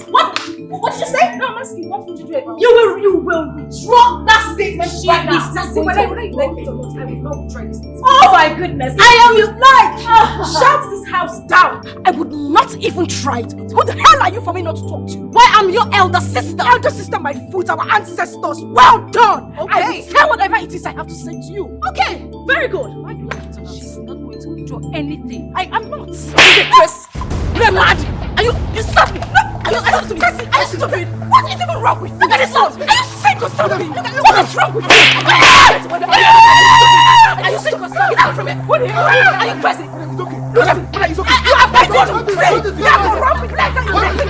What did you say? No, I'm asking, what would you do about it? You will withdraw that statement right now. Whether you like it or not, I will not withdraw this statement. Oh my goodness, I am your life! Shut this house down! I would not even try it. Who the hell are you for me not to talk to? Why, I'm your elder sister! Elder sister, my foot, our ancestors. Well done! Okay. I will say whatever it is I have to say to you. Okay, very good. Why do you like it or not? She's not going to withdraw anything. I am not. Chris, you're mad. You stop me. Are you stupid? What is even wrong with you? Look at this one. Are you sick or something? What is wrong with you? Are you sick or something? Get out from it. What are you crazy? It's okay. It's okay. You are begging to say. You have to run with legs and you let me.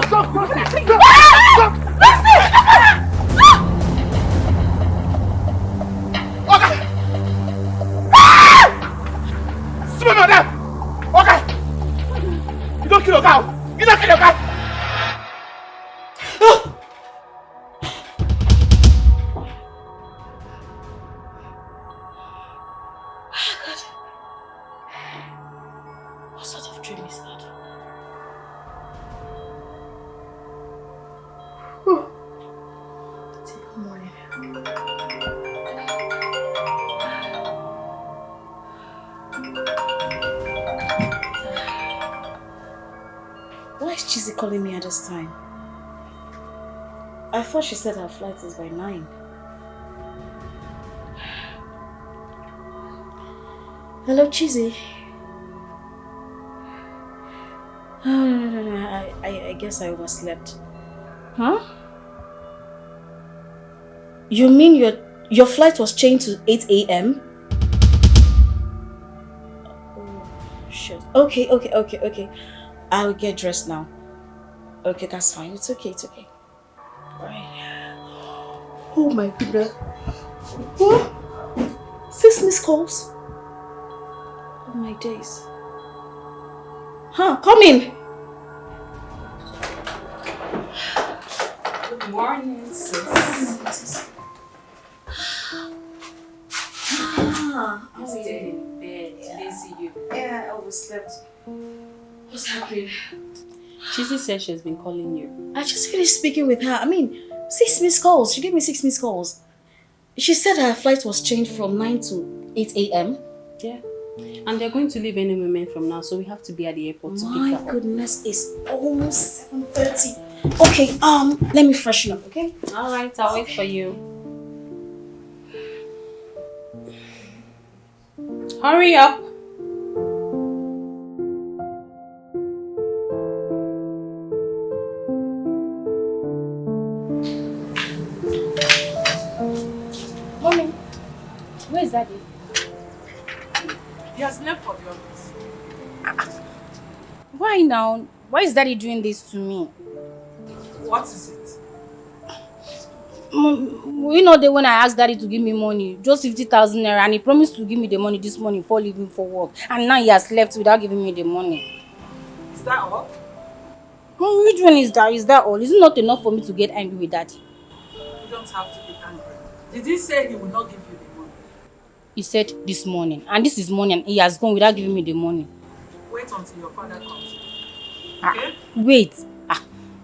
Stop. Swim on them! Okay! You don't kill your cow! You don't kill your cow! What sort of dream is that? Good morning. Why is Chizzy calling me at this time? I thought she said her flight is by 9. Hello, Chizzy. Oh, no. I guess I overslept. Huh? You mean your flight was changed to 8 a.m.? Oh, shit. Okay. I'll get dressed now. Okay, that's fine. It's okay. Right. Oh my goodness. What? 6 missed calls? Oh my days. Huh, come in. Good morning, sis. I'm still in bed. Lazy you. Yeah, I overslept. What's happening? Chizzy said she's been calling you. I just finished speaking with her. 6 missed calls. She gave me 6 missed calls. She said her flight was changed from 9 to 8 a.m. Yeah. And they're going to leave any moment from now, so we have to be at the airport to pick her up. My goodness, it's almost 7:30. Okay, let me freshen up, okay? Alright, I'll wait for you. Hurry up! Mommy, where is Daddy? He has left for the office. Why now? Why is Daddy doing this to me? What is it? You know that when I asked Daddy to give me money, just 50,000 naira, and he promised to give me the money this morning before leaving for work, and now he has left without giving me the money. Is that all? Which one is that? Is that all? Is it not enough for me to get angry with Daddy? You don't have to be angry. Did he say he will not give you the money? He said this morning, and this is morning, and he has gone without giving me the money. Wait until your father comes. Okay? Wait.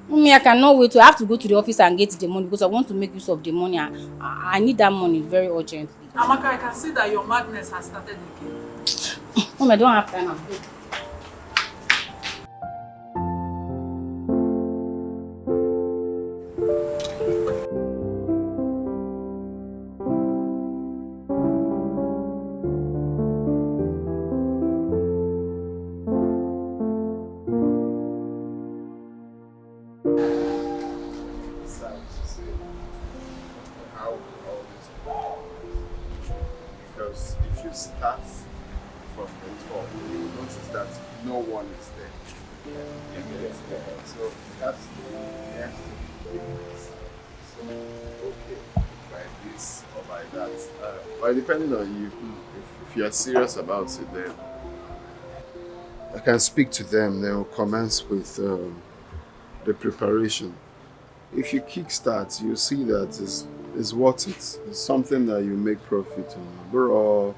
Mommy, I cannot wait. I have to go to the office and get the money because I want to make use of the money. I need that money very urgently. Amaka, I can see that your madness has started again. Mom, I don't have time. Depending on you, if you are serious about it, then I can speak to them. They will commence with the preparation. If you kickstart, you see that it's worth it. It's something that you make profit on. Bro,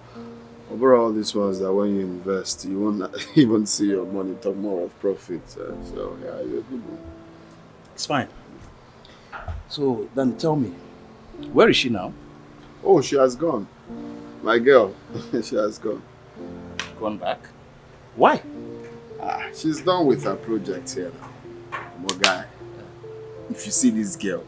Overall, this ones that when you invest, you won't even see your money, talk more of profit. So, yeah, you're a good one. It's fine. So, then tell me, where is she now? Oh, she has gone. My girl, she has gone. Gone back? Why? She's done with her project here now. My guy, if you see this girl,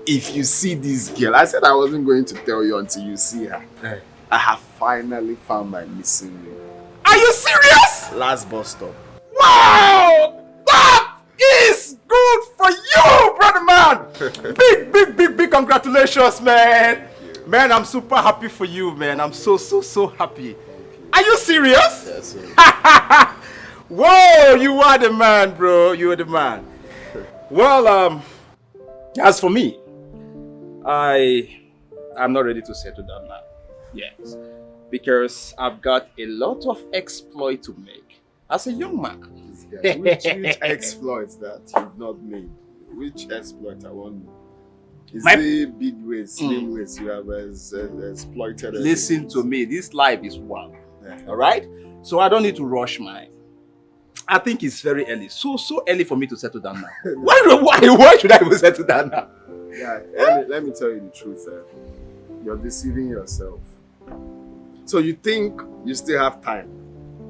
if you see this girl, I said I wasn't going to tell you until you see her. Hey. I have finally found my missing ring. Are you serious? Last bus stop. Wow! That is good for you, brother man! Big congratulations, man! Man, I'm super happy for you, man. I'm so happy. Are you serious? Yes, sir. Whoa, you are the man, bro. You are the man. Well, as for me, I'm not ready to settle down now. Yes. Because I've got a lot of exploit to make as a young man. Which exploits that you've not made? Which exploit I want? Is it big ways, slim ways you have exploited? Listen to me, this life is one. Yeah. Alright? So I don't need to rush mine. I think it's very early. So early for me to settle down now. Why should I even settle down now? Yeah, let me tell you the truth. You're deceiving yourself. So you think you still have time.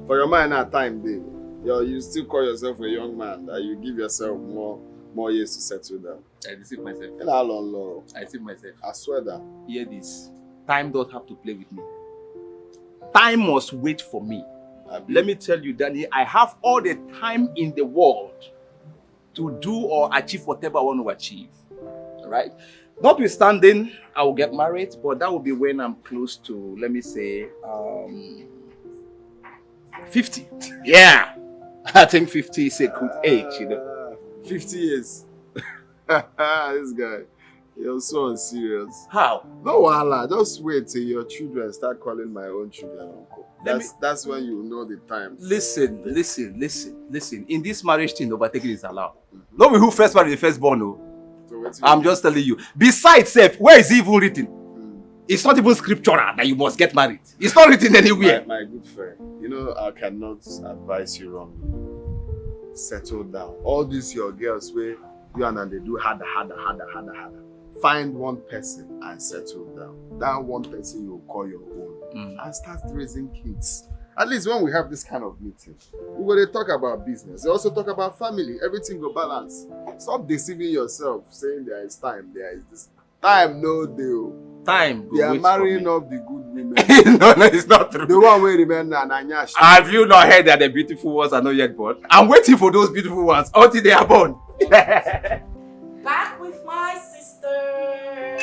For your mind at time, you still call yourself a young man, that you give yourself more years to settle down. I deceive myself. I deceive myself. I swear that. Hear this. Time don't have to play with me. Time must wait for me. Let me tell you, Danny, I have all the time in the world to do or achieve whatever I want to achieve. Alright? Notwithstanding, I will get married, but that will be when I'm close to, let me say, 50. Yeah. I think 50 is a good age, you know. 50 years. This guy, you're so unserious. How? No, wahala. Just wait till your children start calling my own children uncle. That's when you know the time. Listen. In this marriage thing, overtaking is allowed. Not we who first married the firstborn, no. So I'm just telling you. Besides, where is it even written? It's not even scriptural that you must get married. It's not written anywhere. My good friend, you know I cannot advise you wrongly. Settle down. All these your girls where you and they do harder. Find one person and settle down. That one person you call your own and start raising kids. At least when we have this kind of meeting, we will talk about business. We also talk about family. Everything will balance. Stop deceiving yourself, saying there is time, there is this. Time no deal. Time. They are marrying up the good women. No, it's not true. The one where remember Nanyash. Have you not heard that the beautiful ones are not yet born? I'm waiting for those beautiful ones until they are born. Back with my sisters.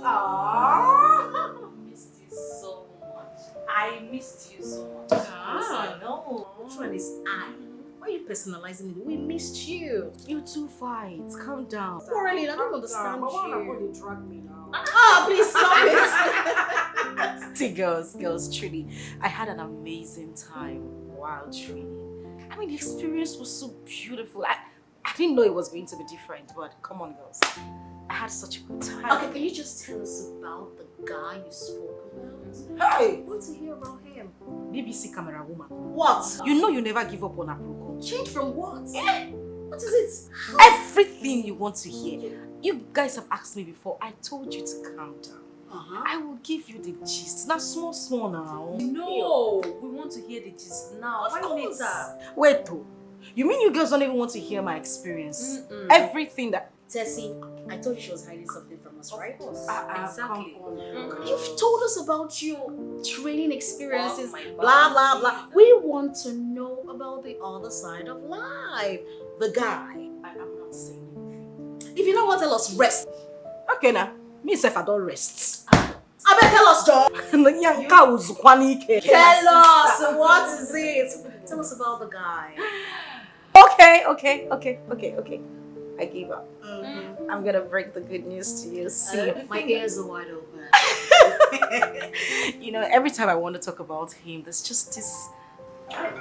Aww. Missed you so much. I missed you so much. I know. Which one is I? Why are you personalizing it? We missed you. You two fight. Calm down. Morally, I don't understand But why you. not they drag me now? Please stop it. See, girls, truly, I had an amazing time while training. I mean, the experience was so beautiful. I didn't know it was going to be different, but come on, girls. I had such a good time. Okay, can you just tell us about the guy you spoke about? Hey! I want to hear about him. BBC camera woman. What? You know you never give up on approval. Change from what? What is it? Everything you want to hear. You guys have asked me before. I told you to calm down. I will give you the gist. Now, small now. No, we want to hear the gist now. Of Why course. later? Wait, though. You mean you girls don't even want to hear my experience? Everything that... Tessie, I told you she was hiding something from us, right? Of course. Exactly. Come on. You've told us about your training experiences, Oh my blah, God. blah, blah. We want to know about the other side of life. The guy. I'm not saying anything. If you don't want to tell us, rest. Okay, now. Me self, I don't rest. I bet tell us, John. Tell Tell us, what is it? Tell us about the guy. Okay. I gave up. I'm gonna break the good news to you. See, My ears are wide open. you know, every time I want to talk about him, there's just this. I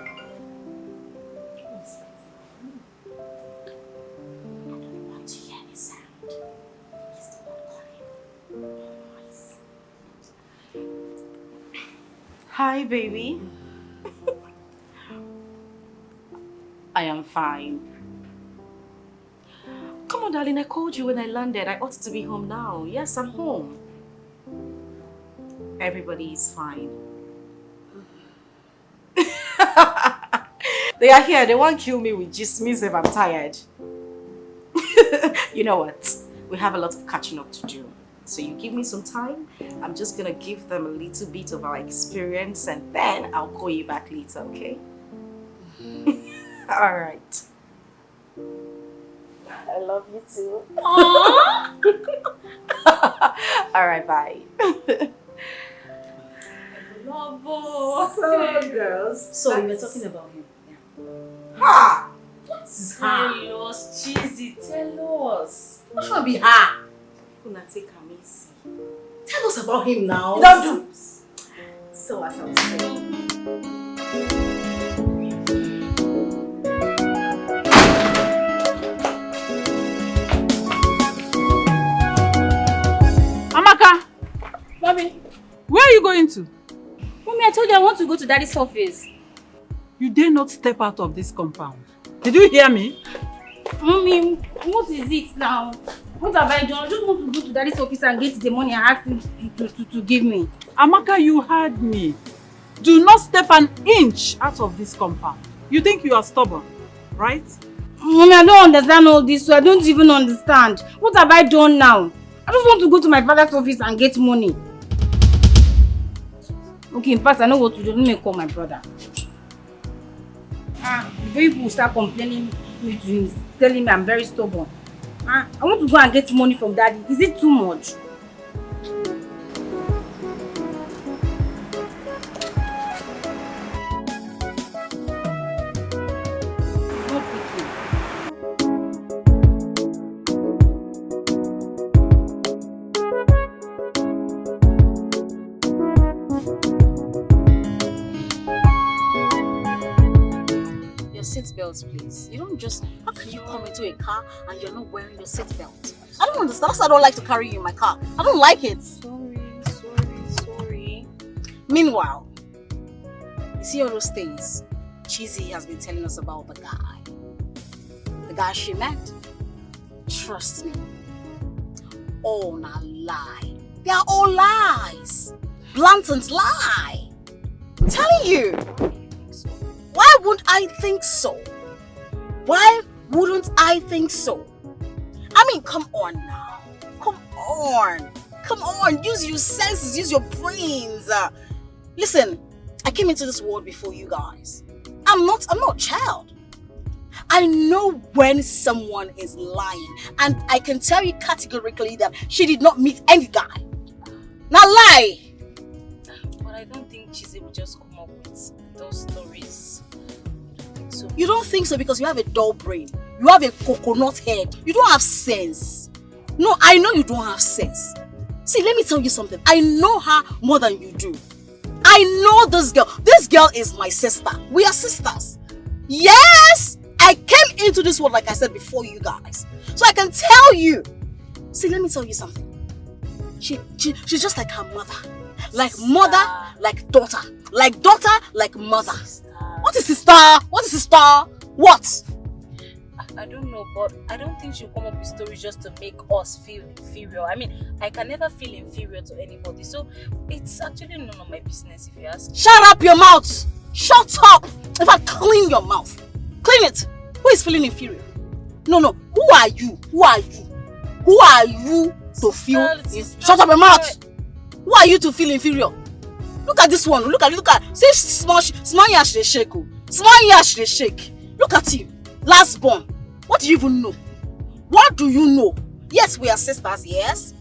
don't want to hear any sound. He's the one calling. Hi, baby. I am fine. Come on, darling, I called you when I landed. I ought to be home now. Yes, I'm home. Everybody is fine. They are here. They won't kill me with just me if I'm tired. You know what? We have a lot of catching up to do. So you give me some time. I'm just gonna give them a little bit of our experience and then I'll call you back later, okay? All right. I love you too. All right, bye. So, girls. So we were talking about him. Ha! What is her? Tell us, Cheesy, tell us. What should be her? Gonna take a easy. Tell us about him now. You don't do. So as I was saying. Amaka, Mommy. where are you going to? Mommy, I told you I want to go to Daddy's office. You dare not step out of this compound. Did you hear me? Mommy, what is it now? What have I done? I just want to go to Daddy's office and get the money I asked him to give me. Amaka, you heard me. Do not step an inch out of this compound. You think you are stubborn, right? Mommy, I don't understand all this, so I don't even understand. What have I done now? I just want to go to my father's office and get money. Okay, in fact, I know what to do. Let me call my brother. Before people start complaining to him, telling me I'm very stubborn. I want to go and get money from Daddy. Is it too much? Seatbelts, please. You don't just. How can you come into a car and you're not wearing your seatbelt? I don't understand. That's why I don't like to carry you in my car. I don't like it. Sorry. Meanwhile, you see all those things Cheesy has been telling us about the guy. The guy she met. Trust me. All not lie. They are all lies. Blatant lie. I'm telling you. Why wouldn't I think so? Why wouldn't I think so? I mean, come on now. Come on. Use your senses. Use your brains. Listen, I came into this world before you guys. I'm not a child. I know when someone is lying. And I can tell you categorically that she did not meet any guy. Now lie. But I don't think Cheesy would just come up with those stories. So you don't think so because you have a dull brain. You have a coconut head. You don't have sense. No, I know you don't have sense. See, let me tell you something. I know her more than you do. I know this girl. This girl is my sister. We are sisters. Yes! I came into this world, like I said, before you guys. So I can tell you. See, let me tell you something. She's just like her mother. Like mother, like daughter. Like daughter, like mother. What is sister? What? I don't know, but I don't think she'll come up with stories just to make us feel inferior. I mean, I can never feel inferior to anybody, so it's actually none of my business if you ask. Shut up your mouth! Shut up! In fact, clean your mouth. Clean it. Who is feeling inferior? No. Who are you? Who are you to feel? Shut up your mouth! Who are you to feel inferior? Look at this one. Look at. See, small yash they shake. Small yash they shake. Look at you. Last born. What do you even know? What do you know? Yes, we are sisters, yes.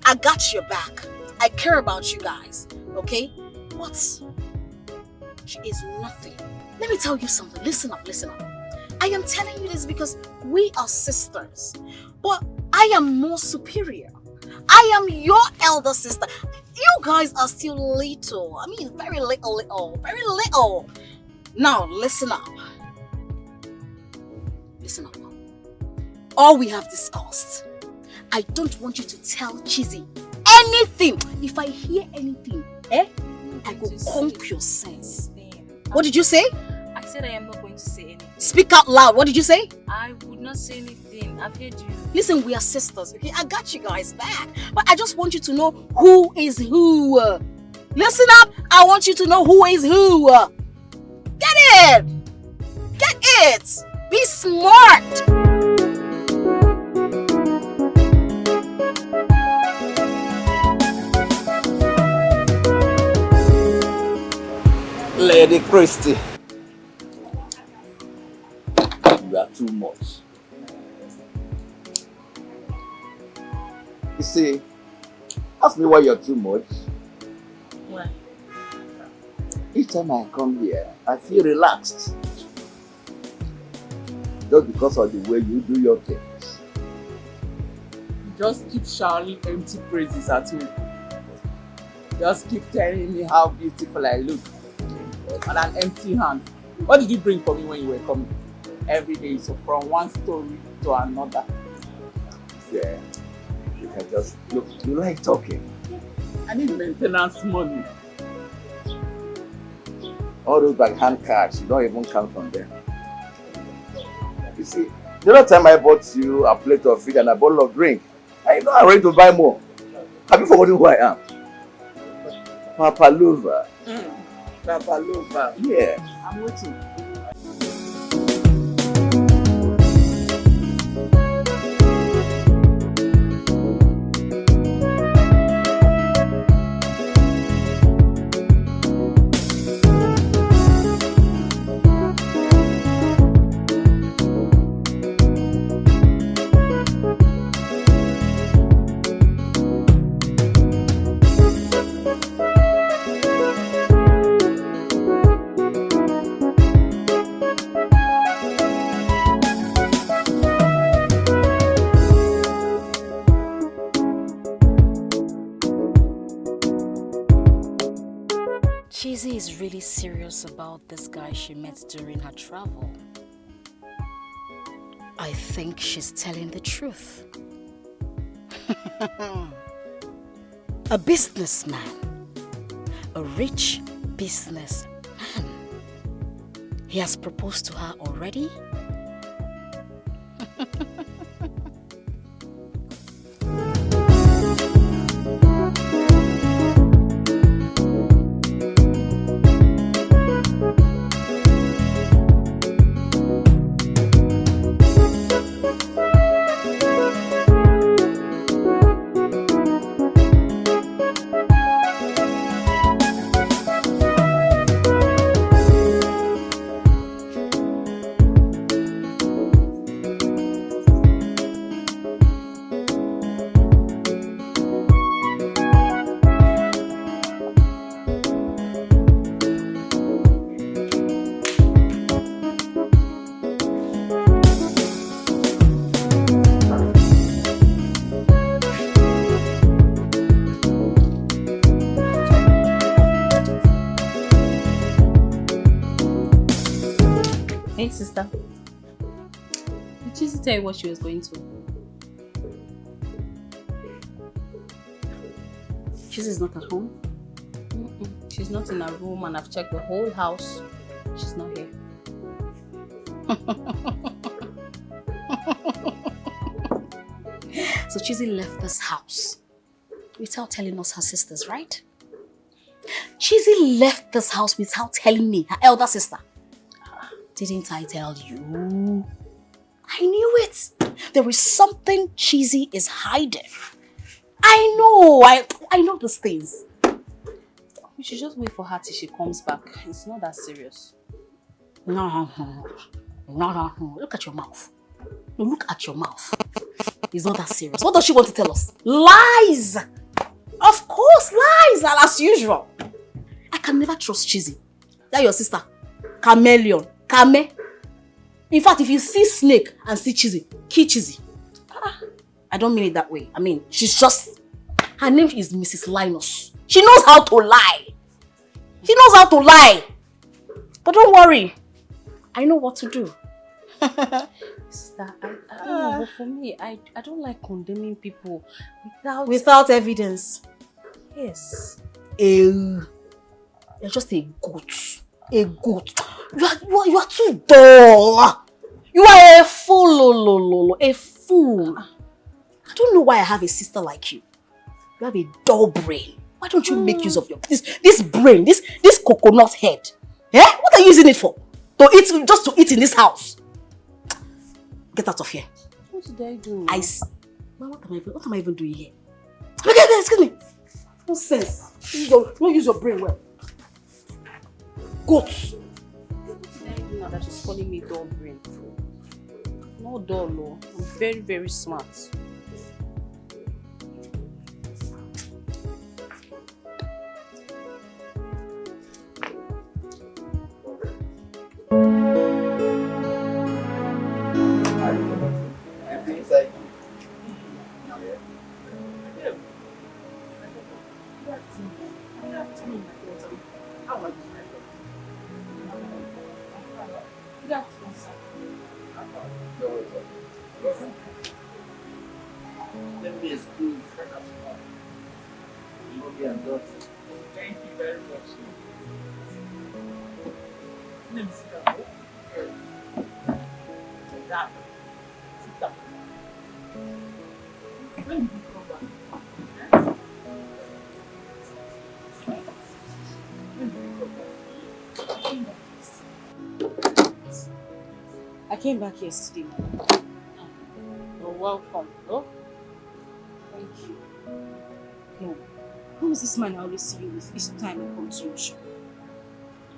I got your back. I care about you guys. Okay? What? She is nothing. Let me tell you something. Listen up. I am telling you this because we are sisters. But I am more superior. I am your elder sister. You guys are still little. I mean, very little. Very little. Now, listen up. All we have discussed. I don't want you to tell Cheesy anything, if I hear anything, I go comp your sense. What did you say? I said I am not going to say anything. Speak out loud. What did you say? I would not say anything. I've heard you. Listen, we are sisters, okay? I got you guys back. But I just want you to know who is who. Listen up. I want you to know who is who. Get it. Get it. Be smart. Lady Christie. You are too much. You see, ask me why you're too much. Why? Each time I come here, I feel relaxed. Just because of the way you do your things. Just keep shouting empty praises at me. Just keep telling me how beautiful I look. On an empty hand. What did you bring for me when you were coming? Every day, so from one story to another. Yeah. You can just look. You like talking. I need maintenance money. All those backhand cards, you don't even count on them. You see, the other time I bought you a plate of fish and a bottle of drink, I know I'm ready to buy more. Have you forgotten who I am? Papa Lover. Papa Lover. Yeah. I'm waiting. Chizzy is really serious about this guy she met during her travel. I think she's telling the truth. A businessman. A rich businessman. He has proposed to her already? Hey, sister. Did Chizzy tell you what she was going to? Chizzy's not at home? She's not in her room and I've checked the whole house. She's not here. So Chizzy left this house without telling us her sisters, right? Chizzy left this house without telling me, her elder sister. Didn't I tell you? I knew it. There is something Chizzy is hiding. I know. I know these things. We should just wait for her till she comes back. It's not that serious. No. Look at your mouth. No, look at your mouth. It's not that serious. What does she want to tell us? Lies! Of course, lies, as usual. I can never trust Chizzy. That's your sister. Chameleon. Kame. In fact, if you see snake and see Chizzy, kill Chizzy. I don't mean it that way. I mean, she's just... Her name is Mrs. Linus. She knows how to lie. She knows how to lie. But don't worry. I know what to do. Sister, I don't know, but for me, I don't like condemning people without evidence. Yes. You're just a goat. A goat. You are too dull. You are a fool, Lolo. A fool. I don't know why I have a sister like you. You have a dull brain. Why don't you make use of your this brain, this coconut head? Eh? What are you using it for? Just to eat in this house. Get out of here. What did I do? What am I even doing here? Okay, excuse me. Nonsense. Don't use your brain well. Goats. What did I do now that she's calling me dull brain? Not dull, no. I'm very, very smart. Thank you very much. Let me sit down. Sit down. Sit down. When did you come back? When did you come back? I came back yesterday. You're welcome. Oh? Thank you. No. Who is this man I always see you with each time I come to your shop?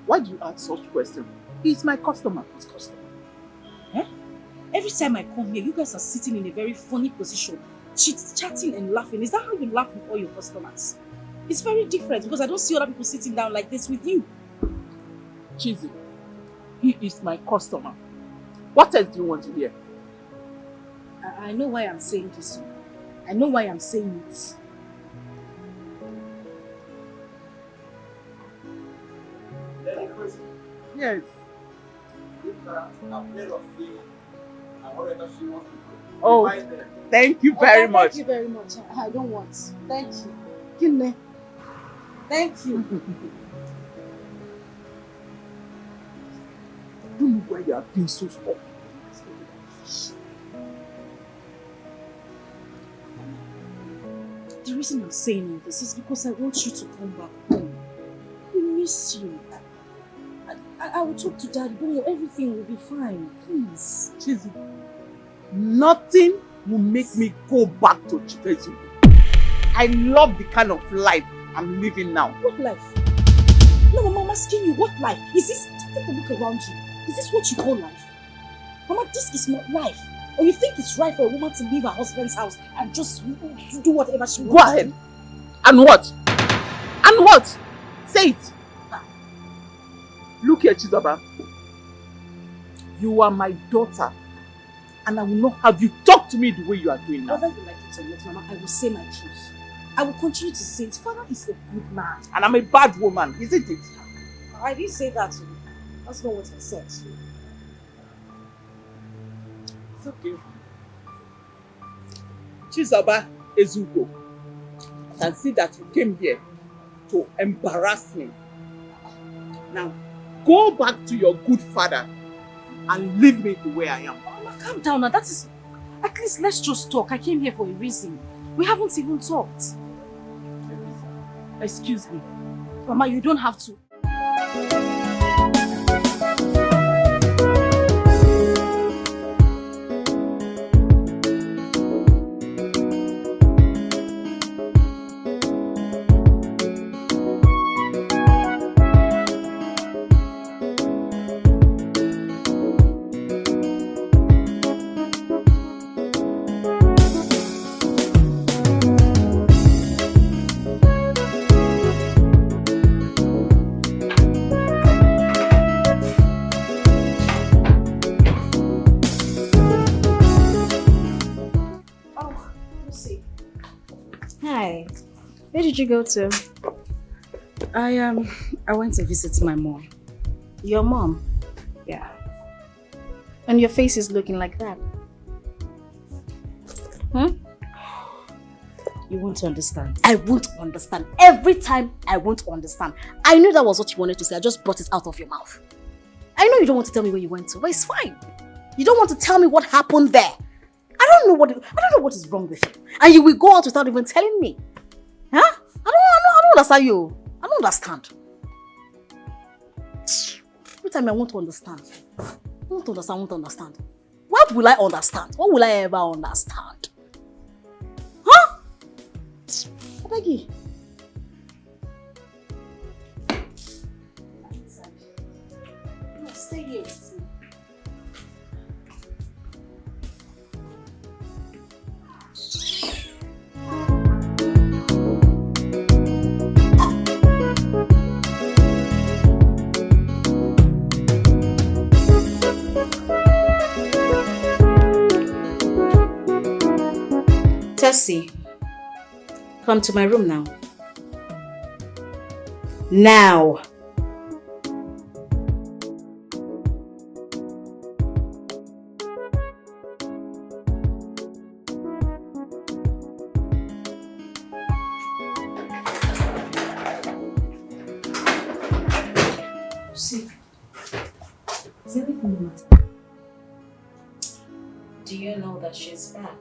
Why do you ask such questions? He's my customer. What customer? Eh? Every time I come here, you guys are sitting in a very funny position, chatting and laughing. Is that how you laugh with all your customers? It's very different because I don't see other people sitting down like this with you. Cheesy, he is my customer. What else do you want to hear? I know why I'm saying this. I know why I'm saying it. Yes. Oh, thank you very much. Thank you very much. I don't want. Thank you. Give me. Thank you. Don't know why you are being so stupid. The reason I'm saying all this is because I want you to come back home. We miss you. I will talk to Daddy. Don't worry, everything will be fine. Please. Chizzy, nothing will make me go back to Chivezu. I love the kind of life I'm living now. What life? No, Mama, I'm asking you, what life? Is this, take a look around you. Is this what you call life? Mama, this is not life. Or you think it's right for a woman to leave her husband's house and just do whatever she wants? Go ahead. And what? And what? Say it. Look here, Chizaba. You are my daughter. And I will not have you talk to me the way you are doing now. Whether you like it or not, Mama, I will say my truth. I will continue to say it. Father is a good man. And I'm a bad woman, isn't it? I didn't say that to you. That's not what I said. It's okay. Chizaba Ezuko, I can see that you came here to embarrass me. Now, go back to your good father and leave me the way I am. Mama, calm down now. That is... At least let's just talk. I came here for a reason. We haven't even talked. Excuse me. Mama, you don't have to. Where did you go to? I went to visit my mom. Your mom? Yeah. And your face is looking like that. You want to understand? I won't understand. Every time I won't understand. I knew that was what you wanted to say. I just brought it out of your mouth. I know you don't want to tell me where you went to, but it's fine. You don't want to tell me what happened there. I don't know what is wrong with you. And you will go out without even telling me. Huh? I don't understand you. I don't understand. Every time I want to understand. I want to understand. What will I understand? What will I ever understand? Huh? Peggy. No, stay here with me. Tessie, come to my room now. Now! See, is everything the matter? Do you know that she's back?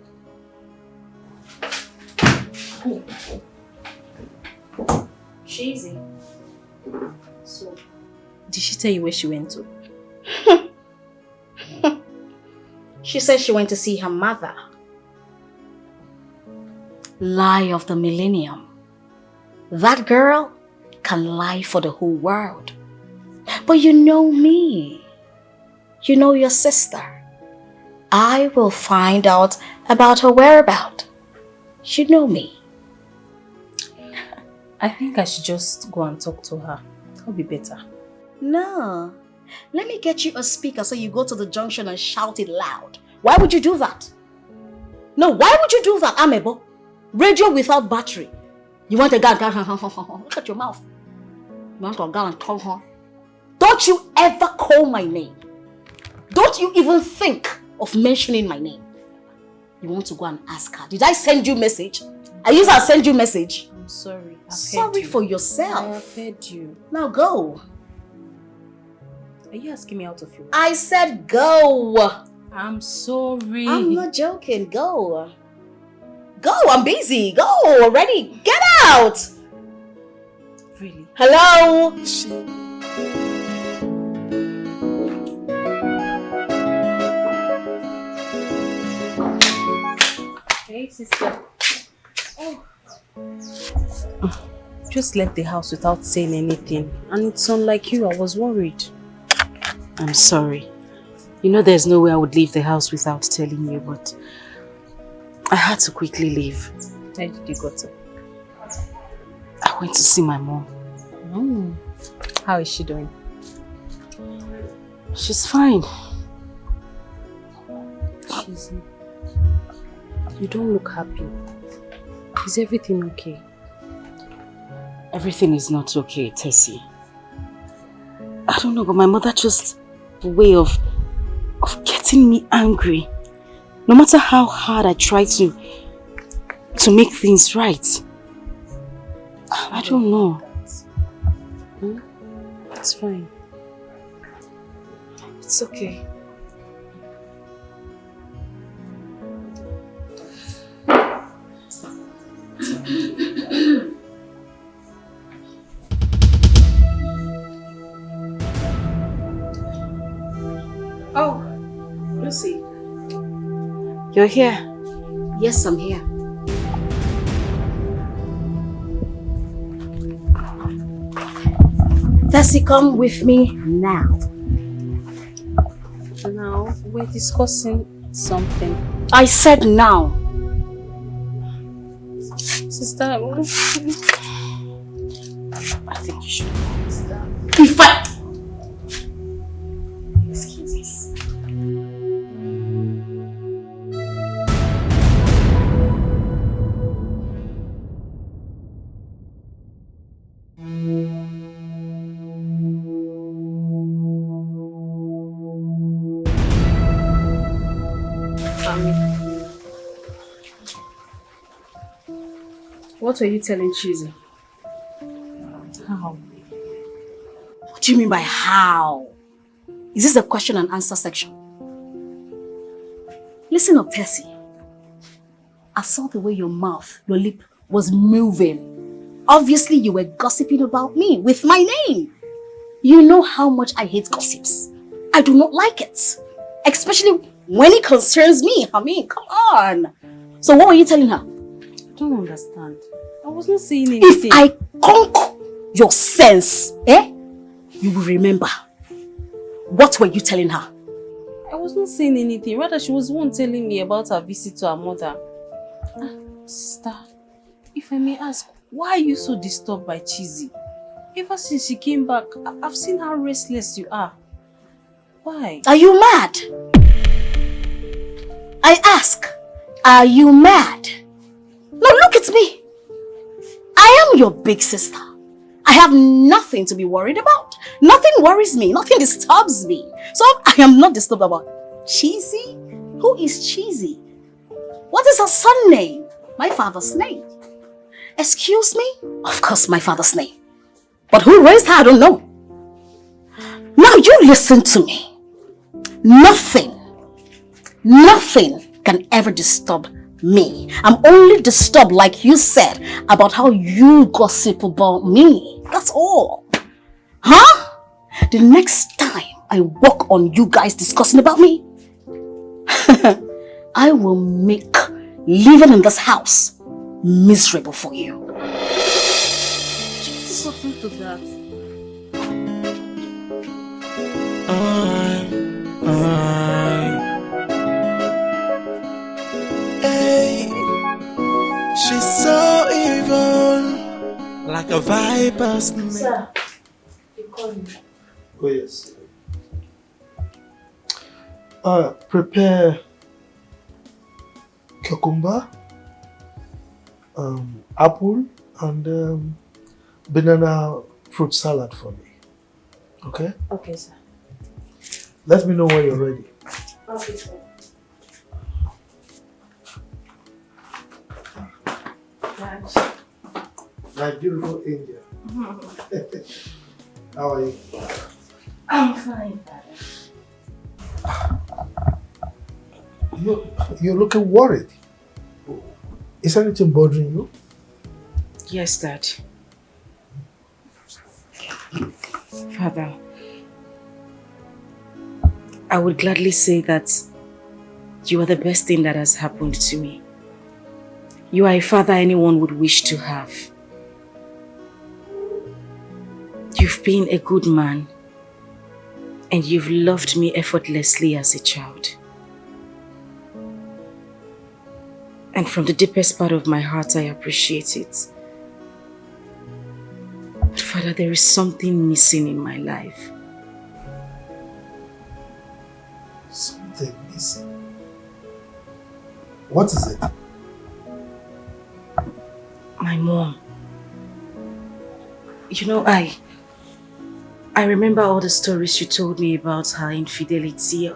Cheesy. So, Did she tell you where she went to? She said she went to see her mother. Lie of the millennium. That girl can lie for the whole world. But you know me. You know your sister. I will find out about her whereabouts. You know me. I think I should just go and talk to her. That'll be better. No. Let me get you a speaker so you go to the junction and shout it loud. Why would you do that? No, why would you do that, Amebo? Radio without battery. You want a gun? Look at your mouth. You want a gun? Don't you ever call my name. Don't you even think of mentioning my name. You want to go and ask her. Did I send you a message? I used to send you a message. I'm sorry. Sorry for yourself. I have heard you. Now go. Are you asking me out of your way? I said go. I'm sorry. I'm not joking. Go. Go. I'm busy. Go already. Get out. Really? Hello. Hey, sister. Just left the house without saying anything. And it's unlike you. I was worried. I'm sorry. You know there's no way I would leave the house without telling you, but I had to quickly leave. Where did you go to? I went to see my mom. How is she doing? She's fine. You don't look happy. Is everything okay? Everything is not okay, Tessie. I don't know, but my mother just a way of getting me angry. No matter how hard I try to make things right. I don't know. It's fine. It's okay. Oh, Lucy. You're here? Yes, I'm here. Tessie, come with me now. Now, we're discussing something. I said now. Sister, I think you should understand. If I... Excuses. What were you telling Cheesy? How? What do you mean by how? Is this a question and answer section? Listen up, Tessie. I saw the way your mouth, your lip was moving. Obviously, you were gossiping about me with my name. You know how much I hate gossips. I do not like it. Especially when it concerns me. I mean, come on. So what were you telling her? I don't understand. I was not saying anything. If I conquer your sense, you will remember. What were you telling her? I was not saying anything. Rather, she was the one telling me about her visit to her mother. Sister, if I may ask, why are you so disturbed by Cheesy? Ever since she came back, I've seen how restless you are. Why? Are you mad? I ask, are you mad? Now look at me. I am your big sister. I have nothing to be worried about. Nothing worries me. Nothing disturbs me. So I am not disturbed about Cheesy. Who is Cheesy? What is her son name? My father's name. Excuse me? Of course, my father's name. But who raised her, I don't know. Now you listen to me. Nothing can ever disturb me. I'm only disturbed, like you said, about how you gossip about me. That's all. Huh? The next time I walk on you guys discussing about me, I will make living in this house miserable for you. Something to that. Hey, she's so evil, like a viper's snake. Sir, you call me. Oh yes. Prepare cucumber, apple, and banana fruit salad for me. Okay? Okay, sir. Let me know when you're ready. Okay, sir. My beautiful angel. How are you? I'm fine, Father. You're looking worried. Is anything bothering you? Yes, Dad. Father, I would gladly say that you are the best thing that has happened to me. You are a father anyone would wish to have. You've been a good man, and you've loved me effortlessly as a child. And from the deepest part of my heart, I appreciate it. But Father, there is something missing in my life. Something missing? What is it? My mom. You know, I remember all the stories you told me about her infidelity,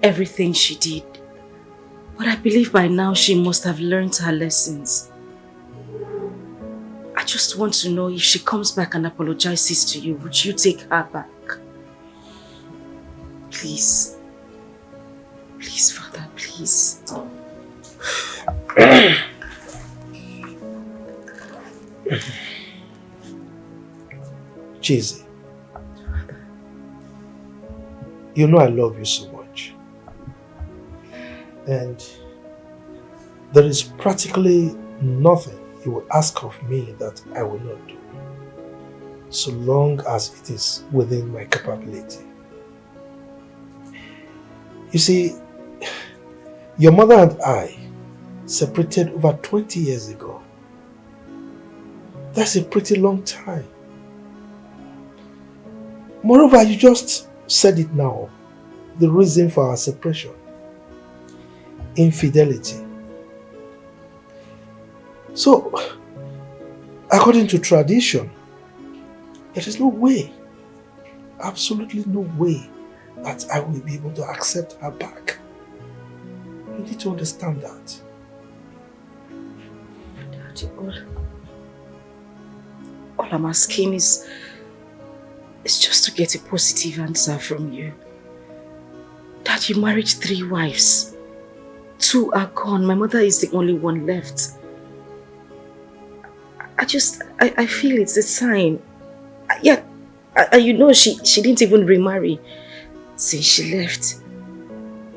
everything she did. But I believe by now she must have learned her lessons. I just want to know, if she comes back and apologizes to you, would you take her back? Please. Please, Father, please. Cheesy. You know I love you so much. And there is practically nothing you will ask of me that I will not do, so long as it is within my capability. You see, your mother and I separated over 20 years ago. That's a pretty long time. Moreover, you just said it now, the reason for our separation: infidelity. So, according to tradition, there is no way, absolutely no way, that I will be able to accept her back. You need to understand that. Daddy, all I'm asking is just to get a positive answer from you. That you married 3 wives. 2 are gone. My mother is the only one left. I feel it's a sign. Yeah, you know she didn't even remarry since she left.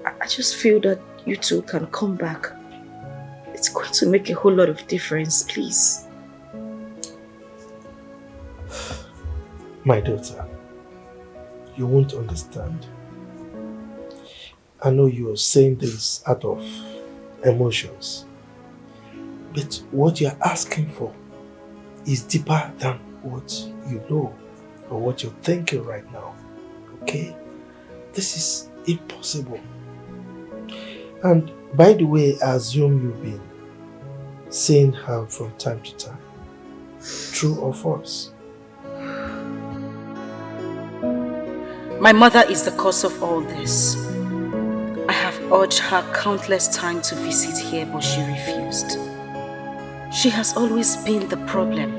I just feel that you two can come back. It's going to make a whole lot of difference, please. My daughter, you won't understand. I know you're saying this out of emotions. But what you're asking for is deeper than what you know or what you're thinking right now. Okay? This is impossible. And by the way, I assume you've been seeing her from time to time. True or false? My mother is the cause of all this. I have urged her countless times to visit here, but she refused. She has always been the problem.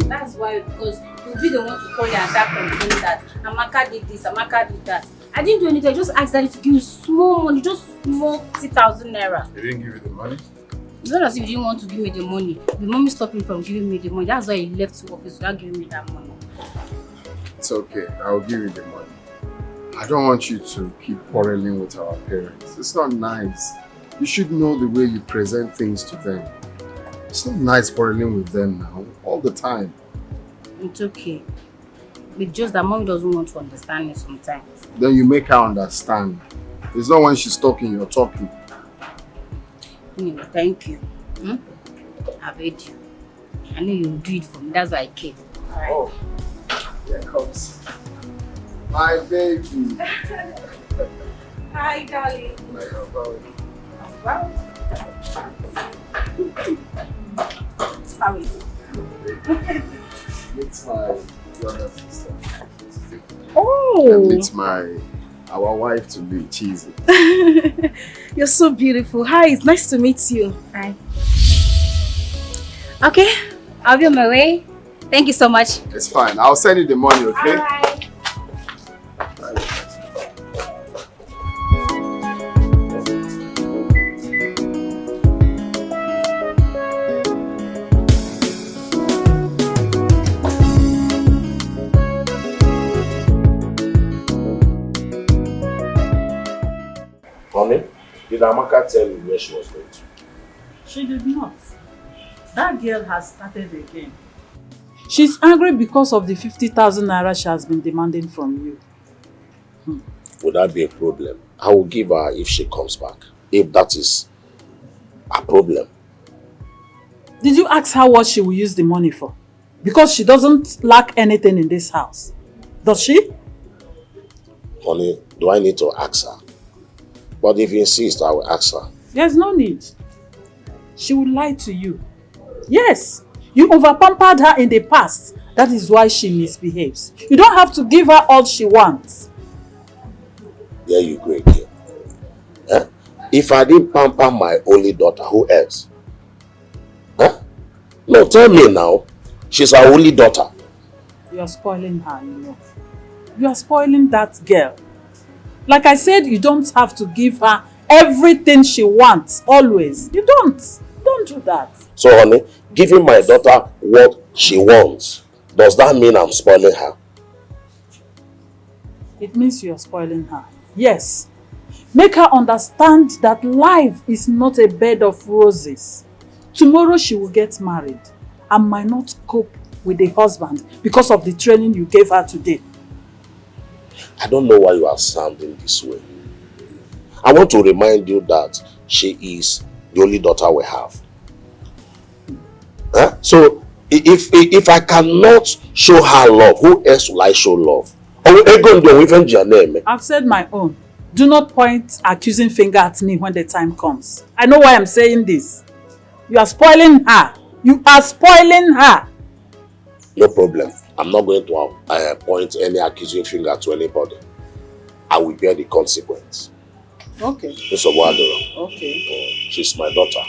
That's why, because you'll be the one to call you and start complaining that Amaka did this, Amaka did that. I didn't do anything, I just asked Daddy to give you small money, just small 50,000 naira. He didn't give you the money? It's not as if you didn't want to give me the money. The mommy stopped me from giving me the money. That's why he left to office without giving me that money. It's okay, I'll give you the money. I don't want you to keep quarreling with our parents. It's not nice. You should know the way you present things to them. It's not nice quarreling with them now, all the time. It's okay. It's just that mommy doesn't want to understand me sometimes. Then you make her understand. It's not when she's talking, you're talking. Thank you. I've heard you. I know you'll do it for me. That's why I came. Alright. Oh, here comes my baby. Hi, darling. Well. How are you? Meet my younger sister. Oh! And meet our wife to be Cheesy. You're so beautiful. Hi, it's nice to meet you. Hi. Okay, I'll be on my way. Thank you so much. It's fine. I'll send you the money, okay? Alright. Honey, did Amaka tell you where she was going to? She did not. That girl has started again. She's angry because of the 50,000 naira she has been demanding from you. Would that be a problem? I will give her if she comes back. If that is a problem. Did you ask her what she will use the money for? Because she doesn't lack anything in this house. Does she? Honey, do I need to ask her? But if you insist, I will ask her. There's no need. She will lie to you. Yes, you over-pampered her in the past. That is why she misbehaves. You don't have to give her all she wants. There you go again. Huh? If I didn't pamper my only daughter, who else? Huh? No, tell me now. She's our only daughter. You are spoiling her, you know. You are spoiling that girl. Like I said, you don't have to give her everything she wants, always. You don't. Don't do that. So, honey, giving my daughter what she wants, does that mean I'm spoiling her? It means you are spoiling her. Yes. Make her understand that life is not a bed of roses. Tomorrow she will get married and might not cope with the husband because of the training you gave her today. I don't know why you are sounding this way. I want to remind you that she is the only daughter we have. Huh? So, if I cannot show her love, who else will I show love? I've said my own. Do not point accusing finger at me when the time comes. I know why I'm saying this. You are spoiling her. You are spoiling her. No problem. I'm not going to point any accusing finger to anybody. I will bear the consequence. Okay. Mr. Wadoro. Okay. She's my daughter.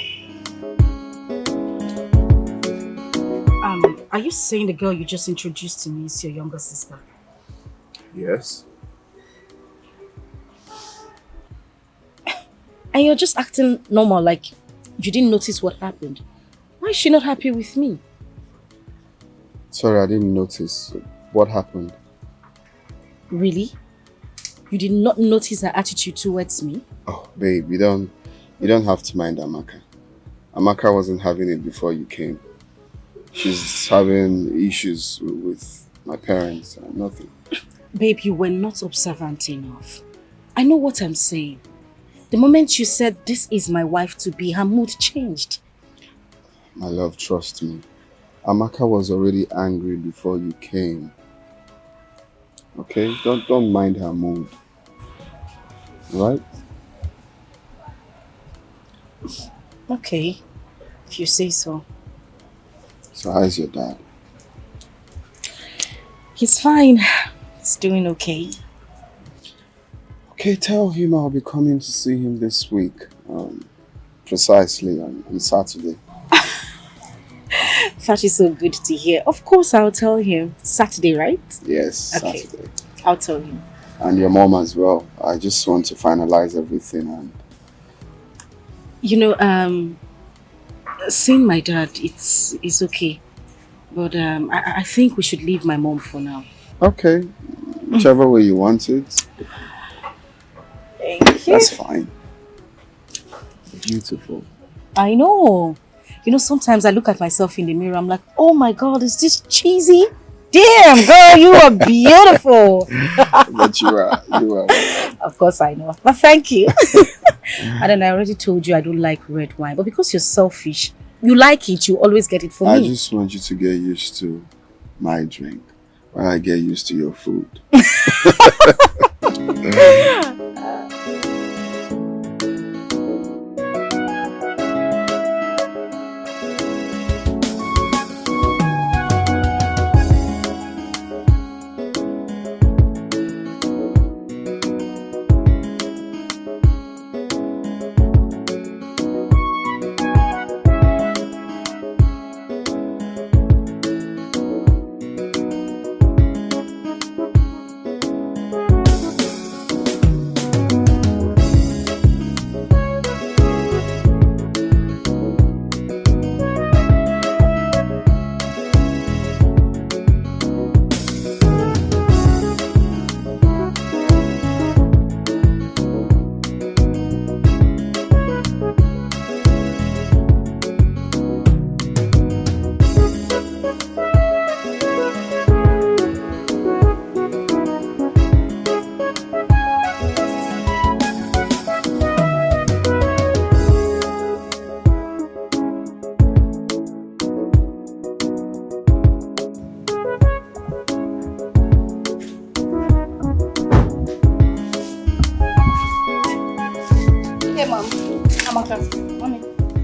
Are you saying the girl you just introduced to me is your younger sister? Yes. And you're just acting normal, like you didn't notice what happened. Why is she not happy with me? Sorry, I didn't notice. What happened? Really? You did not notice her attitude towards me? Oh, babe, you don't have to mind Amaka. Amaka wasn't having it before you came. She's having issues with my parents and nothing. Babe, you were not observant enough. I know what I'm saying. The moment you said, this is my wife to be, her mood changed. My love, trust me. Amaka was already angry before you came. Okay? Don't mind her mood. Right? Okay, if you say so. So how's your dad? He's fine. He's doing okay. Okay, tell him I'll be coming to see him this week. Precisely on Saturday. That is so good to hear. Of course I'll tell him. Saturday, right? Yes, okay. Saturday. I'll tell him. And your mom as well. I just want to finalize everything and... You know, seeing my dad, it's okay. But I think we should leave my mom for now. Okay. Whichever way you want it. Thank you. That's fine. Beautiful. I know. You know, sometimes I look at myself in the mirror, I'm like, oh my God, is this cheesy? Damn, girl, you are beautiful. But you are. Of course I know. But thank you. And then I already told you I don't like red wine. But because you're selfish, you like it, you always get it for me. I just want you to get used to my drink while I get used to your food.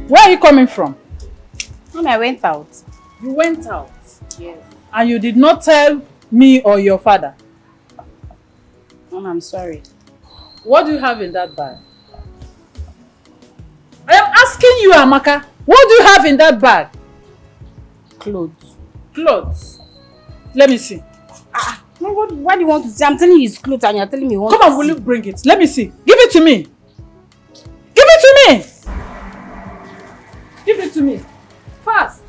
Where are you coming from? Mommy, I went out. You went out? Yes. And you did not tell me or your father? Mom, I'm sorry. What do you have in that bag? I am asking you, Amaka. What do you have in that bag? Clothes. Clothes? Let me see. What do you want to say? I'm telling you it's clothes and you're telling me what. Come on, will you bring it? Let me see. Give it to me. Give it to me. Give it to me. Fast.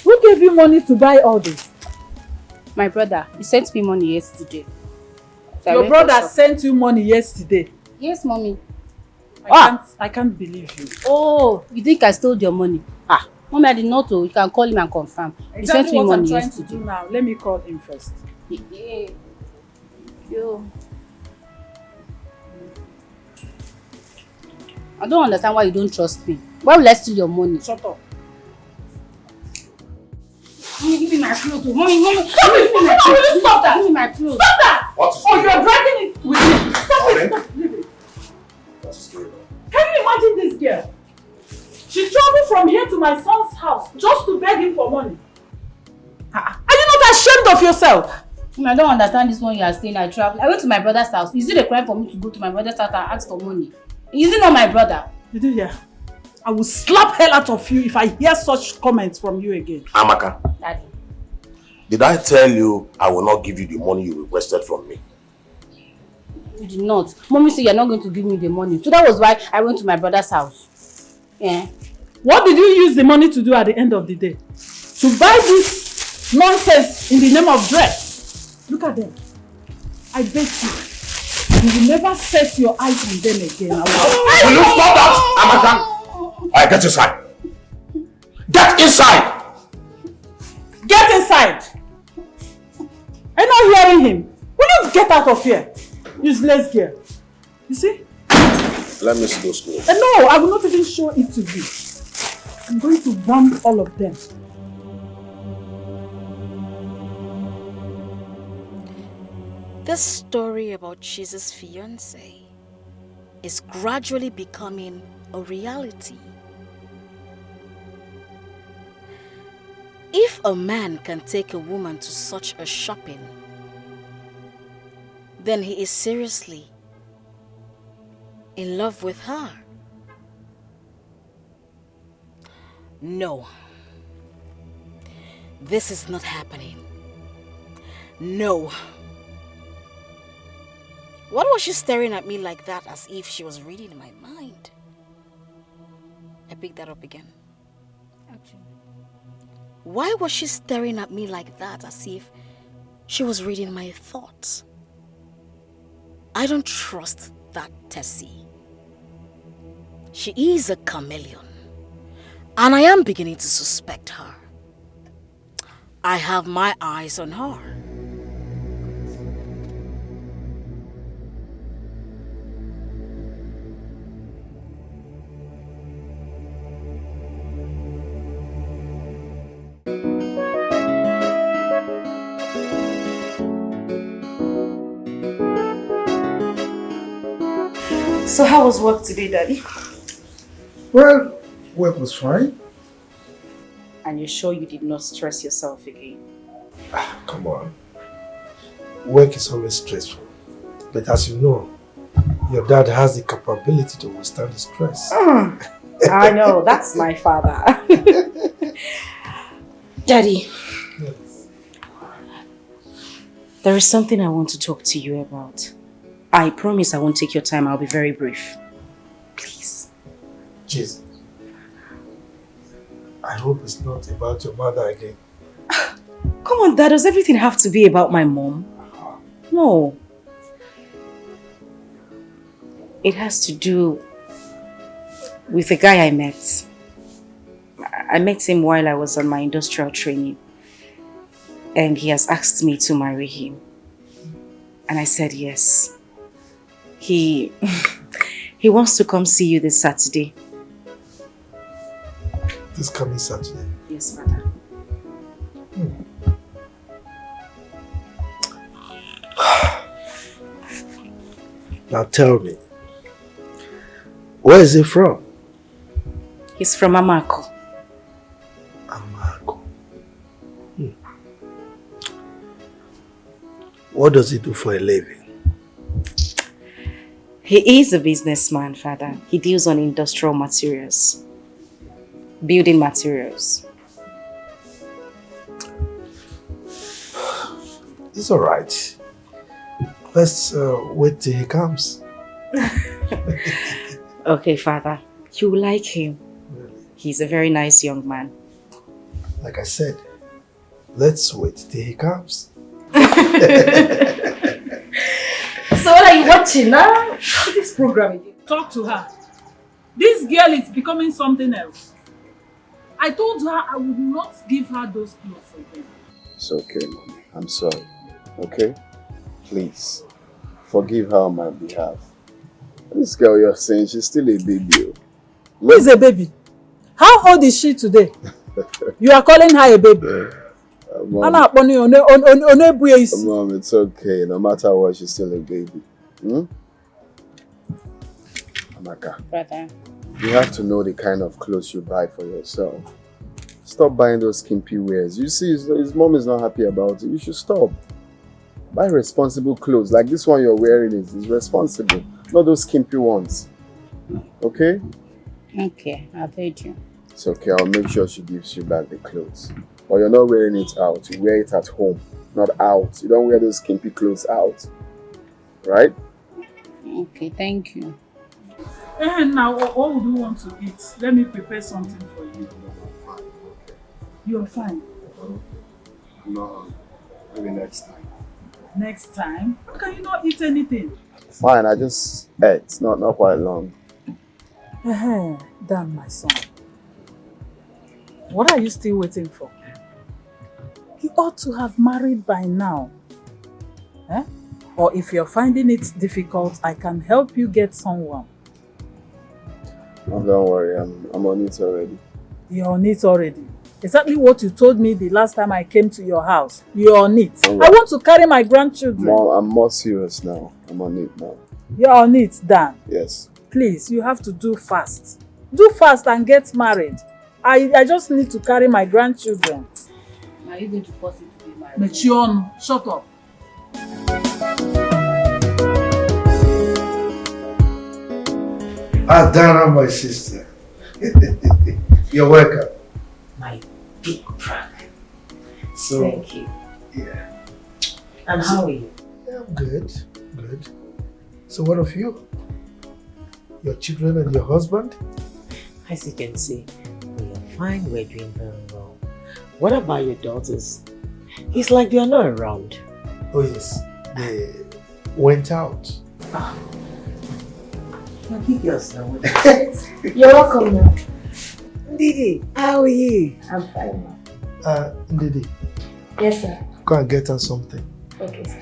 Who gave you money to buy all this? My brother. He sent me money yesterday. So Your brother sent you money yesterday? Yes, mommy. I can't believe you. Oh, you think I stole your money? Mommy, I did not know. You can call him and confirm. He sent me money yesterday. Exactly what I'm trying to do now. Let me call him first. Yeah. Yo. I don't understand why you don't trust me. Why will I steal your money? Shut up. Mommy, give me my clothes. Mommy, give me my clothes. Stop that! Give me my clothes. Stop that! What is Oh, you're dragging it with me. Stop it! Stop. Leave it. What is going on? Can you imagine this girl? She traveled you from here to my son's house just to beg him for money? Are you not ashamed of yourself? I don't understand this one you are saying. I traveled. I went to my brother's house. Is it a crime for me to go to my brother's house and ask for money? Is it not my brother? Did you hear? I will slap hell out of you if I hear such comments from you again. Amaka. Daddy. Did I tell you I will not give you the money you requested from me? You did not. Mommy said you're not going to give me the money. So that was why I went to my brother's house. Yeah. What did you use the money to do at the end of the day? To buy this nonsense in the name of dress? Look at them. I bet you will never set your eyes on them again. Will you stop that, Amaka? Alright, get inside. Get inside! Get inside! I'm not hearing him. Will you get out of here? Useless girl. You see? Let me see those clothes. No, I will not even show it to you. I'm going to burn all of them. This story about Jesus' fiancé is gradually becoming a reality. If a man can take a woman to such a shopping, then he is seriously in love with her. No. This is not happening. No. What was she staring at me like that as if she was reading my mind? I picked that up again. Okay. Why was she staring at me like that as if she was reading my thoughts? I don't trust that Tessie. She is a chameleon, and I am beginning to suspect her. I have my eyes on her. So how was work today, Daddy? Well, work was fine. And you're sure you did not stress yourself again? Come on. Work is always stressful. But as you know, your dad has the capability to withstand the stress. I know, that's my father. Daddy, Yes. there is something I want to talk to you about. I promise I won't take your time. I'll be very brief. Please. Jesus. I hope it's not about your mother again. Come on, Dad. Does everything have to be about my mom? No. It has to do with the guy I met. I met him while I was on my industrial training. And he has asked me to marry him. And I said yes. He wants to come see you this Saturday. This coming Saturday? Yes, Father. Now tell me, where is he from? He's from Amako. Amako. What does he do for a living? He is a businessman, Father. He deals on industrial materials. Building materials. It's alright. Let's wait till he comes. Okay, Father. You will like him. Really? He's a very nice young man. Like I said, let's wait till he comes. So what are you watching now? What's this program again? Talk to her. This girl is becoming something else. I told her I would not give her those clothes again. It's okay, Mommy. I'm sorry. Okay? Please. Forgive her on my behalf. This girl you're saying, she's still a baby. Who is a baby? How old is she today? You are calling her a baby? Mom, it's okay. No matter what, she's still a baby. Amaka. Brother. You have to know the kind of clothes you buy for yourself. Stop buying those skimpy wears. You see, his mom is not happy about it. You should stop. Buy responsible clothes. Like this one you're wearing is responsible. Not those skimpy ones. Okay? Okay, I've heard you. It's okay. I'll make sure she gives you back the clothes. But you're not wearing it out. You wear it at home, not out. You don't wear those skimpy clothes out. Right? Okay, thank you. And now, what would you want to eat? Let me prepare something for you. You're fine. No, maybe next time. Next time? How can you not eat anything? Fine, I just ate. Not quite long. Damn, my son. What are you still waiting for? You ought to have married by now. Or if you're finding it difficult, I can help you get someone. Oh, don't worry, I'm on it already. You're on it already? Exactly what you told me the last time I came to your house. You're on it. Right. I want to carry my grandchildren. Mom, I'm more serious now. I'm on it now. You're on it, Dan? Yes. Please, you have to do fast. Do fast and get married. I just need to carry my grandchildren. Are you going to force it to be married? Mechion, shut up. Dana, my sister. You're welcome. My big brother. So, thank you. Yeah. And how are you? Yeah, I'm good. Good. So what of you? Your children and your husband? As you can see, we are fine, we're doing very well. What about your daughters? It's like they are not around. Oh yes, they went out. Keep yourself. You're welcome, ma'am. Didi, how are you? I'm fine, ma'am. Didi. Yes, sir. Go and get her something. Okay, sir.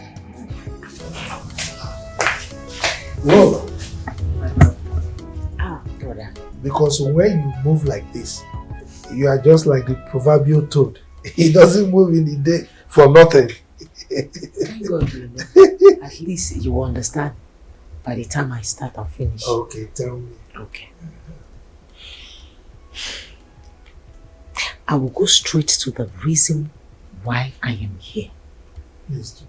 Whoa. Brother. Because when you move like this, you are just like the proverbial toad. He doesn't move in the day for nothing. Thank God, you know. At least you will understand by the time I start and finish. Okay, tell me. Okay. I will go straight to the reason why I am here. Please do.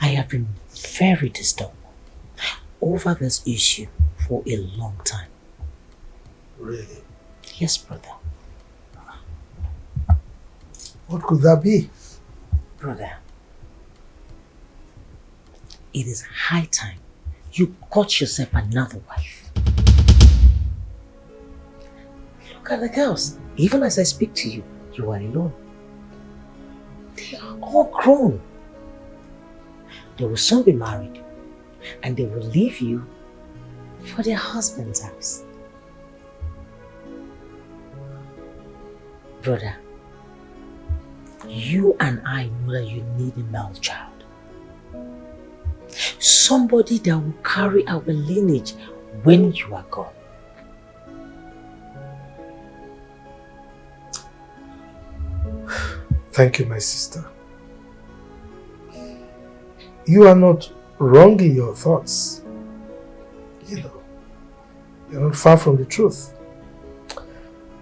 I have been very disturbed over this issue for a long time. Really? Yes, brother. What could that be? Brother, it is high time you got yourself another wife. Look at the girls. Even as I speak to you, you are alone. They are all grown. They will soon be married and they will leave you for their husband's house. Brother, you and I know that you need a male child. Somebody that will carry our lineage when you are gone. Thank you, my sister. You are not wrong in your thoughts. You know, you're not far from the truth.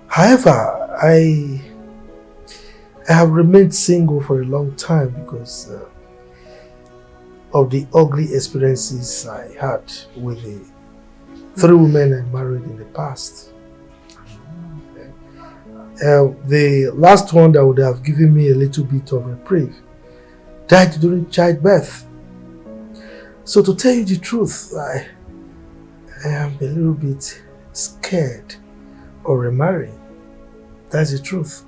However, I have remained single for a long time because of the ugly experiences I had with the 3 women I married in the past. The last one that would have given me a little bit of reprieve died during childbirth. So to tell you the truth, I am a little bit scared of remarrying. That's the truth.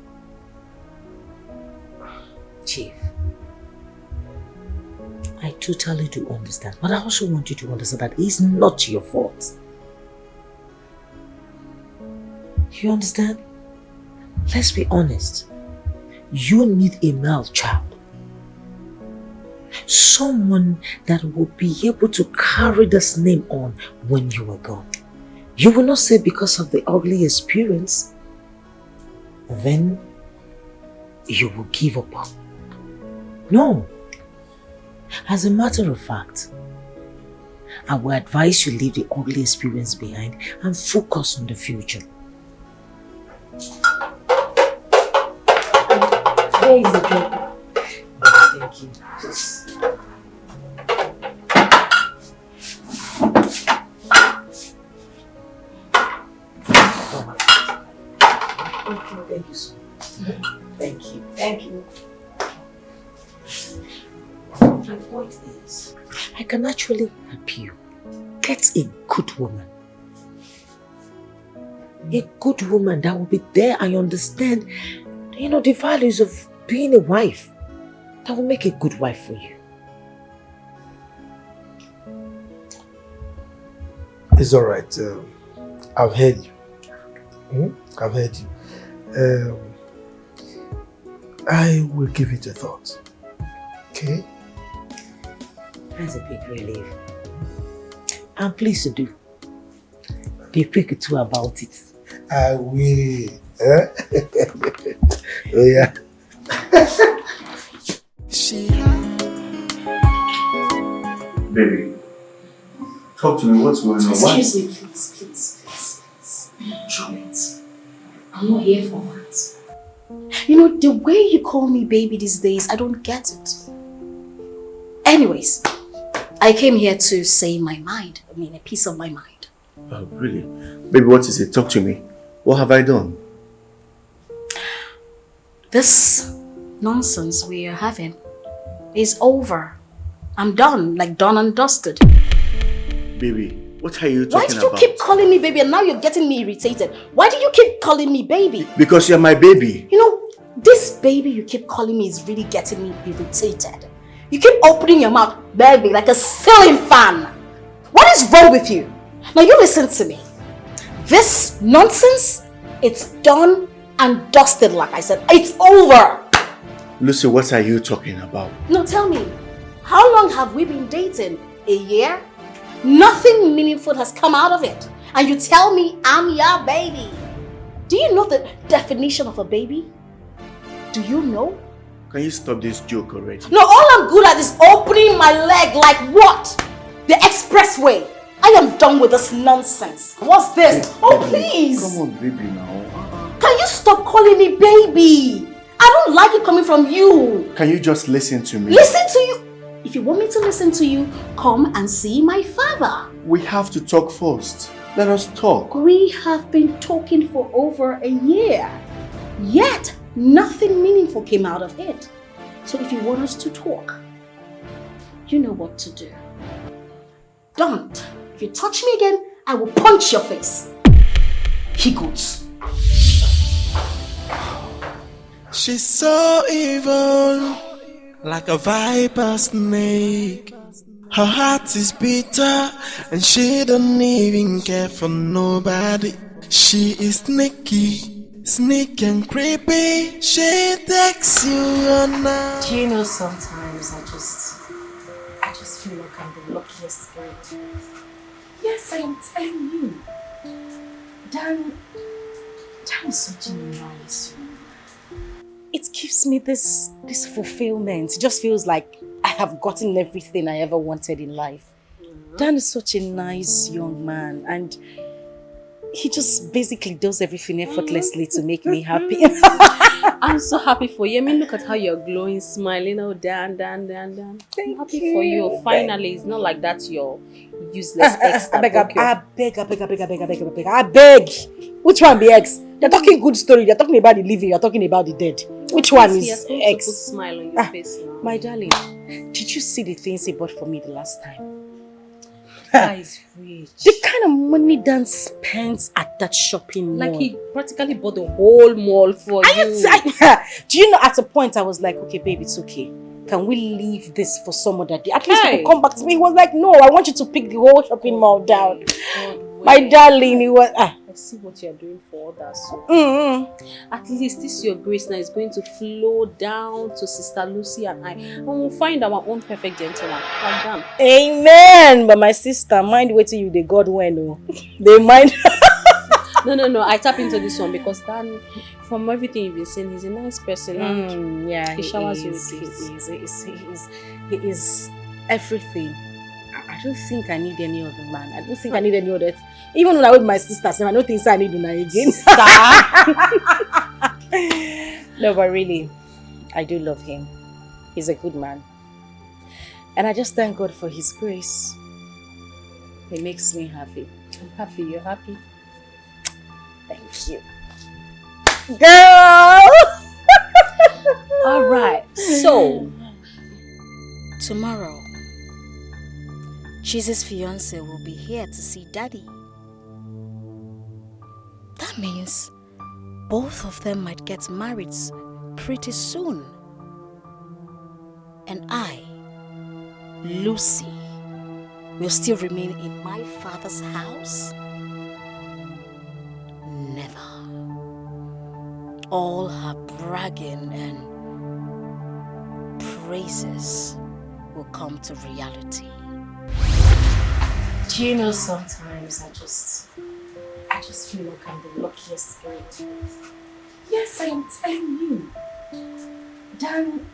Chief, I totally do understand, but I also want you to understand that it's not your fault. You understand? Let's be honest. You need a male child. Someone that will be able to carry this name on when you are gone. You will not say because of the ugly experience, then you will give up. No. As a matter of fact, I will advise you leave the ugly experience behind and focus on the future. Where is the drink? Thank you. Thank you so much. Thank you. Thank you. My point is, I can actually help you. Get a good woman. A good woman that will be there and understand, the values of being a wife. That will make a good wife for you. It's all right. I've heard you. I've heard you. I will give it a thought. Okay? That's a big relief. And please do. Be quick too about it. I will. Oh yeah. Baby, talk to me. What's going on? Excuse me, please. Drop it. I'm not here for that. The way you call me baby these days, I don't get it. Anyways, I came here to say my mind. A piece of my mind. Oh, really? Baby, what is it? Talk to me. What have I done? This nonsense we are having is over. I'm done, like done and dusted. Baby, what are you talking Why did you about? keep calling me baby and now you're getting me irritated? Why do you keep calling me baby? Because you're my baby. This baby you keep calling me is really getting me irritated. You keep opening your mouth, baby, like a ceiling fan. What is wrong with you? Now you listen to me. This nonsense, it's done and dusted, like I said. It's over. Lucy, what are you talking about? No, tell me, how long have we been dating? A year? Nothing meaningful has come out of it. And you tell me I'm your baby. Do you know the definition of a baby? Do you know? Can you stop this joke already? No, all I'm good at is opening my leg like what? The expressway. I am done with this nonsense. What's this? Oh, please. Come on, baby, now. Can you stop calling me baby? I don't like it coming from you. Can you just listen to me? Listen to you? If you want me to listen to you, come and see my father. We have to talk first. Let us talk. We have been talking for over a year. Yet, nothing meaningful came out of it. So if you want us to talk, you know what to do. Don't. If you touch me again, I will punch your face. He goes. She's so evil, like a viper snake. Her heart is bitter, and she don't even care for nobody. She is sneaky and creepy. She takes you on now. Do you know sometimes I just feel like I'm the luckiest girl. Yes, I am telling you. Dan is such a nice woman. It gives me this fulfillment. It just feels like I have gotten everything I ever wanted in life. Dan is such a nice young man, and he just basically does everything effortlessly to make me happy. I'm so happy for you. Look at how you're glowing, smiling. Oh, Dan. I'm happy for you. Finally, it's not like that your useless ex. I beg. Which one be ex? They're talking good story. They're talking about the living. You're talking about the dead. Which one is ex? Put smile on your face now. My darling, did you see the things he bought for me the last time? That is rich. The kind of money Dan spends at that shopping mall. Like he practically bought the whole mall for you. Do you know, at a point I was like, okay, babe, it's okay. Can we leave this for some other day? At least he could come back to me. He was like, no, I want you to pick the whole shopping mall down. My darling, he was... I see what you're doing for others. So. At least this your grace now is going to flow down to Sister Lucy and I. And we'll find our own perfect gentleman. Like them. Amen. But my sister, mind waiting you the God when. Oh. They mind... No. I tap into this one because Dan, from everything you've been saying, he's a nice person. Yeah, he showers you with gifts. He is everything. I don't think I need any other man. I don't think I need any other. Even when I with my sisters, I don't think I need una again. No, but really, I do love him. He's a good man. And I just thank God for his grace. It makes me happy. I'm happy. You're happy? Thank you. Girl! Alright, so tomorrow, Jesus' fiance will be here to see Daddy. That means both of them might get married pretty soon. And I, Lucy, will still remain in my father's house? Never. All her bragging and praises will come to reality. Do you know, sometimes I just feel like I'm the luckiest girl. Yes, I am telling you. Dan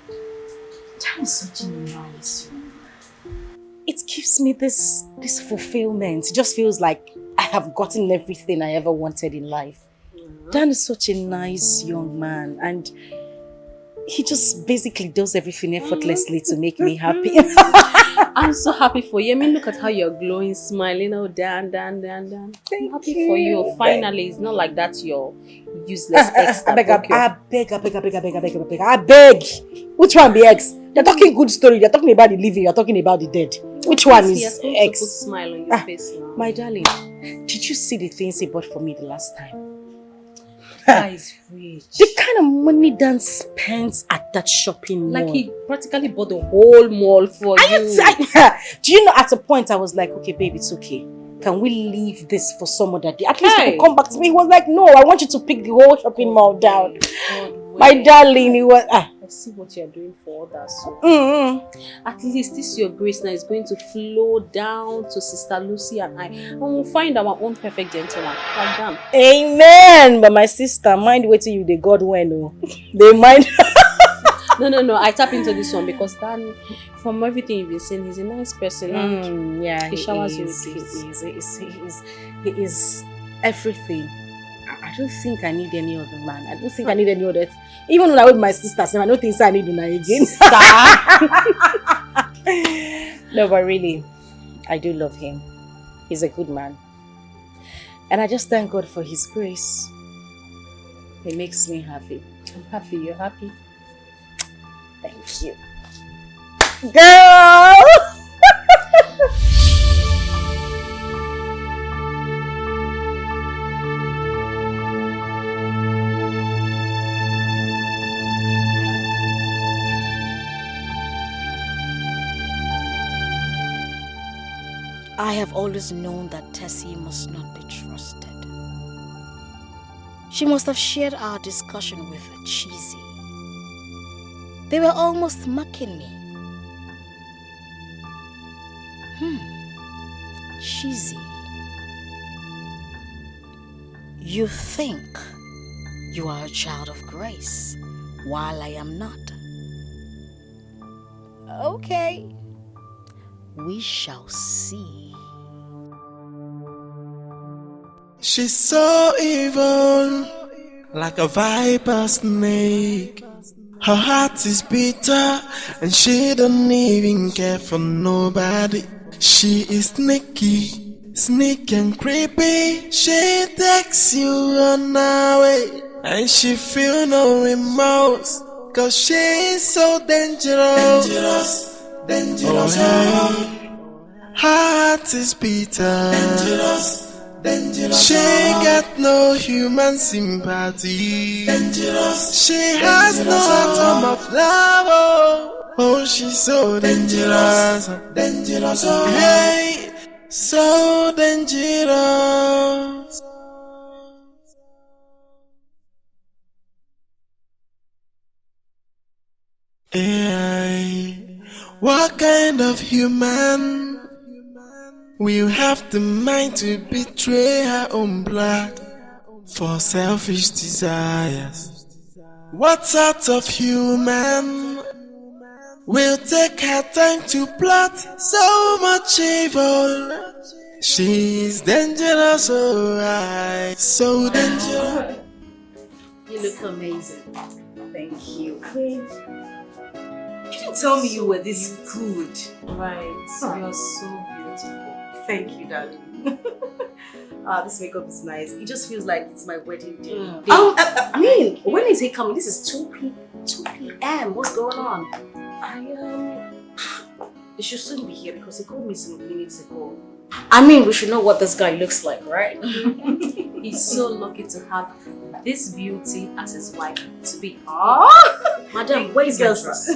is such a nice young man. It gives me this fulfillment. It just feels like I have gotten everything I ever wanted in life. Dan is such a nice young man, and he just basically does everything effortlessly to make me happy. I'm so happy for you. I mean, look at how you're glowing, smiling. Oh, Dan. I'm happy for you. Finally, it's not like that your useless ex. I beg. Which one be ex? They're talking good story. They're talking about the living. You're talking about the dead. Which one is ex? To put smile on your face now. My darling, did you see the things he bought for me the last time? That is rich. The kind of money Dan spends at that shopping mall. Like he practically bought the whole mall for you. Do you know, at a point I was like, okay, babe, it's okay. Can we leave this for some other day? At least he will come back to me. He was like, no, I want you to pick the whole shopping mall down. My darling, he was... I see what you're doing for others. So. At least this your grace now is going to flow down to Sister Lucy and I. And we'll find our own perfect gentleman. Like them. Amen. But my sister, mind waiting you, they God when oh. They mind... No. I tap into this one because Dan, from everything you've been saying, he's a nice person. Yeah, he showers you with kisses. He is everything. I don't think I need any other man. I don't think I need any other. Even when I with my sisters, I don't think I need una again. No, but really, I do love him. He's a good man. And I just thank God for his grace. It makes me happy. I'm happy. You're happy? Thank you. Girl! I have always known that Tessie must not be trusted. She must have shared our discussion with Cheesy. They were almost mocking me. Cheesy. You think you are a child of grace, while I am not. Okay. We shall see. She's so evil, like a viper snake. Her heart is bitter, and she don't even care for nobody. She is sneaky and creepy. She takes you on her way, and she feel no remorse, 'cause she is so dangerous. Oh, hey. Heart is bitter. She got no human sympathy. She has no atom of love. Oh, she's so dangerous. Oh, hey, so dangerous. Yeah. What kind of human will have the mind to betray her own blood for selfish desires? What sort of human will take her time to plot so much evil. She's dangerous, alright, so dangerous. You look amazing. Thank you. You didn't tell me you were this good. Right. You are so beautiful. Thank you, darling. This makeup is nice. It just feels like it's my wedding day. I mean, when is he coming? This is 2 p.m. What's going on? He should soon be here because he called me some minutes ago. I mean, we should know what this guy looks like, right? He's so lucky to have this beauty as his wife to be. Madam, where is your dress?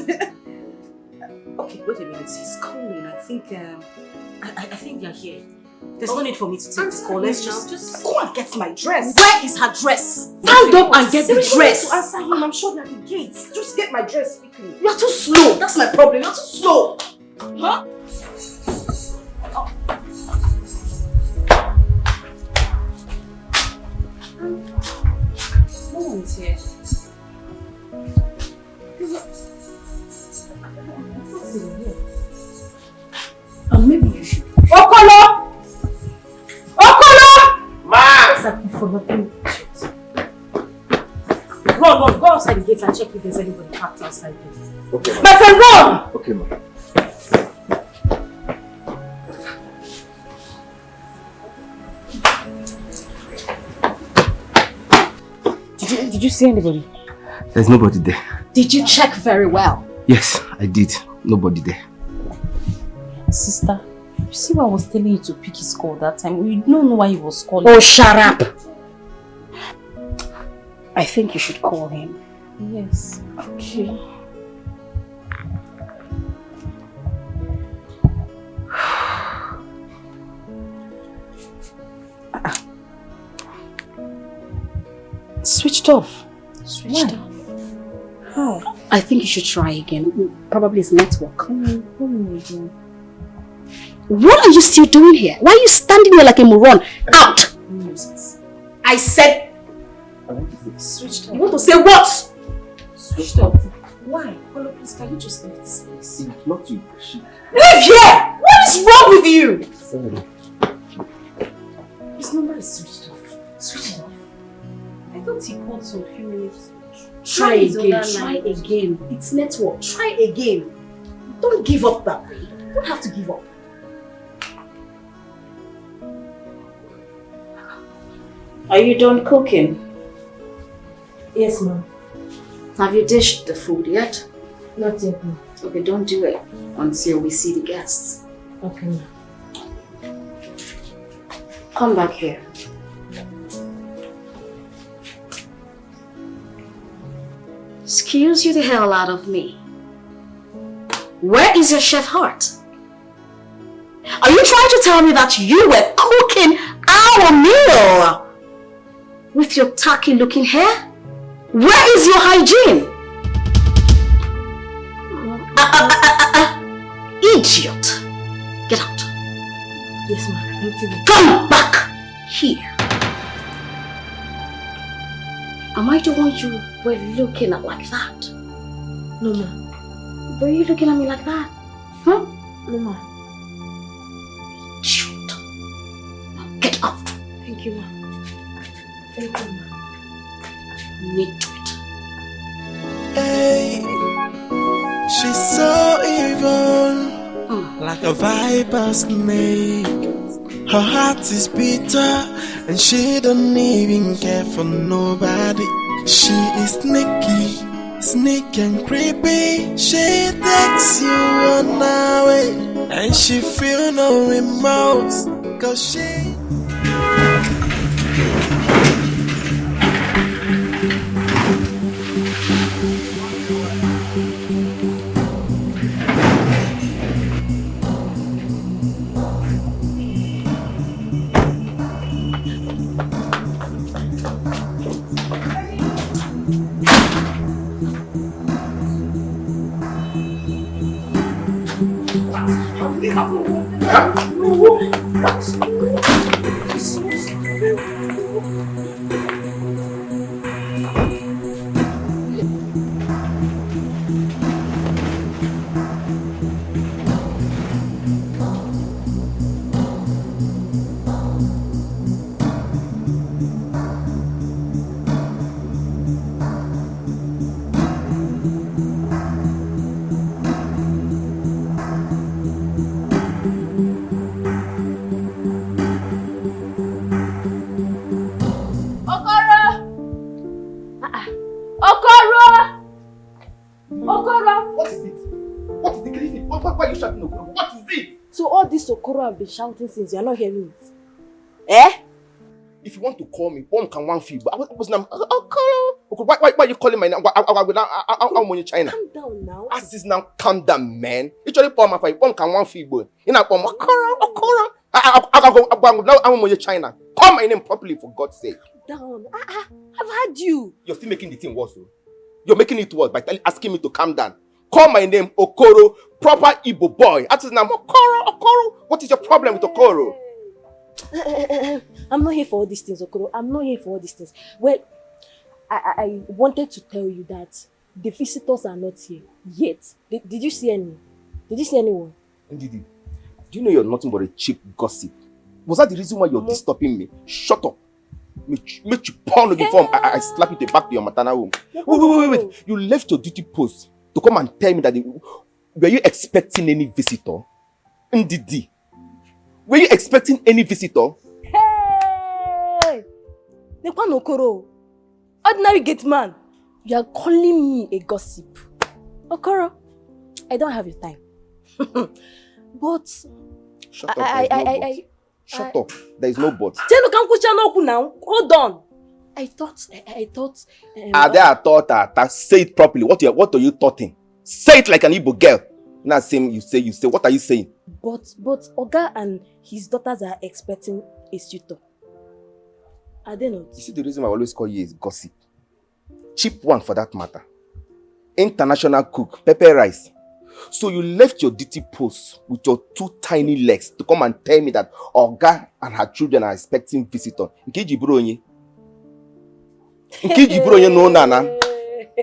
Okay, wait a minute. He's calling. I think they're here. There's no need for me to take this call. Let's just go and get my dress. Where is her dress? Stand up and get the dress. To answer him, I'm sure they're at the gates. Just get my dress quickly. You're too slow. That's my problem. You're too slow. Huh? No one's here. What's in here? Maybe you should. Okolo! Run, go outside the gates and check if there's anybody parked outside there. Okay, ma. My friend, run! Okay, ma. Did you see anybody? There's nobody there. Did you check very well? Yes, I did. Nobody there. Sister, you see why I was telling you to pick his call that time? We don't know why he was calling. Oh, shut up! I think you should call him. Yes. Okay. Switched off. Switched off. How? I think you should try again. Probably his network. Call me again. What are you still doing here? Why are you standing there like a moron? Out! I said... Switched off. You want to say what? Switched off. Why? Polo, please, can you just leave this place? It's not you. Leave here! What is wrong with you? Sorry. His number is switched off. Switched off. I thought he called some few minutes. Try again. It's network. Try again. Don't give up that way. You don't have to give up. Are you done cooking? Yes, ma'am. Have you dished the food yet? Not yet, ma'am. Okay, don't do it until we see the guests. Okay, ma'am. Come back here. Excuse you the hell out of me. Where is your chef heart? Are you trying to tell me that you were cooking our meal with your tacky looking hair? Where is your hygiene? Idiot. Get out. Yes, ma'am. Come back here. Am I the one you were looking at like that? No, ma'am. Were you looking at me like that? Huh? No, ma'am. Shoot. Now get out. Thank you, ma'am. Thank you, ma'am. Need to it. Hey, she's so evil, like a viper snake. Her heart is bitter, and she don't even care for nobody. She is sneaky and creepy. She takes you on her way, and she feel no remorse, 'cause she... Why are you shouting Okoro? What is it? So all this Okoro have been shouting since you are not hearing it. Eh? If you want to call me, one can one feel. But I was now Okoro. Why are you calling my name? I'm on China. Calm down now. As is now, calm down, man. You try to call my fight. One can one feel, boy. You know, Okoro. I'm on China. Call my name properly, for God's sake. Down. I've heard you. You're still making the thing worse, though. You're making it worse by asking me to calm down. Call my name Okoro, proper Igbo boy. That is now Okoro. What is your problem with Okoro? I'm not here for all these things, Okoro. I'm not here for all these things. Well, I wanted to tell you that the visitors are not here yet. Did you see any? Did you see anyone? Ndidi, do you know you're nothing but a cheap gossip? Was that the reason why you're disturbing me? Shut up. Make you pound on the form. I slap you back to your maternal home. Wait. You left your duty post to come and tell me that were you expecting any visitor? Ndidi, were you expecting any visitor? Hey! Nekwan Okoro, ordinary gate man. You are calling me a gossip. Okoro, I don't have your time. But Shut up. Shut up. There is no but. Now. Hold on. I thought. Say it properly. What are you thoughting? Say it like an Igbo girl. Not saying you say. What are you saying? But Oga and his daughters are expecting a suitor. Are they not? You see, the reason I always call you is gossip. Cheap one for that matter. International cook, pepper rice. So you left your duty post with your 2 tiny legs to come and tell me that Oga and her children are expecting visitor. Nkiji bro no nana.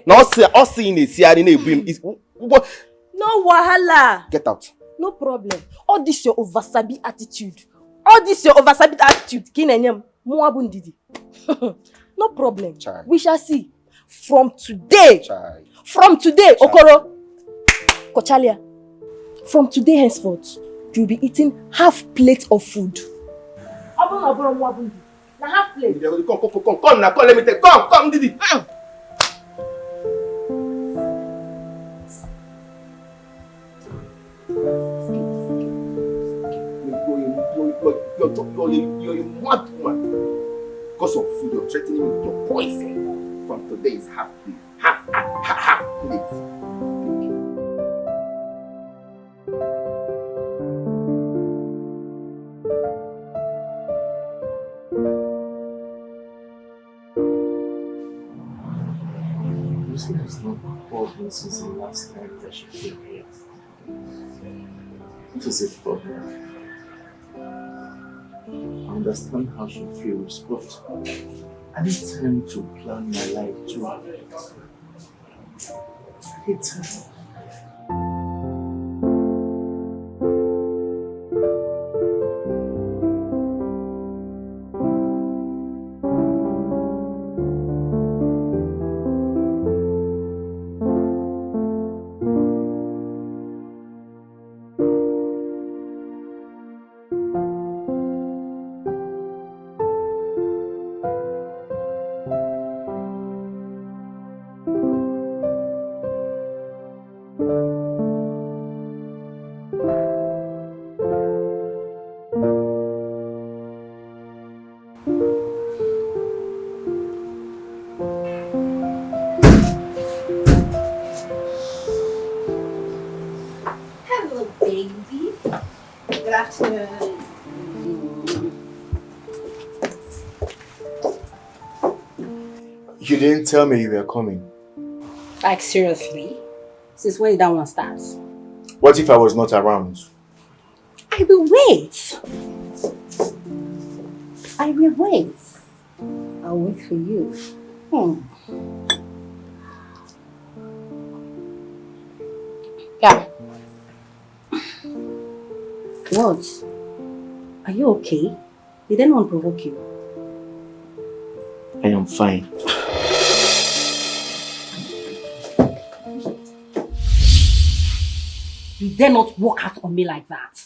No see in a siari na ebim is no wahala. Get out. No problem. All this your oversabi attitude. Kinenyam muabundidi. No problem. Child. We shall see. From today. Child. Okoro. Kochalia. From today henceforth, you'll be eating half plate of food. Now half plate. Come now, let me take. Come, Didi. You're a mad woman. Because of food, you're threatening me with your poison. From today is half plate. Half plate. It's not problem since the last time that she came here. What is the problem? I understand how she feels, but I need time to plan my life too. I need time. You didn't tell me you were coming. Like seriously? Since when did that one start? What if I was not around? I will wait. I'll wait for you. Yeah. What? Are you okay? Did anyone provoke you? I am fine. You dare not walk out on me like that.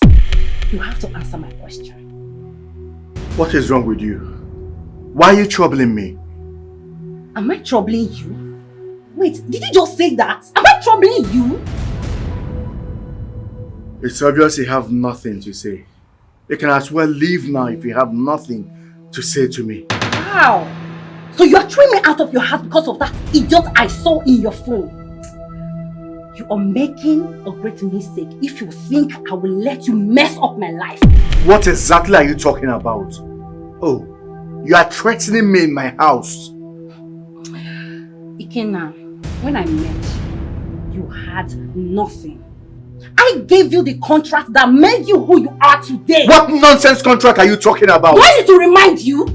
You have to answer my question. What is wrong with you? Why are you troubling me? Am I troubling you? Wait, did you just say that? Am I troubling you? It's obvious you have nothing to say. You can as well leave now if you have nothing to say to me. Wow! So you are throwing me out of your house because of that idiot I saw in your phone. You are making a great mistake if you think I will let you mess up my life. What exactly are you talking about? Oh, you are threatening me in my house. Ikenna, when I met you, you had nothing. I gave you the contract that made you who you are today. What nonsense contract are you talking about? Do I need to remind you?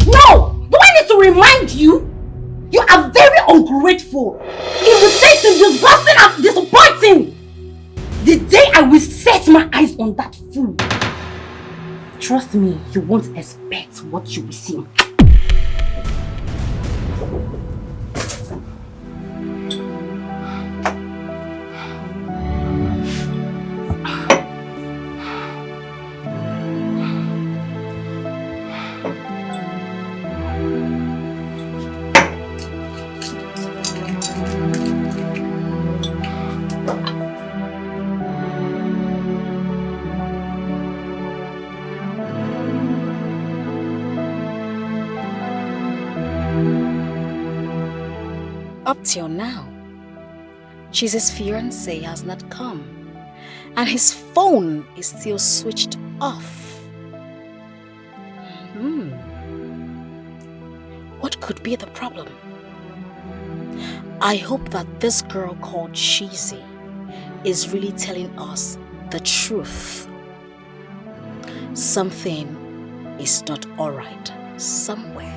No! Do I need to remind you? You are very ungrateful, irritating, disgusting and disappointing. The day I will set my eyes on that fool, trust me, you won't expect what you will see. Up till now, Jesus' fiancé has not come, and his phone is still switched off. What could be the problem? I hope that this girl called Cheesy is really telling us the truth. Something is not alright somewhere.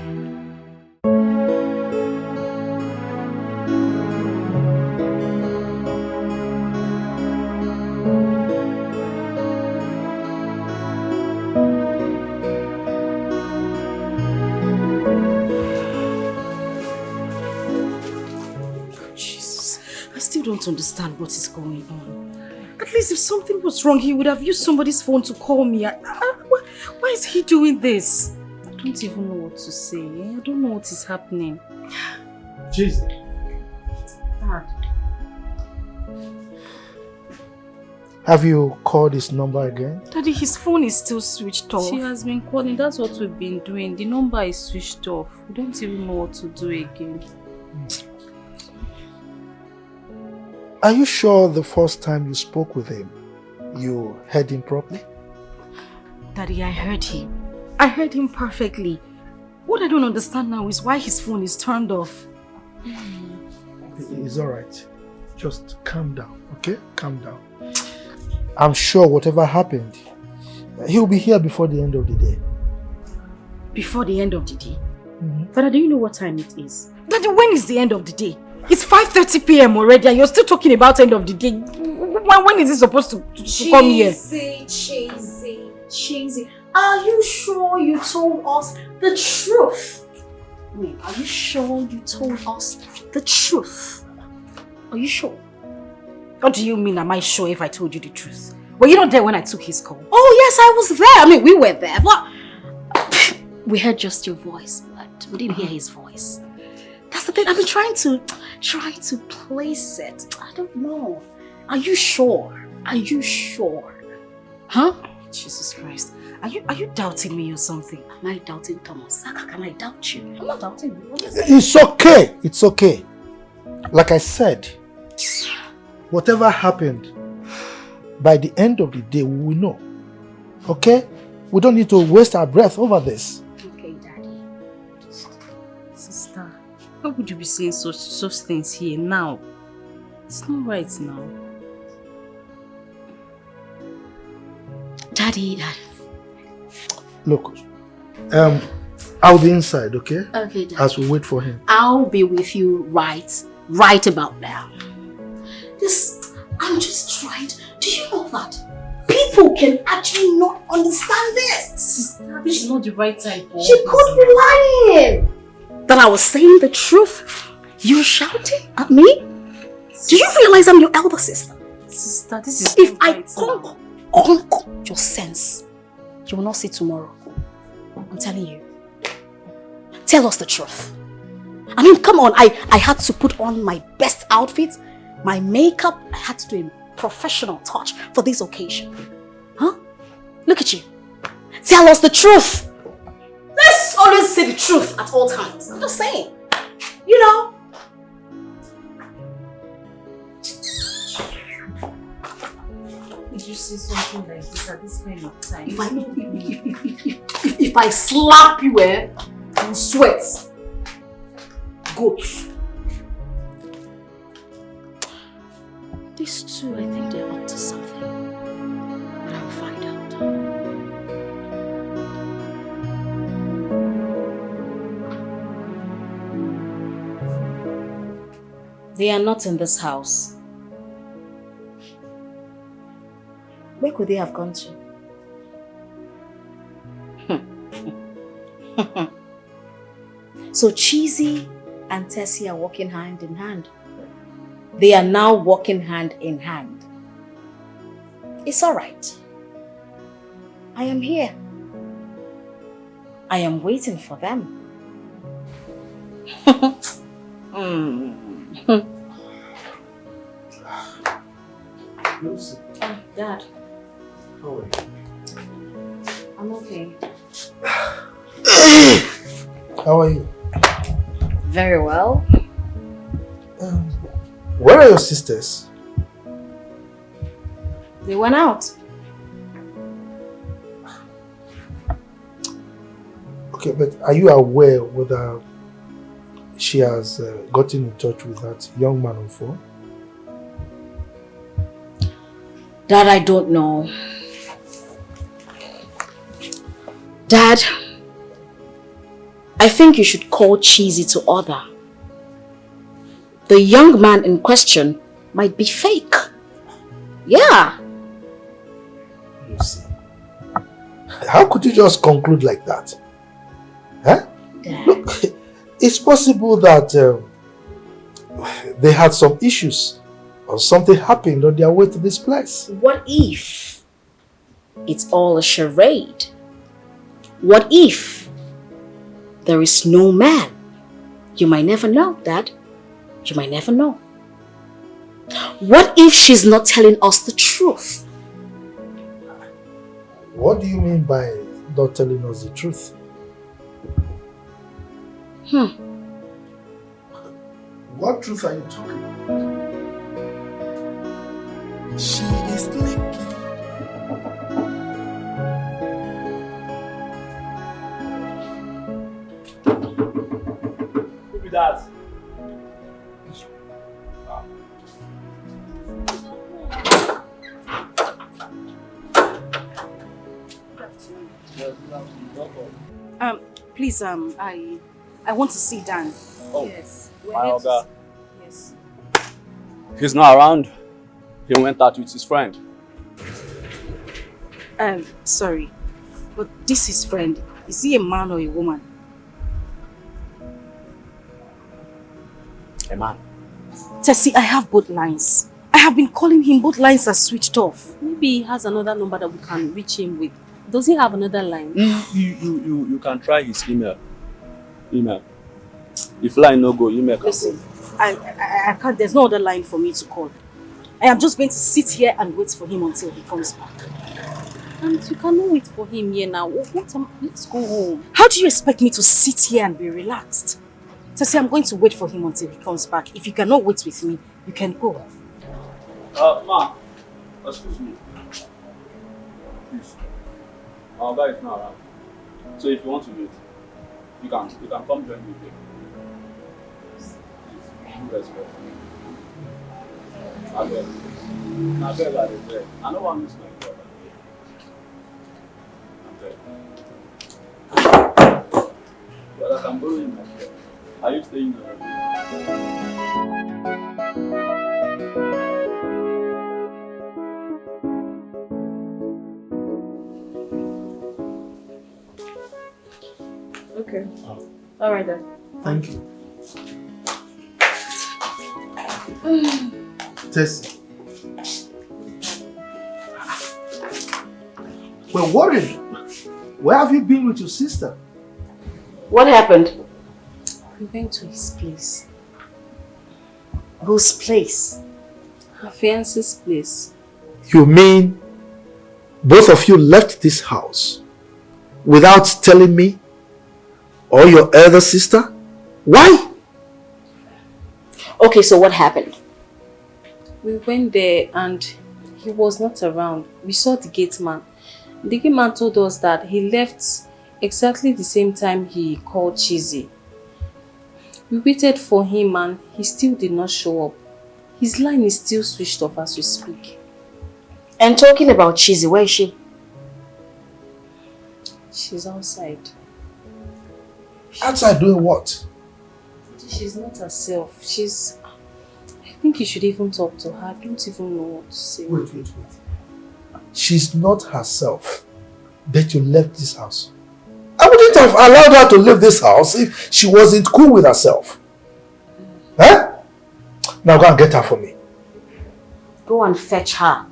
I don't understand what is going on. At least if something was wrong, he would have used somebody's phone to call me. Why is he doing this? I don't even know what to say. I don't know what is happening. Jesus. Dad. Have you called his number again? Daddy, his phone is still switched off. She has been calling. That's what we've been doing. The number is switched off. We don't even know what to do again. Are you sure the first time you spoke with him, you heard him properly? Daddy, I heard him. I heard him perfectly. What I don't understand now is why his phone is turned off. It's alright. Just calm down, okay? Calm down. I'm sure whatever happened, he'll be here before the end of the day. Before the end of the day? Father, do you know what time it is? Daddy, when is the end of the day? It's 5:30 p.m. already and you're still talking about end of the day. When is it supposed to come here? Cheesy. Are you sure you told us the truth? Wait, are you sure you told us the truth? Are you sure? What do you mean, am I sure if I told you the truth? Were you not there when I took his call? Oh yes, I was there. I mean, we were there, but we heard just your voice, but we didn't hear his voice. That's the thing. I've been trying to place it. I don't know. Are you sure? Are you sure? Huh? Jesus Christ. Are you doubting me or something? Am I doubting Thomas? How can I doubt you? I'm not doubting you. It's okay. It's okay. Like I said, whatever happened, by the end of the day, we will know. Okay? We don't need to waste our breath over this. Okay, Daddy. Sister, how would you be saying such things here now? It's not right now. Daddy. Look, I'll be inside, okay? Okay, Daddy. As we wait for him. I'll be with you right about now. I'm just trying to... Do you know that people can actually not understand this? Sister, this is not the right time for She could be lying. That I was saying the truth. You're shouting at me? Do you realize I'm your elder sister? Sister, this is If I conquer your sense, you will not see tomorrow. I'm telling you. Tell us the truth. I mean, come on. I had to put on my best outfit, my makeup. I had to do a professional touch for this occasion. Huh? Look at you. Tell us the truth. Let's always say the truth at all times. I'm just saying. You know. Did you say something like this at this kind of time? If I slap you, you sweat. Goats. These two, I think they're up to something. But I'll find out. They are not in this house. Where could they have gone to? So Cheesy and Tessie are walking hand in hand. They are now walking hand in hand. It's all right. I am here. I am waiting for them. Lucy. Oh, Dad. How are you? I'm okay. How are you? Very well. Where are your sisters? They went out. Okay, but are you aware whether she has gotten in touch with that young man on phone? Dad, I don't know. Dad, I think you should call Cheesy to order. The young man in question might be fake. Yeah. Lucy, how could you just conclude like that? Huh? Dad. Look, it's possible that they had some issues or something happened on their way to this place. What if it's all a charade? What if there is no man? You might never know, Dad. You might never know. What if she's not telling us the truth? What do you mean by not telling us the truth? What truth are you talking about? She is sneaky. Who be that? Please, I want to see Dan. Oh, yes. my Oga. Yes. He's not around. He went out with his friend. Sorry, but this is friend. Is he a man or a woman? A man. Tessie, I have both lines. I have been calling him, both lines are switched off. Maybe he has another number that we can reach him with. Does he have another line? You can try his email. If line no go, email can Listen, I can't, there's no other line for me to call. I am just going to sit here and wait for him until he comes back. And you cannot wait for him here now. Let's go home. How do you expect me to sit here and be relaxed? Tessie, I'm going to wait for him until he comes back. If you cannot wait with me, you can go. Ma, excuse me. Please. Our guy is not around. So if you want to wait, you can come join me here. Please, do I beg. I beg. I don't want to miss my brother. I beg. But I can borrow you my share. Are you staying there? Okay. All right then. Thank you. Tessie. We're worried. Where have you been with your sister? What happened? We went to his place. Whose place? Her fiance's place. You mean both of you left this house without telling me or your elder sister? Why? Okay, so what happened? We went there and he was not around. We saw the gate man. The gate man told us that he left exactly the same time he called Cheesy. We waited for him and he still did not show up. His line is still switched off as we speak. And talking about Cheesy, where is she? She's outside. Outside doing what? She's not herself. I think you should even talk to her. I don't even know what to say. Wait. She's not herself. That you left this house. I wouldn't have allowed her to leave this house if she wasn't cool with herself. Huh? Now go and get her for me. Go and fetch her.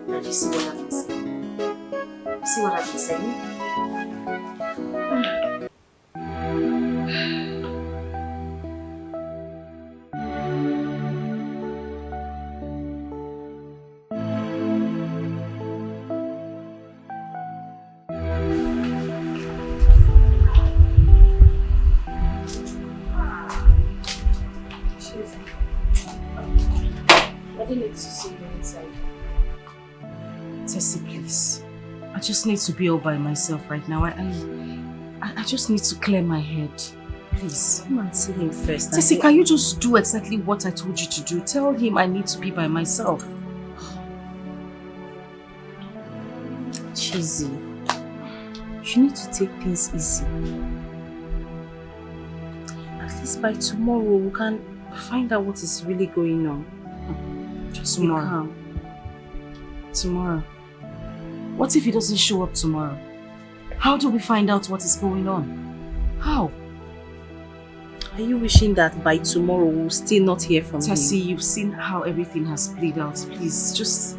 Did you see what I've been saying? See what I've been saying? I didn't need to see you inside. Tessie, please. I just need to be all by myself right now. I just need to clear my head. Please. Come and see him first. Tessie, can you just do exactly what I told you to do? Tell him I need to be by myself. Cheesy. You need to take things easy. At least by tomorrow we can find out what is really going on. Just be calm. Tomorrow. What if he doesn't show up tomorrow? How do we find out what is going on? How? Are you wishing that by tomorrow we'll still not hear from him? Tessie, you've seen how everything has played out. Please, just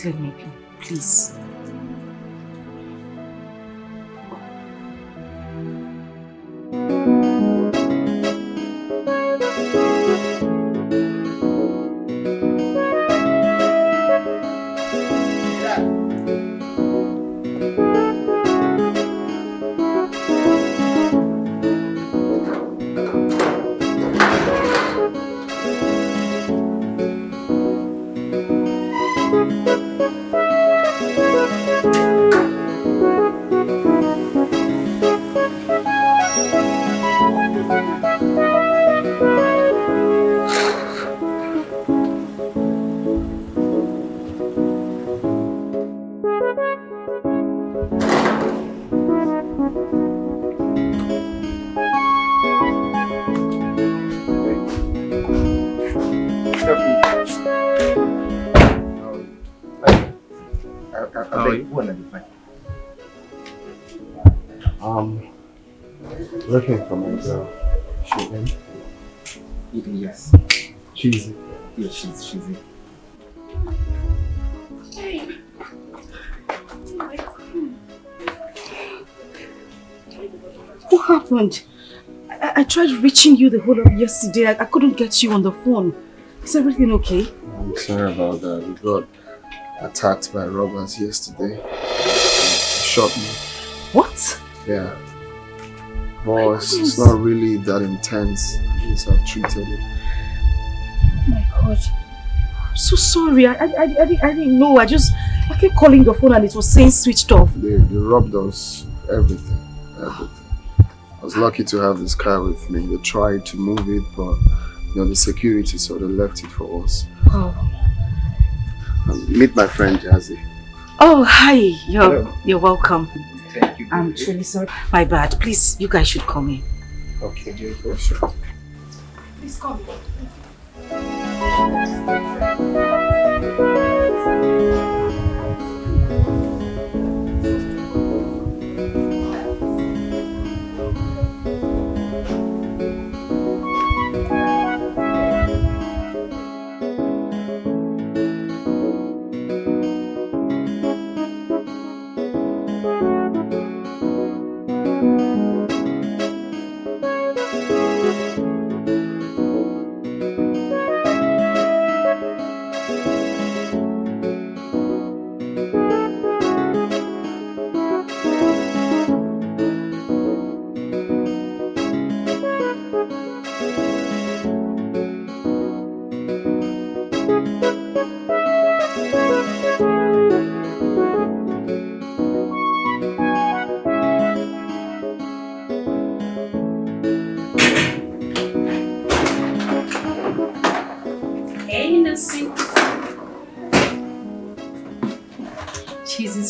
let me be. Please. Looking for my girl. She in? Yes. Cheesy. Yeah, she's in. What happened? I tried reaching you the whole of yesterday. I couldn't get you on the phone. Is everything okay? I'm sorry about that. We got attacked by robbers yesterday. They shot me. What? Yeah. Well, it's not really that intense. At least I've treated it. Oh my God. I'm so sorry. I didn't know. I kept calling the phone and it was saying switched off. They robbed us. Everything. I was lucky to have this car with me. They tried to move it, but the security, so they left it for us. Oh. Meet my friend Jazzy. Oh, hi. You're welcome. Thank you. I'm truly sorry. My bad. Please, you guys should come in. Okay, dear, for sure. Please come.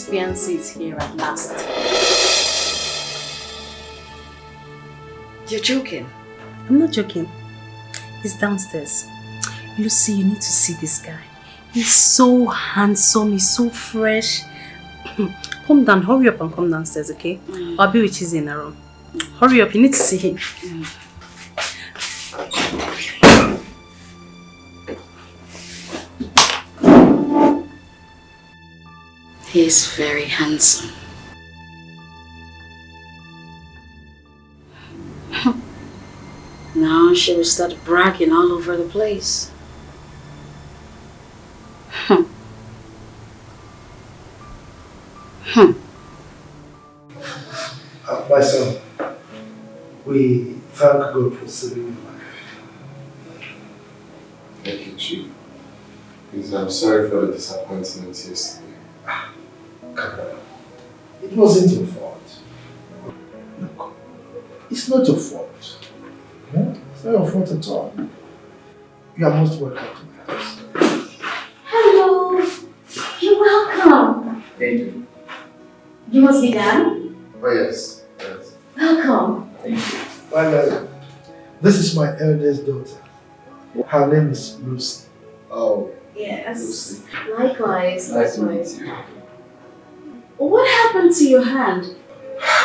Lucy's fiancé is here at last. You're joking? I'm not joking. He's downstairs. Lucy, you need to see this guy. He's so handsome, he's so fresh. Calm down, hurry up and come downstairs, okay? I'll be with Chizzy in a room. Hurry up, you need to see him. He's very handsome. Now she will start bragging all over the place. My son, we thank God for saving your life. Thank you, Chief. Please, I'm sorry for the disappointment yesterday. Come on. It wasn't your fault. Look, it's not your fault. It's not your fault at all. You are most welcome to my house. Hello. You're welcome. Thank you. You must be Dan. Oh, yes. Yes. Welcome. Thank you. Well, this is my eldest daughter. Her name is Lucy. Oh. Yes. Lucy. Likewise. Nice to meet you. What happened to your hand?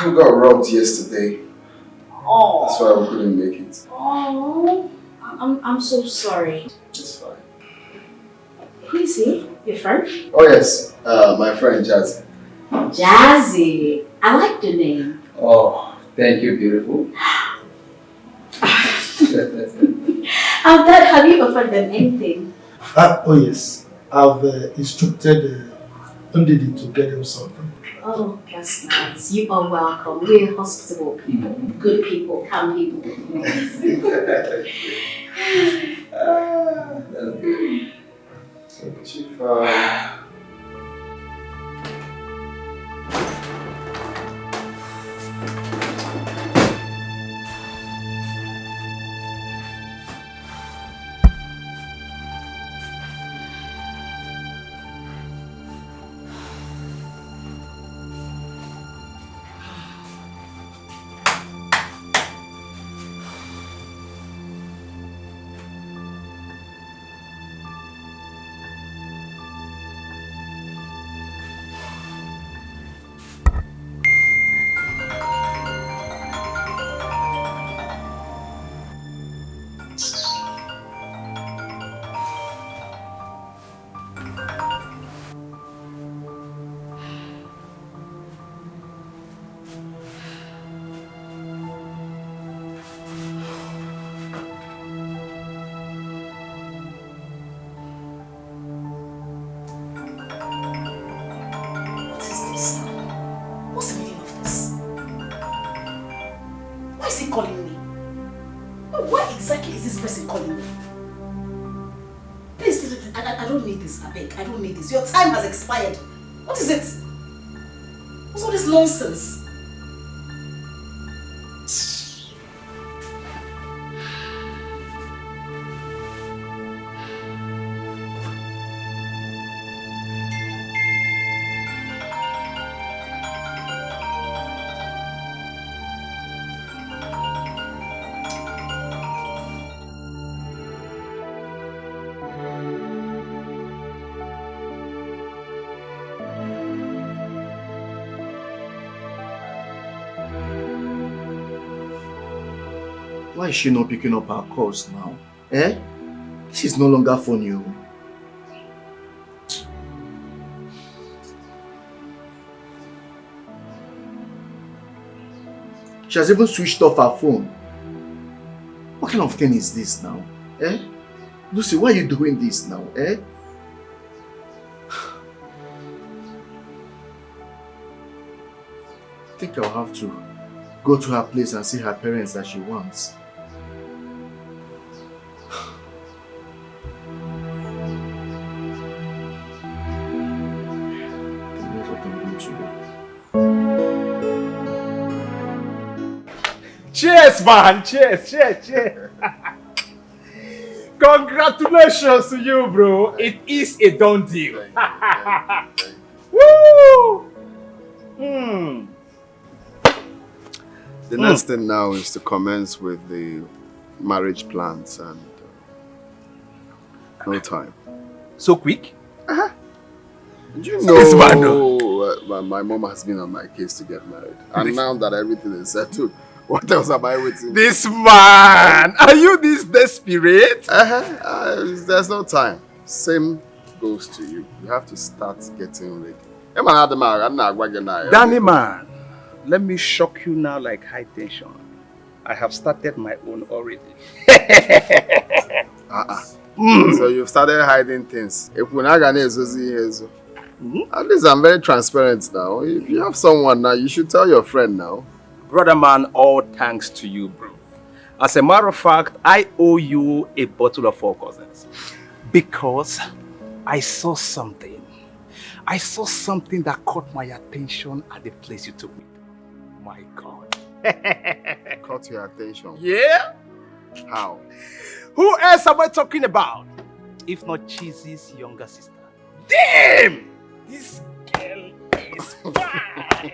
We got robbed yesterday. Oh. That's why we couldn't make it. Oh. I'm so sorry. It's fine. Who is he? Your friend? Oh, yes. My friend Jazzy. Jazzy. I like the name. Oh, thank you, beautiful. Dad, have you offered them anything? Oh yes, I've instructed Ndidi to get him something. Oh, that's nice. You are welcome. We're hospitable people, good people, calm people. That's good. So, Chief, calling me? No, why exactly is this person calling me? Please, I don't need this, I beg. I don't need this. Your time has expired. What is it? What's all this nonsense? Why is she not picking up our calls now? Eh? This is no longer funny. She has even switched off her phone. What kind of thing is this now? Eh? Lucy, why are you doing this now? Eh? I think I'll have to go to her place and see her parents that she wants. Cheers, man! Cheers, cheers, cheers! Congratulations to you, bro! It is a done deal. Woo! The next thing now is to commence with the marriage plans and no time. So quick? Do you This man, know my mom has been on my case to get married. And now that everything is settled, what else am I waiting? This man! Are you this desperate? There's no time. Same goes to you. You have to start getting ready. Danny man, let me shock you now like high tension. I have started my own already. So you've started hiding things. At least I'm very transparent now. If you have someone now, you should tell your friend now. Brother man, all thanks to you, bro. As a matter of fact, I owe you a bottle of Four Cousins. Because I saw something. I saw something that caught my attention at the place you took me to. My God. Caught your attention? Yeah? How? Who else am I talking about? If not Cheesy's younger sister. Damn! This girl is fine!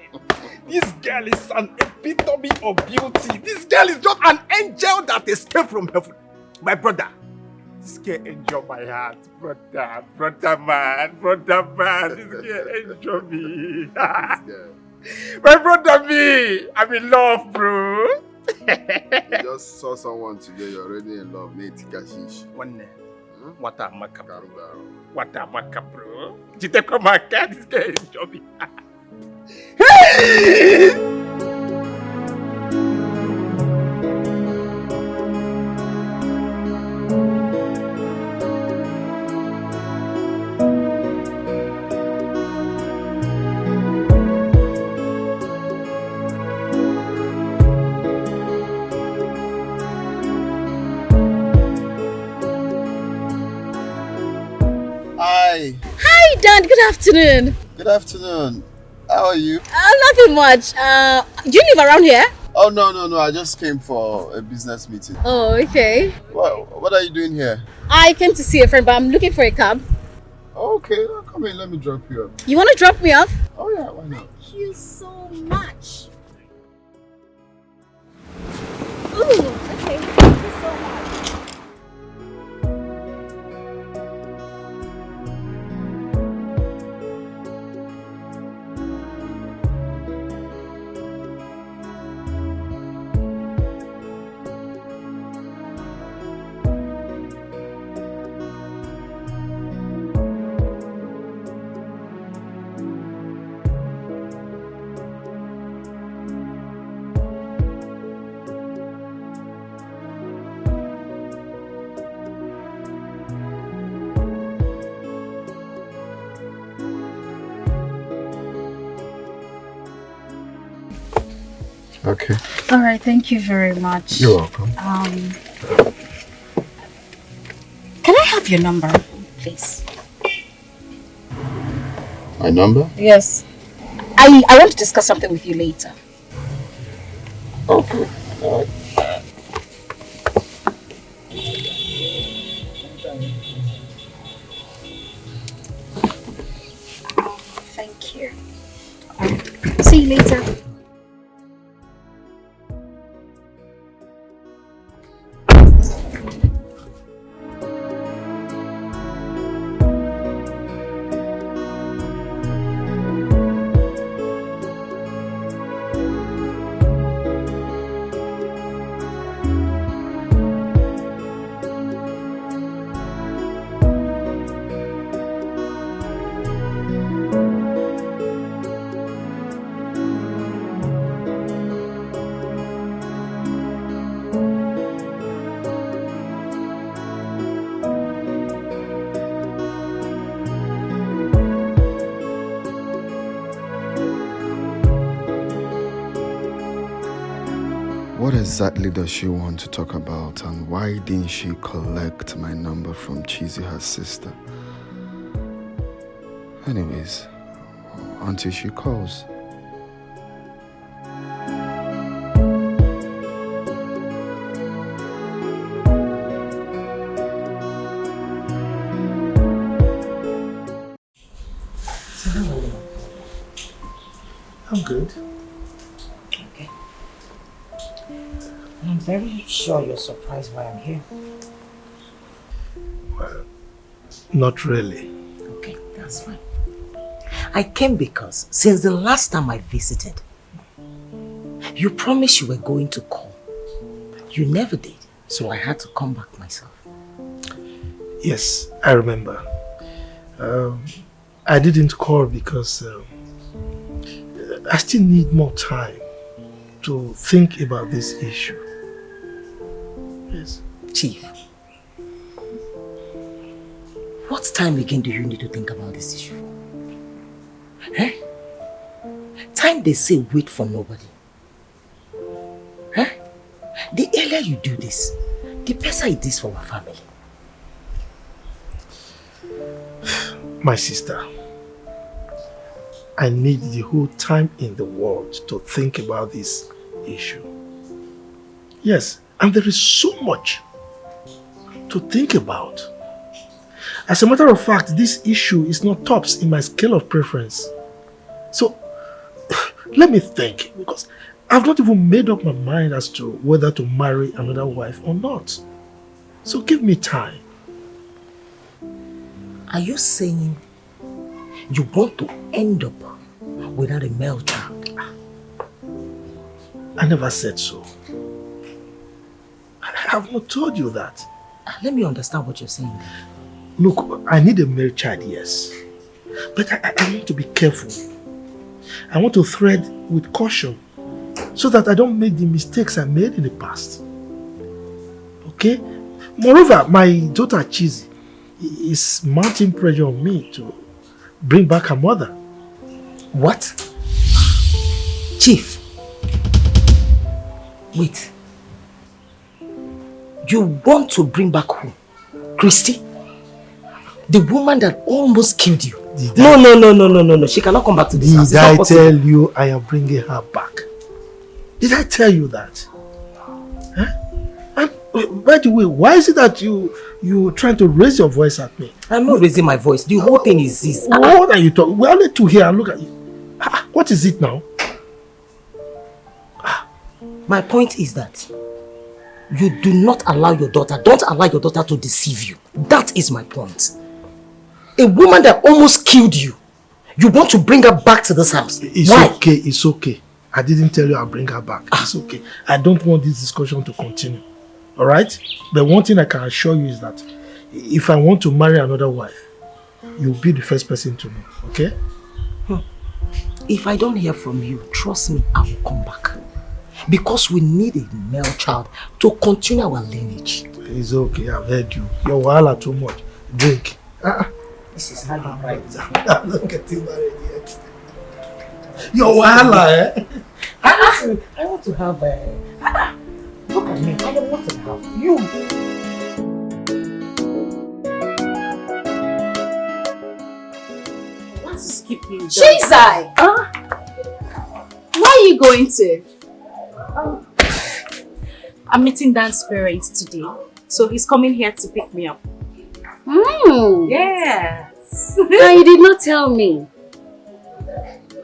This girl is an epitome of beauty. This girl is just an angel that escaped from heaven. My brother, this girl enjoy my heart. Brother man, this girl enjoy me. My brother me, I'm in love, bro. You just saw someone today, you're already in love. One name. What a maka, bro. What a maka, bro. Jiteko maka, this girl enjoy me. Hey! Hi, Dan. Good afternoon. Good afternoon. How are you? Nothing much. Do you live around here? Oh, no. I just came for a business meeting. Oh, okay. What are you doing here? I came to see a friend, but I'm looking for a cab. Okay, come in. Let me drop you off. You want to drop me off? Oh, yeah. Why not? Thank you so much. Ooh, okay. Thank you so much. Okay. All right, thank you very much. You're welcome. Can I have your number, please? My number? Yes. I want to discuss something with you later. Okay. Thank you. See you later. What exactly does she want to talk about, and why didn't she collect my number from Cheesy, her sister? Anyways, until she calls. I'm good. Okay. I'm very sure you're surprised why I'm here. Well, not really. Okay, that's fine. I came because since the last time I visited, you promised you were going to call. You never did, so I had to come back myself. Yes, I remember. I didn't call because I still need more time to think about this issue. Yes. Chief, what time again do you need to think about this issue for? Huh? Time they say wait for nobody. Huh? The earlier you do this, the better it is for our family. My sister, I need the whole time in the world to think about this issue. Yes, and there is so much to think about. As a matter of fact, this issue is not tops in my scale of preference. So, let me think, because I've not even made up my mind as to whether to marry another wife or not. So give me time. Are you saying you want to end up without a male child? I never said so. I have not told you that. Let me understand what you're saying. Look, I need a male child, yes. But I want to be careful. I want to tread with caution so that I don't make the mistakes I made in the past. Okay? Moreover, my daughter Chizzy is mounting pressure on me to bring back her mother. What? Chief, wait. You want to bring back who? Christy? The woman that almost killed you? No. She cannot come back to this house. Did I tell you I am bringing her back? Did I tell you that? Huh? And by the way, why is it that you trying to raise your voice at me? I'm not raising my voice. The whole thing is this. What are you talking? We are only two here and look at you. What is it now? My point is that you do not allow your daughter, don't allow your daughter to deceive you. That is my point. A woman that almost killed you, you want to bring her back to this house. Why? It's okay. I didn't tell you I'll bring her back. It's okay. I don't want this discussion to continue. Alright? But one thing I can assure you is that if I want to marry another wife, you'll be the first person to know. Okay? If I don't hear from you, trust me, I will come back. Because we need a male child to continue our lineage. It's okay, I've heard you. You're wahala too much. Drink. This is how you write. I'm not getting married yet. You're wahala, eh? I want to have a... Look at me, I am not in the house. You! What is keeping you? Shizai! Where are you going to? I'm meeting Dan's parents today, so he's coming here to pick me up. Yes. And you did not tell me.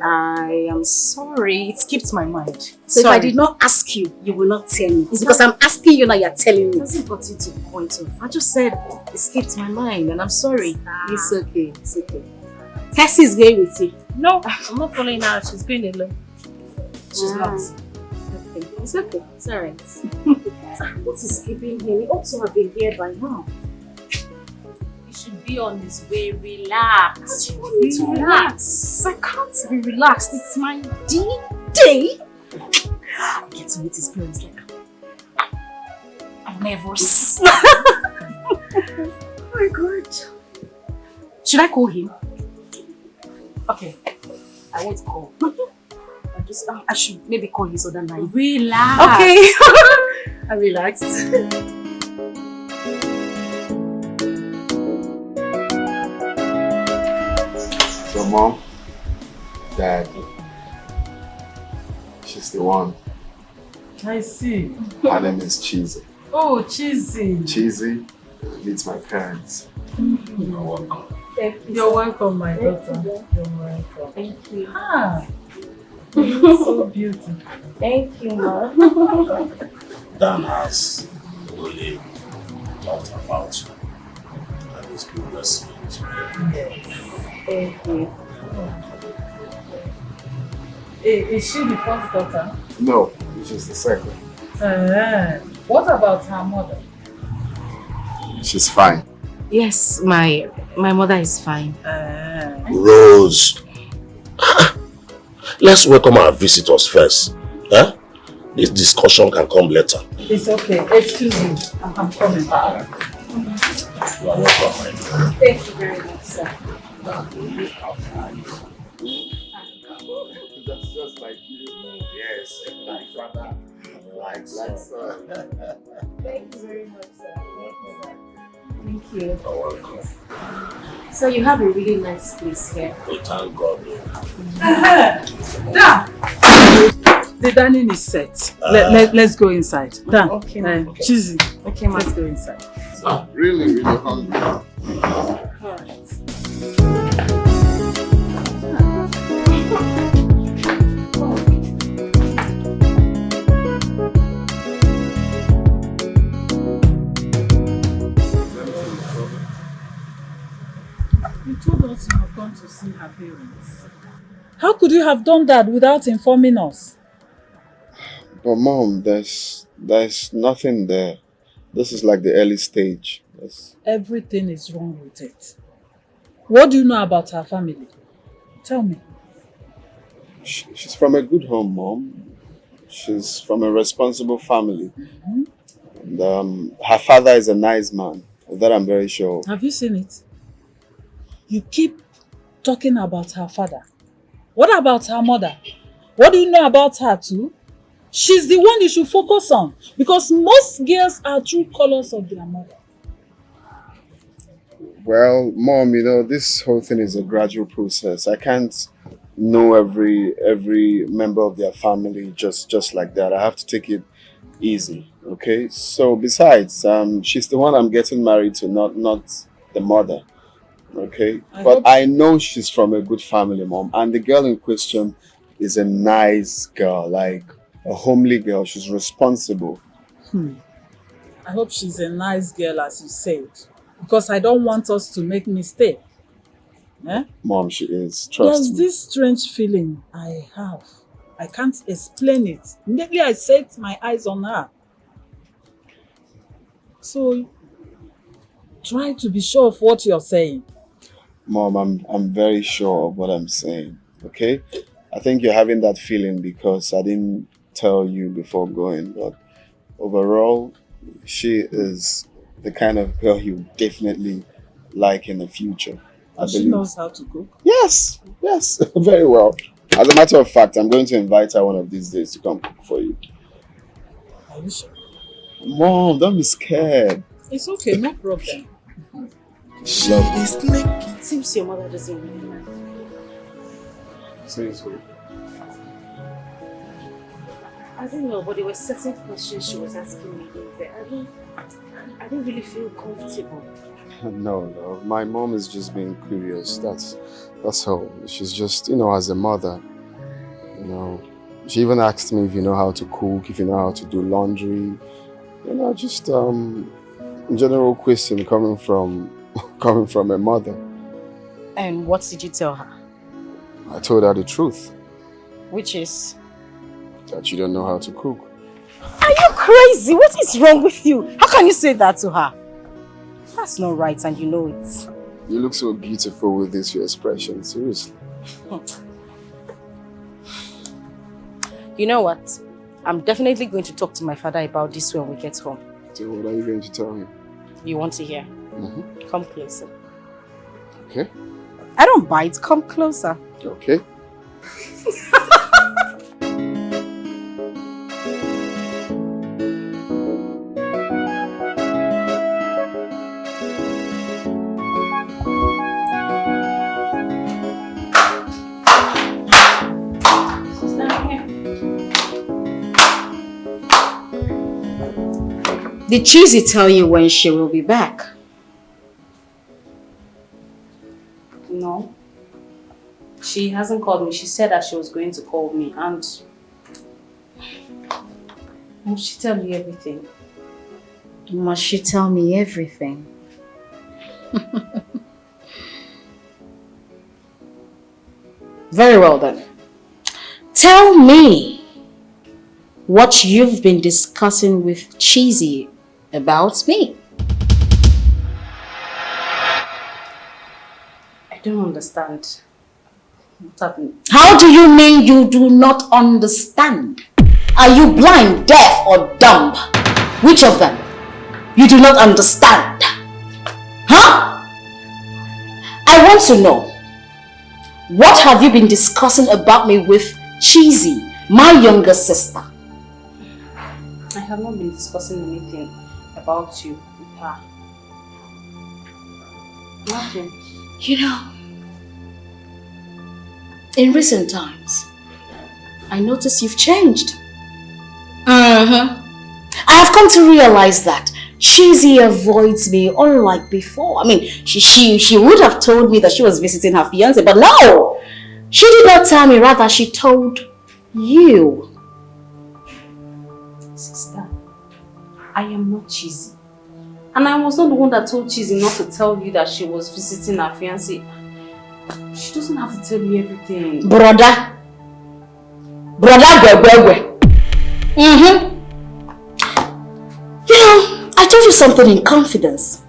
I am sorry, it skipped my mind. So if I did not ask you, you will not tell me. It's because I'm asking you now, you're telling me. It hasn't got you to the point of. I just said it skipped my mind and I'm sorry. It's okay, it's okay. Tessie is going with you. No, I'm not following her. She's going alone. She's not. Okay, it's okay. It's alright. What is keeping him? He ought to have been here by now. He should be on his way. Relax. I want me to relax. I can't be relaxed. It's my D-Day. I get to meet his parents like I'm nervous. Oh my God. Should I call him? Okay. I won't call. I should maybe call his other line. Relax. Okay. I relaxed. So Mom, Dad, she's the one. I see. Her name is Chizzy. Oh, Chizzy. Chizzy meets my parents. You're welcome. You're welcome, my daughter. You're welcome. Thank you. So beautiful. Thank you, ma. Dan has really thought about you. And it's good listening to you. Thank you. Is she the first daughter? No, she's the second. What about her mother? She's fine. Yes, my mother is fine. Rose, let's welcome our visitors first. Huh? This discussion can come later. It's okay. Excuse me. I'm coming back. You are welcome, my dear. Thank you very much, sir. That's just like you. Yes, my father. Like so. Thank you very much, sir. Thank you. You're welcome. So you have a really nice place here. We thank God. The dining is set. Let's go inside. Dan, Okay, ma'am. Chizzy. Okay, ma'am. Let's go inside. I'm really hungry. You told us you have gone to see her parents. How could you have done that without informing us? But Mom, there's nothing there. This is like the early stage. Everything is wrong with it. What do you know about her family? Tell me. She's from a good home, Mom. She's from a responsible family. And her father is a nice man. That I'm very sure of. Have you seen it? You keep talking about her father. What about her mother? What do you know about her too? She's the one you should focus on, because most girls are true colors of their mother. Well, Mom, you know, this whole thing is a gradual process. I can't know every member of their family just like that. I have to take it easy, okay? So besides, she's the one I'm getting married to, not the mother, okay? I know she's from a good family, Mom, and the girl in question is a nice girl, like a homely girl. She's responsible. I hope she's a nice girl, as you said, because I don't want us to make mistake. Eh? Mom, she is. Trust There's me. this strange feeling I have. I can't explain it. Immediately I set my eyes on her. So, try to be sure of what you're saying. Mom, I'm very sure of what I'm saying, okay? I think you're having that feeling because I didn't tell you before going, but overall, she is the kind of girl you definitely like in the future. She knows how to cook. Yes, very well. As a matter of fact, I'm going to invite her one of these days to come cook for you. Are you sure? Mom, don't be scared. It's okay, no problem. She is naked. It seems your mother doesn't really like you. Seriously? I don't know, but there were certain questions she was asking me in there. I didn't really feel comfortable. No. My mom is just being curious. That's all. She's just, as a mother, she even asked me if you know how to cook, if you know how to do laundry. Just general question coming from a mother. And what did you tell her? I told her the truth, Which is? that you don't know how to cook. Are you crazy? What is wrong with you? How can you say that to her? That's not right, and you know it. You look so beautiful with this your expression, seriously. You know what? I'm definitely going to talk to my father about this when we get home. So what are you going to tell him? You want to hear? Come closer. Okay. I don't bite. Come closer. Okay. Did Chizzy tell you when she will be back? No. She hasn't called me. She said that she was going to call me, and must she tell you everything? Must she tell me everything? Very well then. Tell me what you've been discussing with Cheesy about me. I don't understand. What's happening? How do you mean you do not understand? Are you blind, deaf, or dumb? Which of them? You do not understand. Huh? I want to know. What have you been discussing about me with Cheesy, my younger sister? I have not been discussing anything about you with her. Nothing. You know, in recent times, I notice you've changed. I have come to realize that Cheesy avoids me unlike before. I mean, she would have told me that she was visiting her fiancé, but no! She did not tell me, rather she told you. Sister, I am not Cheesy. And I was not the one that told Cheesy not to tell you that she was visiting her fiancé. She doesn't have to tell you everything. Brother, You know, I told you something in confidence.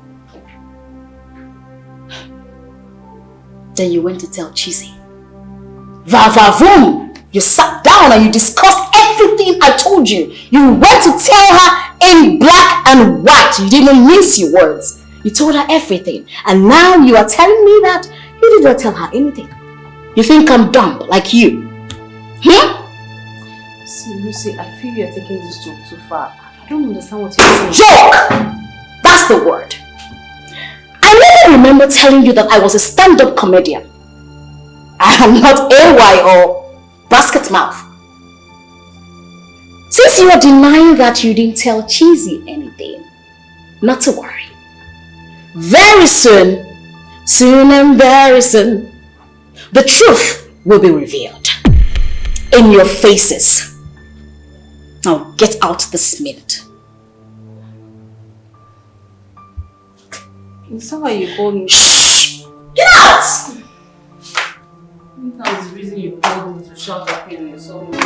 Then you went to tell Cheesy. Va-va-voom! You sat down and you discussed everything I told you. You went to tell her in black and white. You didn't even mince your words. You told her everything. And now you are telling me that you did not tell her anything. You think I'm dumb like you? See, Lucy, I feel you're taking this joke too far. I don't understand what you're saying. Joke! That's the word. I never remember telling you that I was a stand-up comedian. I am not AY or basket mouth. Since you are denying that you didn't tell Cheesy anything, not to worry. Very soon, and very soon, the truth will be revealed in your faces. Now get out this minute. It's not why you called me. Shh! Get out! That was the reason you called me to shout at me and you saw me.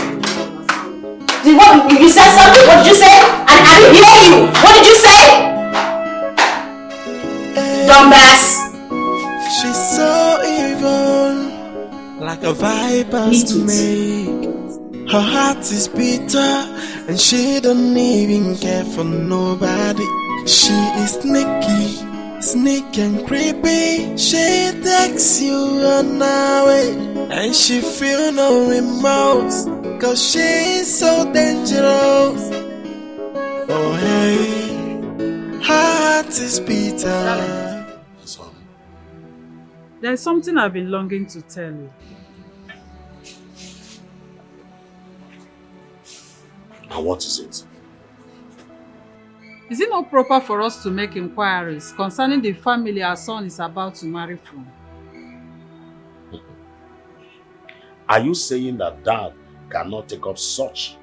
You said something? What did you say? I didn't hear you. What did you say? Dumbass. She's so evil, like a viper's snake. Her heart is bitter, and she don't even care for nobody. She is sneaky, sneaky and creepy. She takes you on her way, and she feel no remorse, cause she is so dangerous. Oh hey, her heart is bitter. There's something I've been longing to tell you. And what is it? Is it not proper for us to make inquiries concerning the family our son is about to marry from? Are you saying that Dad cannot take up such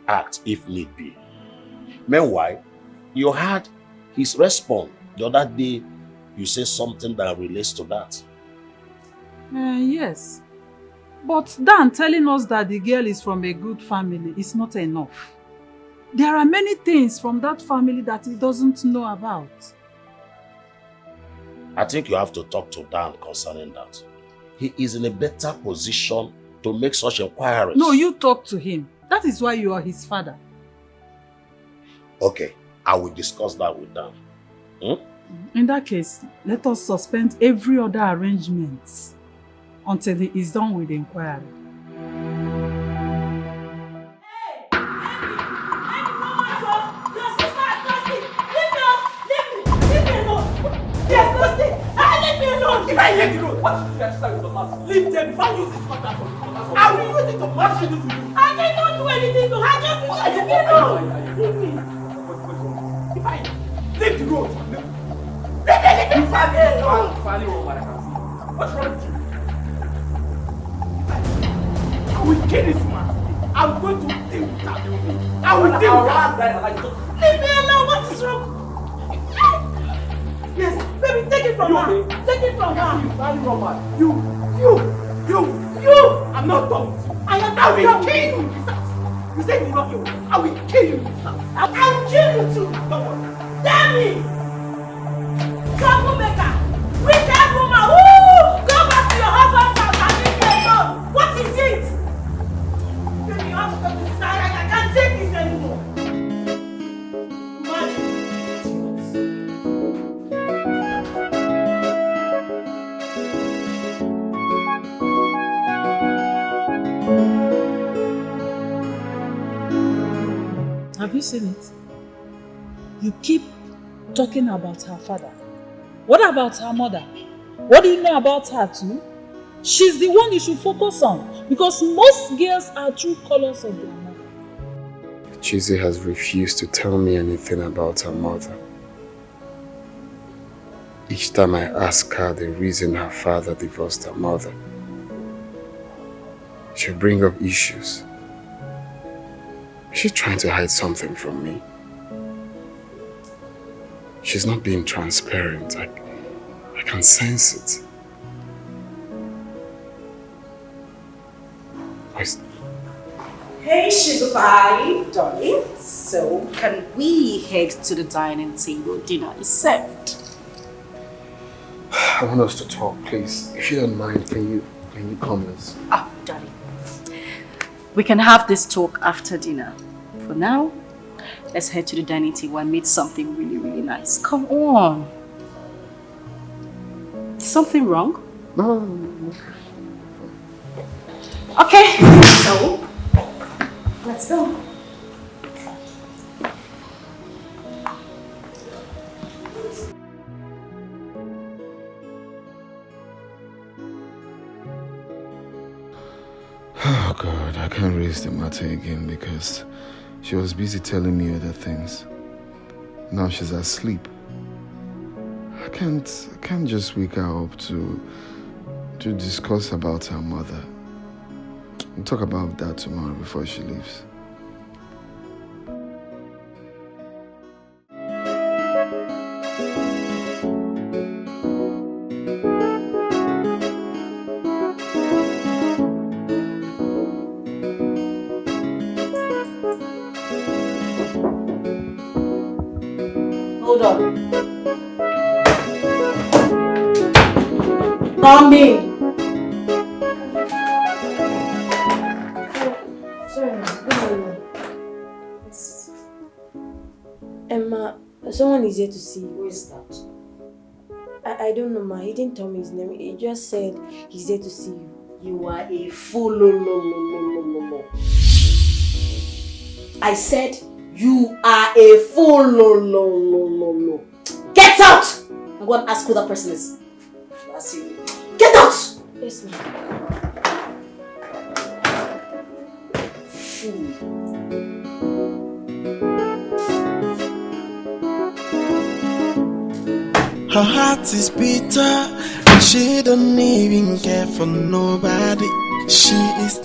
act if need be? Meanwhile, you had his response the other day. You say something that relates to that. Yes. But Dan telling us that the girl is from a good family is not enough. There are many things from that family that he doesn't know about. I think you have to talk to Dan concerning that. He is in a better position to make such inquiries. No, you talk to him. That is why you are his father. Okay, I will discuss that with Dan. In that case, let us suspend every other arrangement until he is done with the inquiry. If I leave the road, what should you expect with the mask? Leave them. If I use this contact, I will use it to mash you to you. I did not do anything to her. Just leave me alone. Leave me. If I leave the road, leave me alone. What's wrong with you? I will deal with that. Leave me alone. What is wrong? Yes, baby, take it from her. Take it from her. You. I'm not done. I will kill you. You said you love you. I will kill you. I will kill you too. Don't worry. Damn it! Troublemaker! Wicked woman! Woo! Go back to your husband's house and leave me alone! What is it? Baby, you have to talk to this. I can't take this anymore. Have you seen it? You keep talking about her father. What about her mother? What do you know about her too? She's the one you should focus on because most girls are true colors of their mother. Chizzy has refused to tell me anything about her mother. Each time I ask her the reason her father divorced her mother, she'll bring up issues. She's trying to hide something from me. She's not being transparent. I can sense it. Hey, sugar pie, darling. So, can we head to the dining table? Dinner is served. I want us to talk, please. If you don't mind, can you come, Liz? Darling. We can have this talk after dinner. For now, let's head to the dining table and meet something really, really nice. Come on. Something wrong? No. Okay, so let's go. Oh God, I can't raise the matter again because she was busy telling me other things. Now she's asleep. I can't just wake her up to discuss about her mother. We'll talk about that tomorrow before she leaves. Hold on. Come in. Emma, someone is here to see you. Who is that? I don't know, ma. He didn't tell me his name. He just said he's here to see you. You are a fool. No. I said you are a fool. No. Get out! I'm going to ask who that person is. That's you. Get out! Yes, ma'am. Fool. Her heart is bitter and she don't even care for nobody. She is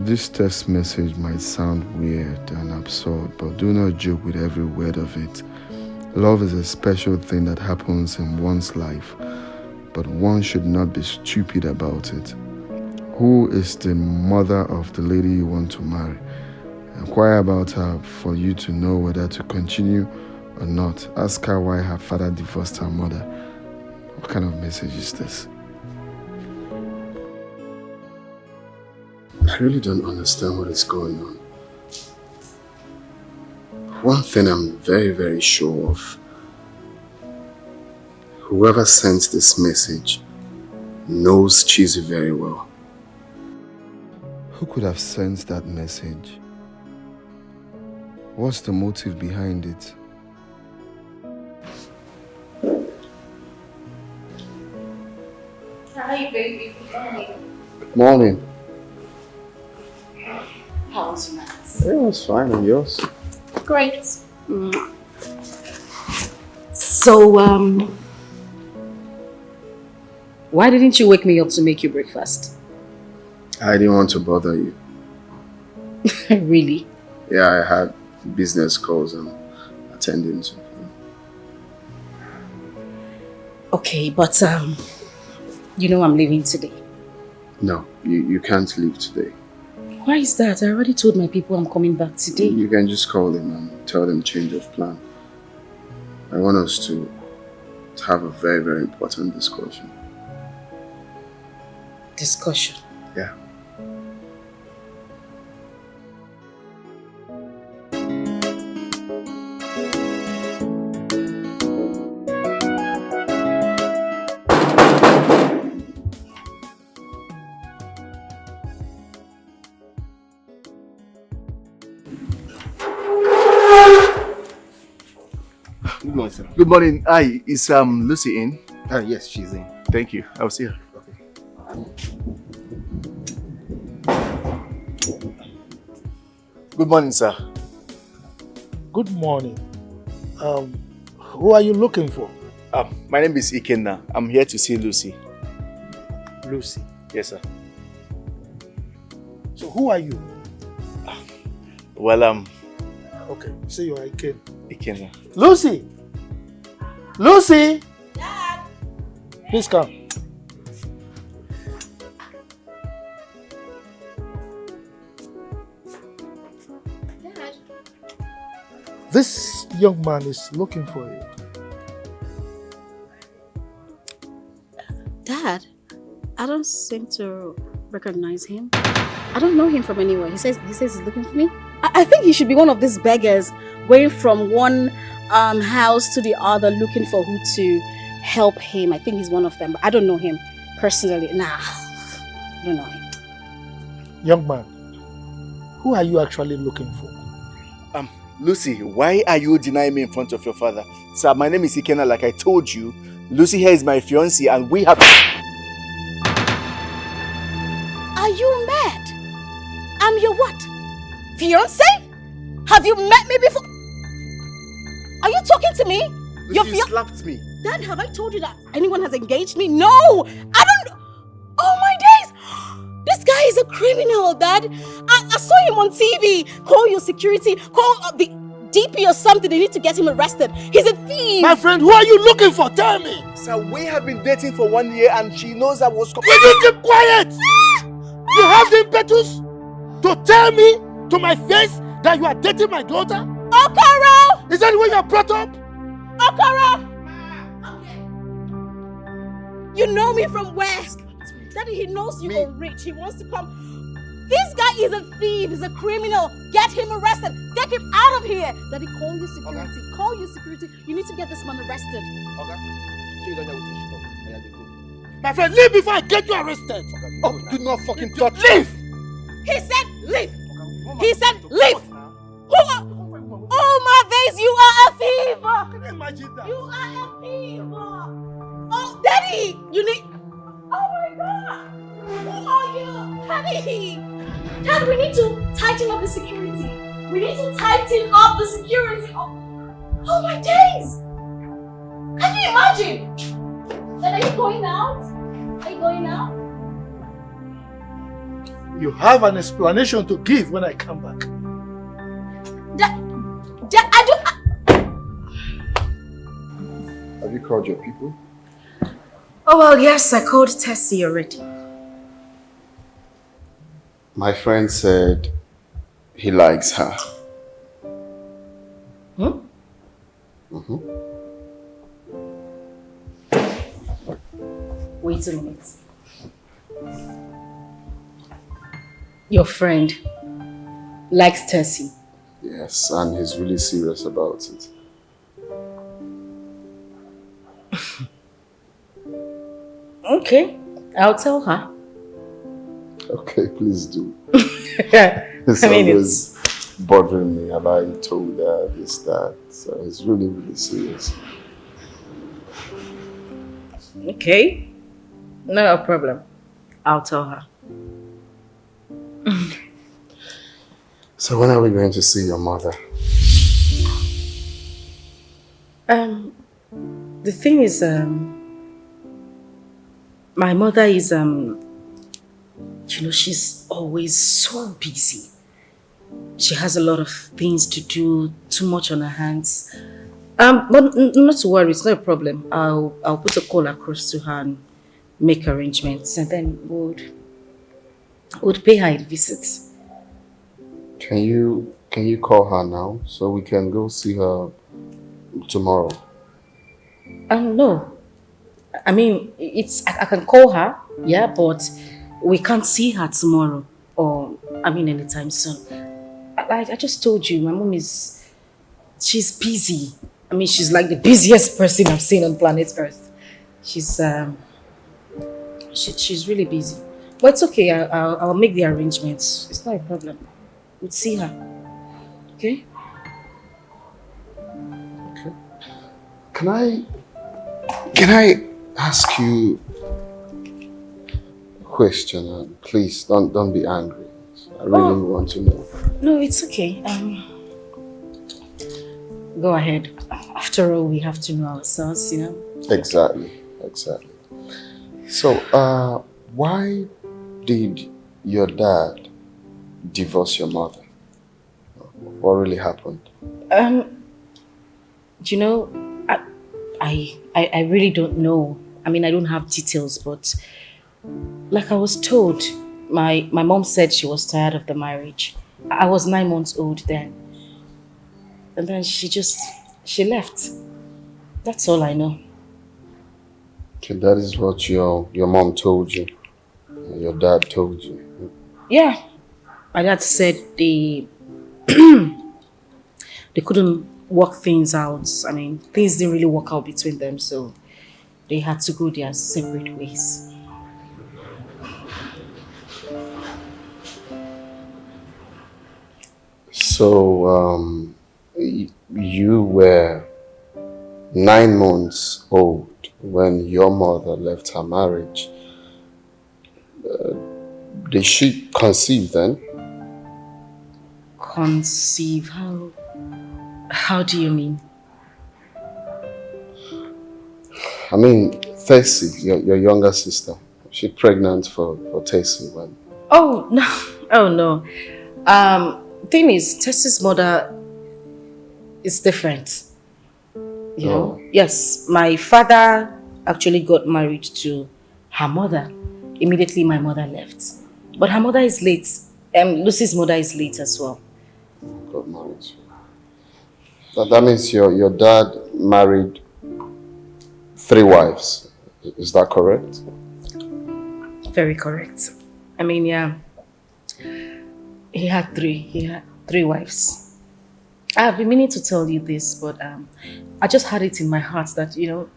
This text message might sound weird and absurd, but do not joke with every word of it. Love is a special thing that happens in one's life, but one should not be stupid about it. Who is the mother of the lady you want to marry? Inquire about her for you to know whether to continue or not. Ask her why her father divorced her mother. What kind of message is this? I really don't understand what is going on. One thing I'm very, very sure of. Whoever sent this message knows Chizzy very well. Who could have sent that message? What's the motive behind it? Hi, baby. Good morning. Good morning. How was your night? It was fine, and yours? Great. So, why didn't you wake me up to make you breakfast? I didn't want to bother you. Really? Yeah, I had business calls I'm attending to. Okay, but you know I'm leaving today. No, you can't leave today. Why is that? I already told my people I'm coming back today. You can just call them and tell them change of plan. I want us to have a very, very important discussion. Discussion? Yeah. Good morning, sir. Good morning. Hi, is Lucy in? Yes, she's in. Thank you. I'll see her. Good morning, sir. Good morning. Who are you looking for? My name is Ikenna. I'm here to see Lucy. Lucy. Yes, sir. So who are you? Well, Okay, say you are Iken. Ikenna. Lucy! Lucy! Dad! Please come. Dad? This young man is looking for you. Dad, I don't seem to recognize him. I don't know him from anywhere. He says he's looking for me. I think he should be one of these beggars going from one house to the other looking for who to help him. I think he's one of them, but I don't know him personally. Nah, I don't know him. Young man, who are you actually looking for? Lucy, why are you denying me in front of your father? Sir, my name is Ikenna, like I told you. Lucy here is my fiancée and we have... Are you mad? I'm your what? Fiancé? Have you met me before? Are you talking to me? Lucy, you slapped me. Dad, have I told you that anyone has engaged me? No! I don't... Oh my days! This guy is a criminal, Dad. I saw him on TV. Call your security. Call the DP or something. They need to get him arrested. He's a thief. My friend, who are you looking for? Tell me. Sir, we have been dating for 1 year and she knows I was... Will you keep quiet? You have the impetus to tell me to my face that you are dating my daughter? Okoro! Is that the way you are brought up? Okoro! You know me from West. Daddy, he knows you are rich. He wants to come. This guy is a thief. He's a criminal. Get him arrested. Take him out of here. Daddy, call your security. Okay. Call your security. You need to get this man arrested. My friend, leave before I get you arrested. Oh, do not fucking touch me. Leave! He said leave. He said leave. Oh my days, you are a thief. Can you imagine that? You are a thief. Oh, Daddy, you need... Oh my God. Who are you? Daddy. Dad, we need to tighten up the security. We need to tighten up the security. Oh my days. Can you imagine? Dad, are you going out? Are you going out? You have an explanation to give when I come back. Have you called your people? Oh, well, yes, I called Tessie already. My friend said he likes her. Wait a minute. Your friend likes Tessie. Yes, and he's really serious about it. Okay, I'll tell her. Okay, please do. I It's mean, always bothering me about you told her this, that. So he's really, really serious. Okay, no problem. I'll tell her. So when are we going to see your mother? The thing is, my mother is, she's always so busy. She has a lot of things to do, too much on her hands. But not to worry, it's not a problem. I'll put a call across to her and make arrangements, and then would pay her a visit. Can you call her now so we can go see her tomorrow? No. I mean, I can call her, yeah, but we can't see her tomorrow or anytime soon. I just told you, my mom she's busy. I mean, she's like the busiest person I've seen on planet Earth. She's really busy. But it's okay, I'll make the arrangements. It's not a problem. We'll see her. Okay? Okay. Can I ask you a question? And please don't be angry. I really want to know. No, it's okay. Go ahead. After all, we have to know ourselves, you know? Exactly. So, why did your dad divorce your mother? What really happened? You know, I really don't know. I mean, I don't have details, but like I was told, my mom said she was tired of the marriage. I was 9 months old then. And then she left. That's all I know. Okay, that is what your mom told you. Your dad told you. Yeah. My dad said they couldn't work things out. I mean, things didn't really work out between them, so they had to go their separate ways. So, you were 9 months old when your mother left her marriage. Did she conceive then? Conceive? How do you mean? I mean, Tessie, your younger sister. She's pregnant for Tessie when? Oh, no. Oh, no. Thing is, Tessie's mother is different. You know? Yes, my father actually got married to her mother immediately my mother left. But her mother is late. Lucy's mother is late as well. Got married. That means your dad married 3 wives. Is that correct? Very correct. I mean, yeah. He had 3. He had 3 wives. I've been meaning to tell you this, but I just had it in my heart that, you know,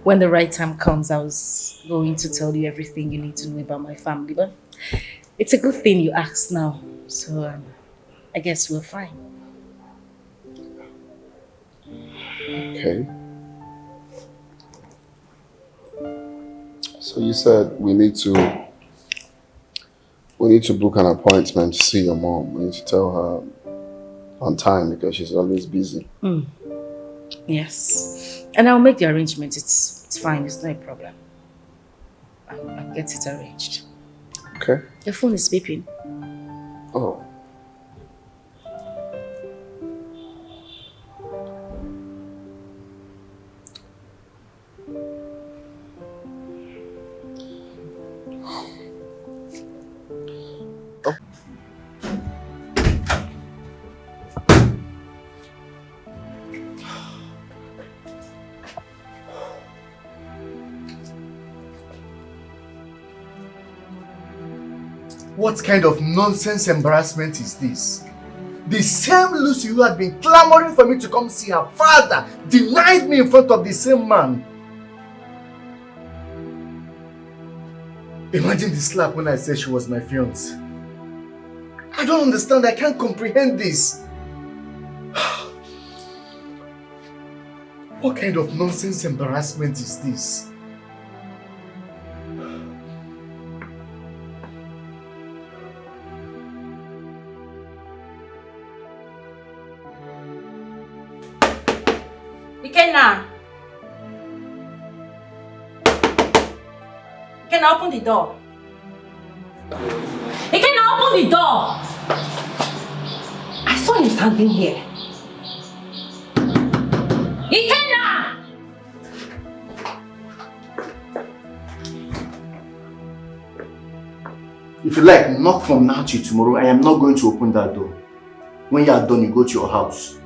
when the right time comes, I was going to tell you everything you need to know about my family. But it's a good thing you asked now. So I guess we're fine. Okay. So you said we need to book an appointment to see your mom. We need to tell her on time because she's always busy. Yes. And I'll make the arrangements. It's fine. It's not a problem. I'll get it arranged. Okay. Your phone is beeping. Oh. What kind of nonsense embarrassment is this? The same Lucy who had been clamoring for me to come see her father denied me in front of the same man. Imagine the slap when I said she was my fiancée. I don't understand. I can't comprehend this. What kind of nonsense embarrassment is this? Ikenna! Ikenna, open the door. Ikenna, open the door! I saw him standing here. Ikenna! If you like, knock from now till tomorrow. I am not going to open that door. When you are done, you go to your house.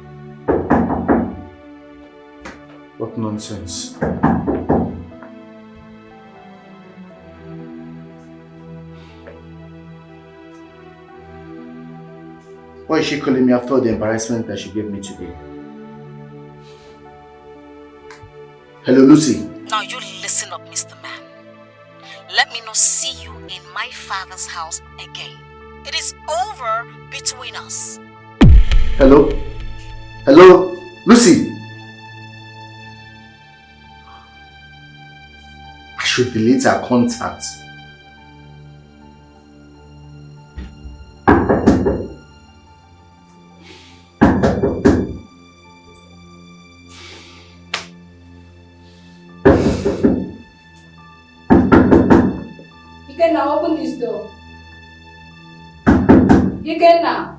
What nonsense. Why is she calling me after the embarrassment that she gave me today? Hello, Lucy. Now you listen up, Mr. Man. Let me not see you in my father's house again. It is over between us. Hello? Hello? Lucy? I should delete her contact. You can now open this door. You can now.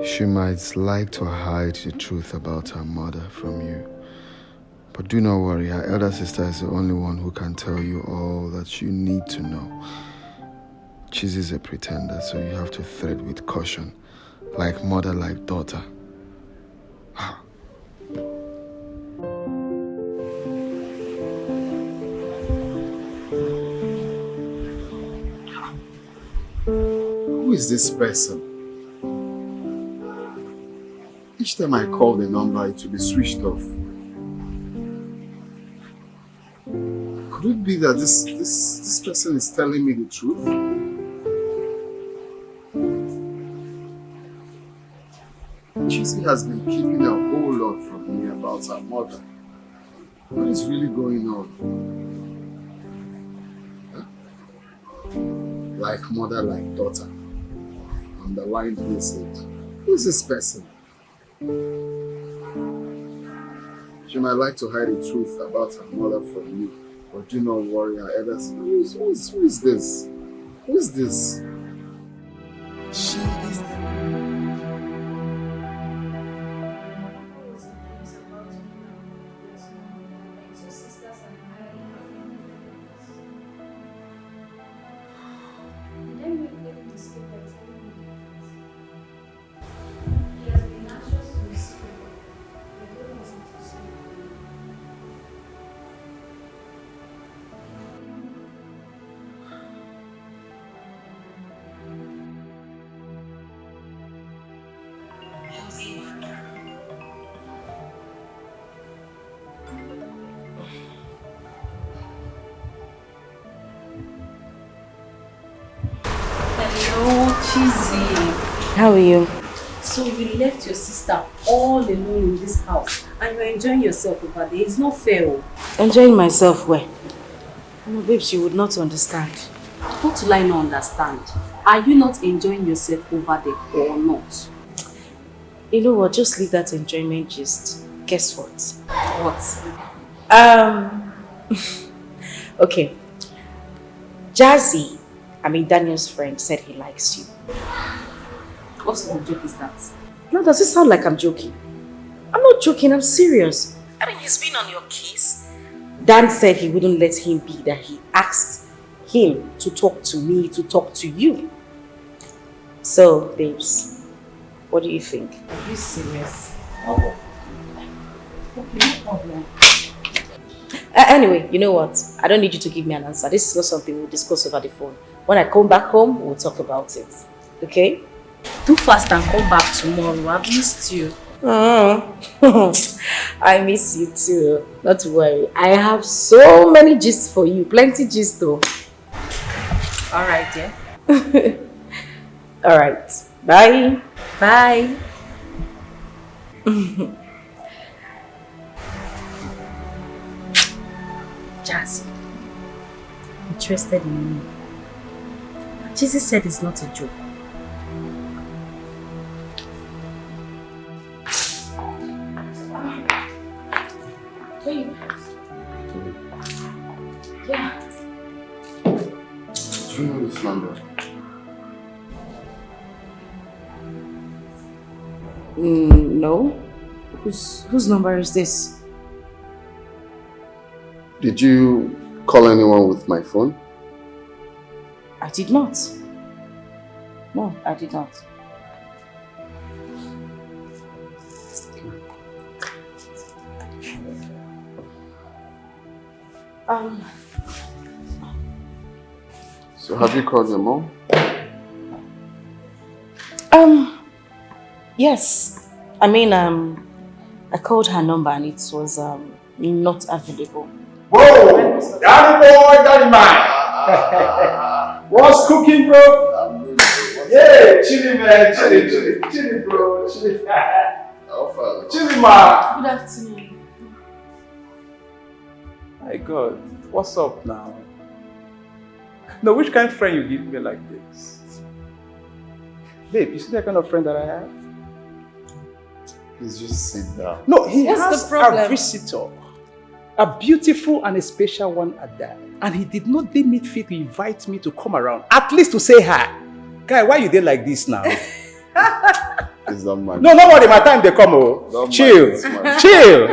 She might like to hide the truth about her mother from you. But do not worry, her elder sister is the only one who can tell you all that you need to know. Cheese is a pretender, so you have to tread with caution. Like mother, like daughter. Who is this person? Each time I call the number, it will be switched off. Could it be that this person is telling me the truth? Chizzy has been keeping a whole lot from me about her mother. What is really going on? Huh? Like mother, like daughter. Underlined message. Who is this person? She might like to hide the truth about her mother from you, but do not worry, her elders. Who is this? Who is this? She is How are you? So you left your sister all alone in this house and you're enjoying yourself over there. It's not fair. Enjoying myself where? No, babes, you would not understand. What will I not understand? Are you not enjoying yourself over there or not? You know what? Just leave that enjoyment gist. Guess what? What? Okay. Jazzy Daniel's friend said he likes you. What sort of joke is that? No, does it sound like I'm joking? I'm not joking, I'm serious. He's been on your case. Dan said he wouldn't let him be, that he asked him to talk to me, to talk to you. So, babes, what do you think? Are you serious? Okay, no problem. Anyway, you know what? I don't need you to give me an answer. This is not something we'll discuss over the phone. When I come back home, we'll talk about it. Okay? Do fast and come back tomorrow. I've missed you. I miss you too. Not to worry. I have so many gists for you. Plenty gists though. Alright, yeah? Alright. Bye. Bye. Jazzy, interested in me. Jesus said it's not a joke. Babe. Yeah. Do you know this number? No. Whose number is this? Did you call anyone with my phone? I did not. No, I did not. So have you called your mom? Yes. I called her number and it was not available. Whoa! Daddy boy, daddy man! What's cooking, bro? Yeah, chilly man, chilly bro, chilly. Chilly man. Good afternoon. My God, what's up now? No, which kind of friend you give me like this? Babe, you see that kind of friend that I have? Please just sit down. No, he What's has the problem? a visitor. A beautiful and a special one at that. And he did not deem it fit to invite me to come around. At least to say hi. Guy, why you there like this now? Please don't mind. No, nobody, my time they come. Oh. Don't Chill. mind. Chill.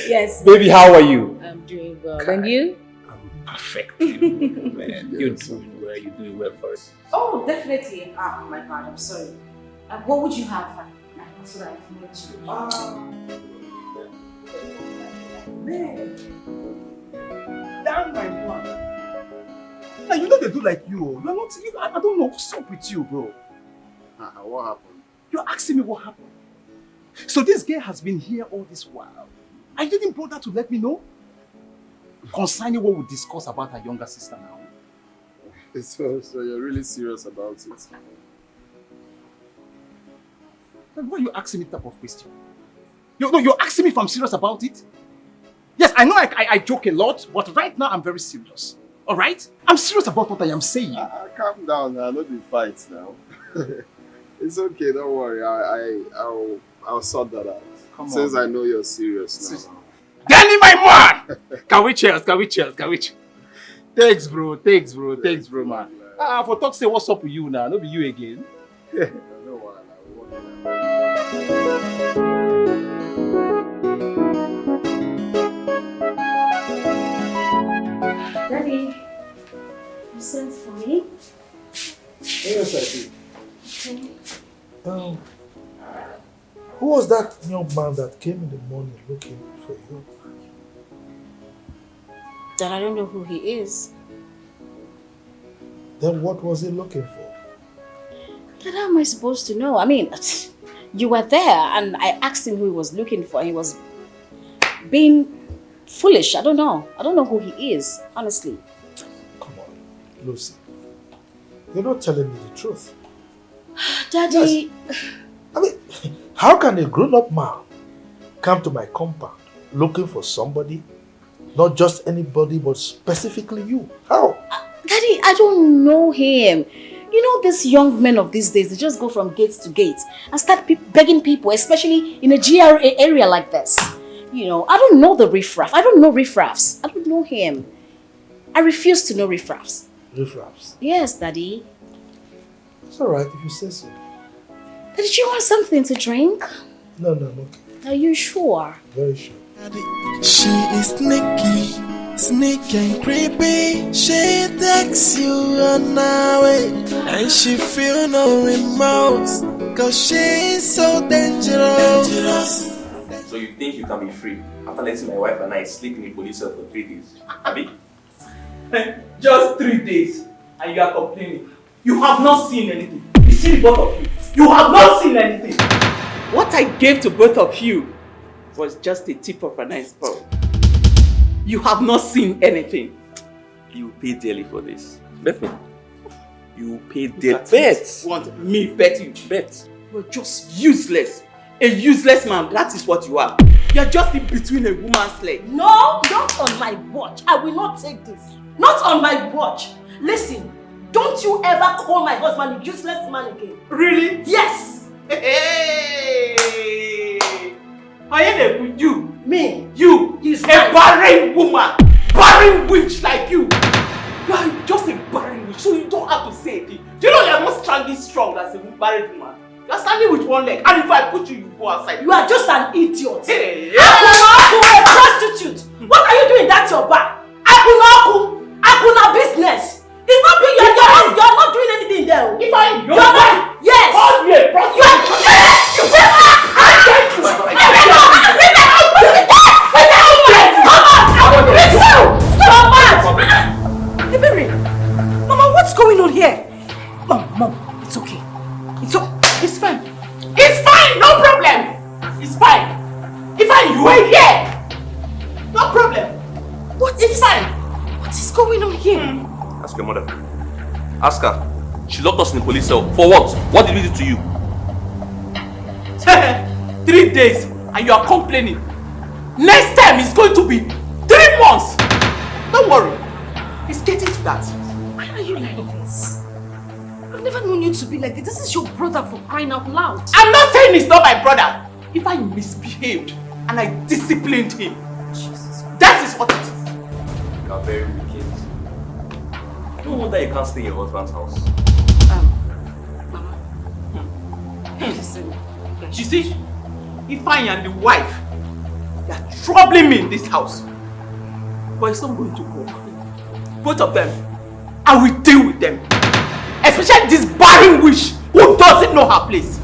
Yes. Baby, how are you? I'm doing well. And you? Perfect. Man, you're doing well. You're doing well for us. Oh, definitely. Ah, my God, I'm sorry. What would you have? So that I can let you. Man. Damn my one. Now you know they do like you. You're not. I don't know what's up with you, bro. What happened? You're asking me what happened. So this girl has been here all this while. I didn't bother to let me know concerning what we discuss about her younger sister now. So you're really serious about it? Then why are you asking me that type of question? You're asking me if I'm serious about it? Yes, I know I joke a lot, but right now I'm very serious. Alright? I'm serious about what I am saying. Calm down now, not the fight now. It's okay, don't worry. I'll sort that out. Come on. Since I know you're serious now. Danny, my man! Can we cheers? Thanks, bro, man. For talk say what's up with you now, not be you again. Daddy, you sent for me? Yes, I did. Who was that young man that came in the morning looking for you? Then I don't know who he is. Then what was he looking for? Then how am I supposed to know? I mean, you were there and I asked him who he was looking for and he was being foolish. I don't know. I don't know who he is, honestly. Come on, Lucy. You're not telling me the truth. Daddy... Yes. I mean, how can a grown-up man come to my compound looking for somebody? Not just anybody, but specifically you. How? Daddy, I don't know him. You know, these young men of these days, they just go from gate to gate and start begging people, especially in a GRA area like this. You know, I don't know the riffraff. I don't know riffraffs. I don't know him. I refuse to know riffraffs. Riffraffs. Yes, Daddy. It's alright if you say so. Daddy, do you want something to drink? No, I'm okay. Are you sure? Very sure. She is sneaky, sneaky and creepy. She takes you on her way, and she feel no remorse, cause she is so dangerous. So you think you can be free after letting my wife and I sleep in a police cell for 3 days? Abi? Just 3 days, and you are complaining. You have not seen anything. You see the both of you. You have not seen anything. What I gave to both of you was just the tip of an iceberg. You have not seen anything. You pay dearly for this. Bet me. You pay dearly. Bet. Want me bet you? Bet. You're just useless. A useless man, that is what you are. You're just in between a woman's leg. No, not on my watch. I will not take this. Not on my watch. Listen, don't you ever call my husband a useless man again. Really? Yes. Hey! I ain't with you. Me? You. He's a right. barren woman. Barren witch like you. You are just a barren witch, so you don't have to say it. Do you know you're not strong as a barren woman? You're standing with one leg, and if I put you, you go outside. You are just an idiot. Hey. Akunaku, a prostitute. What are you doing? That's your bar. Akuna business. It's not being you're not doing anything there. If I you're not. Yes. Call me a prostitute. Mama, what's going on here? Mom, it's okay. It's fine. It's fine, no problem. It's fine. If you were here, no problem. It's fine. What is going on here? Ask your mother. Ask her. She locked us in the police cell. For what? What did we do to you? 3 days and you are complaining. Next time it's going to be 3 months. Don't worry. It's getting to that. Why are you like this? I've never known you to be like this. This is your brother, for crying out loud. I'm not saying he's not my brother. If I misbehaved and I disciplined him, that is what it is. You are very wicked. No wonder you can't stay in your husband's house. Listen, you see, if I am the wife, they are troubling me in this house. But it's not going to work. Both of them, I will deal with them. Especially this barren witch who doesn't know her place.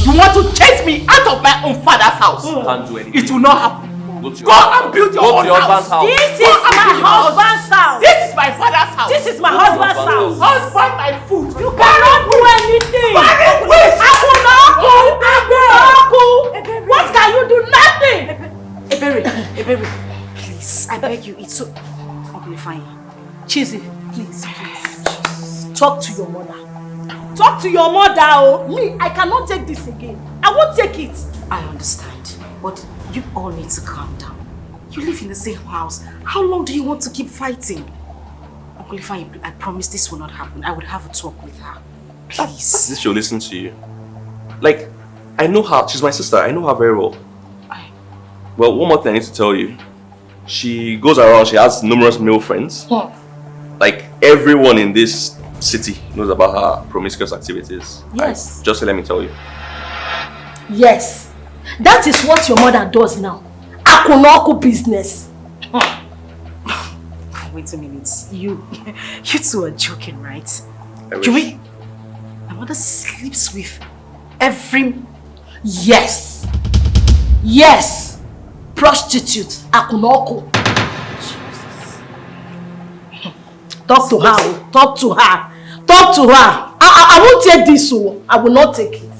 You want to chase me out of my own father's house? Can't do anything. It will not happen. Go to Go and build your own house. This is my husband's house. This is my father's house. This is my husband's house. Husband, my food. You cannot do anything. Barren witch. What can you do? Nothing. Ebere, please, I beg you, it's so amplifying. Chizzy, please. Talk to your mother. Talk to your mother, oh. Me, I cannot take this again. I won't take it. I understand, but you all need to calm down. You live in the same house. How long do you want to keep fighting? Uncle Ifeanyi, I promise this will not happen. I would have a talk with her. Please. This she'll listen to you. Like, I know her. She's my sister. I know her very well. Well, one more thing I need to tell you. She goes around, she has numerous male friends. Like, everyone in this city knows about her promiscuous activities. Yes. Just let me tell you. Yes. That is what your mother does now. Akunoku business. Wait a minute. You two are joking, right? I wish. Joey, my mother sleeps with every... Yes. Yes. Prostitute. Akunoku. Talk to her. Talk to her. Talk to her. I won't take this. I will not take it.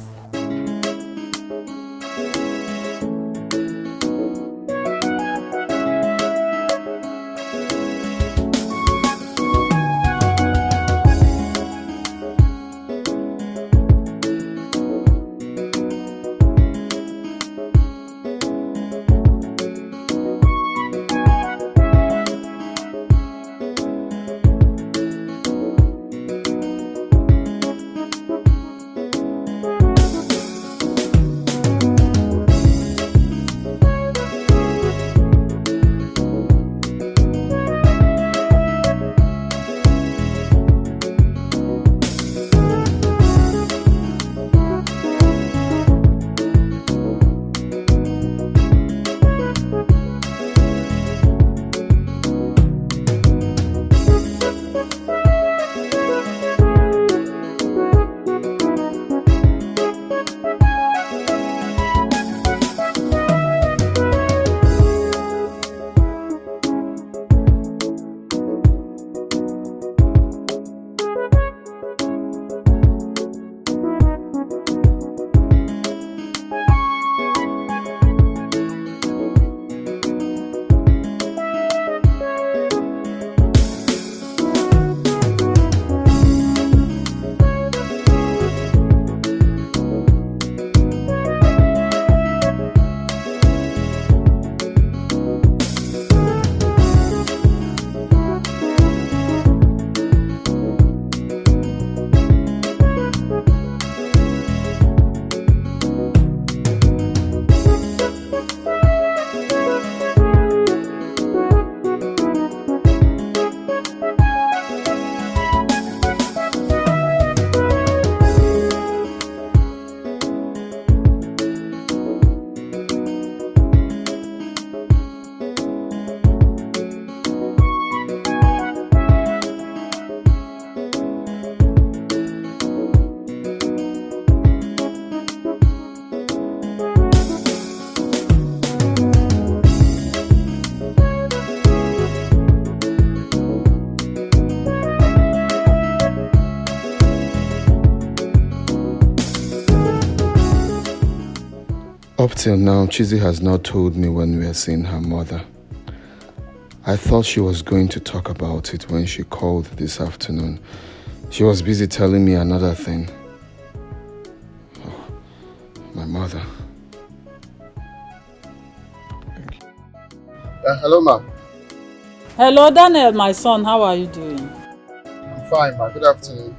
Up till now, Chizzy has not told me when we are seeing her mother. I thought she was going to talk about it when she called this afternoon. She was busy telling me another thing. Oh, my mother. Hello, ma. Hello, Daniel, my son. How are you doing? I'm fine, ma. Good afternoon.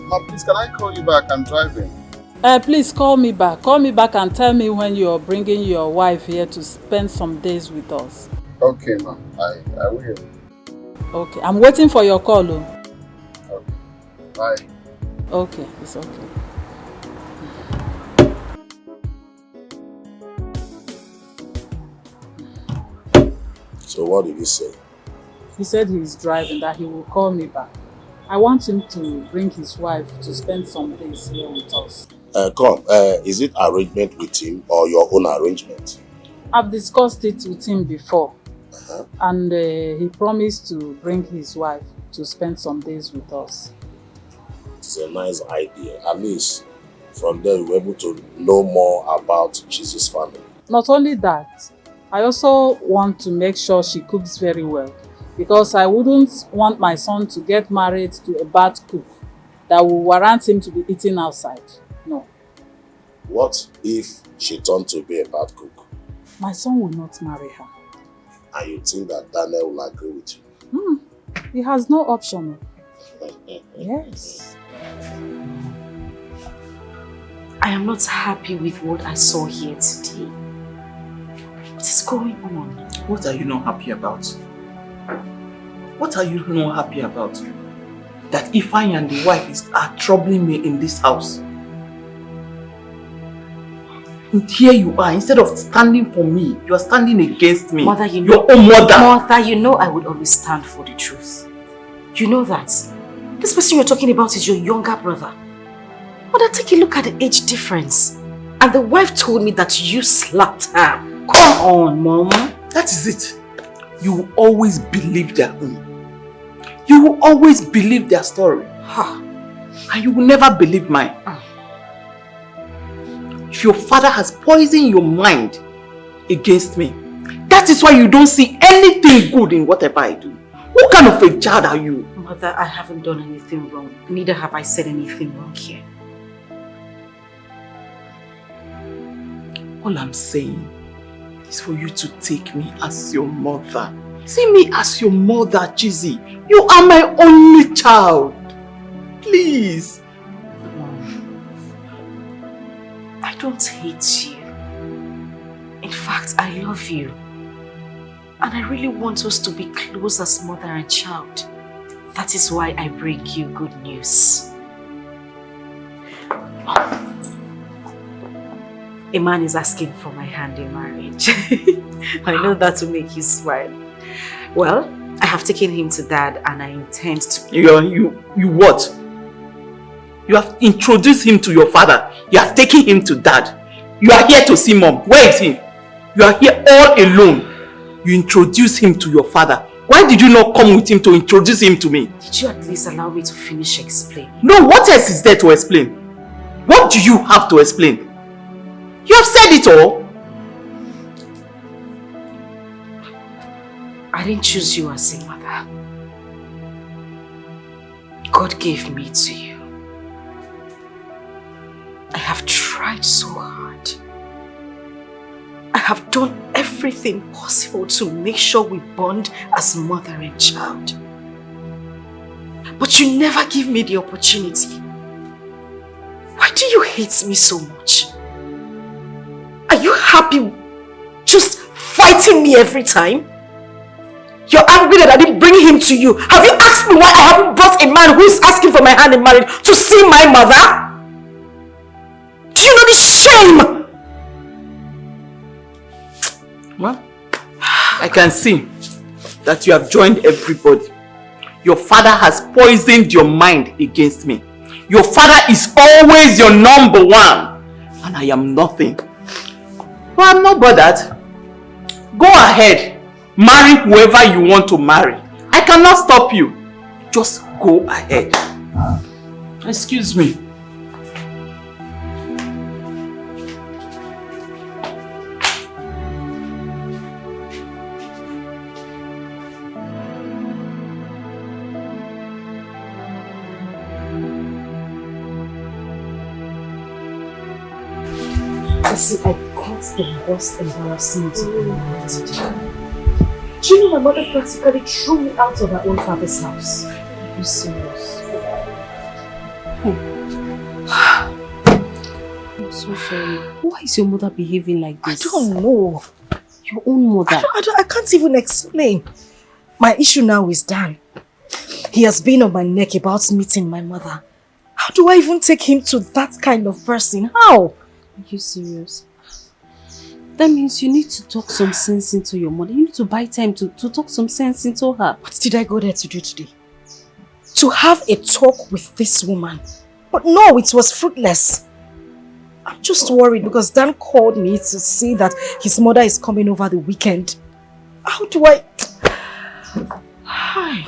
Ma, please, can I call you back? I'm driving. Please call me back. Call me back and tell me when you're bringing your wife here to spend some days with us. Okay, ma. I will. Okay, I'm waiting for your call. Oh. Okay. Bye. Okay, it's okay. So what did he say? He said he's driving, that he will call me back. I want him to bring his wife to spend some days here with us. Is it arrangement with him or your own arrangement? I've discussed it with him before. And he promised to bring his wife to spend some days with us. It's a nice idea. At least from there we're able to know more about Chizzy's family. Not only that, I also want to make sure she cooks very well, because I wouldn't want my son to get married to a bad cook that will warrant him to be eating outside. No. What if she turned to be a bad cook? My son will not marry her. And you think that Daniel will agree with you? He has no option. Yes. I am not happy with what I saw here today. What is going on? What are you not happy about? What are you not happy about? That Ifeanyi and the wife are troubling me in this house. And here you are, instead of standing for me, you are standing against me. Mother, you know, your own mother. Mother, you know I would always stand for the truth. You know that. This person you're talking about is your younger brother. Mother, take a look at the age difference. And the wife told me that you slapped her. Come on, Mama. That is it. You will always believe their own. You will always believe their story. And you will never believe mine. If your father has poisoned your mind against me, that is why you don't see anything good in whatever I do. What kind of a child are you? Mother, I haven't done anything wrong. Neither have I said anything wrong here. All I'm saying is for you to take me as your mother. See me as your mother, Chizzy. You are my only child. Please. I don't hate you. In fact, I love you. And I really want us to be close as mother and child. That is why I bring you good news. A man is asking for my hand in marriage. I know that will make you smile. Well, I have taken him to Dad and I intend to... You what? You have introduced him to your father. You have taken him to Dad. You are here to see Mom. Where is he? You are here all alone. You introduced him to your father. Why did you not come with him to introduce him to me? Did you at least allow me to finish explaining? No, what else is there to explain? What do you have to explain? You have said it all. I didn't choose you as a mother. God gave me to you. I have tried so hard. I have done everything possible to make sure we bond as mother and child. But you never give me the opportunity. Why do you hate me so much? Are you happy just fighting me every time? You're angry that I didn't bring him to you. Have you asked me why I haven't brought a man who is asking for my hand in marriage to see my mother? Do you know the shame? Well, I can see that you have joined everybody. Your father has poisoned your mind against me. Your father is always your number one. And I am nothing. But I'm not bothered. Go ahead. Marry whoever you want to marry. I cannot stop you. Just go ahead. Excuse me. See, I got the worst embarrassment in my life today. Do you know my mother practically threw me out of her own father's house? Are you serious? I'm so sorry. Why is your mother behaving like this? I don't know. Your own mother? I can't even explain. My issue now is Dan. He has been on my neck about meeting my mother. How do I even take him to that kind of person? How? Are you serious? That means you need to talk some sense into your mother. You need to buy time to talk some sense into her. What did I go there to do today? To have a talk with this woman. But no, it was fruitless. I'm just worried because Dan called me to see that his mother is coming over the weekend. How do I... Hi.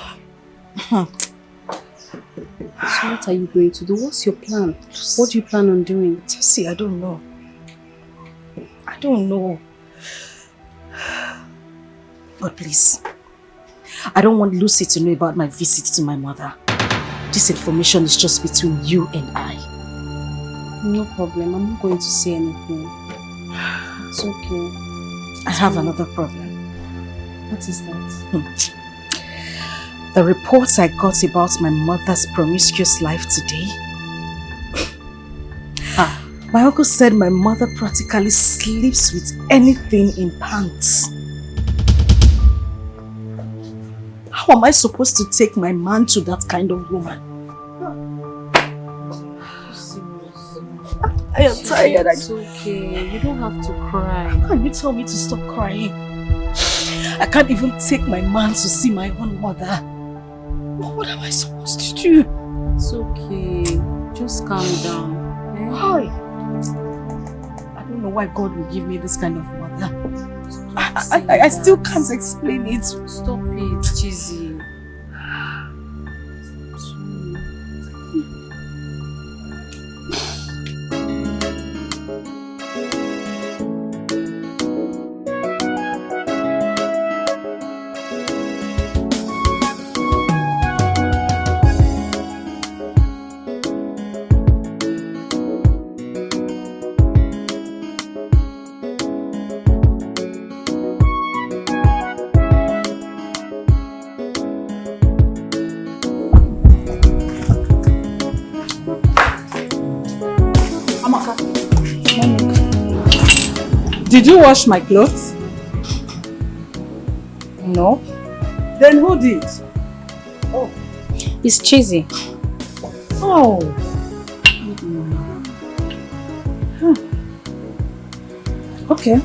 So what are you going to do? What's your plan? What do you plan on doing? See, I don't know. I don't know. But please, I don't want Lucy to know about my visit to my mother. This information is just between you and I. No problem. I'm not going to say anything. It's okay. I have another problem. What is that? The reports I got about my mother's promiscuous life today. My uncle said my mother practically sleeps with anything in pants. How am I supposed to take my man to that kind of woman? I am tired. It's okay. You don't have to cry. How can you tell me to stop crying? I can't even take my man to see my own mother. What am I supposed to do? It's okay. Just calm down. Eh? Why? I don't know why God will give me this kind of mother. I still can't explain it. Stop it, Chizzy. Did you wash my clothes? No. Then who did? Oh. It's Chizzy. Oh. Okay.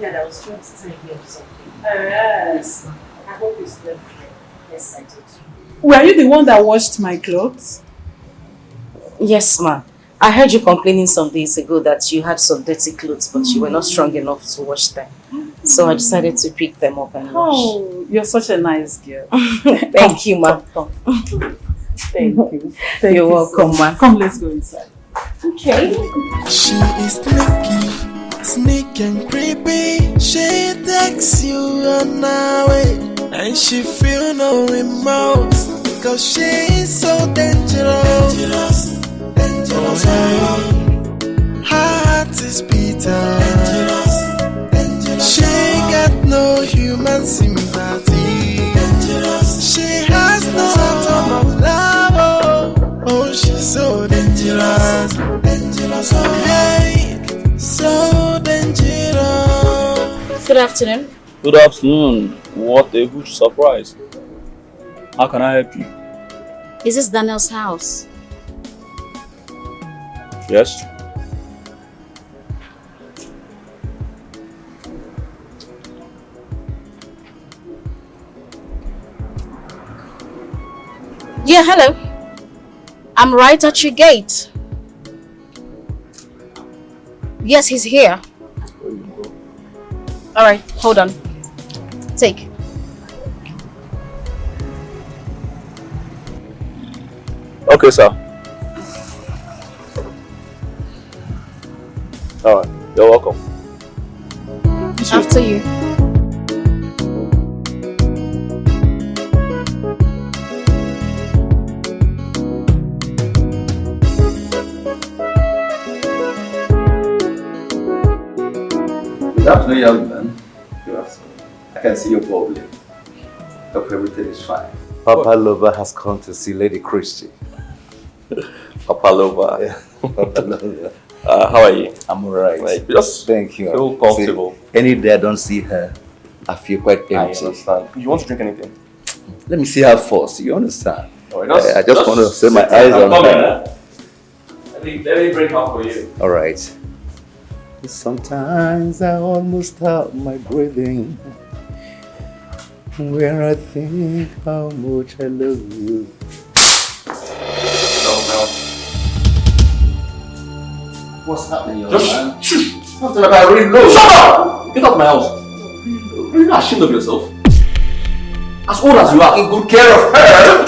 I was trying to tell you something. Yes. I hope you slept well. Yes, I did. Were you the one that washed my clothes? Yes, ma. I heard you complaining some days ago that you had some dirty clothes, but you were not strong enough to wash them. So I decided to pick them up and wash. Oh, you're such a nice girl. Thank you, ma. Thank you. You're welcome, ma. Come, let's go inside. Okay. She is sneaky and creepy. She takes you on her way, and she feel no remorse, cause she is so dangerous. Dangerous. Her heart is bitter. She got no human sympathy. She has no atom of love. Oh, she's so dangerous. Dangerous. Hey, so dangerous. Good afternoon. Good afternoon. What a huge surprise. How can I help you? Is this Daniel's house? Yes. Yeah, hello. I'm right at your gate. Yes, he's here. Alright, hold on. Take. Okay, sir. Alright, you're welcome. After you. Good afternoon, young man. Good afternoon. I can see you're bubbling. Hope everything is fine. Papa Lover has come to see Lady Christie. Papa Lover. Yeah. Papa Lover. How are you? I'm alright. Like, just thank you. feel comfortable. See, any day I don't see her, I feel quite empty. I understand. You want to drink anything? Let me see her first. You understand? Right, I just want to set my eyes on her. Let me bring her for you. Alright. Sometimes I almost stop my breathing when I think how much I love you. What's happening, young man? Something like I really know. Shut up! Get out of my house. Are you not ashamed of yourself? As old as you are, taking good care of her.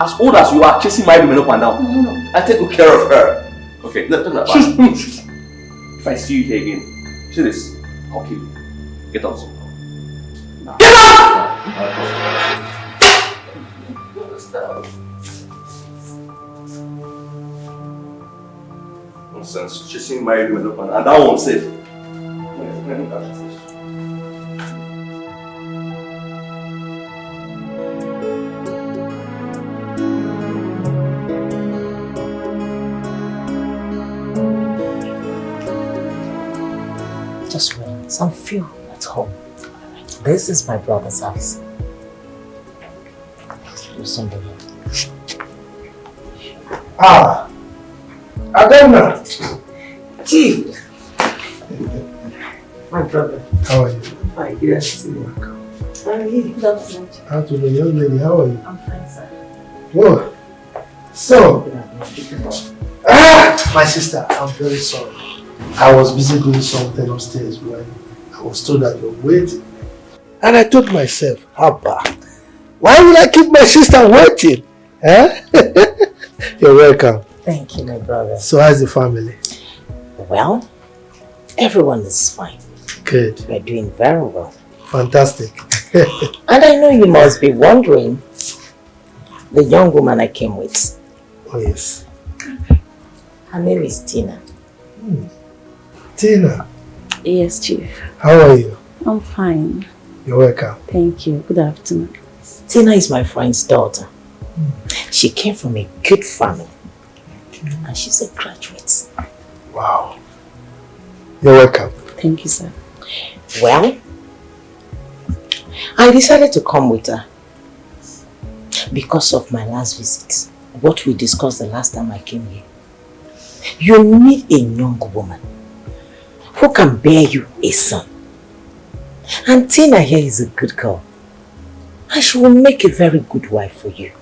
As old as you are, chasing my women up and down. No. I take good care of her. Okay, no, talk about if I see you here again, see this, I'll kill you. Get out. No. Get out! Nonsense, chasing married women up and that one's safe. Let me catch this. Just relax and feel at home. This is my brother's house. Listen to me. Ah, Adana. Chief. My brother. How are you? Fine, yes. Welcome. Good afternoon. Afternoon, young lady. How are you? I'm fine, sir. Whoa. So, my sister, I'm very sorry. I was busy doing something upstairs when I was told that you're waiting. And I told myself, Abba, why would I keep my sister waiting? Eh? You're welcome. Thank you, my brother. So how's the family? Well, everyone is fine. Good. We're doing very well. Fantastic. And I know you must be wondering the young woman I came with. Oh, yes. Her name is Tina. Tina. Yes, Chief. How are you? I'm fine. You're welcome. Thank you. Good afternoon. Tina is my friend's daughter. She came from a good family. And she's a graduate. Wow. You're welcome. Thank you, sir. Well, I decided to come with her because of my last visit. What we discussed the last time I came here. You need a young woman who can bear you a son. And Tina here is a good girl. And she will make a very good wife for you.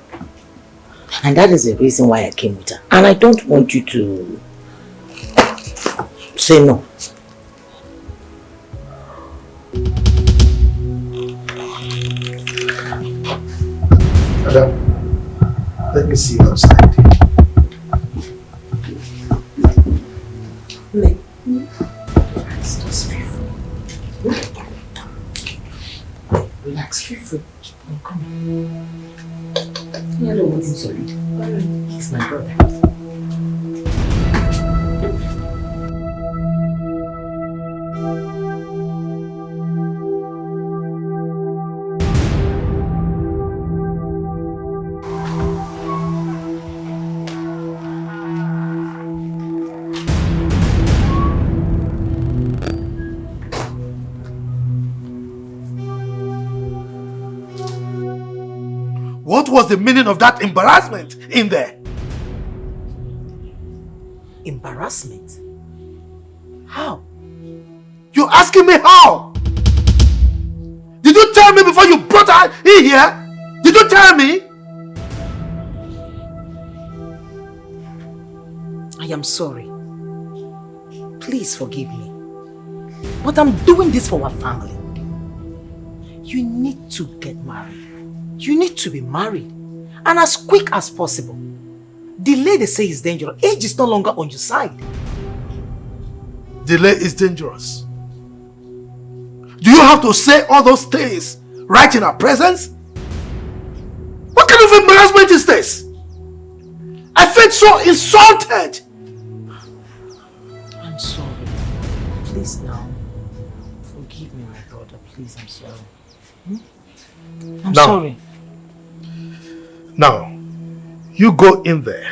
And that is the reason why I came with her. And I don't want you to say no. Madam, let me see you outside. Relax, just feel free. Relax, feel free. Come on. You know what's solid. He's my brother. What was the meaning of that embarrassment in there? Embarrassment? How? You're asking me how? Did you tell me before you brought her in here? Did you tell me? I am sorry. Please forgive me. But I'm doing this for our family. You need to get married. You need to be married. And as quick as possible. Delay, they say, is dangerous. Age is no longer on your side. Delay is dangerous. Do you have to say all those things right in our presence? What kind of embarrassment is this? I felt so insulted. I'm sorry. Please now. Forgive me, my brother. Please, I'm sorry. I'm sorry. Now, you go in there.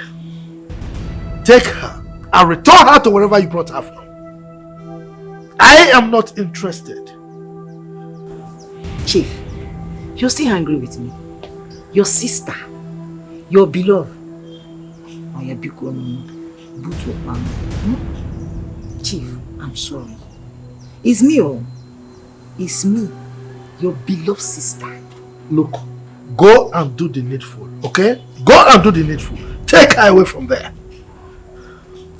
Take her and return her to wherever you brought her from. I am not interested. Chief, you're still angry with me. Your sister, your beloved. Chief, I'm sorry. It's me, oh. It's me, your beloved sister. Look, go and do the needful, okay? Go and do the needful. Take her away from there.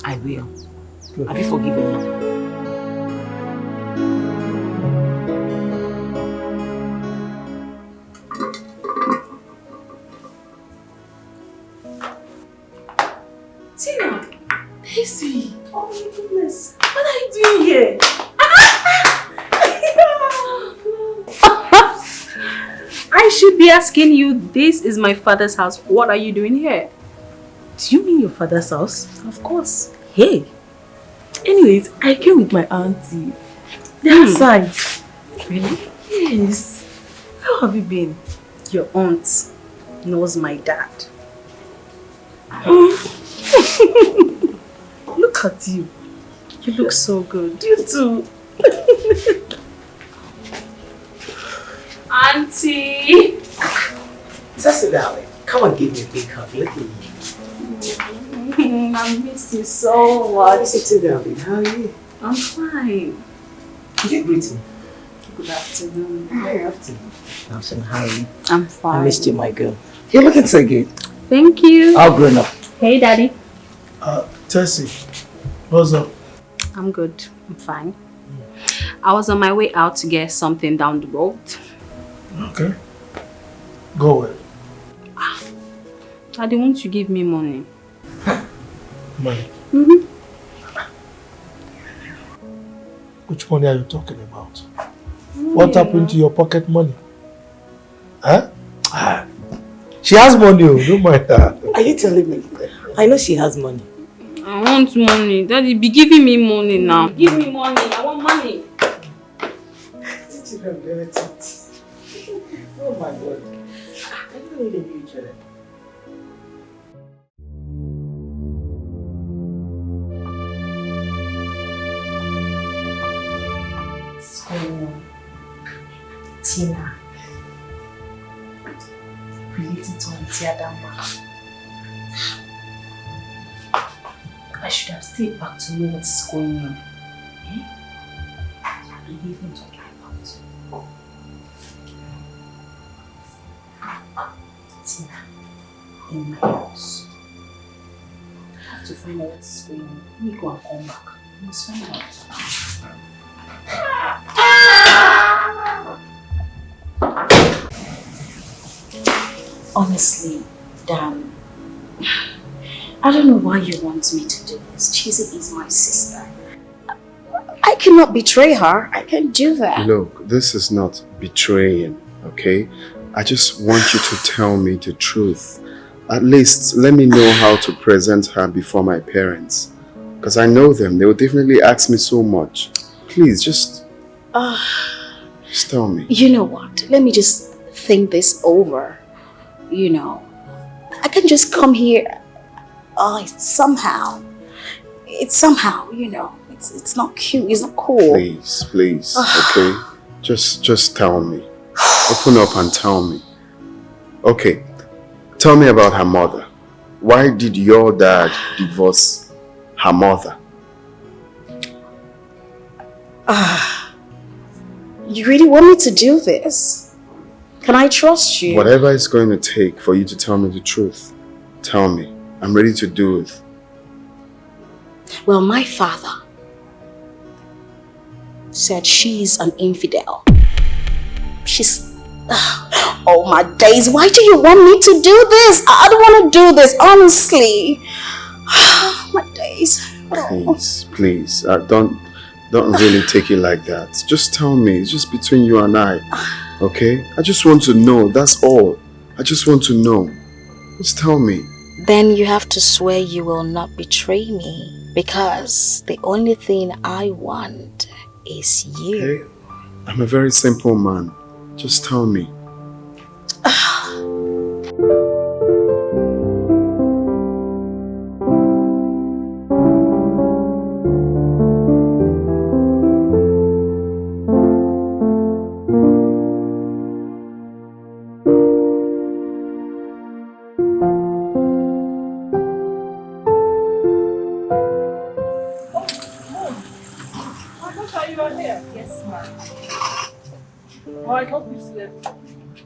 I will. Have you forgiven me? Tina! Daisy! Oh my goodness! What are you doing here? I should be asking you, this is my father's house. What are you doing here? Do you mean your father's house? Of course. Hey. Anyways, I came with my auntie. They're outside. Really? Yes. How have you been? Your aunt knows my dad. Look at you. You look so good. You too. Auntie! Cecily, darling, come and give me a big hug. Let me. I miss you so much. Cecily, darling, how are you? I'm fine. Did you greet me? Good afternoon. Good afternoon. How are you? I'm fine. I missed you, my girl. You're looking so good. Thank you. All grown up. Hey, Daddy. Tessie, what's up? I'm good. I'm fine. I was on my way out to get something down the road. Okay. Go away. Daddy, won't you give me money? Money? Mm-hmm. Which money are you talking about? What happened to your pocket money? Huh? She has money, don't mind her. Are you telling me? I know she has money. I want money. Daddy, be giving me money now. Give me money. I want money. Oh my God. I don't need a new challenge. What's going on? Tina. Related to Auntie Adamba. I should have stayed back to know what's going on. Eh? What are you even talking about? Tina, in my house. I have to find out what's going on. Let me go and come back. I must find out. Honestly, Dan, I don't know why you want me to do this. Chizzy is my sister. I cannot betray her. I can't do that. Look, this is not betraying, okay? I just want you to tell me the truth. At least let me know how to present her before my parents. Because I know them. They will definitely ask me so much. Please, just tell me. You know what? Let me just think this over. You know, I can just come here. It's somehow, you know, it's not cute, it's not cool. Please, okay? Just tell me. Open up and tell me. Okay, tell me about her mother. Why did your dad divorce her mother? You really want me to do this? Can I trust you? Whatever it's going to take for you to tell me the truth, tell me. I'm ready to do it. Well, my father said she's an infidel. She's... Oh my days, why do you want me to do this? I don't want to do this, honestly. My days. Please, don't really take it like that. Just tell me, it's just between you and I, okay? I just want to know, that's all. I just want to know. Just tell me. Then you have to swear you will not betray me, because the only thing I want is you. Okay? I'm a very simple man. Just tell me.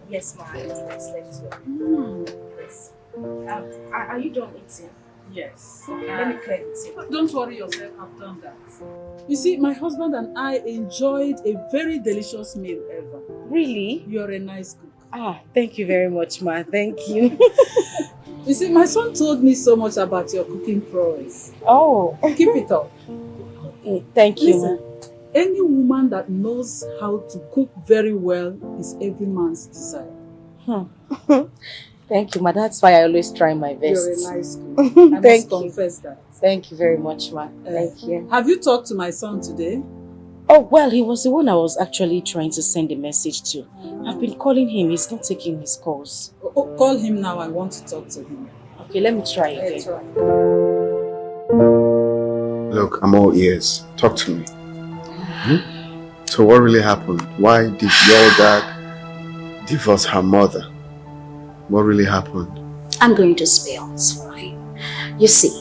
Yes, ma'am. I slept well. Yes. Are you done eating? Yes. Okay, let me clear the table. Don't worry yourself, I've done that. You see, my husband and I enjoyed a very delicious meal ever. Really? You're a nice cook. Ah, thank you very much, ma. Thank you. You see, my son told me so much about your cooking prowess. Oh. Keep it up. Thank you, Listen, any woman that knows how to cook very well is every man's desire. Thank you, ma. That's why I always try my best. You're a nice cook. I must confess that. Thank you very much, ma. Thank you. Have you talked to my son today? Oh, well, he was the one I was actually trying to send a message to. I've been calling him. He's not taking his calls. Oh, call him now. I want to talk to him. Okay, let me try again. Let's try. Look, I'm all ears. Talk to me. So what really happened? Why did your dad divorce her mother? What really happened? I'm going to spill. It's fine. You see,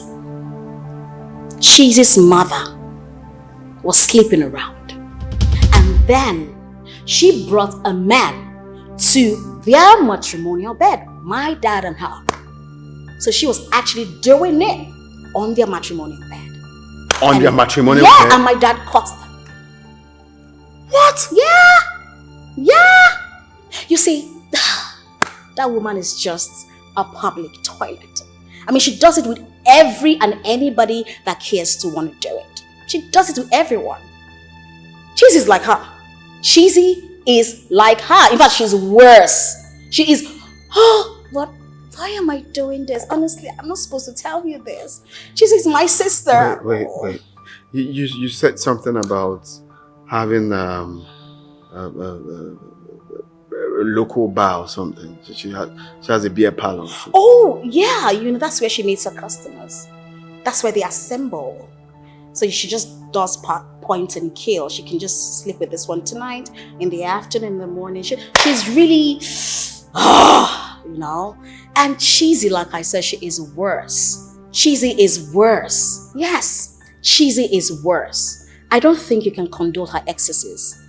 Cheesy's mother was sleeping around. And then she brought a man to their matrimonial bed, my dad and her. So she was actually doing it on their matrimonial bed. On their matrimonial bed? Yeah, and my dad caught them. What? Yeah. You see, that woman is just a public toilet. I mean, she does it with every and anybody that cares to want to do it. She does it to everyone. Cheesy is like her. Cheesy is like her. In fact, she's worse. She is, what? Why am I doing this? Honestly, I'm not supposed to tell you this. Cheesy is my sister. Wait. You said something about having a local bar or something. She has a beer parlor. Oh, yeah. You know, that's where she meets her customers. That's where they assemble. So she just does point and kill. She can just sleep with this one tonight, in the afternoon, in the morning. She's really, you know. And Cheesy, like I said, she is worse. Cheesy is worse. Yes, Cheesy is worse. I don't think you can condone her excesses.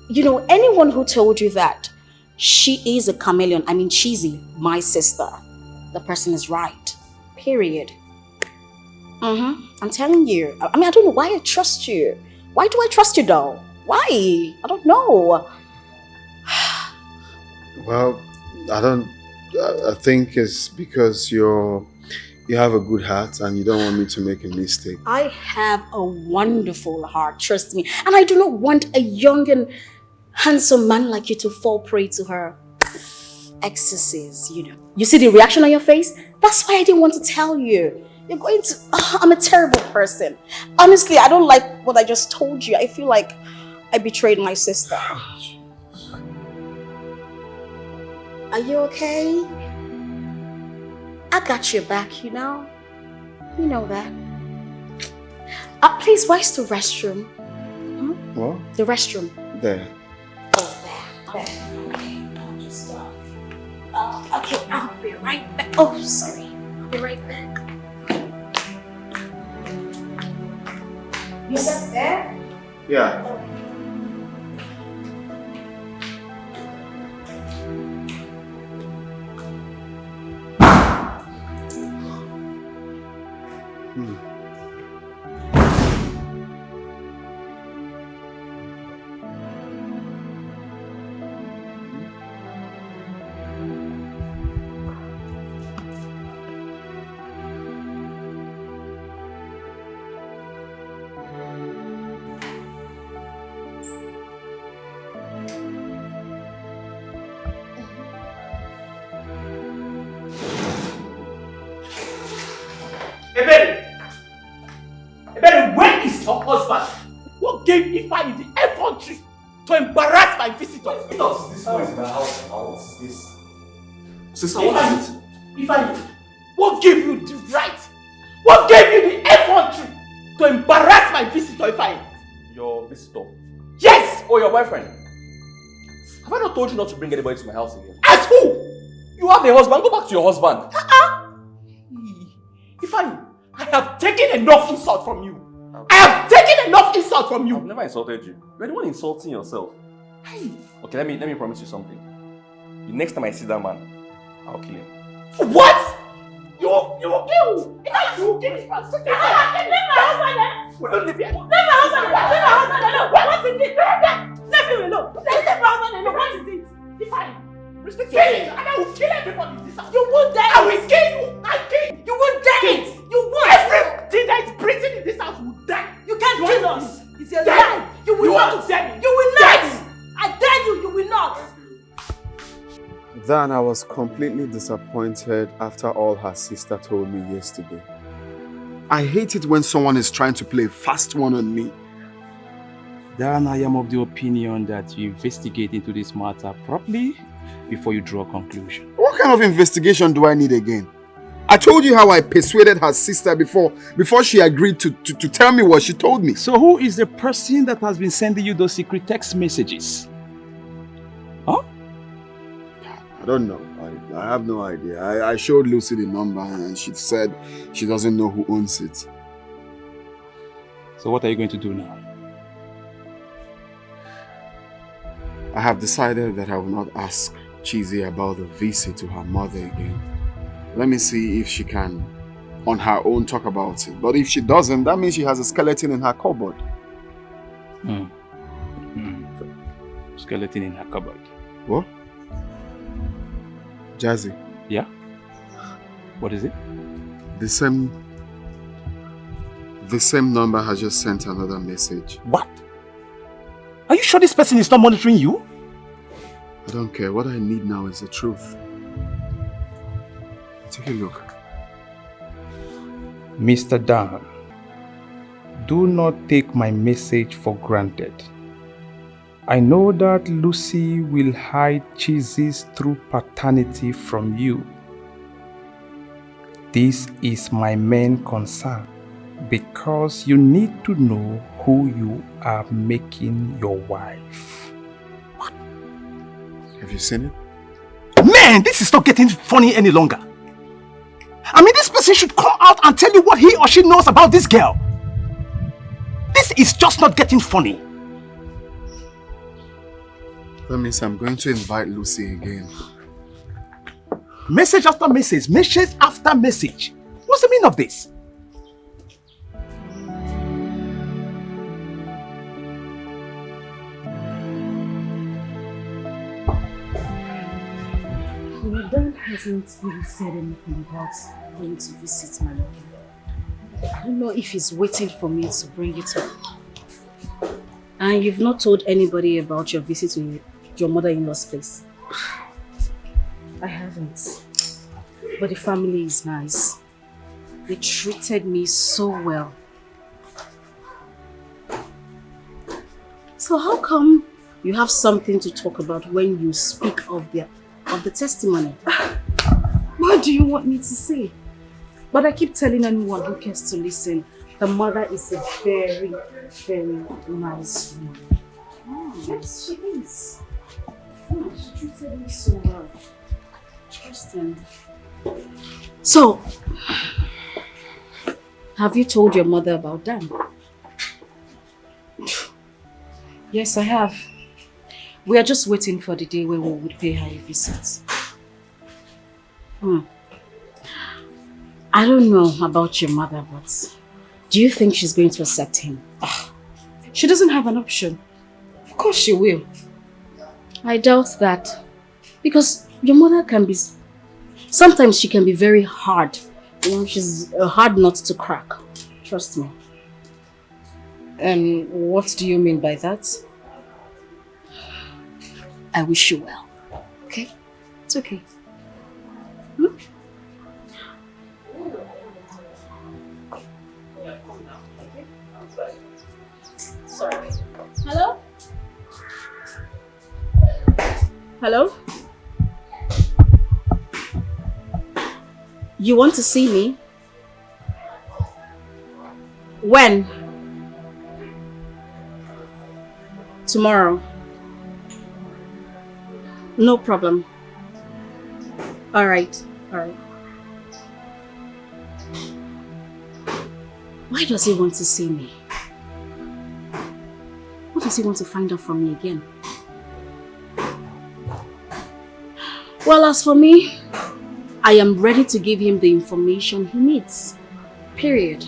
You know, anyone who told you that she is a chameleon, I mean Cheesy, my sister, the person is right. Period. I'm telling you. I mean, I don't know why I trust you. Why do I trust you though? Why? I don't know. Well, I think it's because you have a good heart and you don't want me to make a mistake. I have a wonderful heart, trust me. And I do not want a young and handsome man like you to fall prey to her excesses, you know. You see the reaction on your face? That's why I didn't want to tell you. You're going to... I'm a terrible person. Honestly, I don't like what I just told you. I feel like I betrayed my sister. Are you okay? I got your back, you know? You know that. Please, where's the restroom? What? The restroom. There. Oh, there. Okay, I'll just... okay, I'll be right back. Oh, sorry. I'll be right back. You said there? Yeah. Ebere, where is your husband? What gave Ifeanyi the effrontery to embarrass my visitors? This noise in the house. What is this? Sister, what is it? Ifeanyi, what gave you the right? What gave you the effrontery to embarrass my visitor, Ifeanyi? Your visitor? Yes! Oh, your boyfriend? Have I not told you not to bring anybody to my house again? As who? You have a husband, go back to your husband. Ifeanyi, I have taken enough insult from you. I have taken enough insult from you. I've never insulted you. You're the one insulting yourself. Okay, let me promise you something. The next time I see that man, I'll kill him. What? You will kill? Ifeanyi, you will kill this man. Leave my husband. Leave my husband. What is it? Leave him alone. Leave my husband alone. What is it? Ifeanyi, respect your age, and I will kill everybody in this house. You won't die. I will kill you. I kill you. You won't die. You won't. Everything that is breathing in this house will die. You can't kill us. It's a lie. You will not. You will not. I dare you. You will not. Then I was completely disappointed after all her sister told me yesterday. I hate it when someone is trying to play a fast one on me. Then I am of the opinion that you investigate into this matter properly before you draw a conclusion. What kind of investigation do I need again? I told you how I persuaded her sister before she agreed to tell me what she told me. So who is the person that has been sending you those secret text messages? Huh? I don't know. I have no idea. I showed Lucy the number and she said she doesn't know who owns it. So what are you going to do now? I have decided that I will not ask Chizzy about the visit to her mother again. Let me see if she can, on her own, talk about it. But if she doesn't, that means she has a skeleton in her cupboard. Skeleton in her cupboard. What? Jazzy. Yeah? What is it? The same number has just sent another message. What? Are you sure this person is not monitoring you? I don't care. What I need now is the truth. Take a look. Mr. Dan, do not take my message for granted. I know that Lucy will hide Chizzy's true paternity from you. This is my main concern because you need to know who you are making your wife. What? Have you seen it? Man, this is not getting funny any longer. I mean, this person should come out and tell you what he or she knows about this girl. This is just not getting funny. That means I'm going to invite Lucy again. Message after message, message after message. What's the meaning of this? Dan hasn't really said anything about going to visit my mother. I don't know if he's waiting for me to bring it up. And you've not told anybody about your visit to your mother-in-law's place? I haven't. But the family is nice. They treated me so well. So how come you have something to talk about when you speak of the testimony? What do you want me to say? But I keep telling anyone who cares to listen, the mother is a very, very nice woman. Yes, she is. She treated me so well. Interesting. So, have you told your mother about Dan? Yes, I have. We are just waiting for the day where we would pay her a visit. I don't know about your mother, but do you think she's going to accept him? She doesn't have an option. Of course she will. I doubt that. Because your mother can be... Sometimes she can be very hard. You know, she's a hard nut to crack. Trust me. And what do you mean by that? I wish you well. Okay? It's okay. Hello? You want to see me? When? Tomorrow. No problem. Alright. Why does he want to see me? What does he want to find out from me again? Well, as for me, I am ready to give him the information he needs. Period.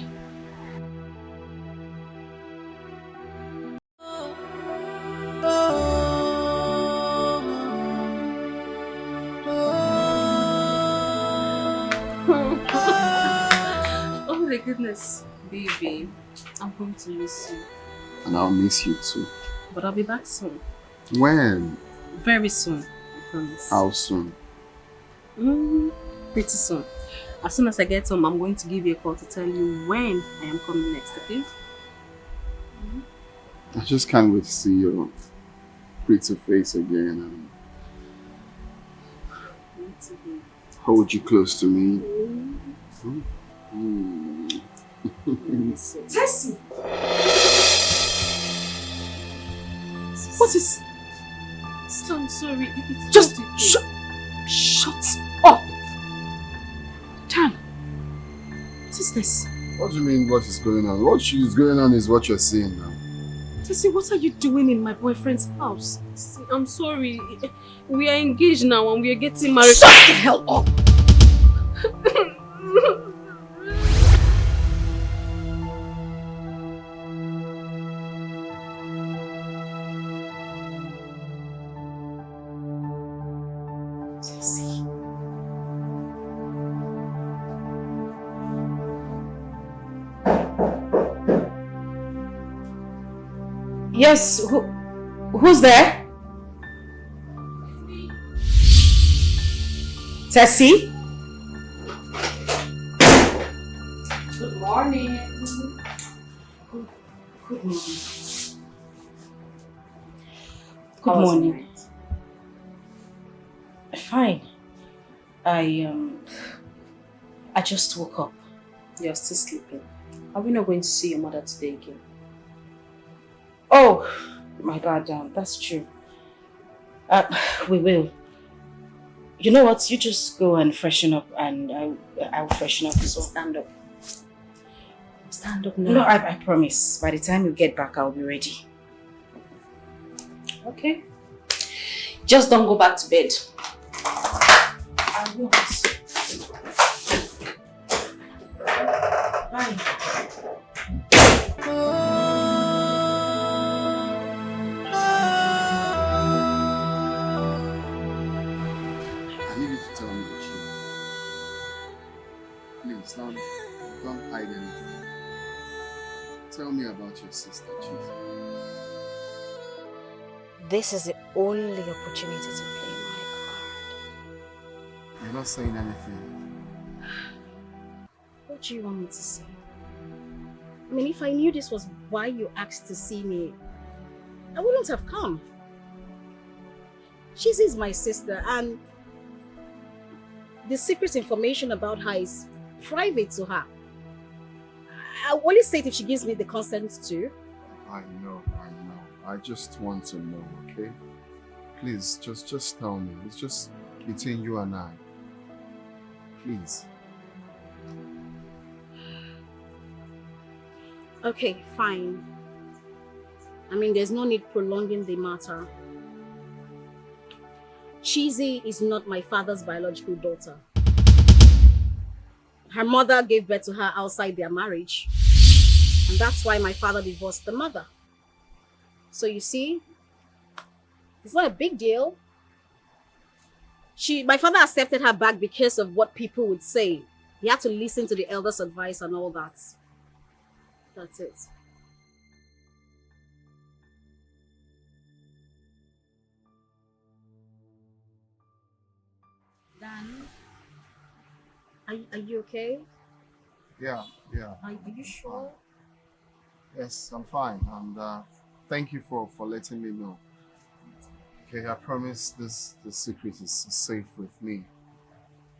Oh my goodness, baby. I'm going to miss you. And I'll miss you too. But I'll be back soon. When? Very soon, I promise. How soon? Pretty soon. As soon as I get home, I'm going to give you a call to tell you when I am coming next, okay? I just can't wait to see your pretty face again and hold you close to me. Tessie! What is... I'm sorry. It's just shut up! Damn. What is this? What do you mean what is going on? What is going on is what you're seeing now. Tessie, what are you doing in my boyfriend's house? I'm sorry. We are engaged now and we are getting married. Shut the hell up! Yes, who's there? Tessie? Good morning. Good morning. Good morning. Fine. I just woke up. You're still sleeping. Are we not going to see your mother today again? Oh, my bad, that's true. We will. You know what? You just go and freshen up and I'll freshen up as well. Stand up. Stand up now. No, I promise. By the time you get back, I'll be ready. Okay. Just don't go back to bed. I won't. Bye. Please, don't hide anything. Tell me about your sister, Jesus. This is the only opportunity to play my card. You're not saying anything. What do you want me to say? I mean, if I knew this was why you asked to see me, I wouldn't have come. She's my sister and the secret information about her is private to her. I'll only say it if she gives me the consent to. I know. I just want to know, okay? Please, just tell me. It's just between you and I. Please. Okay, fine. I mean, there's no need prolonging the matter. Chizzy is not my father's biological daughter. Her mother gave birth to her outside their marriage. And that's why my father divorced the mother. So you see, it's not a big deal. My father accepted her back because of what people would say. He had to listen to the elders' advice and all that. That's it. Dan, are you okay? Yeah. Are you sure? Yes, I'm fine. And thank you for letting me know. Okay, I promise this secret is safe with me.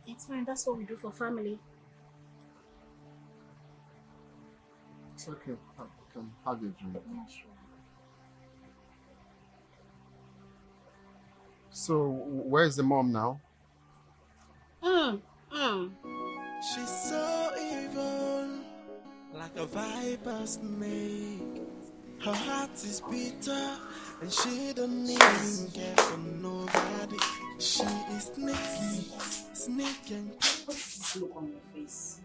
It's fine. That's what we do for family. It's okay. I can have a drink. Yeah, sure. So, where's the mom now? She's so evil, like a viper snake. Her heart is bitter, and she don't even care for nobody. She is sneaky. What is this look on your face?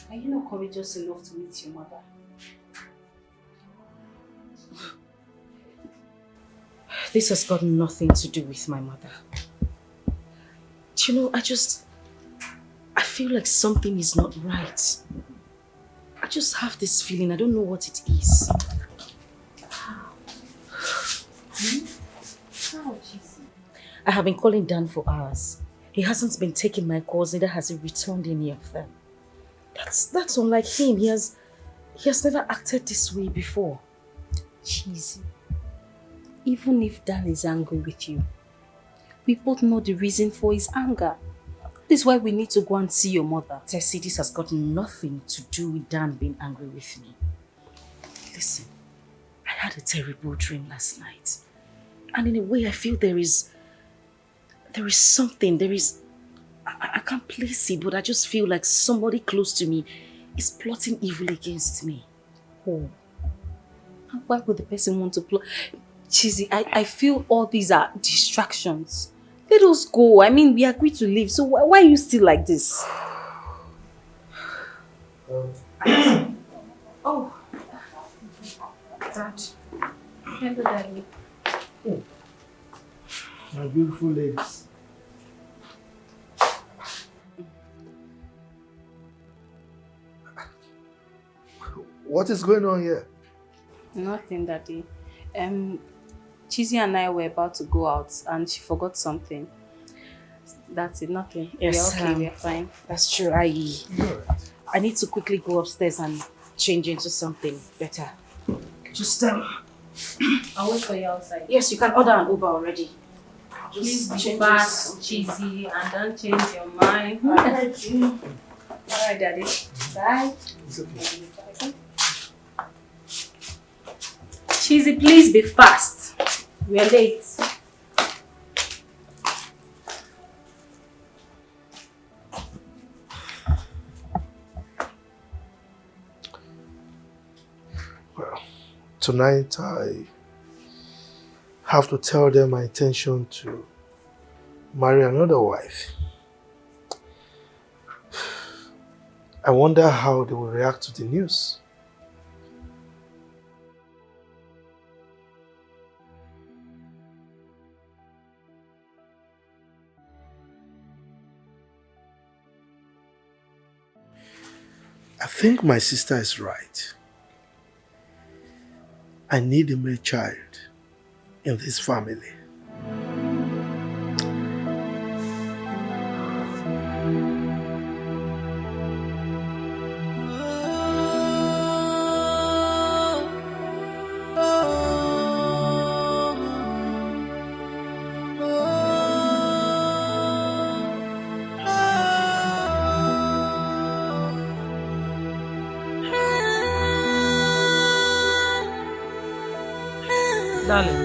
Are you not courageous enough to meet your mother? This has got nothing to do with my mother. Do you know, I feel like something is not right. I just have this feeling, I don't know what it is. I have been calling Dan for hours. He hasn't been taking my calls, neither has he returned any of them. That's unlike him. He has never acted this way before. Cheesy. Even if Dan is angry with you, we both know the reason for his anger. This is why we need to go and see your mother. Tessie, this has got nothing to do with Dan being angry with me. Listen, I had a terrible dream last night. And in a way, I feel there is something, I can't place it, but I just feel like somebody close to me is plotting evil against me. Oh. And why would the person want to plot? Cheesy, I feel all these are distractions. Let us go. I mean, we agreed to leave, so why are you still like this? Oh. Dad. Hello, Daddy. Oh. My beautiful ladies. What is going on here? Nothing, Daddy. Cheesy and I were about to go out and she forgot something. That's it, nothing. Yes, we're okay, we're fine. That's true. I need to quickly go upstairs and change into something better. Just I'll wait for you outside. Yes, you can order an Uber already. Please be change fast, Cheesy, and don't change your mind. Alright, Alright, Daddy. Bye. It's okay. Cheesy, please be fast. We're late. Well, tonight I have to tell them my intention to marry another wife. I wonder how they will react to the news. I think my sister is right. I need a male child in this family. Darling,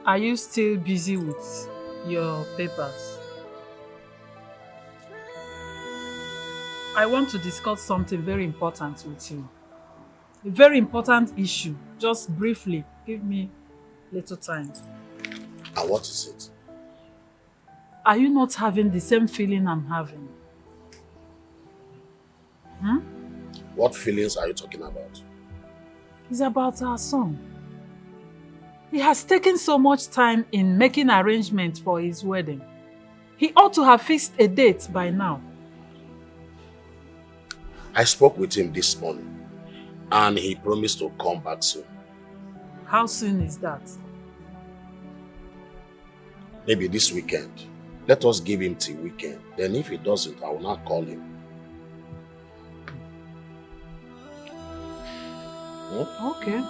are you still busy with your papers? I want to discuss something very important with you. A very important issue. Just briefly, give me little time. And what is it? Are you not having the same feeling I'm having? What feelings are you talking about? It's about our son. He has taken so much time in making arrangements for his wedding. He ought to have fixed a date by now. I spoke with him this morning and he promised to come back soon. How soon is that? Maybe this weekend. Let us give him till weekend. Then if he doesn't, I will not call him. Okay.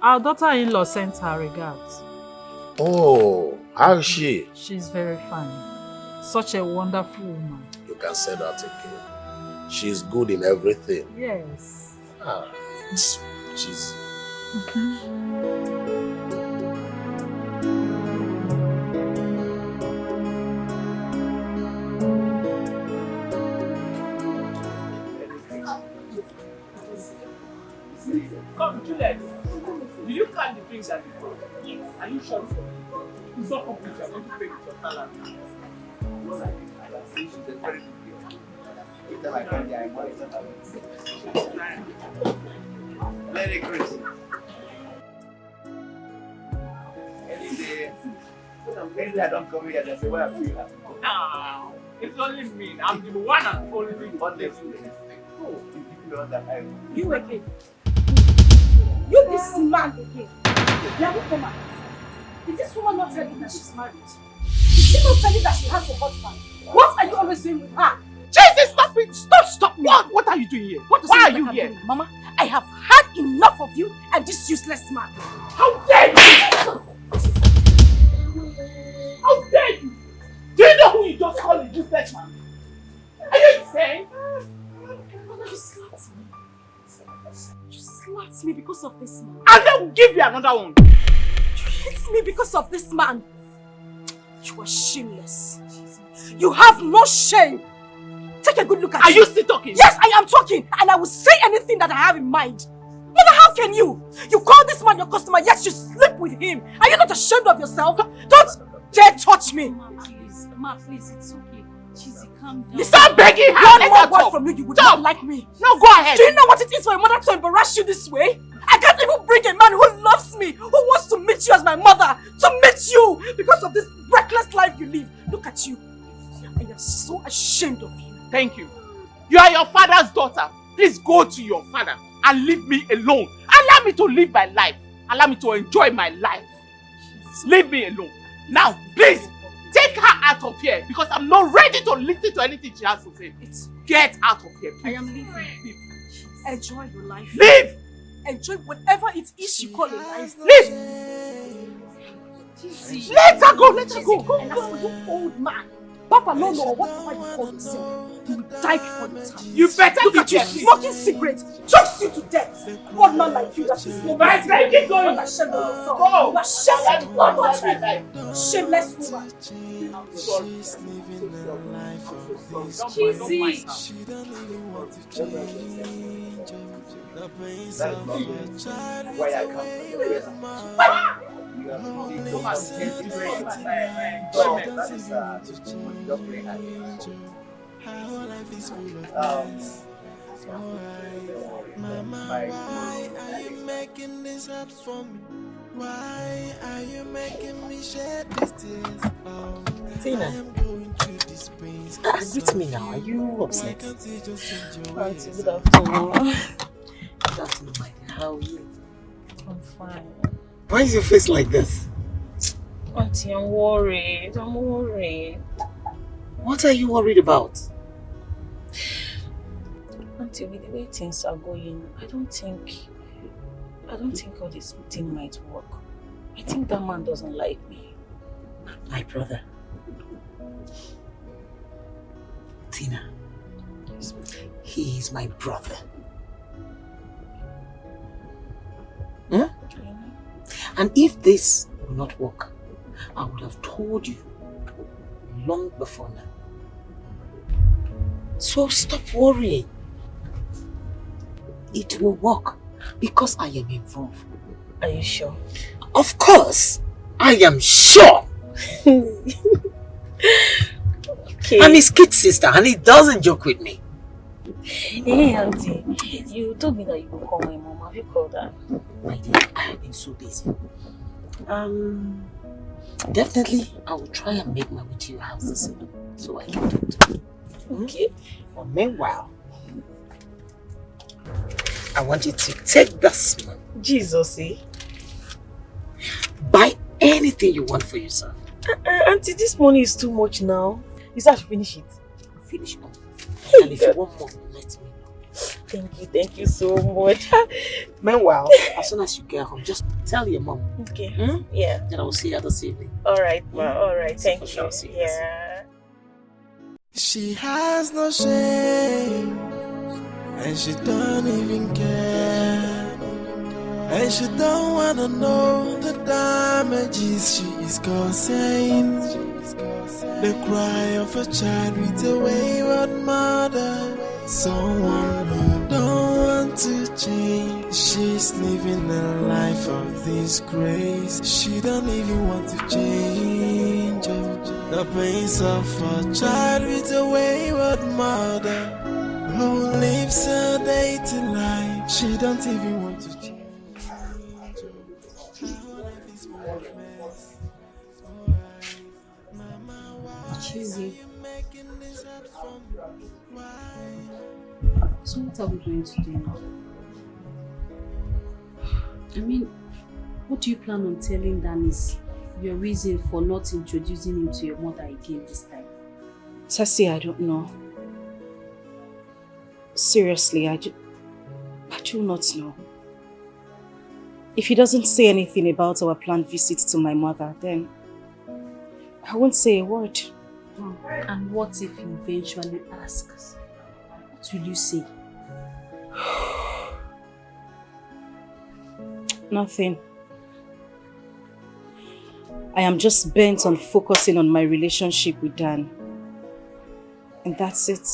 Our daughter-in-law sent her regards. Oh, how is she? She's very fine. Such a wonderful woman. You can say that again. She's good in everything. Yes. Ah, she's... Come, Juliet. Did you count the drinks at the bar? Yes. Are you sure for me? It's not complete. I'm going to pay with your salary. What I think, I can see she's a very good girl. Every time I come there, I monitor her. Merry Christmas. Any day I don't come here, they say, where are you? No, it's only me. I'm the one and only honest. Oh, you give me all that I will. You again. You this man again. Yahoo woman. Did this woman not tell you that she's married? Did she not tell you that she has a husband? What are you always doing with her? Jesus, stop it! Stop! What are you doing here? Why are you here? Mama, I have had enough of you and this useless man. How dare you! How dare you! Do you know who you just called a useless man? Are you insane? You slapped me. You slapped me because of this man. And then we'll give you another one. You hit me because of this man. You are shameless. You have no shame. Take a good look at you. Are you still talking? Yes, I am talking. And I will say anything that I have in mind. Mother, how can you? You call this man your customer, yet you sleep with him. Are you not ashamed of yourself? Don't dare touch me. Ma, please, it's okay. Cheesy, calm down. Listen, I'm begging her. One more word from you, you would not like me. No, go ahead. Do you know what it is for a mother to embarrass you this way? I can't even bring a man who loves me, who wants to meet you as my mother, to meet you because of this reckless life you live. Look at you. I am so ashamed of you. Thank you. You are your father's daughter. Please go to your father and leave me alone. Allow me to live my life. Allow me to enjoy my life. Leave me alone. Now, please, take her out of here because I'm not ready to listen to anything she has to say. Get out of here, please. I am leaving. Enjoy your life. Leave! Enjoy whatever it is you call a life. Leave! Let her go, let her go. And as for you old man, Papa no, whatever you call yourself, you will die before your time. You better look at you smoking cigarettes, chokes you to death. One man like you that she's smoking cigarettes. Keep going. Not ashamed of yourself. Go. You are ashamed. Don't watch me. Shameless woman. She's living a life of Cheesy. She don't even want to change the pains of a child. Why I come you have to take too much enjoyment. That is just very happy. How life is full of things. Mama, why are you making this up for me? Why are you making me shed these tears? Oh, Tina, I am going through this pain. Greet me now. Are you upset? Auntie, good afternoon. Good afternoon, my dear. How are you? I'm fine. Why is your face like this? Auntie, I'm worried. What are you worried about? Auntie, with the way things are going, I don't think all this thing might work. I think that man doesn't like me. My brother. Tina. He is my brother. And if this will not work, I would have told you long before now. So stop worrying. It will work because I am involved. Are you sure? Of course, I am sure. Okay. I'm his kid sister and he doesn't joke with me. Hey, Auntie, you told me that you would call my mom. Have you called her? My dear, I have been so busy. Definitely, I will try and make my way to your house this evening so I can talk to you. Okay. But meanwhile, I want you to take this money. Jesus, eh? Buy anything you want for yourself. Auntie, this money is too much now. You said I should finish it. Finish up. And if you want more, let me know. Thank you so much. Meanwhile, as soon as you get home, just tell your mom. Okay. Yeah. Then I will see her this evening. Alright, ma. Alright. Thank you. Sure, see you. Yeah. She has no shame, and she don't even care, and she don't wanna know the damages she is causing. The cry of a child with a wayward mother, someone who don't want to change. She's living a life of disgrace. She don't even want to change. The pains of a child with a wayward mother who lives a dating life. She don't even want to change. Cheesy. So what are we going to do now? I mean, what do you plan on telling Dennis your reason for not introducing him to your mother again this time? Tessie, I don't know. Seriously, I do not know. If he doesn't say anything about our planned visit to my mother, then I won't say a word. Oh, and what if he eventually asks? What will you say? Nothing. I am just bent on focusing on my relationship with Dan. And that's it.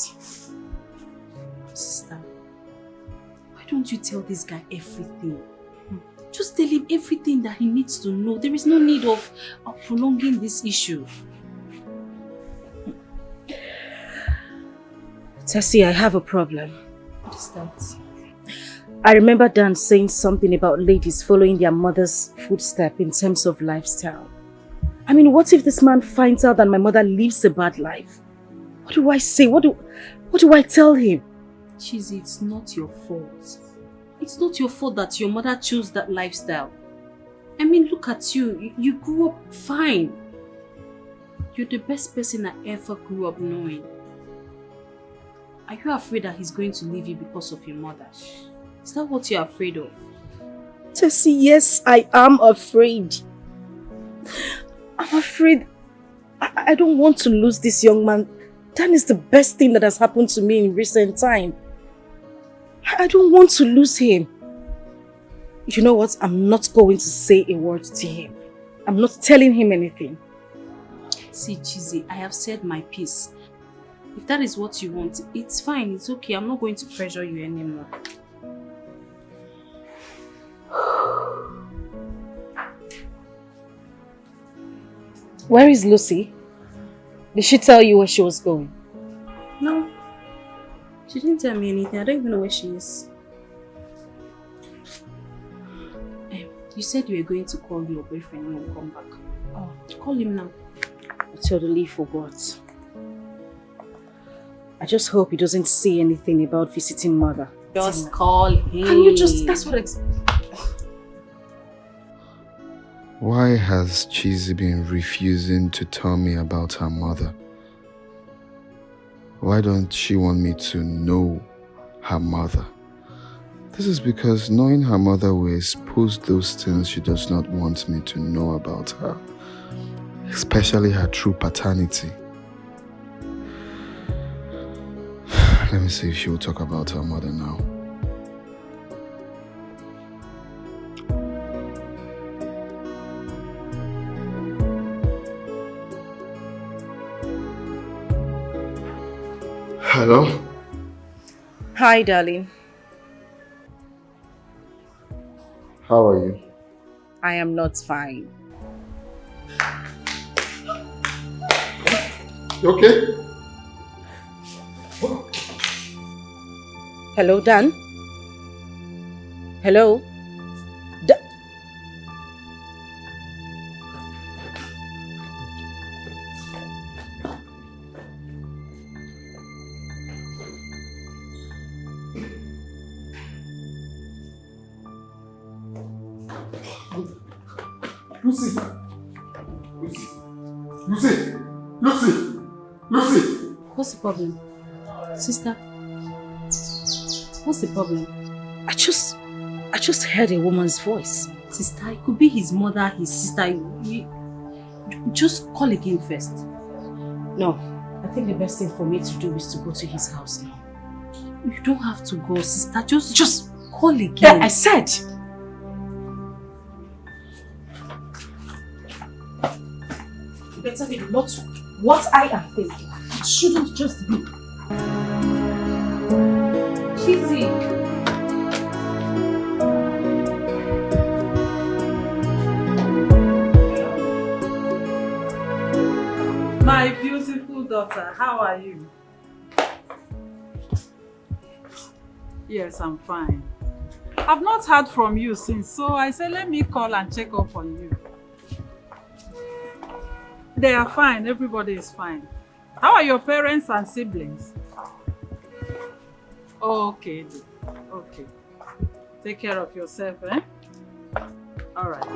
Sister, why don't you tell this guy everything? Just tell him everything that he needs to know. There is no need of prolonging this issue. Tessie, I have a problem. What is that? I remember Dan saying something about ladies following their mother's footsteps in terms of lifestyle. I mean, what if this man finds out that my mother lives a bad life? What do I say? What do I tell him? Cheesy, it's not your fault. It's not your fault that your mother chose that lifestyle. I mean, look at you. You grew up fine. You're the best person I ever grew up knowing. Are you afraid that he's going to leave you because of your mother? Is that what you're afraid of? Tessie, yes, I am afraid. I'm afraid. I don't want to lose this young man. Dan is the best thing that has happened to me in recent time. I don't want to lose him. You know what? I'm not going to say a word to him. I'm not telling him anything. See, Chizzy, I have said my piece. If that is what you want, it's fine, it's okay. I'm not going to pressure you anymore. Where is Lucy? Did she tell you where she was going? No. She didn't tell me anything. I don't even know where she is. You said you were going to call your boyfriend when you come back. Oh, call him now. I totally forgot. I just hope he doesn't say anything about visiting mother. Just call him. Can you just... That's what Why has Cheesy been refusing to tell me about her mother? Why don't she want me to know her mother? This is because knowing her mother will expose those things she does not want me to know about her, especially her true paternity. Let me see if she will talk about her mother now. Hello? Hi, darling. How are you? I am not fine. You okay? Hello, Dan? Hello? Lucy! Lucy! Lucy! Lucy! Lucy! What's the problem? Sister? What's the problem? I just heard a woman's voice. Sister, it could be his mother, his sister. Just call again first. No, I think the best thing for me to do is to go to his house now. You don't have to go, sister. Just call again. Yeah, I said. You better be not what I am thinking. It shouldn't just be. Cheesy. My beautiful daughter, how are you? Yes, I'm fine. I've not heard from you since, so I said let me call and check up on you. They are fine, everybody is fine. How are your parents and siblings? Okay, okay. Take care of yourself, eh? All right.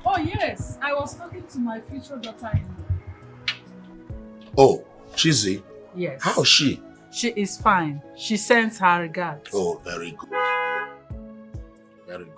Oh yes, I was talking to my future daughter-in-law. Oh, Chizzy? Yes. How is she? She is fine. She sends her regards. Oh, very good. Very good.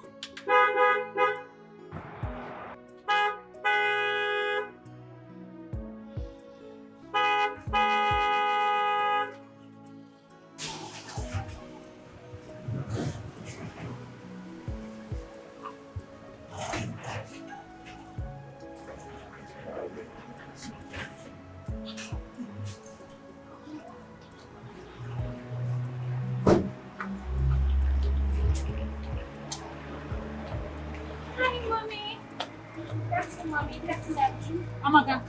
Amaka,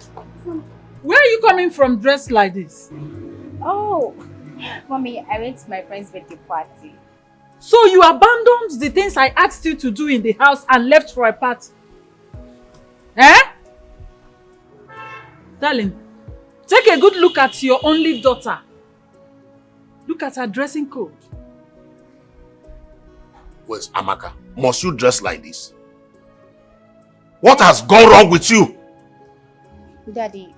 where are you coming from dressed like this? Oh, Mommy, I went to my friend's birthday party. So you abandoned the things I asked you to do in the house and left for a party? Eh? Darling, take a good look at your only daughter. Look at her dressing code. Wait, Amaka, must you dress like this? What has gone wrong with you? Daddy,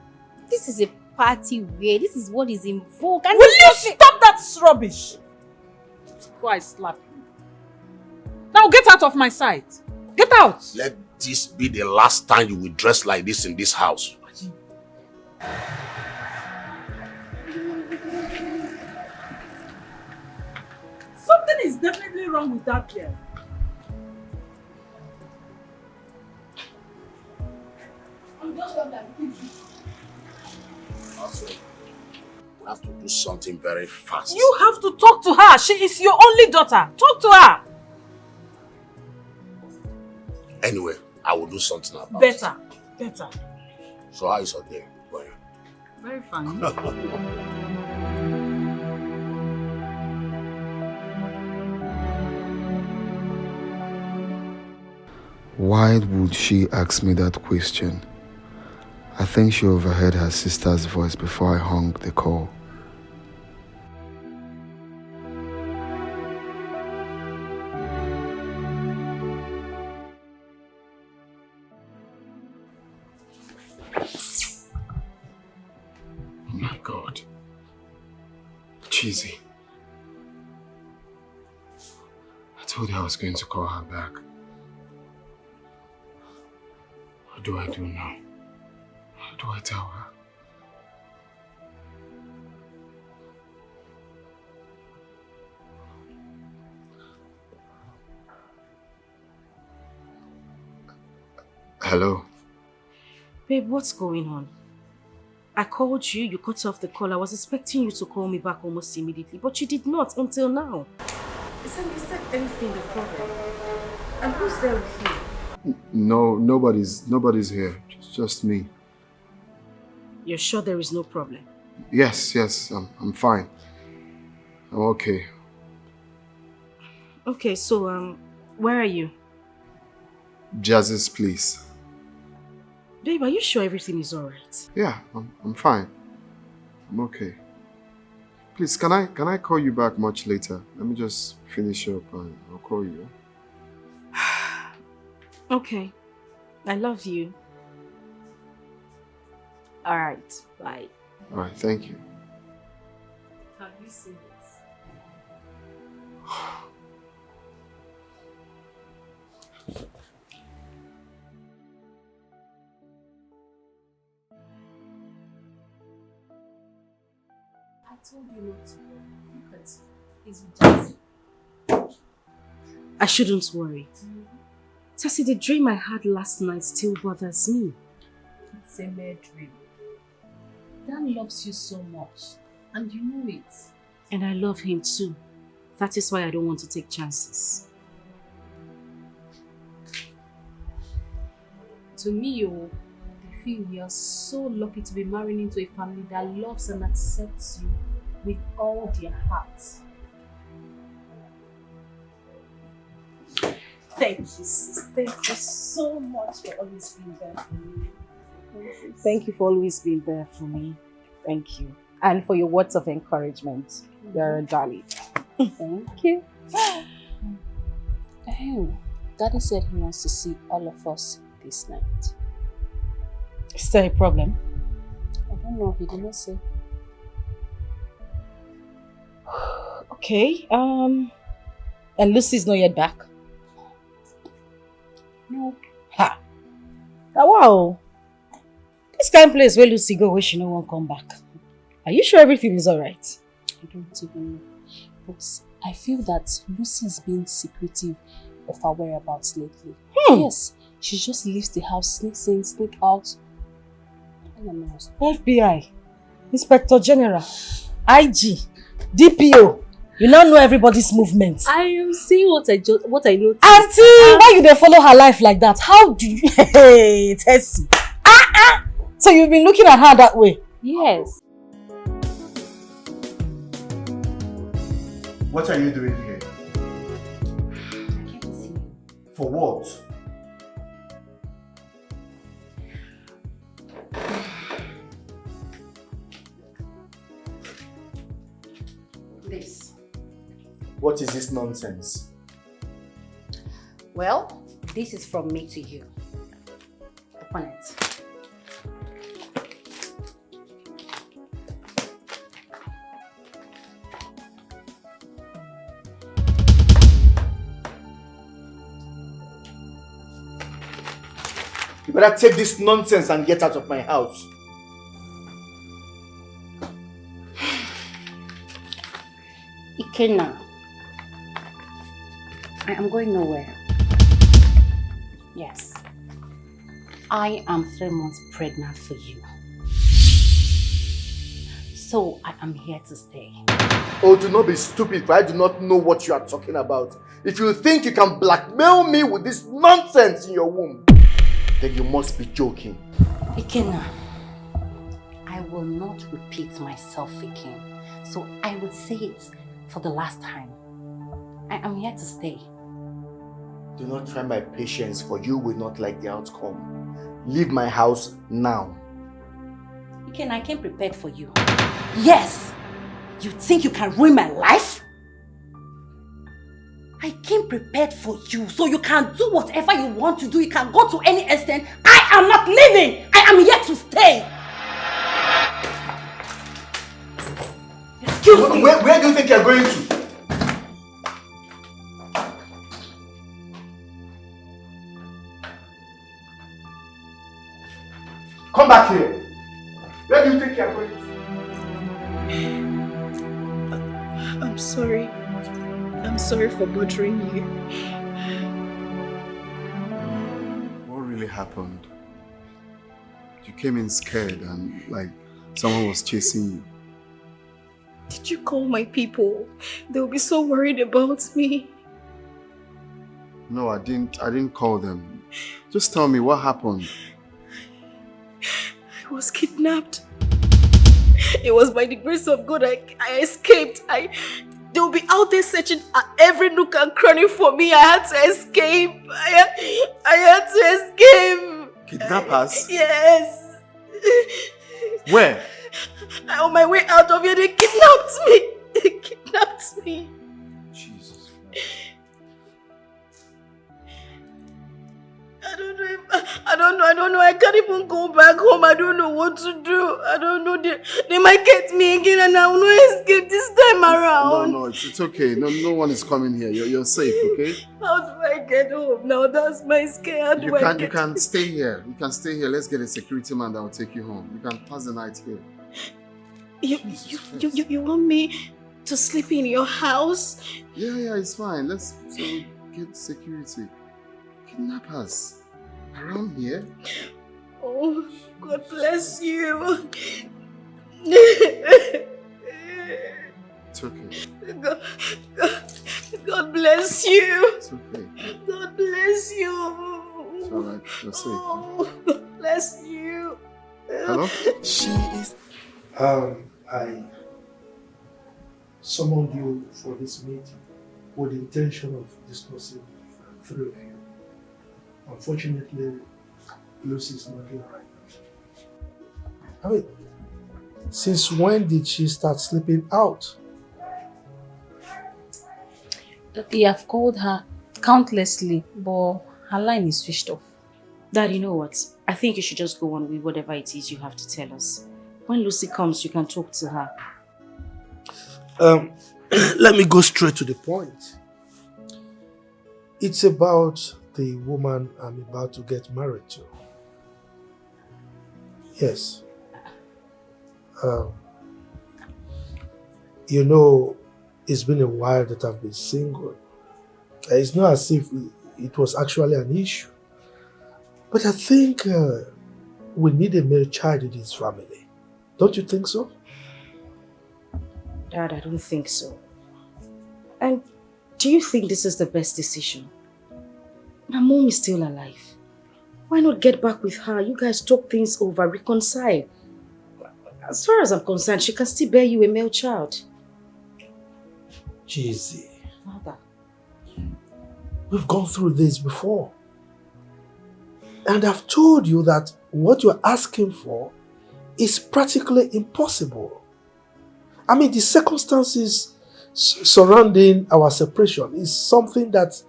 this is a party wear. This is what is in vogue. Will you stop that rubbish? Before I slap you. Now get out of my sight. Get out. Let this be the last time you will dress like this in this house. Something is definitely wrong with that girl. Also, we have to do something very fast. You have to talk to her. She is your only daughter. Talk to her. Anyway, I will do something about it. Better. So how is your day going? Very fine. Why would she ask me that question? I think she overheard her sister's voice before I hung the call. Oh my God. Cheesy. I told her I was going to call her back. What do I do now? How do I tell her? Hello? Babe, what's going on? I called you, you cut off the call. I was expecting you to call me back almost immediately, but you did not until now. Is there anything the problem? And who's there with you? No, nobody's here. It's just me. You're sure there is no problem? Yes, I'm fine. I'm okay. Okay, so, where are you? Jazz's place. Babe, are you sure everything is alright? Yeah, I'm fine. I'm okay. Please, can I call you back much later? Let me just finish up and I'll call you. Okay. I love you. Alright, bye. Alright, thank you. Have you seen it? I told you not to worry. Look at you. He's with Jazzy. I shouldn't worry. Tessie, the dream I had last night still bothers me. It's a mere dream. Dan loves you so much, and you know it. And I love him too. That is why I don't want to take chances. To me, I feel you're so lucky to be marrying into a family that loves and accepts you with all their hearts. Thank you, sis. Thank you so much for always being there for me. Thank you for always being there for me. Thank you. And for your words of encouragement. You're a darling. Thank you. Daddy said he wants to see all of us this night. Is there a problem? I don't know, he didn't say. Okay, and Lucy's not yet back? No. Ha! Oh, wow! This kind of place where Lucy go where she no won't come back. Are you sure everything is alright? I don't even know. But I feel that Lucy is being secretive of her whereabouts lately. Yes, she just leaves the house, sneaks in, sneaks out. I don't know. FBI, Inspector General, IG, DPO. You now know everybody's movements. I am seeing what I noticed. Auntie, why you dey follow her life like that? How do you... Hey, Tessie. So you've been looking at her that way? Yes. What are you doing here? I can't see you. For what? This. What is this nonsense? Well, this is from me to you. Open it. You better take this nonsense and get out of my house. Ikenna, I am going nowhere. Yes, I am 3 months pregnant for you. So I am here to stay. Oh, do not be stupid, for I do not know what you are talking about. If you think you can blackmail me with this nonsense in your womb, then you must be joking. Ikenna, I will not repeat myself again. So I will say it for the last time. I am here to stay. Do not try my patience, for you will not like the outcome. Leave my house now. Ikenna, I came prepared for you. Yes! You think you can ruin my life? I came prepared for you, so you can do whatever you want to do. You can go to any extent. I am not leaving! I am here to stay! Excuse me! Where do you think you're going to? Come back here. Where do you think you're going to? I'm sorry. I'm sorry for bothering you. What really happened? You came in scared and like someone was chasing you. Did you call my people? They'll be so worried about me. No, I didn't call them. Just tell me what happened. I was kidnapped. It was by the grace of God I escaped. They'll be out there searching at every nook and cranny for me. I had to escape. I had to escape. Kidnappers? Yes. Where? On my way out of here, they kidnapped me. They kidnapped me. Jesus. I don't know. I can't even go back home. I don't know what to do. I don't know. They might get me again and I will not escape this time around. No, it's okay. No one is coming here. You're safe, okay? How do I get home now? That's my scare. You can stay here. You can stay here. Let's get a security man that will take you home. You can pass the night here. You want me to sleep in your house? Yeah, it's fine. Let's get security. Kidnappers around here? Oh, God bless you. It's okay. God bless you. It's okay. God bless you. It's alright. You're safe. Oh, God bless you. Hello? She is. I summoned you for this meeting with the intention of discussing three of you. Unfortunately, Lucy is not here right now. I mean, since when did she start sleeping out? They have called her countlessly, but her line is switched off. Dad, you know what? I think you should just go on with whatever it is you have to tell us. When Lucy comes, you can talk to her. Let me go straight to the point. It's about the woman I'm about to get married to. Yes. You know, it's been a while that I've been single. It's not as if it was actually an issue. But I think we need a male child in this family. Don't you think so? Dad, I don't think so. And do you think this is the best decision? My mom is still alive. Why not get back with her? You guys talk things over, reconcile. As far as I'm concerned, she can still bear you a male child. Jeezy. Father. We've gone through this before. And I've told you that what you're asking for is practically impossible. I mean, the circumstances surrounding our separation is something that,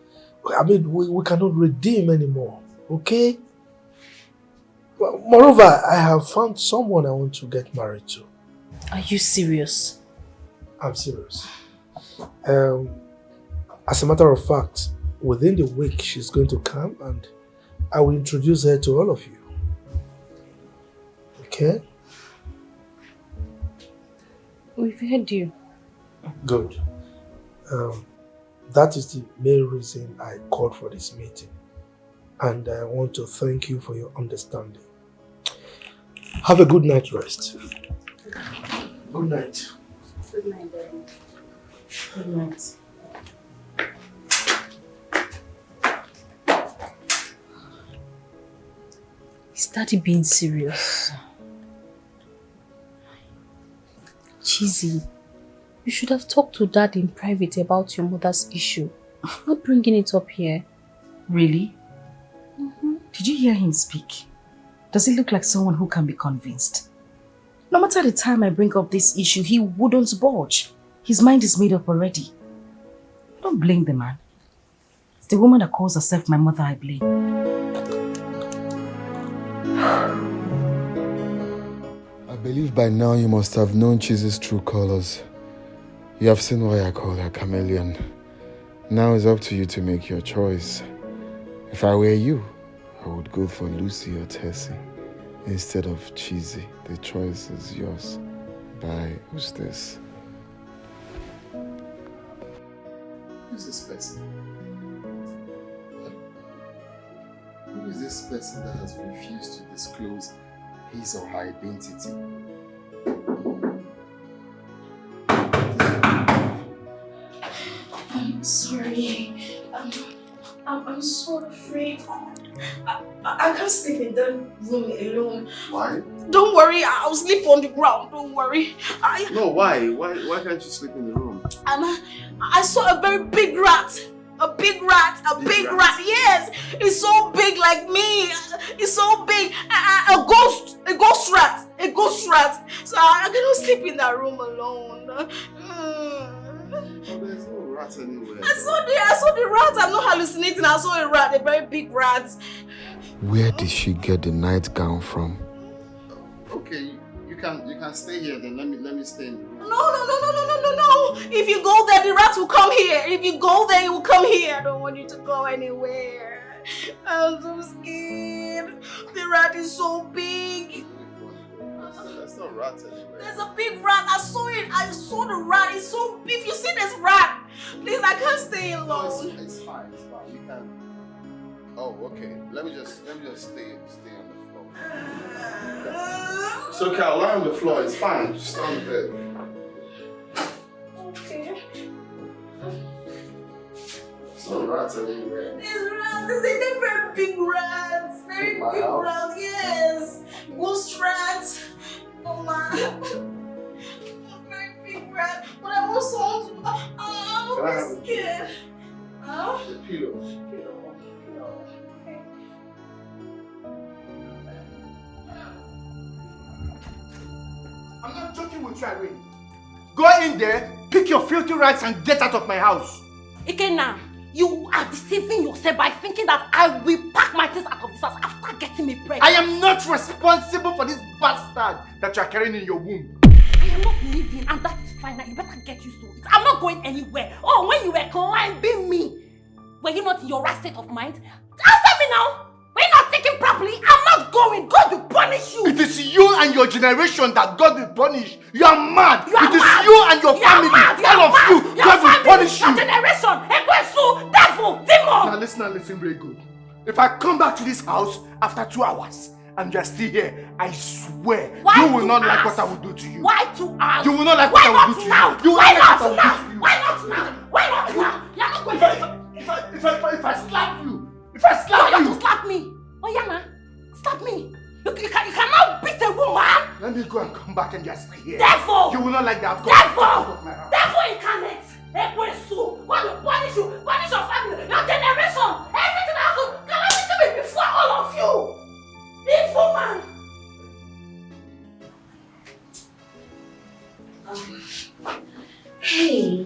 I mean, we cannot redeem anymore, okay? Well, moreover, I have found someone I want to get married to. Are you serious? I'm serious. As a matter of fact, within the week she's going to come and I will introduce her to all of you. Okay? We've heard you. Good. That is the main reason I called for this meeting. And I want to thank you for your understanding. Have a good night rest. Good night. Good night, Daddy. Good night. Is Daddy being serious? Cheesy. You should have talked to Dad in private about your mother's issue. Not bringing it up here. Really? Did you hear him speak? Does he look like someone who can be convinced? No matter the time I bring up this issue, he wouldn't budge. His mind is made up already. Don't blame the man. It's the woman that calls herself my mother I blame. I believe by now you must have known Cheese's true colors. You have seen why I call her chameleon. Now it's up to you to make your choice. If I were you, I would go for Lucy or Tessie instead of Cheesy. The choice is yours. Bye. Who's this? Who's this person? Who is this person that has refused to disclose his or her identity? I'm sorry. I'm so afraid. I can't sleep in that room alone. Why? Don't worry, I'll sleep on the ground. Don't worry. No, why? Why can't you sleep in the room? and I saw a very big rat. A big rat, yes! It's so big like me. It's so big. A ghost rat. So I cannot sleep in that room alone. There's no rat anywhere. I saw the rat. I'm not hallucinating. I saw a rat, a very big rat. Where did she get the nightgown from? Okay, you can stay here then. Let me stay in the room. No. If you go there, the rat will come here. If you go there, it will come here. I don't want you to go anywhere. I'm so scared. The rat is so big. There's no rat anywhere. There's a big rat. I saw it. I saw the rat. It's so big. If you see this rat, please, I can't stay alone. No, it's fine. You can. Oh, okay. Let me just stay on the floor. It's okay. I'll lie on the floor. It's fine. Just stay on the bed. Okay. There's no rats anywhere. There's rats. There's a very big rats. Very big rats. Yes. Ghost rats. Oh my. Very big rat. But I also want to. I'm scared. The pillow. Okay. I'm not joking with you, Irene. Go in there, pick your filthy rats and get out of my house. Ikenna, you are deceiving yourself by thinking that I will pack my things out of this house after getting me pregnant. I am not responsible for this bastard that you are carrying in your womb. I am not leaving, and that is fine. Now you better get used to it. I'm not going anywhere. Oh, when you were climbing me, were you not in your right state of mind? Answer me now. We're not thinking properly. I'm not going. God will punish you. It is you and your generation that God will punish. You are mad. It is mad. you and your family. All of you. God will punish you. Your generation. Ekwesu, devil, demon. Now listen very good. If I come back to this house after 2 hours and you are still here, I swear you will not like what I will do to you. Why 2 hours? You will not like what I will do to you. You will Why not not like now? what I will do to you. Why not now? Why not now? You're not going to. If I slap you, if I slap you, you slap me. Oh, Yana, slap me. You cannot beat a woman. Let me go and come back and just stay here. Devil! You will not like that. Devil! Devil incarnate! Ekwesu! God will punish you, punish your family, your generation, everything else will calamity to me before all of you! Evil man! Hey,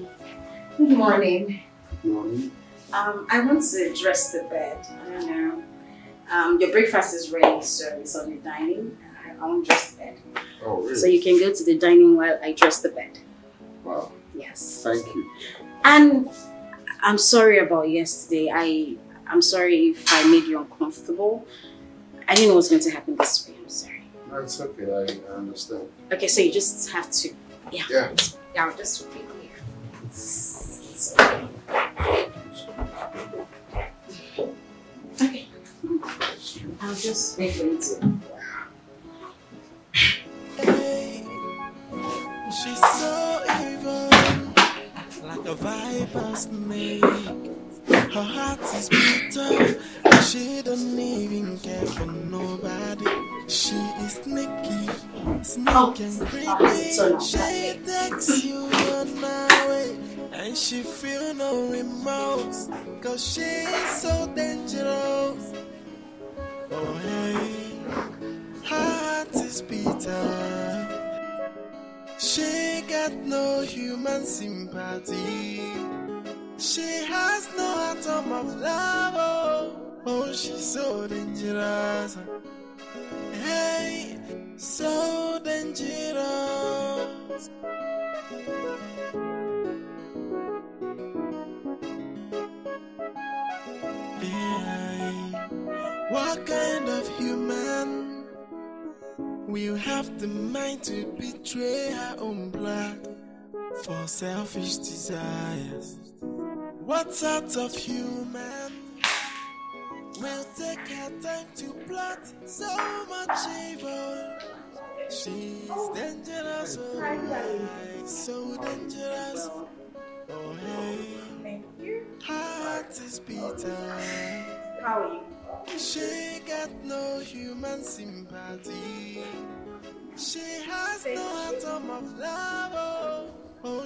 good morning. Good morning. I want to dress the bed. I don't know. Your breakfast is ready, so it's on the dining. I want to dress the bed. Oh, really? So you can go to the dining while I dress the bed. Wow. Yes. Thank you. And I'm sorry about yesterday. I'm sorry if I made you uncomfortable. I didn't know what was going to happen this way. I'm sorry. No, it's okay. I understand. Okay, so you just have to. Yeah. Yeah. Yeah, I'll just repeat here. It's okay. Okay. I'll just wait for you to. She's so evil, like a viper's snake. Her heart is bitter, and she don't even care for nobody. She is sneaky, and creepy. She takes you on her way, and she feel no remorse, 'cause she is so dangerous. Oh hey, her heart is bitter. She got no human sympathy. She has no atom of love. Oh, she's so dangerous. Hey, so dangerous. Yeah. What kind of human will have the mind to betray her own blood for selfish desires? What sort of human will take her time to plot so much evil? She's dangerous, oh my, so dangerous. Oh hey, her heart is bitter. How are you? She got no human sympathy. She has no atom of love. How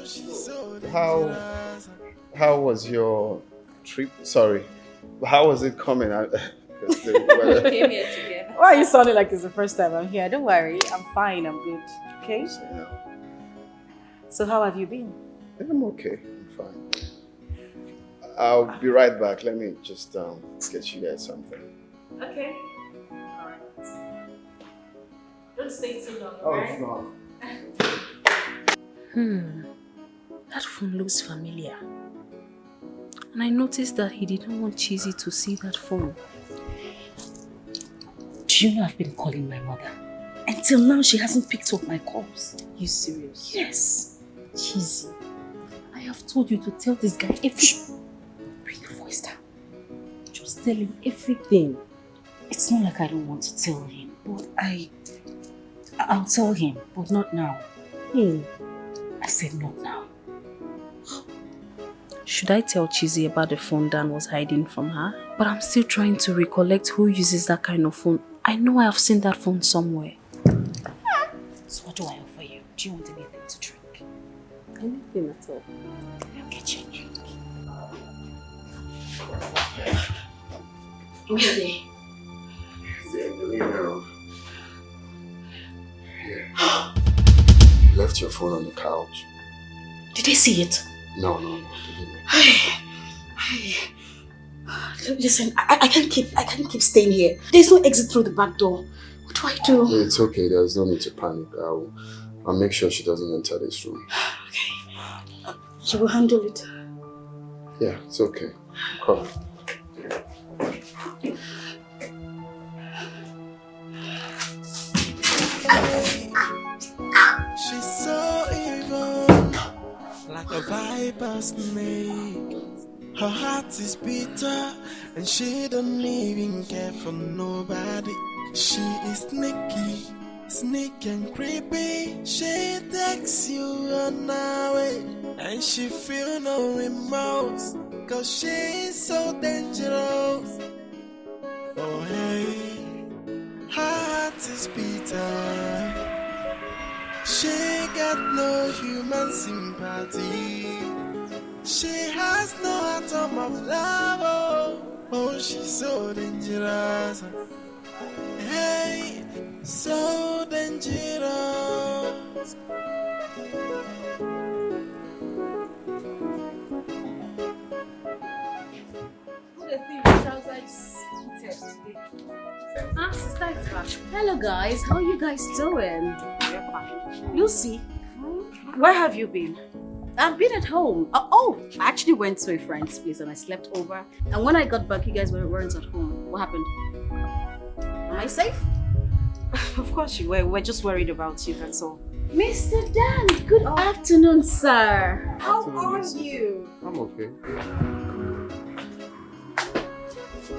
was your trip? Sorry, how was it coming? We came here together. Why are you sounding like it's the first time I'm here? Don't worry, I'm fine, I'm good. Okay? So how have you been? I'm okay, I'm fine. I'll be right back. Let me just get you guys something. Okay. Alright. Don't stay too long, Oh, right? it's not. That phone looks familiar. And I noticed that he didn't want Chizzy to see that phone. Do you know I've been calling my mother? Until now, she hasn't picked up my calls. You serious? Yes. Chizzy, I have told you to tell this guy everything. Bring your voice down. Just tell him everything. It's not like I don't want to tell him, but I'll tell him, but not now. I said not now. Should I tell Chizzy about the phone Dan was hiding from her? But I'm still trying to recollect who uses that kind of phone. I know I have seen that phone somewhere. So what do I offer you? Do you want anything to drink? Anything at all. I'll get you a drink. Okay. Here. You left your phone on the couch. Did they see it? No. Listen, I can't keep staying here. There's no exit through the back door. What do I do? It's okay. There's no need to panic. I'll make sure she doesn't enter this room. Okay. You will handle it. Yeah, it's okay. Come. She's so evil, like a viper snake. Her heart is bitter, and she don't even care for nobody. She is sneaky and creepy. She takes you on her way, and she feel no remorse, 'cause she is so dangerous. Oh hey, her heart is bitter. She got no human sympathy. She has no atom of love. Oh, she's so dangerous. Hey, so dangerous. Sister is back. Hello guys, how are you guys doing? We're fine. Lucy, where have you been? I've been at home. Oh, I actually went to a friend's place and I slept over. And when I got back, you guys weren't at home. What happened? Am I safe? Of course you were. We're just worried about you, that's all. Mr. Dan, good afternoon, sir. How are you? I'm okay.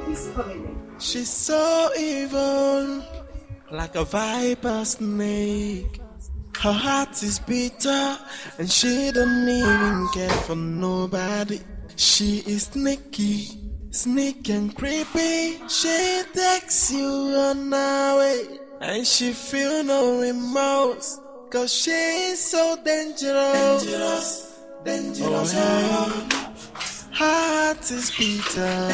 Please come in. She's so evil, like a viper snake. Her heart is bitter, and she don't even care for nobody. She is sneaky and creepy. She takes you on her way, and she feel no remorse, 'cause she is so dangerous. Oh, hey. Her heart is bitter.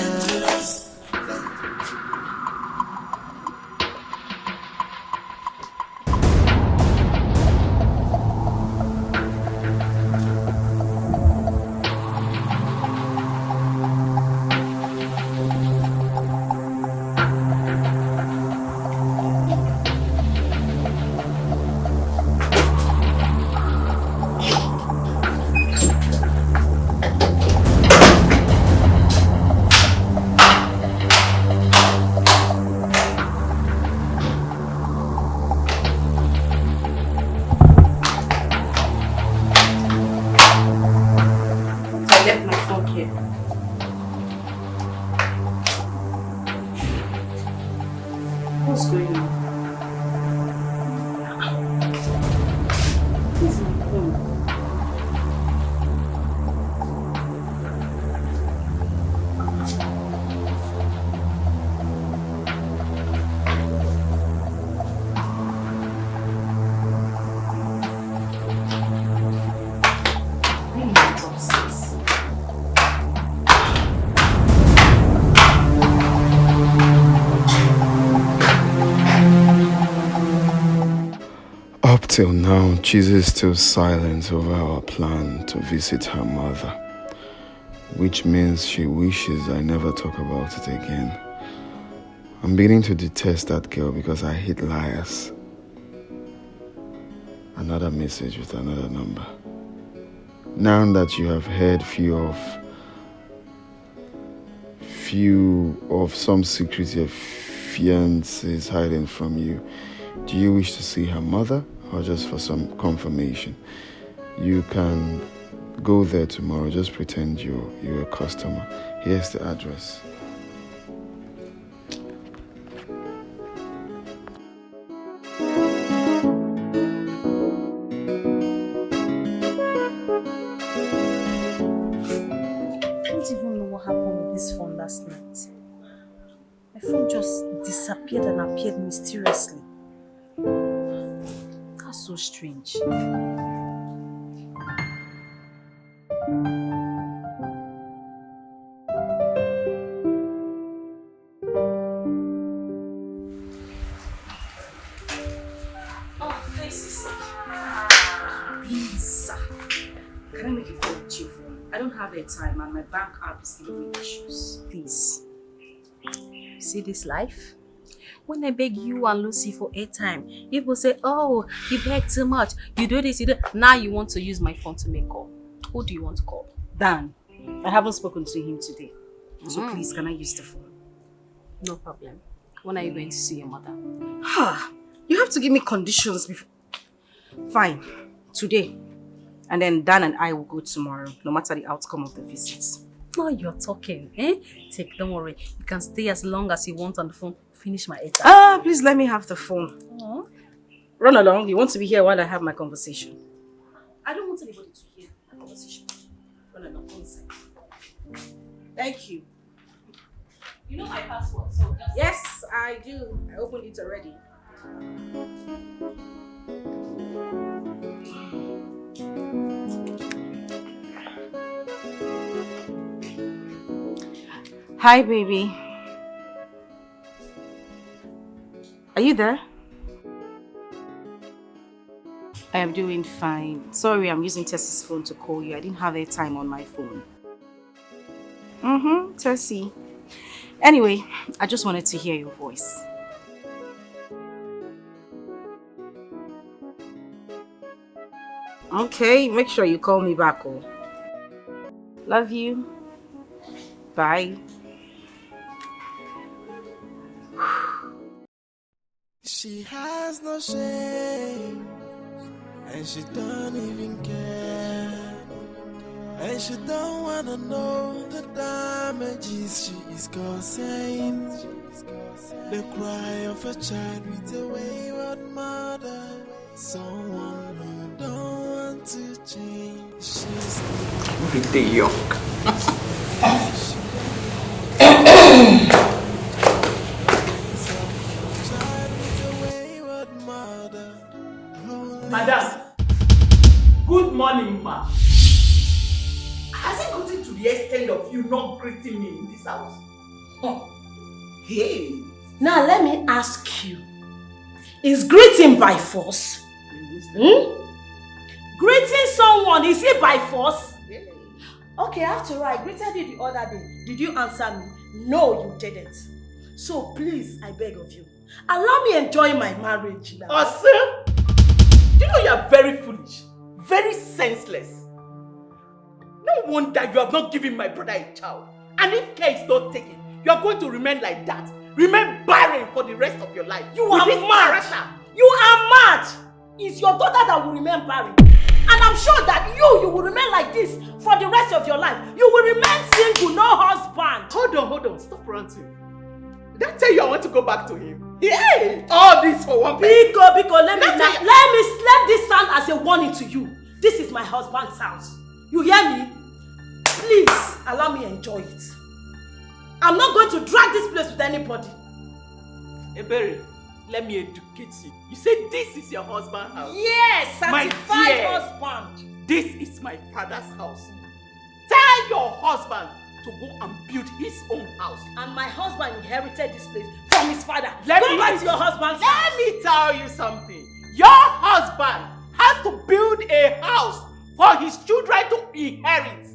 What's going on? This is my phone. Till now, Chizzy is still silent over our plan to visit her mother, which means she wishes I never talk about it again. I'm beginning to detest that girl because I hate liars. Another message with another number. Now that you have heard few of some secrets your fiancé is hiding from you, do you wish to see her mother or just for some confirmation? You can go there tomorrow. Just pretend you're a customer. Here's the address. Last night. My phone just disappeared and appeared mysteriously. That's so strange. Oh, this is pizza. Can I make a call with you? I don't have the time and my bank app is giving me issues. Please. See this life? When I beg you and Lucy for airtime, people say, oh, you beg too much. You do this, you do. Now you want to use my phone to make call. Who do you want to call? Dan. I haven't spoken to him today. So please, can I use the phone? No problem. When are you going to see your mother? You have to give me conditions before. Fine. Today. And then Dan and I will go tomorrow, no matter the outcome of the visits. Now you're talking, eh? Don't worry. You can stay as long as you want on the phone. Finish my airtime. Please let me have the phone. Run along. You want to be here while I have my conversation? I don't want anybody to hear my conversation. Run along. Go inside. Thank you. You know my password, so just... Yes, I do. I opened it already. Hi, baby. Are you there? I am doing fine. Sorry, I'm using Tessie's phone to call you. I didn't have airtime on my phone. Tessie. Anyway, I just wanted to hear your voice. Okay, make sure you call me back, oh. Love you. Bye. She has no shame, and she don't even care, and she don't wanna know the damages she is causing. The cry of a child with a wayward mother, someone who don't want to change. She's pretty young. Madam, good morning, ma. Has it gotten to the extent of you not greeting me in this house? Hey. Now let me ask you, is greeting by force? Greeting someone, is it by force? Okay, after all, I greeted you the other day. Did you answer me? No, you didn't. So please, I beg of you, allow me enjoy my marriage now. Awesome. You know you are very foolish, very senseless. No wonder you have not given my brother a child. And if care is not taken, you are going to remain like that. Remain barren for the rest of your life. You are mad. You are mad. It's your daughter that will remain barren. And I'm sure that you will remain like this for the rest of your life. You will remain single, no husband. Hold on. Stop ranting. Did I tell you I want to go back to him? Yeah, all this for one person. Biko, let this sound as a warning to you. This is my husband's house. You hear me? Please, allow me enjoy it. I'm not going to drag this place with anybody. Ebere, let me educate you. You say this is your husband's house? Yes, my certified husband. This is my father's house. Tell your husband to go and build his own house. And my husband inherited this place from his father. Go back to your husband's house. Let me tell you something. Your husband has to build a house for his children to inherit.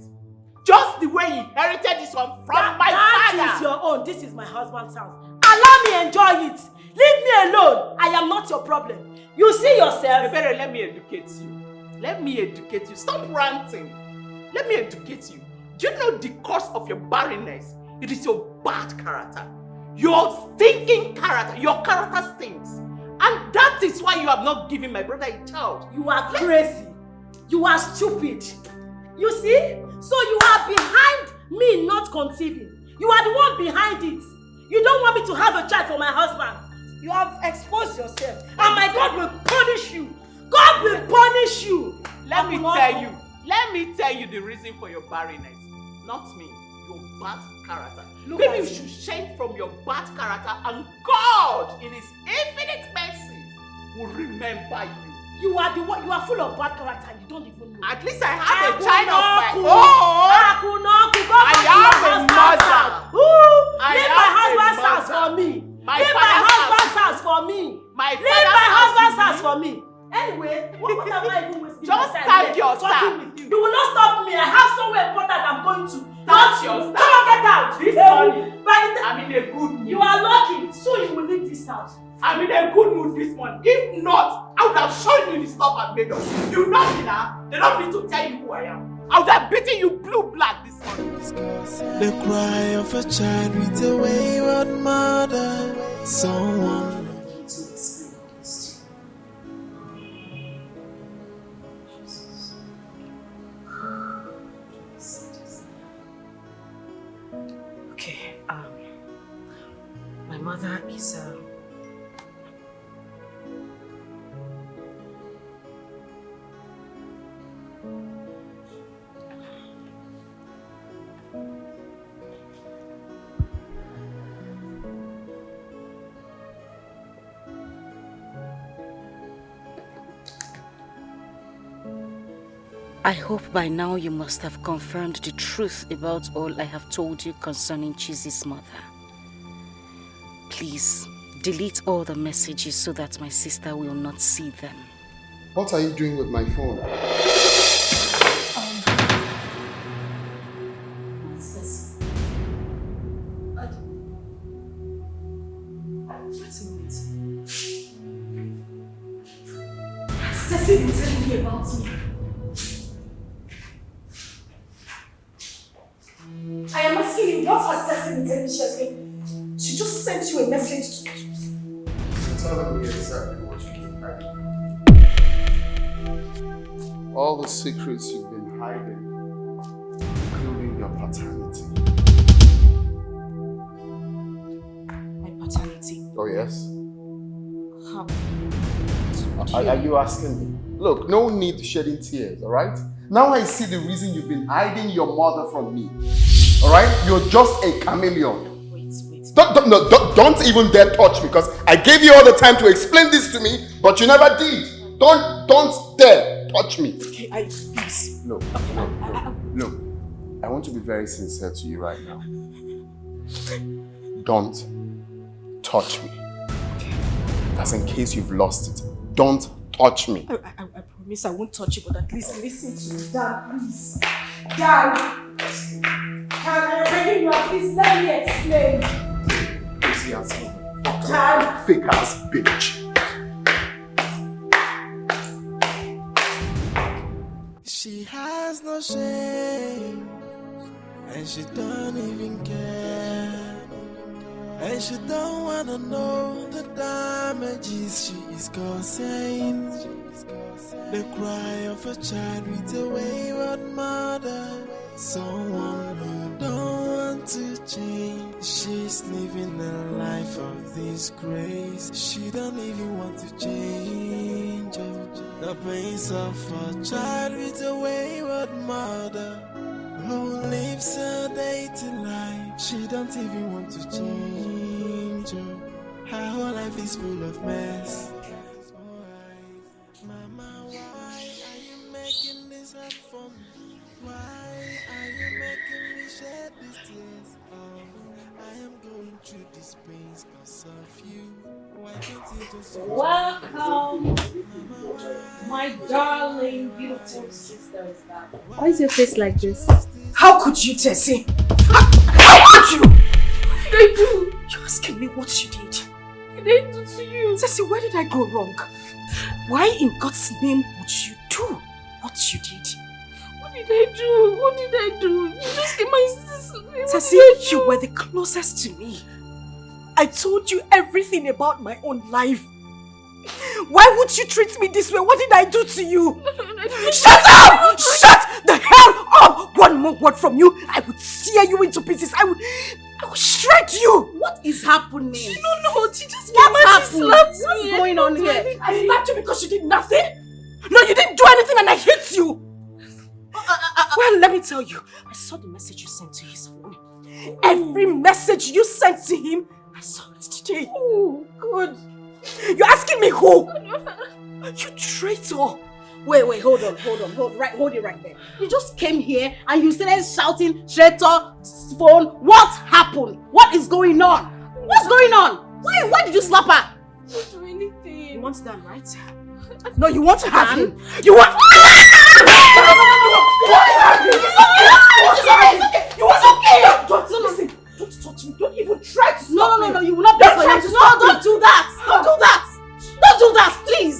Just the way he inherited this one from my father. That is your own. This is my husband's house. Allow me enjoy it. Leave me alone. I am not your problem. You see yourself. Better let me educate you. Let me educate you. Stop ranting. Let me educate you. Do you know the cause of your barrenness? It is your bad character. Your stinking character. Your character stinks. And that is why you have not given my brother a child. You are crazy. You are stupid. You see? So you are behind me not conceiving. You are the one behind it. You don't want me to have a child for my husband. You have exposed yourself. And my God will punish you. God will punish you. Let me tell you the reason for your barrenness. Not me. Your bad character. Maybe you should change from your bad character and God in his infinite mercy will remember you. You are the one. You are full of bad character. You don't even know. At least I have a child of my own. I have a mother. Leave my husband's house for me. Leave my husband's house for me. Leave my husband's house for me. Anyway, what am I even wasting just my time thank your talking with you? You will not stop me. I have somewhere important I'm going to. That's your Come on, get out. This morning, I'm in a good mood. You are lucky. Soon you will leave this house. I'm in a good mood this morning. If not, I would have shown you the stuff I've made of. You know me now. They don't need to tell you who I am. I would have beaten you blue-black this morning. The cry of a child with a wayward mother. Someone. Okay, my mother is I hope by now you must have confirmed the truth about all I have told you concerning Chizi's mother. Please, delete all the messages so that my sister will not see them. What are you doing with my phone? Ceci been telling me about me. I am asking you, what has Ceci been telling me? She just sent you a message to Tell me exactly what you've been hiding. All the secrets you've been hiding, including your paternity. My paternity? Oh, yes? How? Are you asking me? Look, no need to shedding tears, alright? Now I see the reason you've been hiding your mother from me. Alright? You're just a chameleon. Don't even dare touch me, because I gave you all the time to explain this to me, but you never did. Don't dare touch me. Okay, please. Look. I want to be very sincere to you right now. Don't touch me. That's in case you've lost it. Don't touch me. I promise I won't touch you, but at least listen to me. Dan, please. Dan! Can I beg you, please let me explain. Crazy ass motherfucker. Fake ass bitch. She has no shame, and she don't even care. And she don't wanna know the damages she is causing. The cry of a child with a wayward mother. Someone who don't want to change. She's living a life of disgrace. She don't even want to change. The pains of a child with a wayward mother who lives a day-to life. She don't even want to change. Her whole life is full of mess. Mama, why are you making this hard for me? Why are you making me shed these tears? Oh, I am going through this pain because of you. Why can't you just welcome? My darling, beautiful sister is back. Why is your face like this? How could you, Tessie? How could you? What did I do? You're asking me what you did. What did I do to you? Tessie, where did I go wrong? Why in God's name would you do what you did? What did I do? What did I do? You just gave my sister. Tessie, you were the closest to me. I told you everything about my own life. Why would you treat me this way? What did I do to you? Shut up! Shut the hell up! One more word from you, I would tear you into pieces. I would shred you. What is happening? You don't know. She just What's What's going on here? I slapped you because you did nothing? No, you didn't do anything and I hit you. Well, let me tell you. I saw the message you sent to his phone. Every message you sent to him, I saw it today. Oh, good. You're asking me who? You traitor. Wait, hold it right there. You just came here and you started shouting, traitor, phone. What happened? What is going on? What's going on? Why did you slap her? I didn't do anything. You want Dan, right? No, you want to have him. You want... You want okay. Don't listen. Don't touch me. Don't even try to stop me. No, you will not Don't try to stop me. Don't do that. Don't do that. Don't do that, please.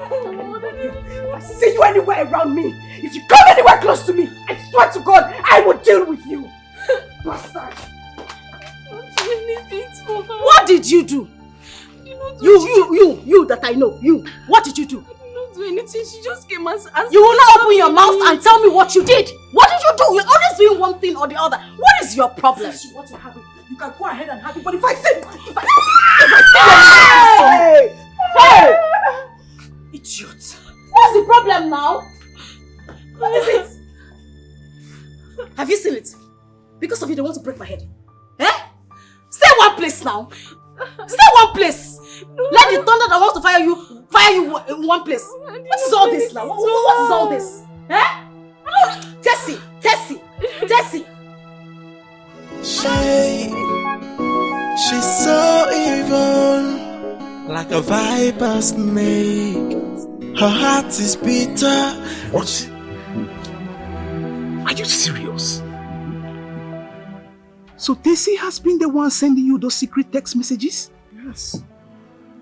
If I see you anywhere around me, if you come anywhere close to me, I swear to God, I will deal with you. Bastard. Don't do anything to her. What did you do? You that I know. You. What did you do? I did not do anything. She just came and asked. You will not open your mouth and tell me what you did. What did you do? You're always doing one thing or the other. What is your problem? Since you want to have it, you can go ahead and have it. But if I say, hey! Idiot. What's the problem now? What is it? Have you seen it? Because of you, they want to break my head. Eh? Stay one place now. Stay one place. Let the thunder that wants to fire you in one place. What is all this now? What is all this? Eh? Tessie. She's so evil, like a viper snake. Her heart is bitter. What? Are you serious? So Tessie has been the one sending you those secret text messages? Yes.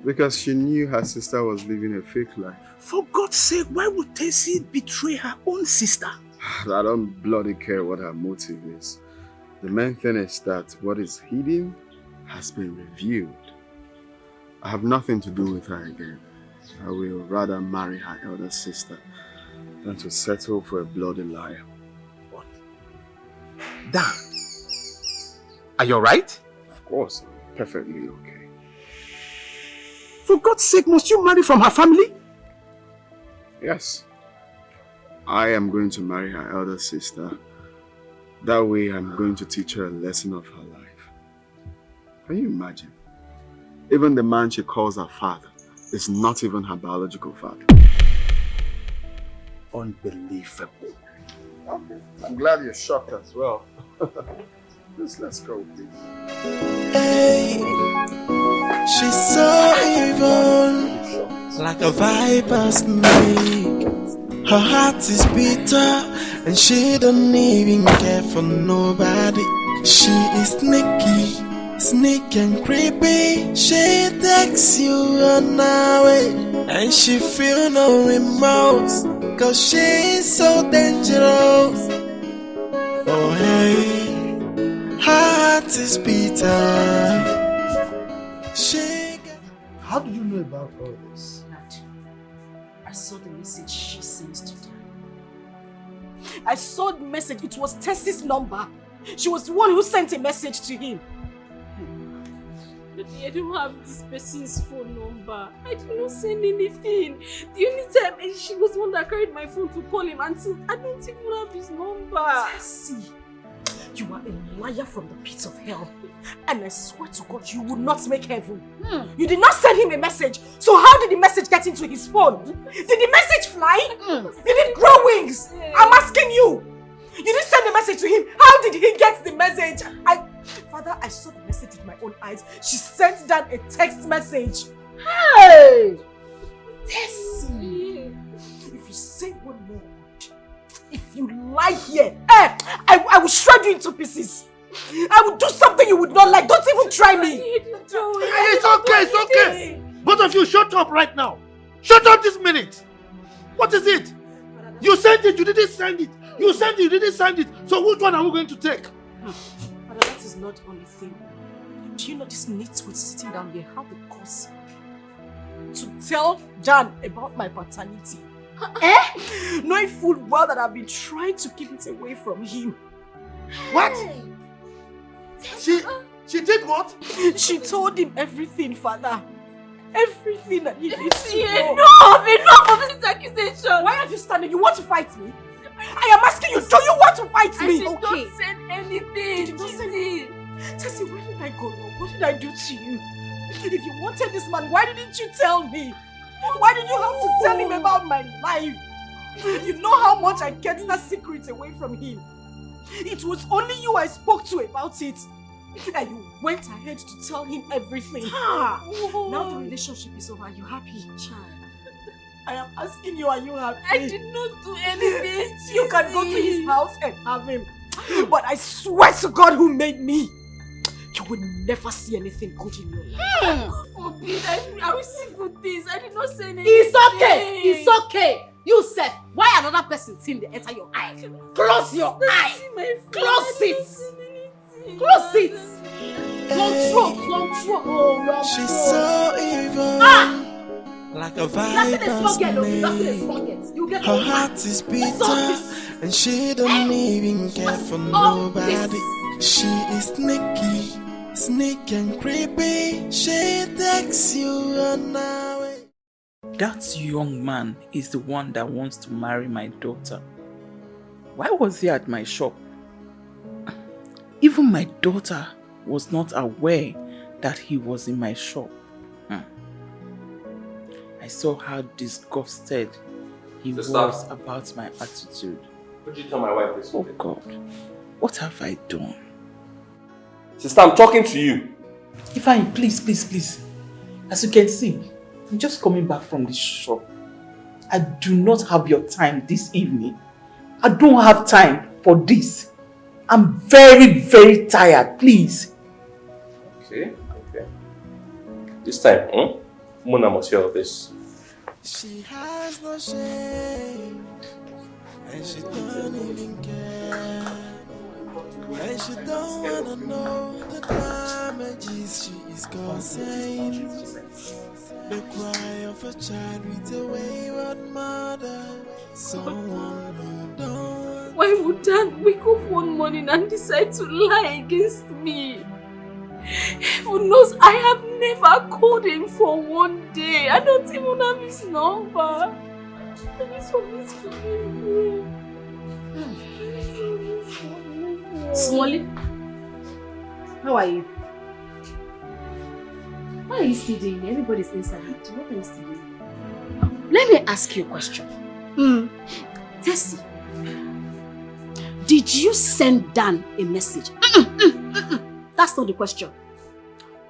Because she knew her sister was living a fake life. For God's sake, why would Tessie betray her own sister? I don't bloody care what her motive is. The main thing is that what is hidden has been revealed. I have nothing to do with her again. I will rather marry her elder sister than to settle for a bloody liar. What? Dan, are you alright? Of course, I'm perfectly okay. For God's sake, must you marry from her family? Yes. I am going to marry her elder sister. That way I'm going to teach her a lesson of her life. Can you imagine? Even the man she calls her father is not even her biological father. Unbelievable. Okay. I'm glad you're shocked as well. Let's go, please. Hey, she's so evil, like a viper snake. Her heart is bitter, and she don't even care for nobody. She is sneaky and creepy. She takes you on her way, and she feel no remorse, 'cause she is so dangerous. Oh hey, her heart is bitter. How do you know about all this? I saw the message she sent to Dan. I saw the message. It was Tessie's number. She was the one who sent a message to him. Daddy, I don't have this person's phone number. I did not send anything. The only time she was the one that carried my phone to call him, and since I don't even have his number. Tessie, you are a liar from the pit of hell. And I swear to God, you will not make heaven. You did not send him a message. So how did the message get into his phone? Did the message fly? Did it grow wings? I'm asking you. You didn't send the message to him. How did he get the message? Father, I saw the message with my own eyes. She sent down a text message. Hey! Tessie, if you say one more word, if you lie here, I will shred you into pieces. I will do something you would not like. Don't even try me. It's okay, it's okay. Both of you shut up right now. Shut up this minute. What is it? You sent it, you didn't send it. You sent it, you didn't send it. So which one are we going to take? Father, that is not the only thing. Do you know this nitwit sitting down here had the cause to tell Dan about my paternity? Knowing full well that I've been trying to keep it away from him. What? She did what? She told him everything, Father. Everything that he needs to know. Enough of this accusation. Why are you standing? You want to fight me? I am asking you, do you want to fight me? I said, don't send anything. Tessie, where did I go wrong? What did I do to you? If you wanted this man, why didn't you tell me? Why did you have to tell him about my life? You know how much I kept that secret away from him. It was only you I spoke to about it. And you went ahead to tell him everything. Now the relationship is over. Are you happy? Child, I am asking you, are you happy? I did not do anything. You can go to his house and have him. But I swear to God who made me, you will never see anything good in your life. God forbid, I will see good things. I did not say anything. It's okay. It's okay. You said, why another person seeing they enter your eye? Close your eye. Close it. Close it. Long throat. She's so evil. Like a viper's snake. Her heart is bitter, and she don't even care for nobody. She is sneaky, sneaky and creepy. She takes you on her way. That young man is the one that wants to marry my daughter. Why was he at my shop? Even my daughter was not aware that he was in my shop. I saw how disgusted he was about my attitude. Would you tell my wife this? Oh God, what have I done? Sister, I'm talking to you. Ifeanyi, please. As you can see, I'm just coming back from the shop. I do not have your time this evening. I don't have time for this. I'm very, very tired, please. Okay. This time, Mona must hear of this. She has no shame, and she don't even care, and she don't wanna know the damages she is causing. The cry of a child with a wayward mother, someone who don't. Why would Dan wake up one morning and decide to lie against me? Heaven knows I have never called him for one day. I don't even have his number. Please forgive me. Smolly, how are you? Why are you still doing? Everybody's inside. What are you still doing? Let me ask you a question. Tessie, did you send Dan a message? That's not the question.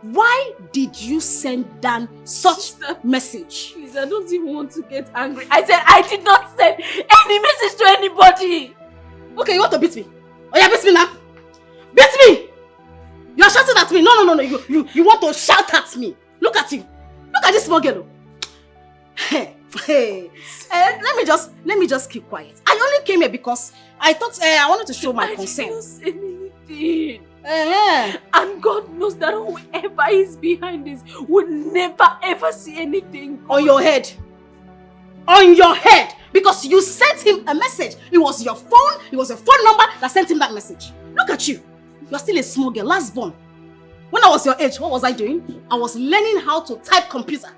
Why did you send Dan such a message? Please, I don't even want to get angry. I said I did not send any message to anybody. Okay, you want to beat me? Oh yeah, beat me now. Beat me! You are shouting at me. No. You want to shout at me. Look at you. Look at this small girl. Hey. Let me just keep quiet. I only came here because I thought I wanted to show my concern. I did not say anything. And God knows that whoever is behind this would never ever see anything on your head. On your head, because you sent him a message. It was your phone. It was a phone number that sent him that message. Look at you. You are still a small girl, last born. When I was your age, what was I doing? I was learning how to type computer.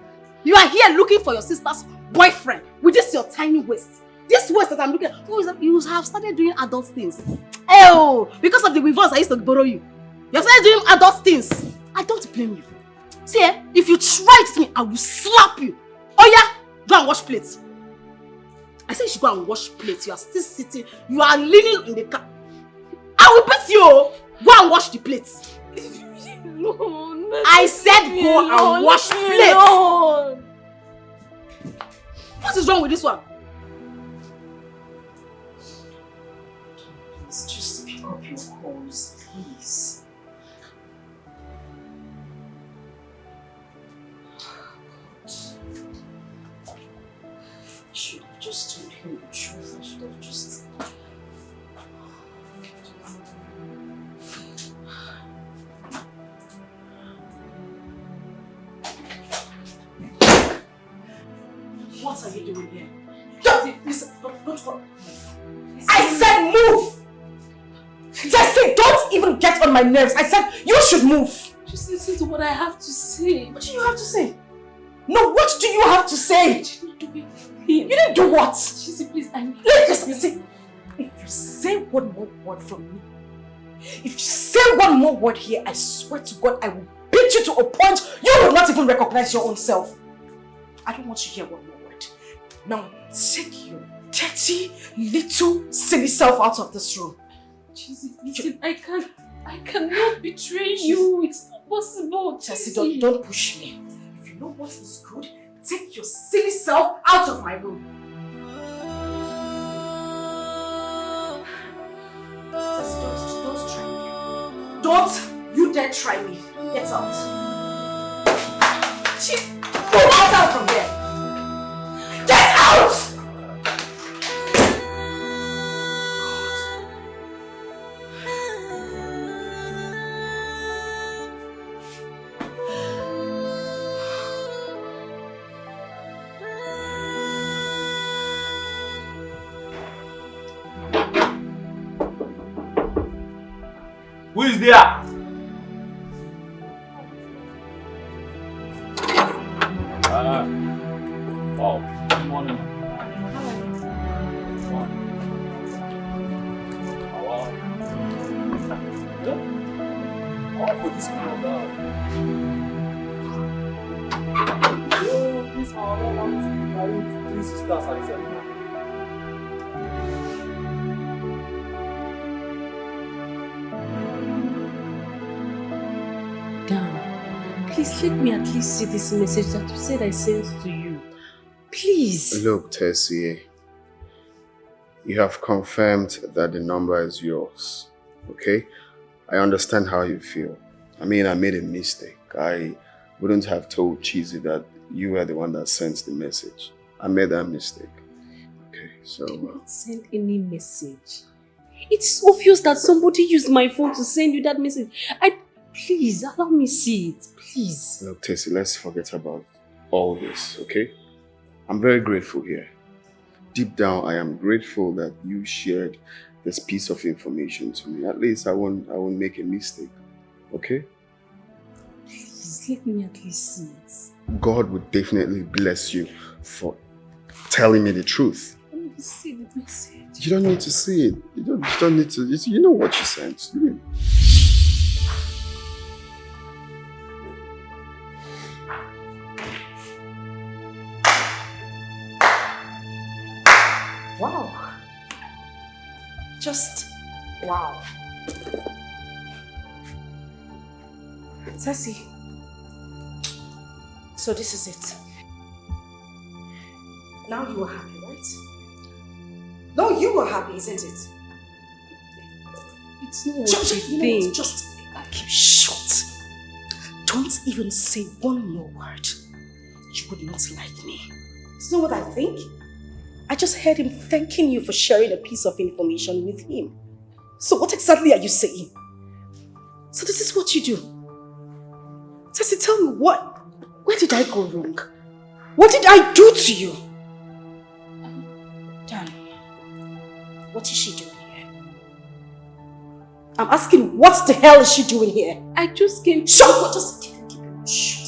You are here looking for your sister's boyfriend with this your tiny waist. This waist that I'm looking at, you have started doing adult things. Oh, because of the weavers I used to borrow you. You have started doing adult things. I don't blame you. See, if you try me, I will slap you. Oh yeah, go and wash plates. I said you should go and wash plates. You are still sitting. You are leaning in the car. I will beat you. Go and wash the plates. No, I said go and wash plates. What is wrong with this one? Please, just pick up your calls, please. I should have just told him the truth. I should have just... What are you doing here? Listen, don't go. I said move! Deceit, don't even get on my nerves. I said you should move. Just listen to what I have to say. What do you have to say? No, what do you have to say? You didn't do what? Chizzy, please, Listen, if you say one more word from me, if you say one more word here, I swear to God, I will beat you to a point you will not even recognize your own self. I don't want you to hear one more word. Now, take your dirty, little, silly self out of this room. Chizzy, listen, I cannot betray you. It's not possible. Chizzy, don't push me. If you know what is good, take your silly self out of my room. Chizzy, don't try me. Don't you dare try me. Get out. Get out from here. Get out! Who is there? Wow. Good morning. How for this people now? This one, three sisters at the same time. Please let me at least see this message that you said I sent to you. Please. Look, Tessie, you have confirmed that the number is yours, okay? I understand how you feel. I mean, I made a mistake. I wouldn't have told Chizzy that you were the one that sent the message. I made that mistake. Okay, so... I didn't send any message. It's obvious that somebody used my phone to send you that message. Please, allow me see it, please. Look, Tessie, let's forget about all this, okay? I'm very grateful here. Deep down, I am grateful that you shared this piece of information to me. At least I won't make a mistake, okay? Please, let me at least see it. God would definitely bless you for telling me the truth. Let me see the message. You don't need to see it. You don't need to. You know what you sent. Wow. Just wow. Tessie. So this is it. Now you are happy, right? No, you are happy, isn't it? It's not what you think. Just keep shut. Don't even say one more word. You would not like me. It's not what I think. I just heard him thanking you for sharing a piece of information with him. So what exactly are you saying? So this is what you do? Tessie, tell me where did I go wrong? What did I do to you? Dan, what is she doing here? I'm asking, what the hell is she doing here? I just came... Shut up! Just keep it shut.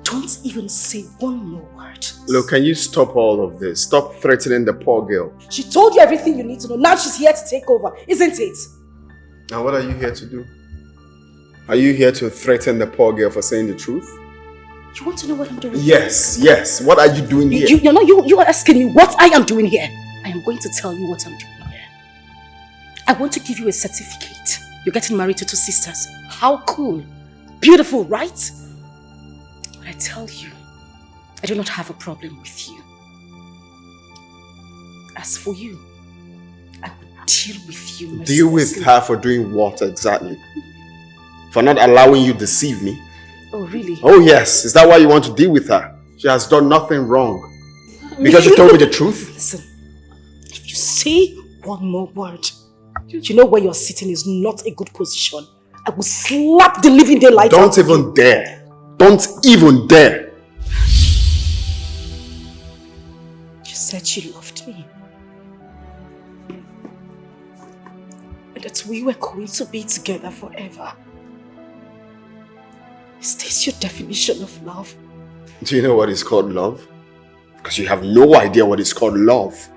Don't even say one more word. Look, can you stop all of this? Stop threatening the poor girl. She told you everything you need to know. Now she's here to take over, isn't it? Now what are you here to do? Are you here to threaten the poor girl for saying the truth? You want to know what I'm doing? Yes. What are you doing here? You are asking me what I am doing here. I am going to tell you what I'm doing here. I want to give you a certificate. You're getting married to 2 sisters. How cool. Beautiful, right? I tell you, I do not have a problem with you. As for you, I will deal with you mercilessly. Deal with her for doing what exactly? For not allowing you to deceive me? Oh, really? Oh yes, is that why you want to deal with her? She has done nothing wrong. Because she told me the truth? Listen, if you say one more word, you know where you're sitting is not a good position. I will slap the living daylights out of you. Don't even dare. Don't even dare. You said you loved me. And that we were going to be together forever. Is this your definition of love? Do you know what is called love? Because you have no idea what is called love.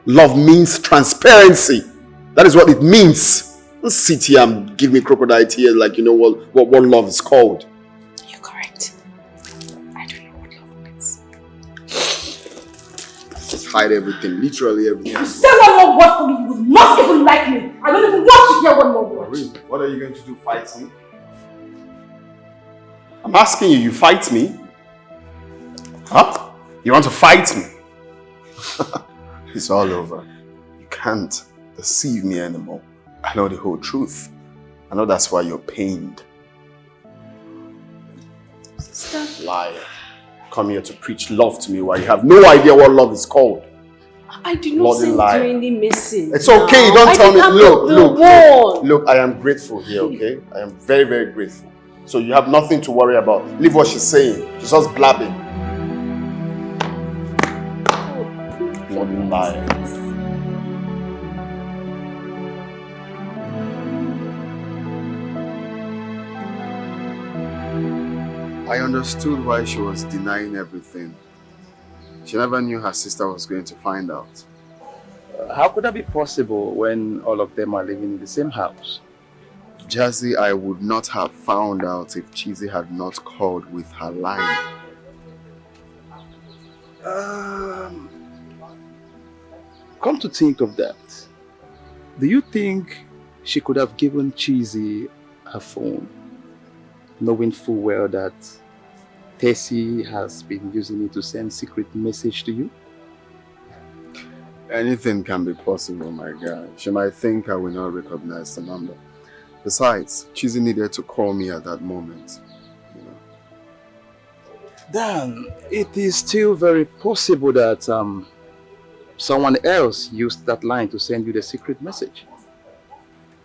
Love means transparency. That is what it means. Don't sit here and give me crocodile tears like you know what love is called. You're correct. I don't know what love means. Just hide everything, literally everything. If you say one more word for me, you will not even like me. I don't even want to hear one more word. Really? What are you going to do? Fight me? I'm asking you, you fight me? Huh? You want to fight me? It's all over. You can't deceive me anymore. I know the whole truth. I know that's why you're pained. Sister. Liar. Come here to preach love to me while you have no idea what love is called. I did not send you any message. It's okay, don't tell me. Look, I am grateful here, okay? I am very, very grateful. So you have nothing to worry about. Leave what she's saying. She's just blabbing. Bloody liar. I understood why she was denying everything. She never knew her sister was going to find out. How could that be possible when all of them are living in the same house? Jazzy, I would not have found out if Chizzy had not called with her line. Come to think of that, do you think she could have given Chizzy her phone, knowing full well that Tessie has been using it to send secret message to you? Anything can be possible, my guy. She might think I will not recognize the number. Besides, Chizzy needed to call me at that moment. Then it is still very possible that someone else used that line to send you the secret message.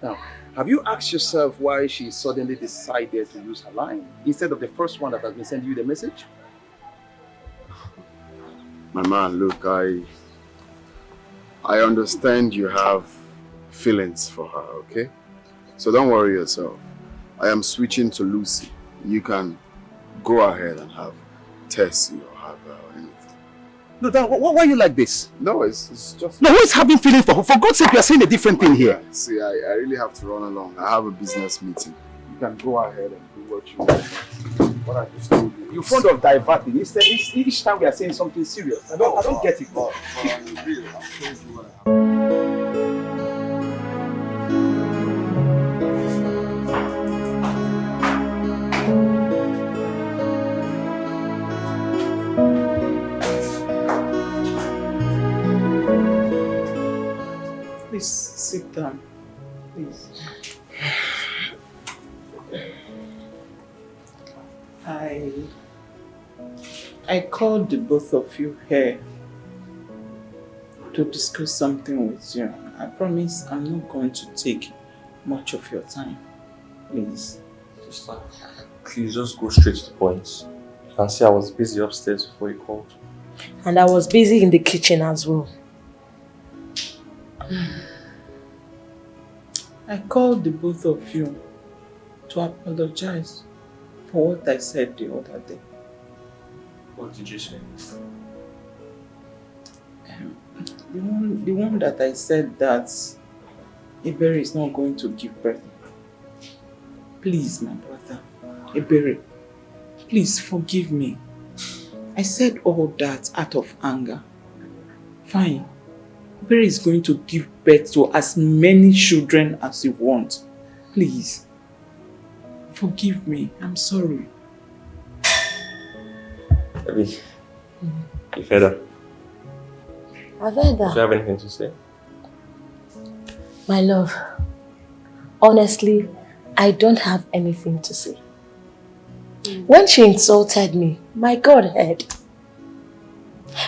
Now, have you asked yourself why she suddenly decided to use her line instead of the first one that has been sending you the message? My man, look, I understand you have feelings for her, okay? So don't worry yourself. I am switching to Lucy. You can go ahead and have Tessie or have her or anything. No, Dan, why are you like this? No, it's just... No, who is having feelings for her? For God's sake, you are saying a different thing here. See, I really have to run along. I have a business meeting. You can go ahead and do what you want. What I just told you. You're fond of diverting. Instead, each time we are saying something serious. I don't get it. But really, I've told you what I have. Please sit down. Please. I called the both of you here to discuss something with you. I promise I'm not going to take much of your time. Please. Sister, please just go straight to the point. You can see I was busy upstairs before you called. And I was busy in the kitchen as well. I called the both of you to apologize for what I said the other day. What did you say? The one that I said that Ebere is not going to give birth. Please, my brother, Ebere, please forgive me. I said all that out of anger. Fine. Ebere is going to give birth to as many children as you want. Please. Forgive me. I'm sorry. Baby, You've heard her? I've heard that. Do you have anything to say? My love, honestly, I don't have anything to say. When she insulted me, my God heard.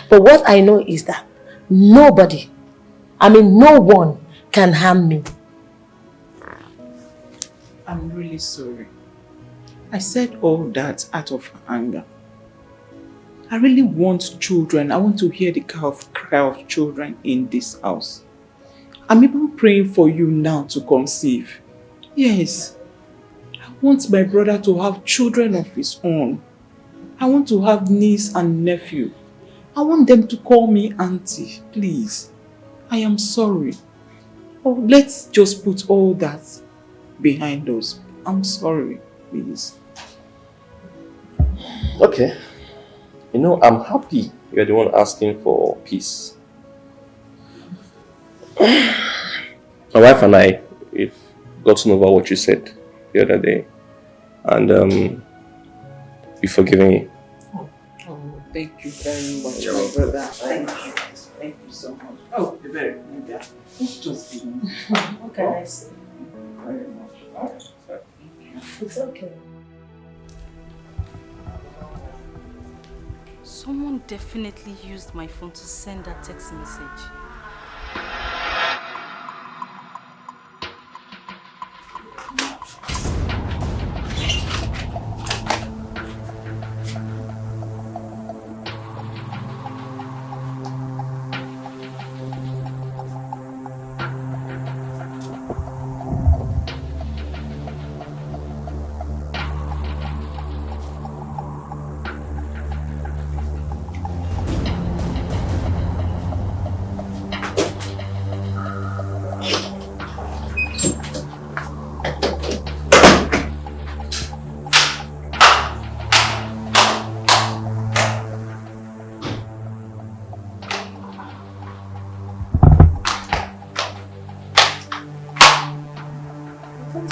But what I know is that nobody, no one can harm me. I'm really sorry. I said all that out of anger. I really want children. I want to hear the cry of children in this house. I'm even praying for you now to conceive. Yes. I want my brother to have children of his own. I want to have niece and nephew. I want them to call me auntie, please. I am sorry. Oh, let's just put all that behind us. I'm sorry, please. Okay. You know, I'm happy you're the one asking for peace. My wife and I, we've gotten over what you said the other day. And we've forgiven you. Oh, thank you very much, my brother. Thank you. Thank you so much. Oh, you're very good. Just give me. What can I say? Very much. All right. It's okay. Someone definitely used my phone to send that text message.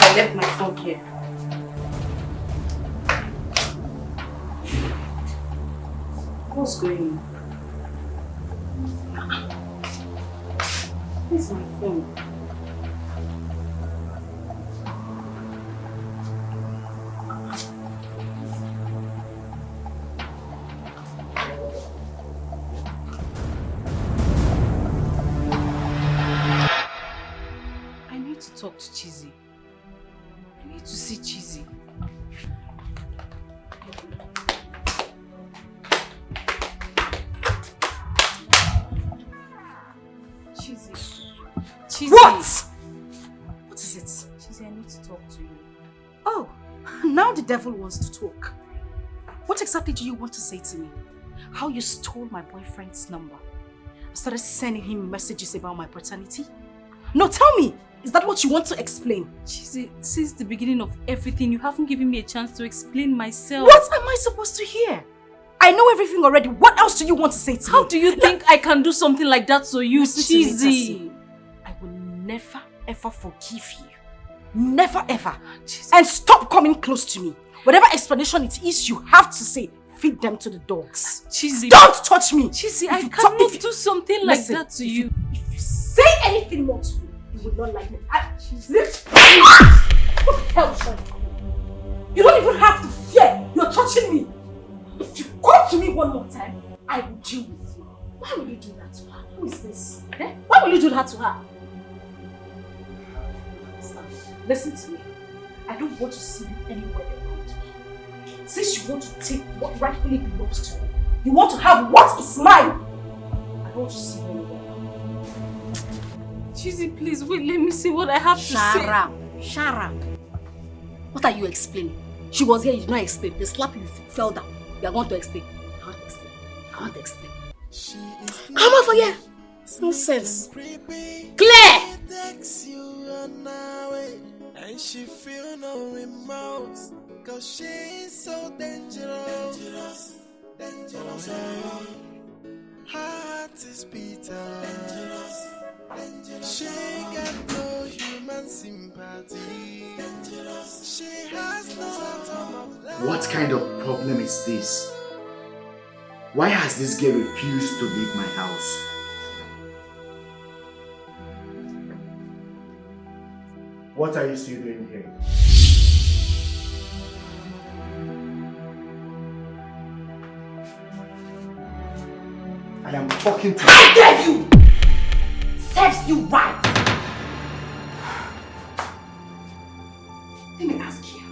I left my phone here. What's going on? Where's my phone? I need to talk to Chizzy. I need to see Chizzy. Chizzy. What? What is it? Chizzy, I need to talk to you. Oh, now the devil wants to talk. What exactly do you want to say to me? How you stole my boyfriend's number? I started sending him messages about my paternity? No, tell me! Is that what you want to explain? Chizzy, since the beginning of everything, you haven't given me a chance to explain myself. What am I supposed to hear? I know everything already. What else do you want to say to me? How do you think I can do something like that to you, Chizzy? I will never ever forgive you. Never ever. And stop coming close to me. Whatever explanation it is you have to say, feed them to the dogs. Chizzy, don't touch me. Chizzy, I cannot do something like that to you. If you say anything more to me, you would not like me. What the hell is wrong? You don't even have to fear. You're touching me. If you come to me one more time, I will deal with you. Why will you do that to her? Who is this? Eh? Why will you do that to her? Listen to me. I don't want to see you anywhere around. Since you want to take what rightfully belongs to me, you want to have what is mine. I don't want to see you anywhere. Chizzy, please wait. Let me see what I have to say. Shut up. What are you explaining? She was here. You did not explain. The slap you fell down. You are going to explain. I want to explain. I want to explain. Come over here. Nonsense. Claire. And she feel no remorse, cause she's so dangerous. Dangerous. Heart is bitter. She got no human sympathy. She has no atom of love. What kind of problem is this? Why has this girl refused to leave my house? What are you still doing here? I am talking to you. How dare you! Serves you right! Let me ask you.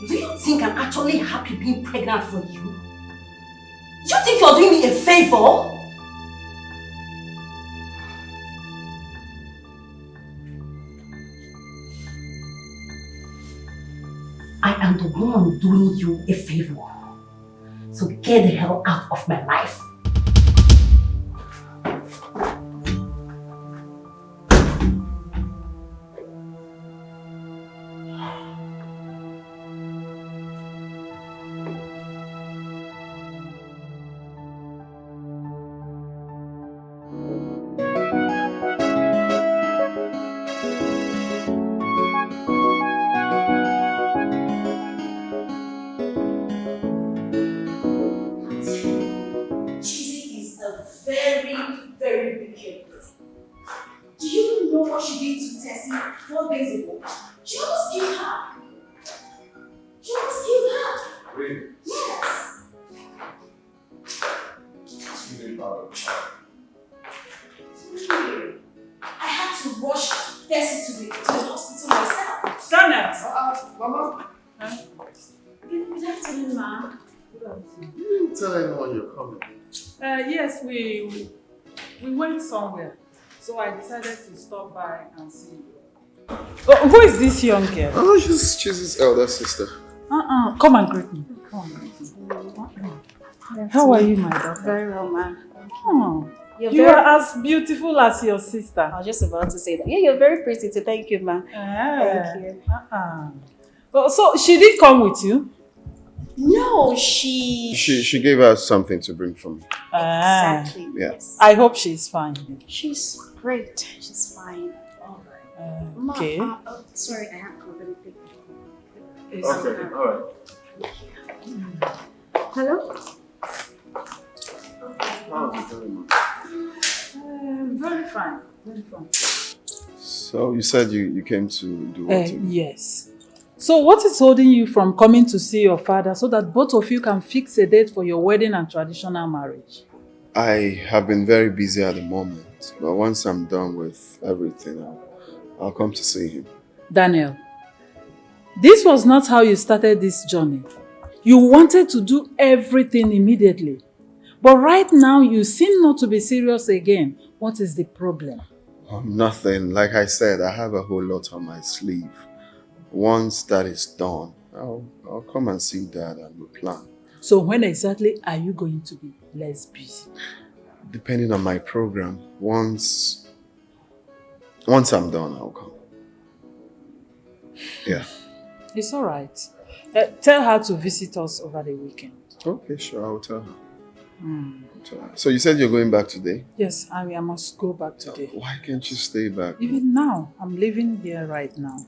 Do you think I'm actually happy being pregnant for you? Do you think you're doing me a favor? I am the one doing you a favor. So get the hell out of my life. Yes, we went somewhere, so I decided to stop by and see you. Oh, who is this young girl? Oh, she's his elder sister. Come and greet me. Come on. How are you, my daughter? Very well, ma'am. Oh, you are as beautiful as your sister. I was just about to say that. Yeah, you're very pretty too. Thank you, ma'am. Thank you. Oh, so she did come with you? No, she gave us something to bring for me. Exactly. Yeah. Yes. I hope she's fine. She's great. She's fine. Okay. Sorry, I have to go very quick. Okay, alright. Hello? Very fine. Very fine. So you said you came to do what? Yes. So what is holding you from coming to see your father so that both of you can fix a date for your wedding and traditional marriage? I have been very busy at the moment, but once I'm done with everything, I'll come to see him. Daniel, this was not how you started this journey. You wanted to do everything immediately. But right now, you seem not to be serious again. What is the problem? Nothing. Like I said, I have a whole lot on my sleeve. Once that is done, I'll come and see Dad and we'll plan. So when exactly are you going to be less busy? Depending on my program. Once I'm done, I'll come. Yeah. It's all right. Tell her to visit us over the weekend. Okay, sure. I'll tell her. So you said you're going back today? Yes, I must go back today. Why can't you stay back? Even now. I'm living here right now.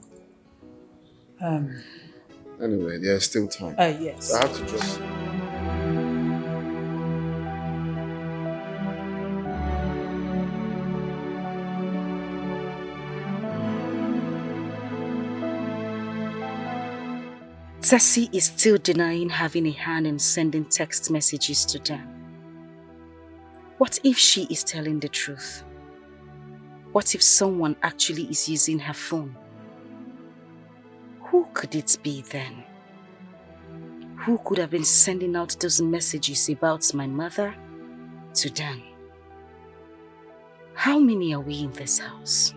Anyway, there's still time. Yes. So I have to just... Tessie is still denying having a hand in sending text messages to Dan. What if she is telling the truth? What if someone actually is using her phone? Who could it be then? Who could have been sending out those messages about my mother to Dan? How many are we in this house?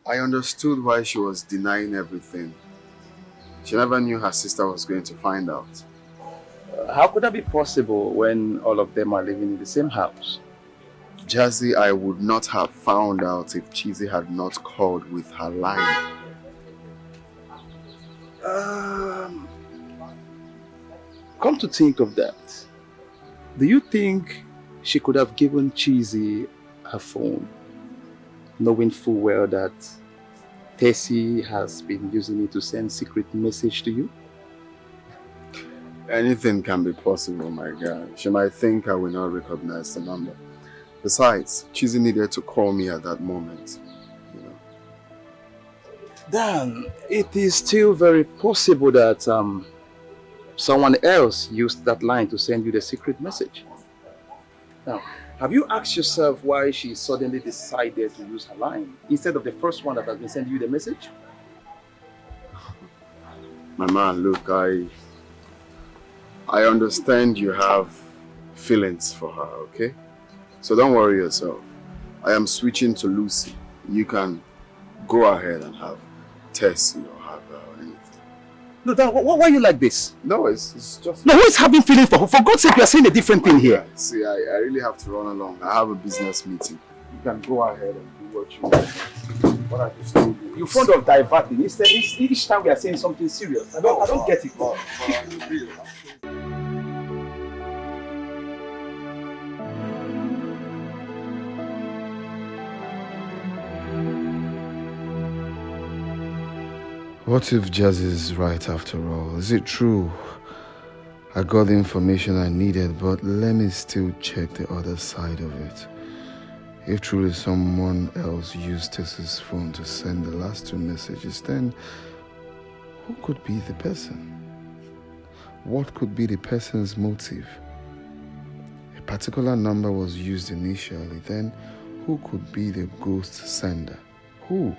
I understood why she was denying everything. She never knew her sister was going to find out. How could that be possible when all of them are living in the same house? Jazzy, I would not have found out if Chizzy had not called with her line. Come to think of that, do you think she could have given Chizzy her phone, knowing full well that Tessie has been using it to send secret message to you? Anything can be possible, my guy. She might think I will not recognize the number. Besides, Chizzy needed to call me at that moment. Then it is still very possible that someone else used that line to send you the secret message. Now, have you asked yourself why she suddenly decided to use her line instead of the first one that has been sending you the message? My man, look, I understand you have feelings for her, okay? So don't worry yourself. I am switching to Lucy. You can go ahead and have Tessie or have her or anything. No, Dan, why are you like this? No, it's just... No, who is having feelings for her? For God's sake, you are saying a different thing here. See, I really have to run along. I have a business meeting. You can go ahead and do what you want. What I just told you. You're fond of diverting. Instead, each time we are saying something serious. I don't get it. What if Jazz is right after all? Is it true? I got the information I needed, but let me still check the other side of it. If truly someone else used Tess's phone to send the last 2 messages, then who could be the person? What could be the person's motive? A particular number was used initially, then who could be the ghost sender? Who?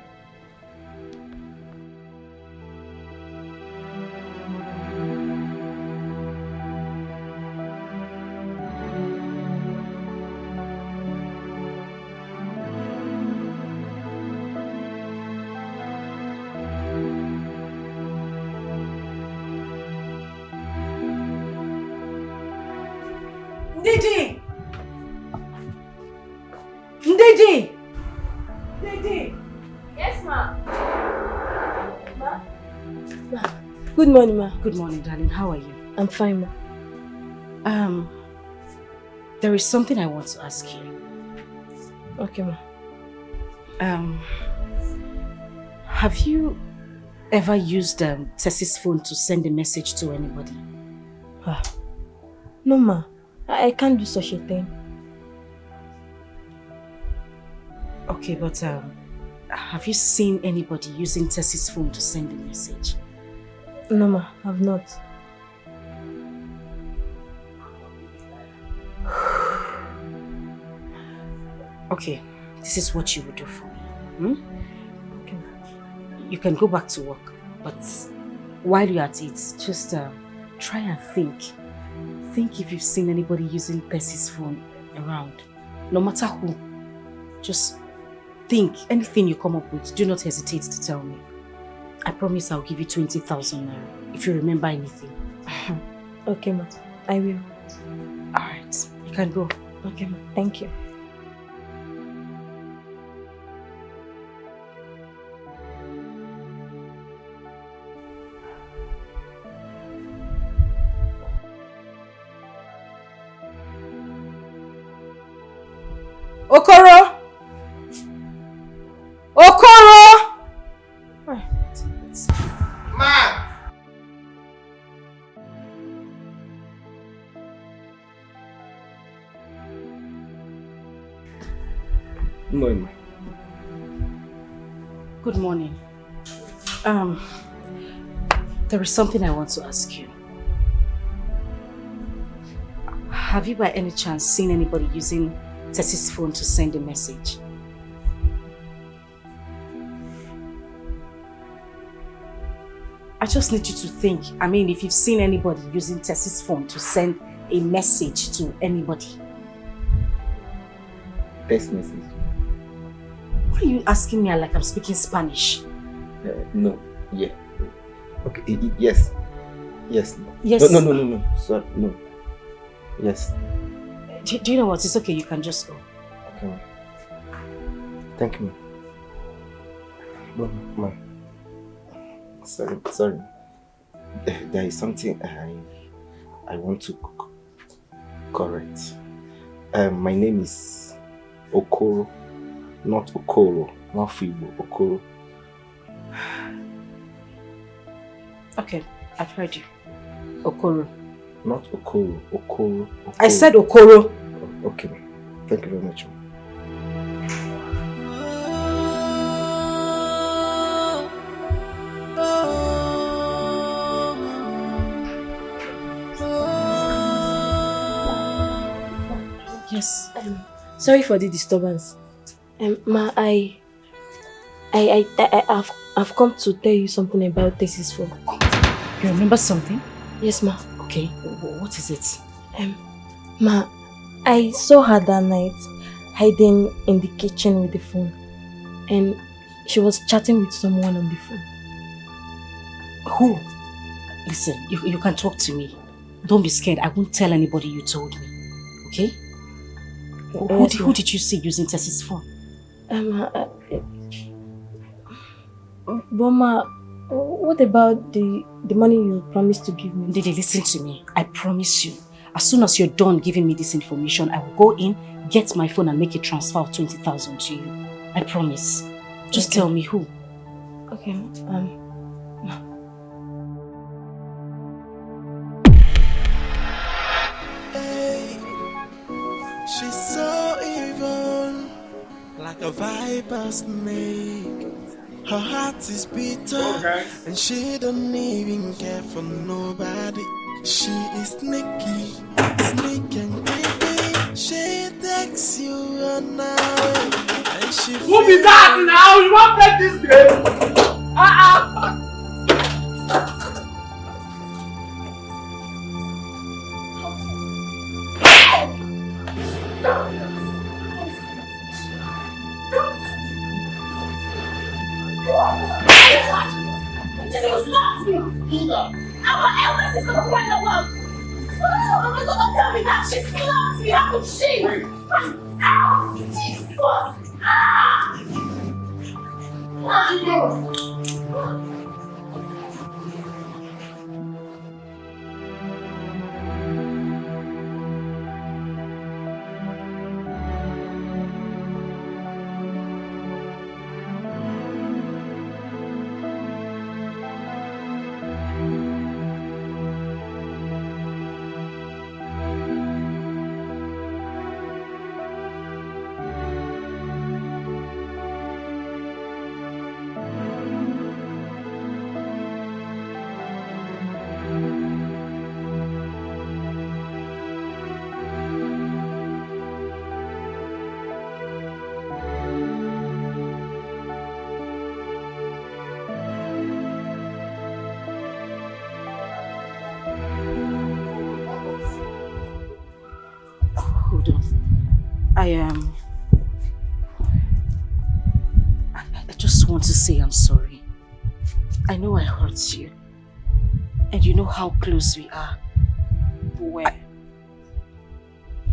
Ndidi! Ndidi! Ndidi! Yes, ma. Ma? Good morning, ma. Good morning, darling. How are you? I'm fine, ma. There is something I want to ask you. Okay, ma. Have you ever used Tessie's phone to send a message to anybody? No, ma. I can't do such a thing. Okay, but have you seen anybody using Tessie's phone to send a message? No, ma. I've not. Okay, this is what you will do for me. Okay. You can go back to work, but while you're at it, just try and think. Think if you've seen anybody using Tessie's phone around. No matter who. Just think. Anything you come up with, do not hesitate to tell me. I promise I'll give you 20,000 naira if you remember anything. Okay, ma. I will. Alright, you can go. Okay, ma. Thank you. Okoro! Okoro! Ma! Good morning. Good morning. There is something I want to ask you. Have you by any chance seen anybody using Tessie's phone to send a message? I just need you to think. I mean, if you've seen anybody using Tessie's phone to send a message to anybody. Text message? Why are you asking me like I'm speaking Spanish? No. Yeah. Okay. Yes. Yes. Yes. No. Sorry. No. Yes. Do you know what? It's okay. You can just go. Okay. Thank you. Ma. Sorry. There is something I want to correct. My name is Okoro, not Okoro, not Fibo, Okoro. Okay, I've heard you. Okoro. Not Okoro, Okoro. I said Okoro. Okay, thank you very much. Yes. Sorry for the disturbance. Ma, I've come to tell you something about Tessie's phone. You remember something? Yes, ma. Okay. What is it? Ma, I saw her that night hiding in the kitchen with the phone, and she was chatting with someone on the phone. Who? Listen, you can talk to me. Don't be scared. I won't tell anybody you told me. Okay? Who did you see using Tessie's phone? Boma, what about the money you promised to give me? Didi, listen to me. I promise you. As soon as you're done giving me this information, I will go in, get my phone and make a transfer of 20,000 to you. I promise. Just tell me who. Okay, She's so evil, like a viper snake. Her heart is bitter, and she don't even care for nobody. She is sneaky and creepy. She takes you on night, and she Who be that now? You won't play this game? Our eldest is the friend of love. Oh my God, don't tell me that. She slapped me. How could she? Ow! Jesus! Ah! Where'd you go? I just want to say I'm sorry. I know I hurt you. And you know how close we are. Where?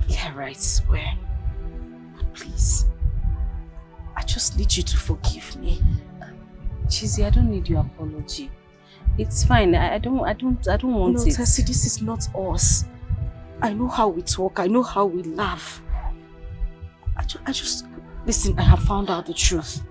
Yeah, right, where? But please, I just need you to forgive me. Chizzy, I don't need your apology. It's fine. I don't want No, it. Tessie, this is not us. I know how we talk. I know how we laugh. I just... Listen, I have found out the truth.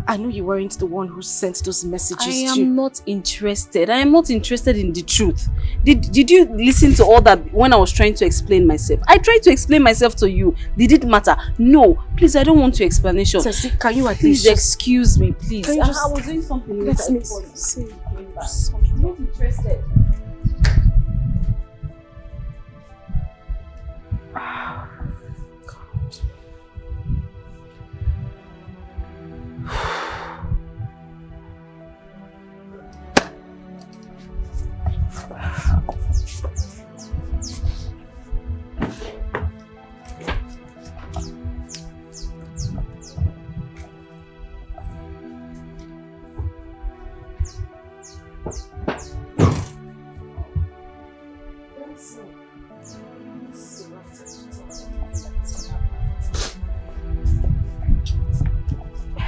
I know you weren't the one who sent those messages I to... am not interested. I am not interested in the truth. Did you listen to all that when I was trying to explain myself? I tried to explain myself to you. Did it matter? No. Please, I don't want your explanation. Tessie, can you at please least excuse me, please. Can you just... I was doing something. Let me see. I'm not interested.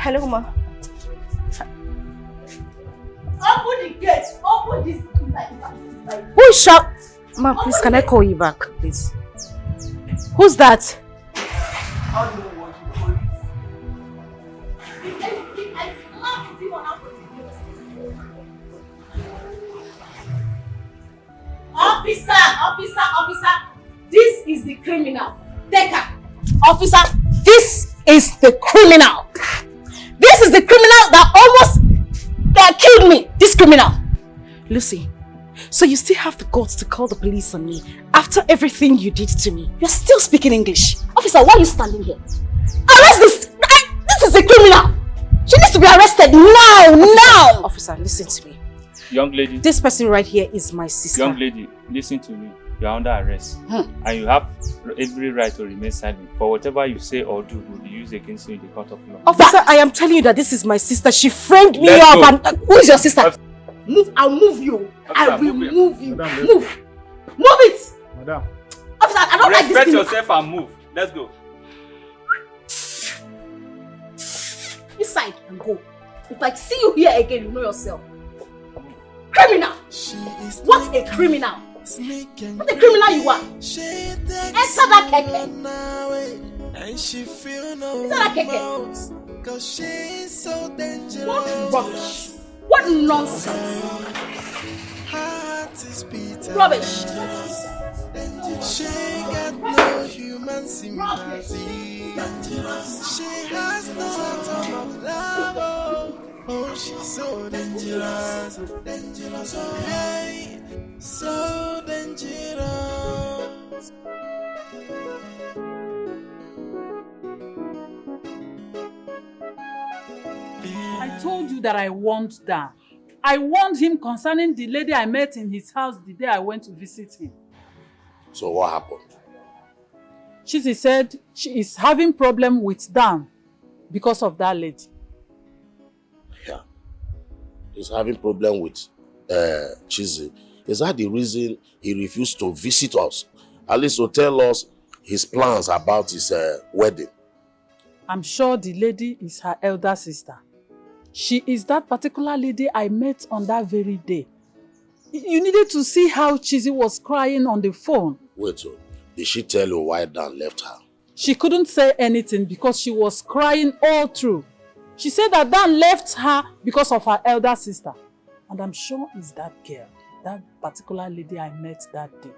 Hello, ma. Open the gate. Open this. Who is shout? Ma, please, can I call you back, please? Who's that? Officer, this is the criminal. Dikeh. Officer, this is the criminal. This is the criminal that almost killed me. This criminal. Lucy, so you still have the guts to call the police on me after everything you did to me. You're still speaking English. Officer, why are you standing here? Arrest this! This is a criminal! She needs to be arrested now! Officer, listen to me. Young lady. This person right here is my sister. Young lady, listen to me. You are under arrest. And you have every right to remain silent. For whatever you say or do will be used against you in the court of law. Officer, I am telling you that this is my sister. She framed me up and... who is your sister? Move, I'll move you. I will move you. Madam, move. Move it. Madam. Officer, I don't like this Respect thing. yourself and move. Let's go. Inside and go. If I see you here again, you know yourself. Criminal! What a criminal! What a criminal you are! Enter that keke! Enter that keke! What rubbish! What nonsense! Rubbish! She got no human sympathy. She has no atom of love. Oh, she's so dangerous, dangerous, oh hey, so dangerous. I told you that I warned Dan. I warned him concerning the lady I met in his house the day I went to visit him. So what happened? Chizzy said she is having problem with Dan because of that lady. Yeah. He's having problem with Chizzy. Is that the reason he refused to visit us? At least to tell us his plans about his wedding. I'm sure the lady is her elder sister. She is that particular lady I met on that very day. You needed to see how Chizzy was crying on the phone. Wait, did she tell you why Dan left her? She couldn't say anything because she was crying all through. She said that Dan left her because of her elder sister. And I'm sure it's that girl, that particular lady I met that day.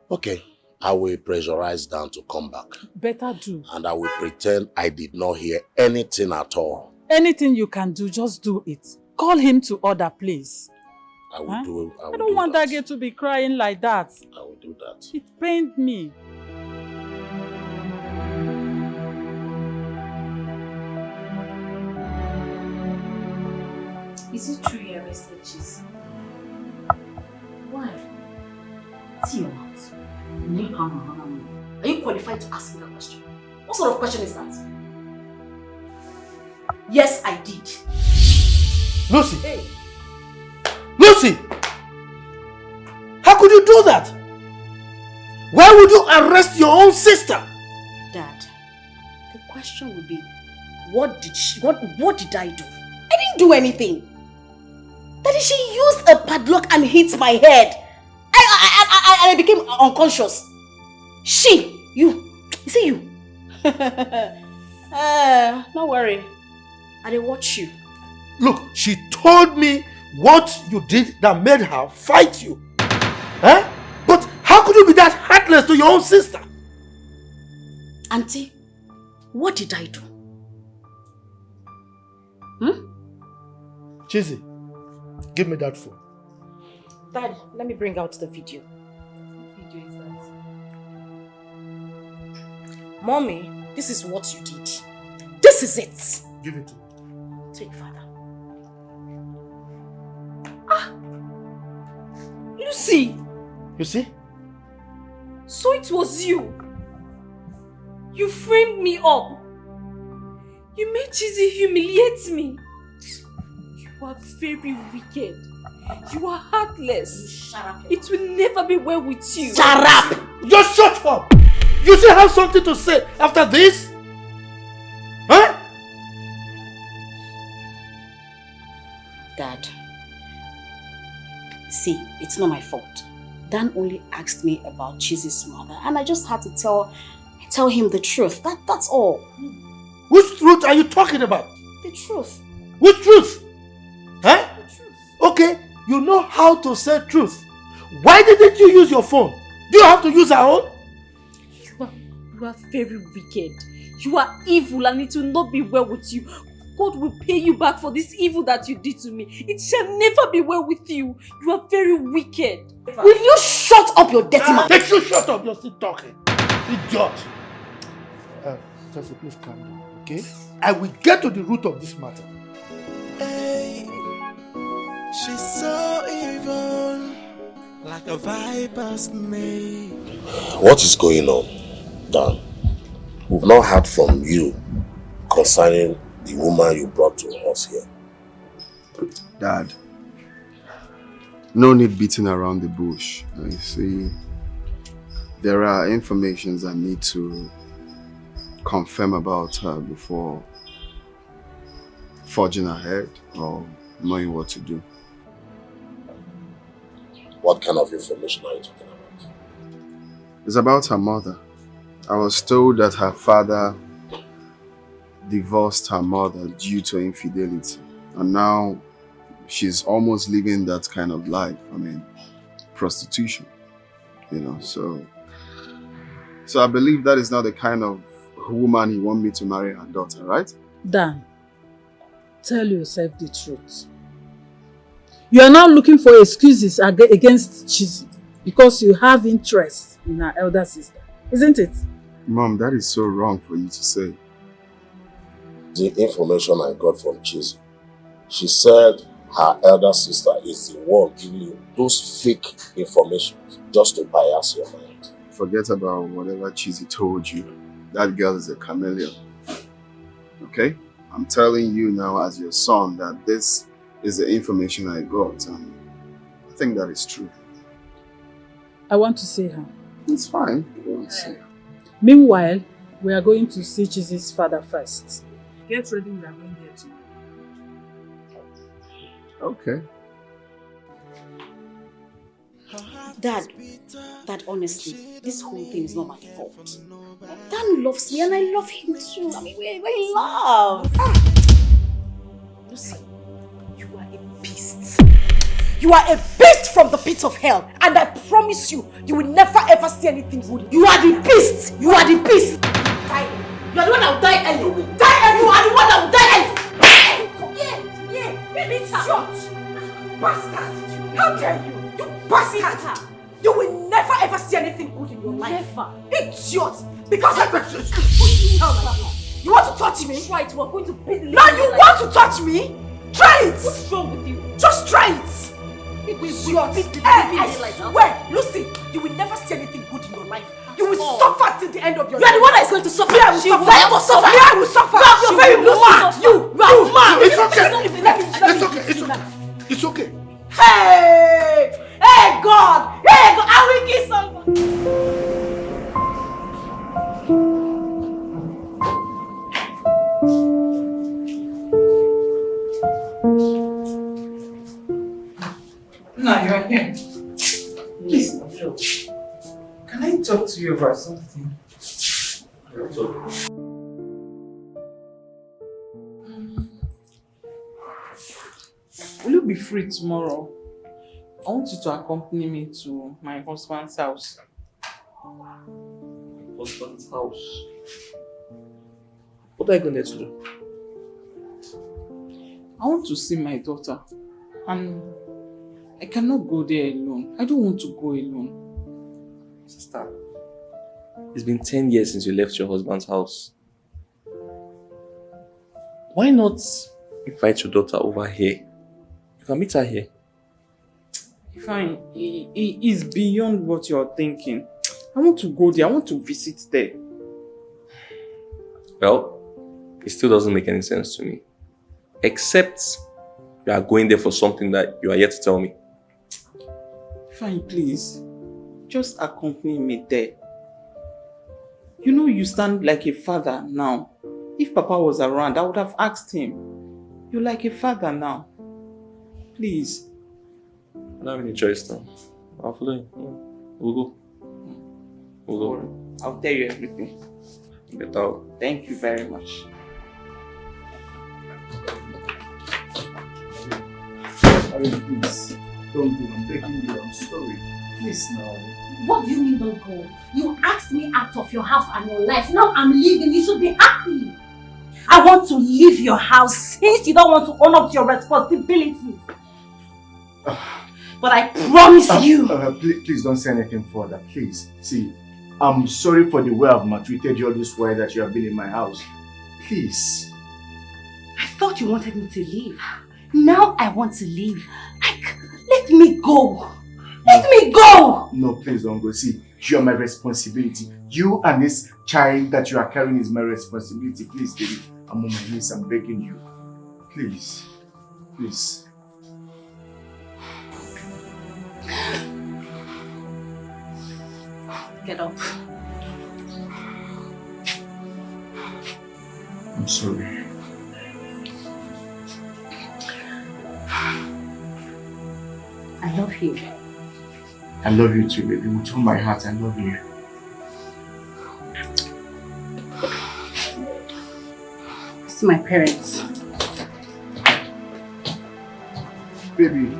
Okay, I will pressurize Dan to come back. Better do. And I will pretend I did not hear anything at all. Anything you can do, just do it. Call him to order, please. I will do it. I don't want that girl to be crying like that. I will do that. It pained me. Is it true you arrested Chizzy? Why? See your mouth. Are you qualified to ask me that question? What sort of question is that? Yes, I did. Lucy! Hey! Lucy! How could you do that? Why would you arrest your own sister? Dad, the question would be, what did I do? I didn't do anything. Daddy, she used a padlock and hit my head. I became unconscious. You see you. Don't worry. I didn't watch you. Look, she told me what you did that made her fight you. Eh? But how could you be that heartless to your own sister? Auntie, what did I do? Chizzy, give me that phone. Dad, let me bring out the video. What video is that? Mommy, this is what you did. This is it. Give it to me. Take, Father. Lucy! You see? So it was you. You framed me up. You made Chizzy humiliate me. You are very wicked. You are heartless. Shut up. It will never be well with you. Shut up! Just shut up! You still have something to say after this? Huh? See, it's not my fault. Dan only asked me about Chizi's mother and I just had to tell him the truth. That's all. Which truth are you talking about? The truth. Which truth? Huh? The truth. Okay, you know how to say truth. Why didn't you use your phone? Do you have to use our own? You are very wicked. You are evil and it will not be well with you. God will pay you back for this evil that you did to me. It shall never be well with you. You are very wicked. Will you shut up your dirty mouth? Make you shut up, you're still talking. Idiot. Chelsea, please calm down, okay? I will get to the root of this matter. Hey, she's so evil, like a viper's snake. What is going on, Dan? We've not heard from you concerning the woman you brought to us here. Dad, no need beating around the bush. You see, there are informations I need to confirm about her before forging ahead or knowing what to do. What kind of information are you talking about? It's about her mother. I was told that her father divorced her mother due to infidelity, and now she's almost living that kind of life. I mean, prostitution, you know. So I believe that is not the kind of woman you want me to marry her daughter, right? Dan, tell yourself the truth. You are now looking for excuses against Chizi because you have interest in her elder sister, isn't it? Mom, that is so wrong for you to say. The information I got from Chizi, she said her elder sister is the one giving you those fake information just to bias your mind. Forget about whatever Chizi told you. That girl is a chameleon. Okay? I'm telling you now as your son that this is the information I got, and I think that is true. I want to see her. It's fine. Go and see her. Meanwhile, we are going to see Chizi's father first. Get ready, we are going there too. Okay. Dad, honestly, this whole thing is not my fault. Dan loves me and I love him too. I mean, we're in love. Lucy, you are a beast. You are a beast from the pit of hell. And I promise you, you will never ever see anything good. You are the beast. You are the beast. You are the one that will die early. You will die early. You are the one that will die early. Yeah. It's short. Bastard. How dare you? You bastard. You will never ever see anything good in your life. Never. Idiot. Because you want to touch me? Try it. We're going to beat the now you want to touch me? Try it. What's wrong with you? Just try it. I swear, Lucy, you will never see anything good in your life. You will suffer till the end of your life. You are the one that is going to suffer. I will suffer. I will suffer. I will suffer. You're very mad. You mad. It's okay. It's okay. It's okay. Hey God, I will kill someone. Now you're here. Please, can I talk to you about something? Will you be free tomorrow? I want you to accompany me to my husband's house. Husband's house? What are you going to do? I want to see my daughter. And I cannot go there alone. I don't want to go alone. Sister, it's been 10 years since you left your husband's house. Why not invite your daughter over here? You can meet her here. Fine, it is beyond what you're thinking. I want to go there. I want to visit there. Well, it still doesn't make any sense to me. Except you are going there for something that you are yet to tell me. Fine, please. Just accompany me there. You know you stand like a father now. If Papa was around, I would have asked him. You're like a father now. Please. I don't have any choice now. I'll follow you. We'll go. We'll go. I'll tell you everything. Get out. Thank you very much. Please, don't go. I'm begging you. I'm sorry. Please now. What do you mean don't go? You asked me out of your house and your life. Now I'm leaving. You should be happy. I want to leave your house since you don't want to own up to your responsibilities. But I promise you. Please don't say anything further. Please. See, I'm sorry for the way I've maltreated you all this while that you have been in my house. Please. I thought you wanted me to leave. Now I want to leave. Let me go. Let me go! No, please don't go. See, you are my responsibility. You and this child that you are carrying is my responsibility. Please, baby. I'm on my knees. I'm begging you. Please. Please. Get up. I'm sorry. I love you. I love you too, baby. With all my heart, I love you. See my parents. Baby.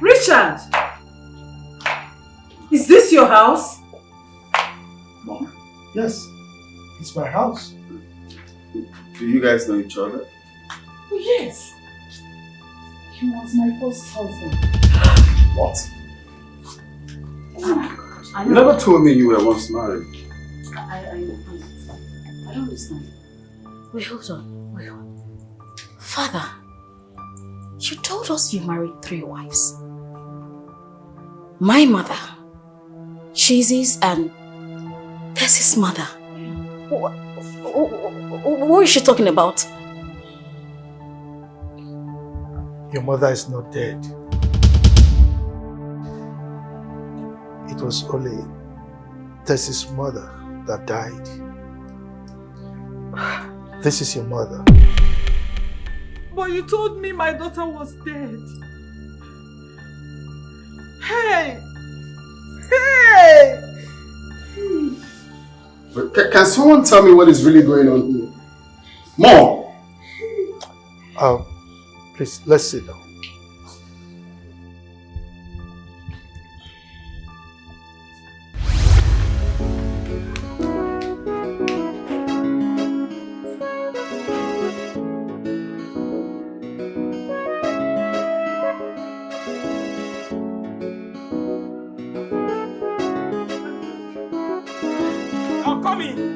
Richard! Is this your house? Mom? Yes. It's my house. Do you guys know each other? Oh, yes. He was my first husband. What? Oh my God. You never told me you were once married. I don't understand. Wait, hold on. Father, you told us you married 3 wives. My mother, Chizi's, and Tessie's mother. What is she talking about? Your mother is not dead. It was only Tessie's mother that died. This is your mother. But you told me my daughter was dead. Hey! Hey! But can someone tell me what is really going on here? Mom! Please, let's sit down. I'm coming!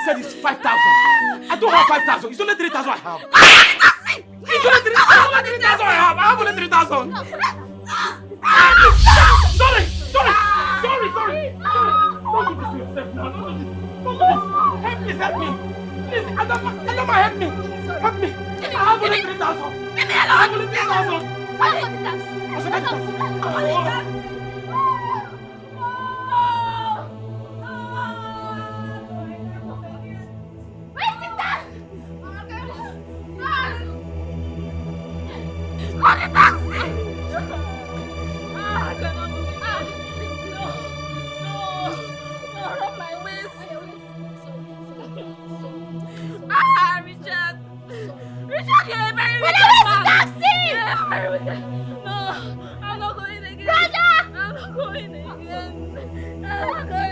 Said it's 5,000. I don't have 5,000. It's only 3,000 I have. It's only 3,000 I have. I have only 3,000. Sorry. Don't do this to yourself now. Don't do this. Help me. Please, Adama, help me. Help me. I have only 3,000. Leave me alone. I have only 3,000. I want the tax. marry with them. No, I'm not going again. Brother! I'm not going again. I'm not going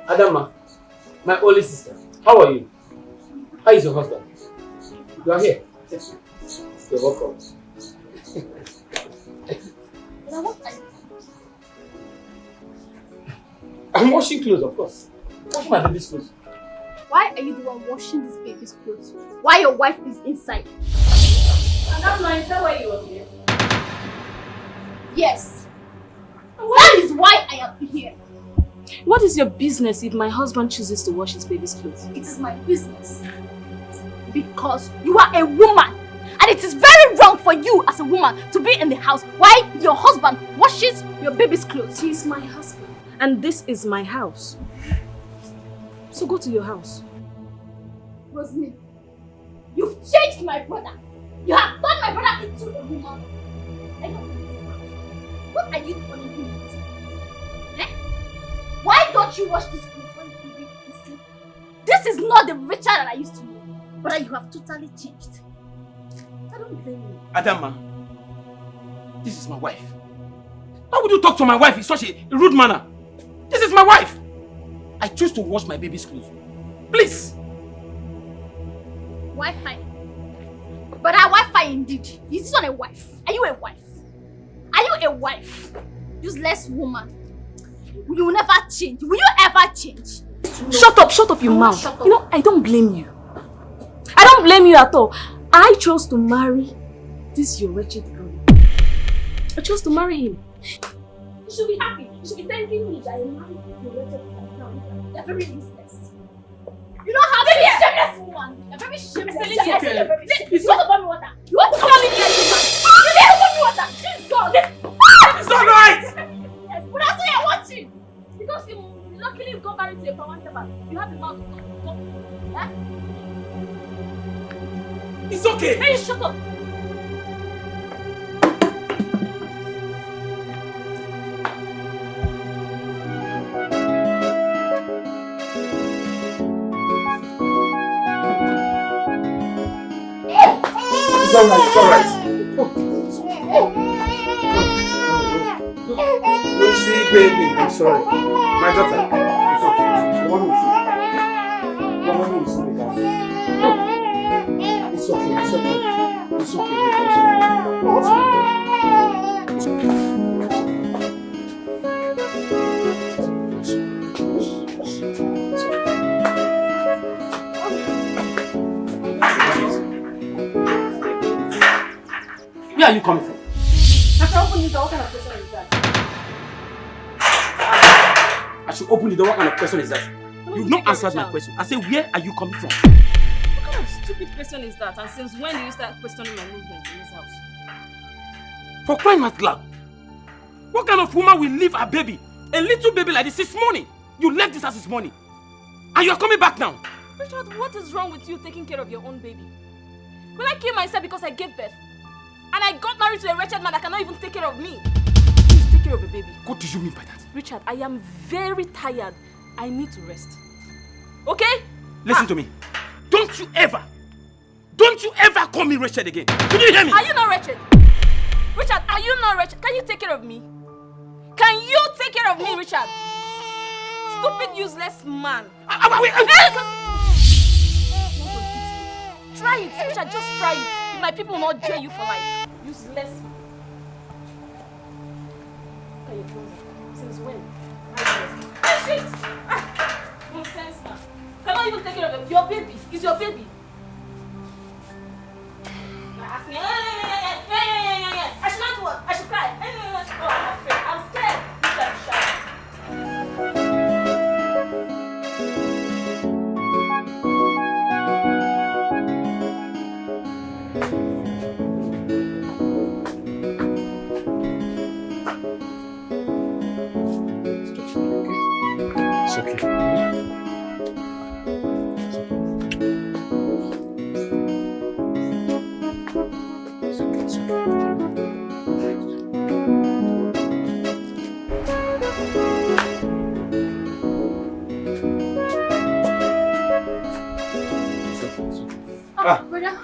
Adama, my only sister, how are you? How is your husband? You are here? Yes. You're welcome. I'm washing clothes, of course. Washing my baby's clothes. Why are you the one washing this baby's clothes? Why your wife is inside? Adama, is that why you are here? Yes. That is why I am here. What is your business if my husband chooses to wash his baby's clothes? It is my business. Because you are a woman. And it is very wrong for you as a woman to be in the house while your husband washes your baby's clothes. He is my husband. And this is my house. So go to your house. Rosemary, you've changed my brother. You have turned my brother into a woman. I know. What are you calling him? Eh? Why don't you wash this clothes when you sleep? This is not the Richard that I used to know. But you have totally changed. I don't blame you. Adama, this is my wife. Why would you talk to my wife in such a rude manner? This is my wife. I choose to wash my baby's clothes. Please. Wi-Fi. But our Wi-Fi indeed. Is this not a wife? Are you a wife? Are you a wife? Useless woman. You will never change. Will you ever change? Shut up your mouth. You know, I don't blame you. I don't blame you at all. I chose to marry this your wretched girl. I chose to marry him. You should be happy. You should be thanking me that I married your wretched girl. You're very useless. You don't have a shameless woman. You're very shameless. You want to buy me water? You want to come on me here, you man? You need to buy me water. Jesus. It's all right. Yes, but that's why you're watching. Because you luckily got married to a power servant. You have the mouth to talk. Eh? It's okay. Hey, shut up. It's all right. It's all right. Lucy, baby, I'm sorry. My daughter, it's okay. The one will see. The one will see me down. It's okay. It's okay. It's okay. It's okay. Where are you coming from? I can open the door. What kind of question is that? I should open the door. What kind of question is that? You've not answered my question. I say, where are you coming from? What kind of stupid question is that? And since when do you start questioning my movement in this house? For crying out loud. What kind of woman will leave a baby? A little baby like this morning. You left this house this morning. And you are coming back now. Richard, what is wrong with you taking care of your own baby? Will I kill myself because I gave birth? And I got married to a wretched man that cannot even take care of me. Please take care of the baby. What do you mean by that? Richard, I am very tired. I need to rest. Okay? Listen to me. Don't you ever call me wretched again. Did you hear me? Are you not wretched? Richard, are you not wretched? Can you take care of me? Can you take care of me, Richard? Stupid, useless man. Try it, Richard, just try it. If my people will not jail you for life. Useless. Look at your clothes. Since when? Shit! Nonsense, man. Cannot even take care of your baby. It's your baby. You're asking, I should not work. I should cry. Oh, I'm afraid. I'm scared. Richard, shut up. Brother.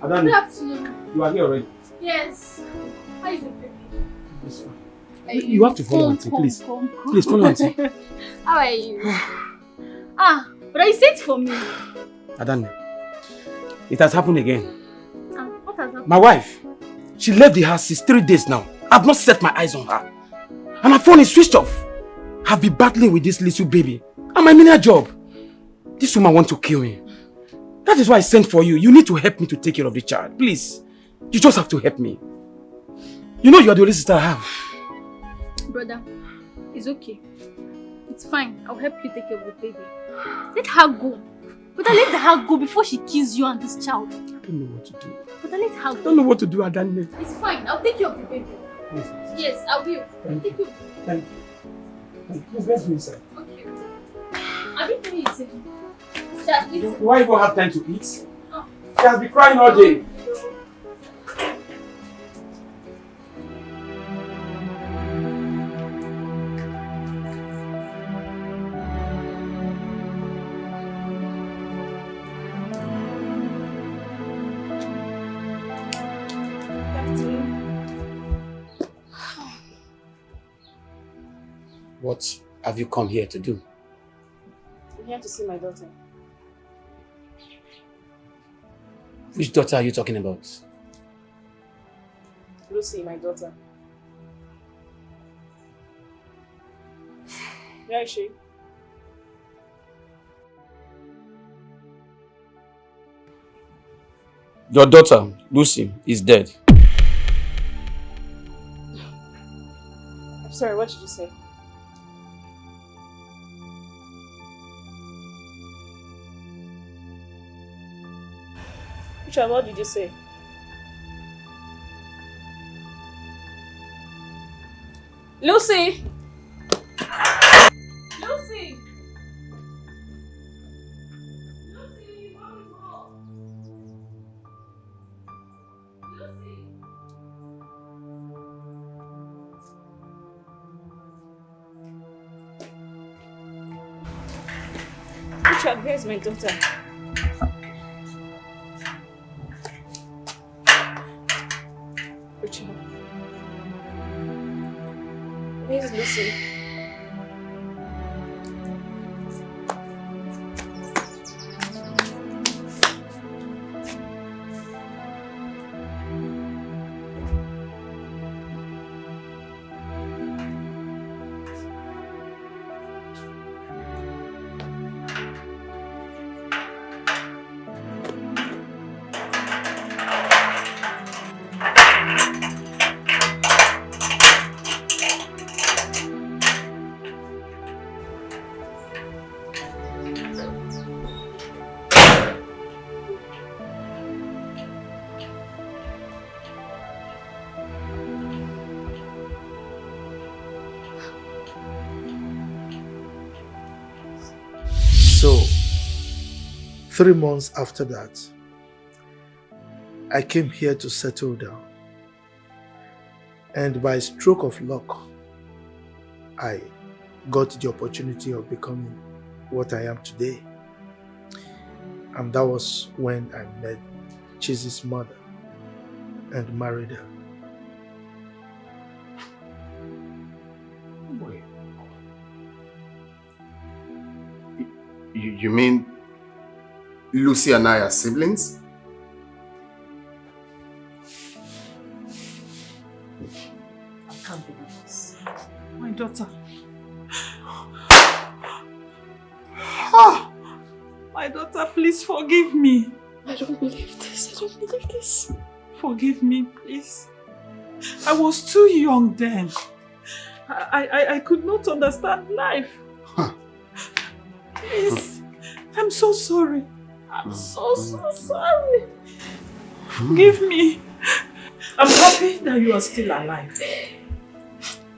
Adani, Good afternoon. you are here already. Yes. How is it, baby? You have to follow auntie, please. Please follow auntie. How are you? But you said for me. Adani, it has happened again. What has happened? My wife, she left the house since 3 days now. I've not set my eyes on her. And her phone is switched off. I've been battling with this little baby. And my menial job. This woman wants to kill me. That is why I sent for you. You need to help me to take care of the child. Please. You just have to help me. You know you are the only sister I have. Brother, it's okay. It's fine. I'll help you take care of the baby. Let her go. Brother, let her go before she kills you and this child. I don't know what to do. Brother, let her go. I don't know what to do, Adani. It's fine. I'll take care of the baby. Yes, I will. Thank Take you. Thank you. Please, let's go inside. Okay. I didn't know you said. Dad, listen. Do I even have time to eat? She has been crying all day. What have you come here to do? I'm here to see my daughter. Which daughter are you talking about? Lucy, my daughter. Where is she? Your daughter, Lucy, is dead. I'm sorry, what did you say? Richard, what did you say? Lucy! Lucy! Lucy, what is wrong? Lucy! Richard, where's my daughter? Richard. Where's Lucy? So, 3 months after that, I came here to settle down. And by stroke of luck, I got the opportunity of becoming what I am today. And that was when I met Chizi's mother and married her. Wait. You mean Lucy and I are siblings? I can't believe this. My daughter. My daughter, please forgive me. I don't believe this. I don't believe this. Forgive me, please. I was too young then. I could not understand life. Please. I'm so sorry. I'm so sorry. Forgive me. I'm happy that you are still alive.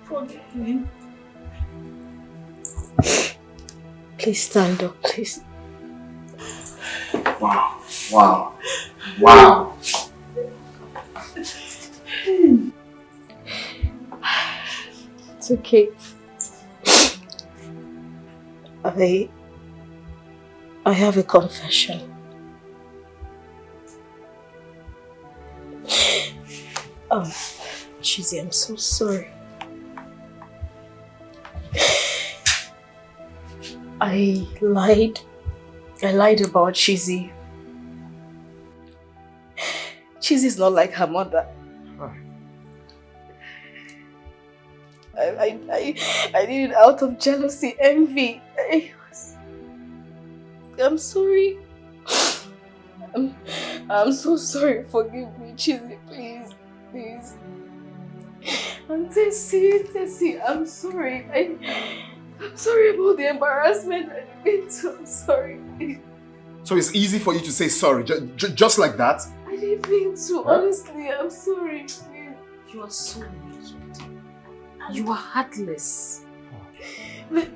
Forgive me. Please stand up, please. Wow. Wow. Wow. It's okay. I have a confession. Oh, Chizzy, I'm so sorry. I lied about Chizzy. Chizzy's not like her mother. I did it out of jealousy, envy. I'm sorry. I'm so sorry. Forgive me, Chizzy, please. Please. And Tessie, I'm sorry. I'm sorry about the embarrassment I've been to. I'm sorry. So it's easy for you to say sorry, just like that? I didn't mean to, honestly. I'm sorry. Please. You are so wicked. You are heartless. But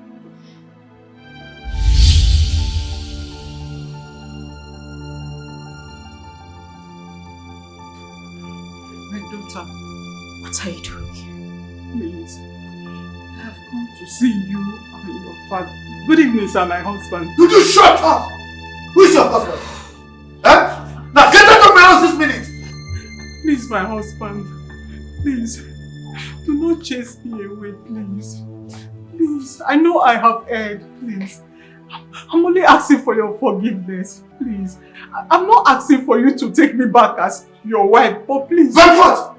my daughter, what are you doing here? Please, I have come to see you and your father. Good evening, sir, my husband. Would you shut up? Who is your husband? Huh? Now get out of my house this minute! Please, my husband. Please, do not chase me away, please. Please, I know I have erred, please. I'm only asking for your forgiveness, please. I'm not asking for you to take me back as your wife, but please. But what?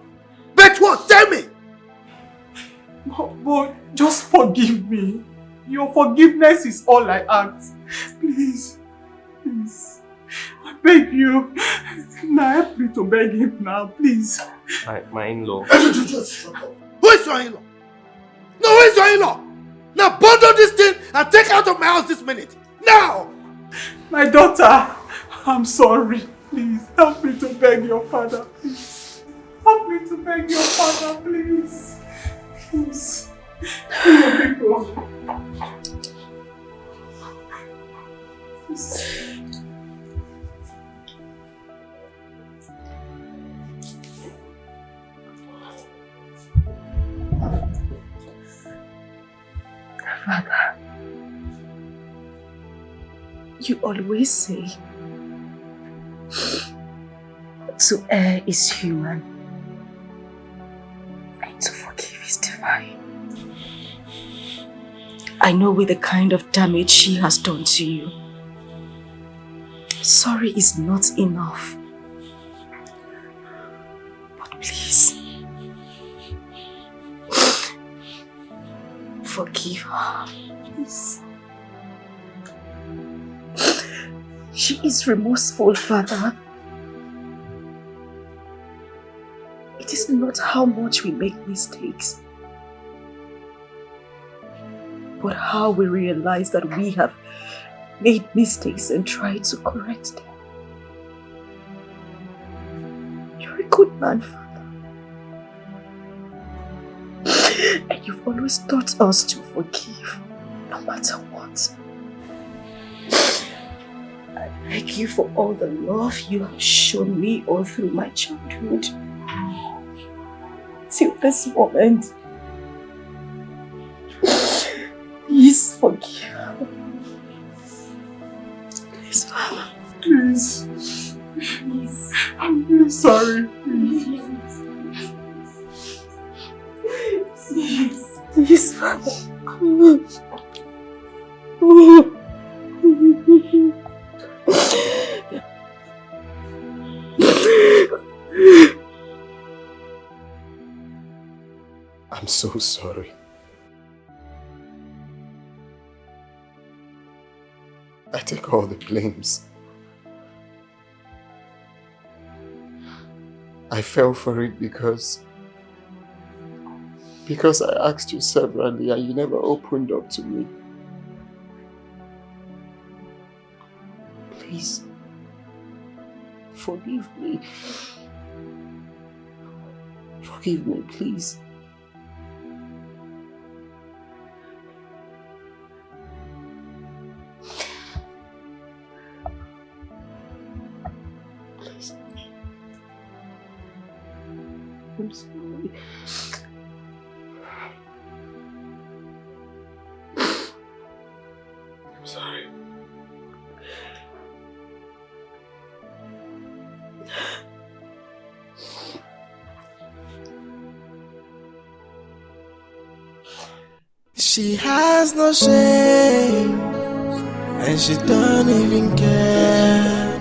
But what? Tell me! But just forgive me. Your forgiveness is all I ask. Please. Please. I beg you. Now help me to beg him now, please. My in-law. Just shut up. Who is your in-law? No, who is your in-law? Now bundle this thing and take out of my house this minute. Now! My daughter, I'm sorry. Please, help me to beg your father, please. Help me to beg your father, please. Please. Please. Father, you always say to err is human and to forgive is divine. I know with the kind of damage she has done to you, sorry is not enough. But please, forgive her, please. She is remorseful, Father. It is not how much we make mistakes, but how we realize that we have made mistakes and try to correct them. You're a good man, Father. And you've always taught us to forgive, no matter what. I thank you for all the love you have shown me all through my childhood. Till this moment. Please forgive her. Please, Father. Please. Please. I'm really sorry. Please. Please, Father. I'm so sorry. I take all the blames. I fell for it because I asked you severally and you never opened up to me. Please, forgive me. Forgive me, please. I'm sorry. I'm sorry. She has no shame, and she don't even care,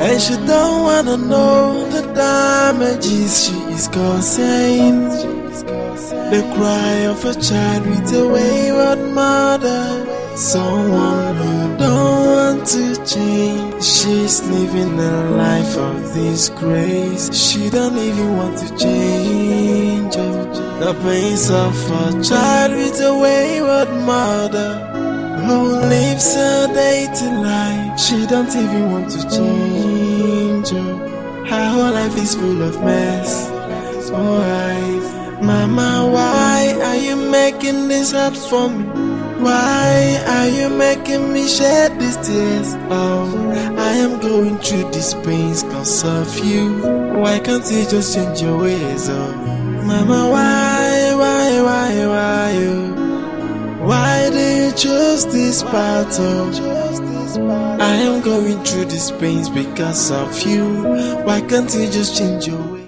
and she don't wanna know the damages she is causing. The cry of a child with a wayward mother, someone who don't want to change. She's living a life of disgrace. She don't even want to change. The pains of a child with a wayward mother who lives a dating life. She don't even want to change. Her whole life is full of mess. Why, Mama, why are you making this hard for me? Why are you making me shed these tears? Oh, I am going through these pains cause of you. Why can't you just change your ways? Oh, Mama, why do you choose this battle? I am going through these pains because of you. Why can't you just change your ways?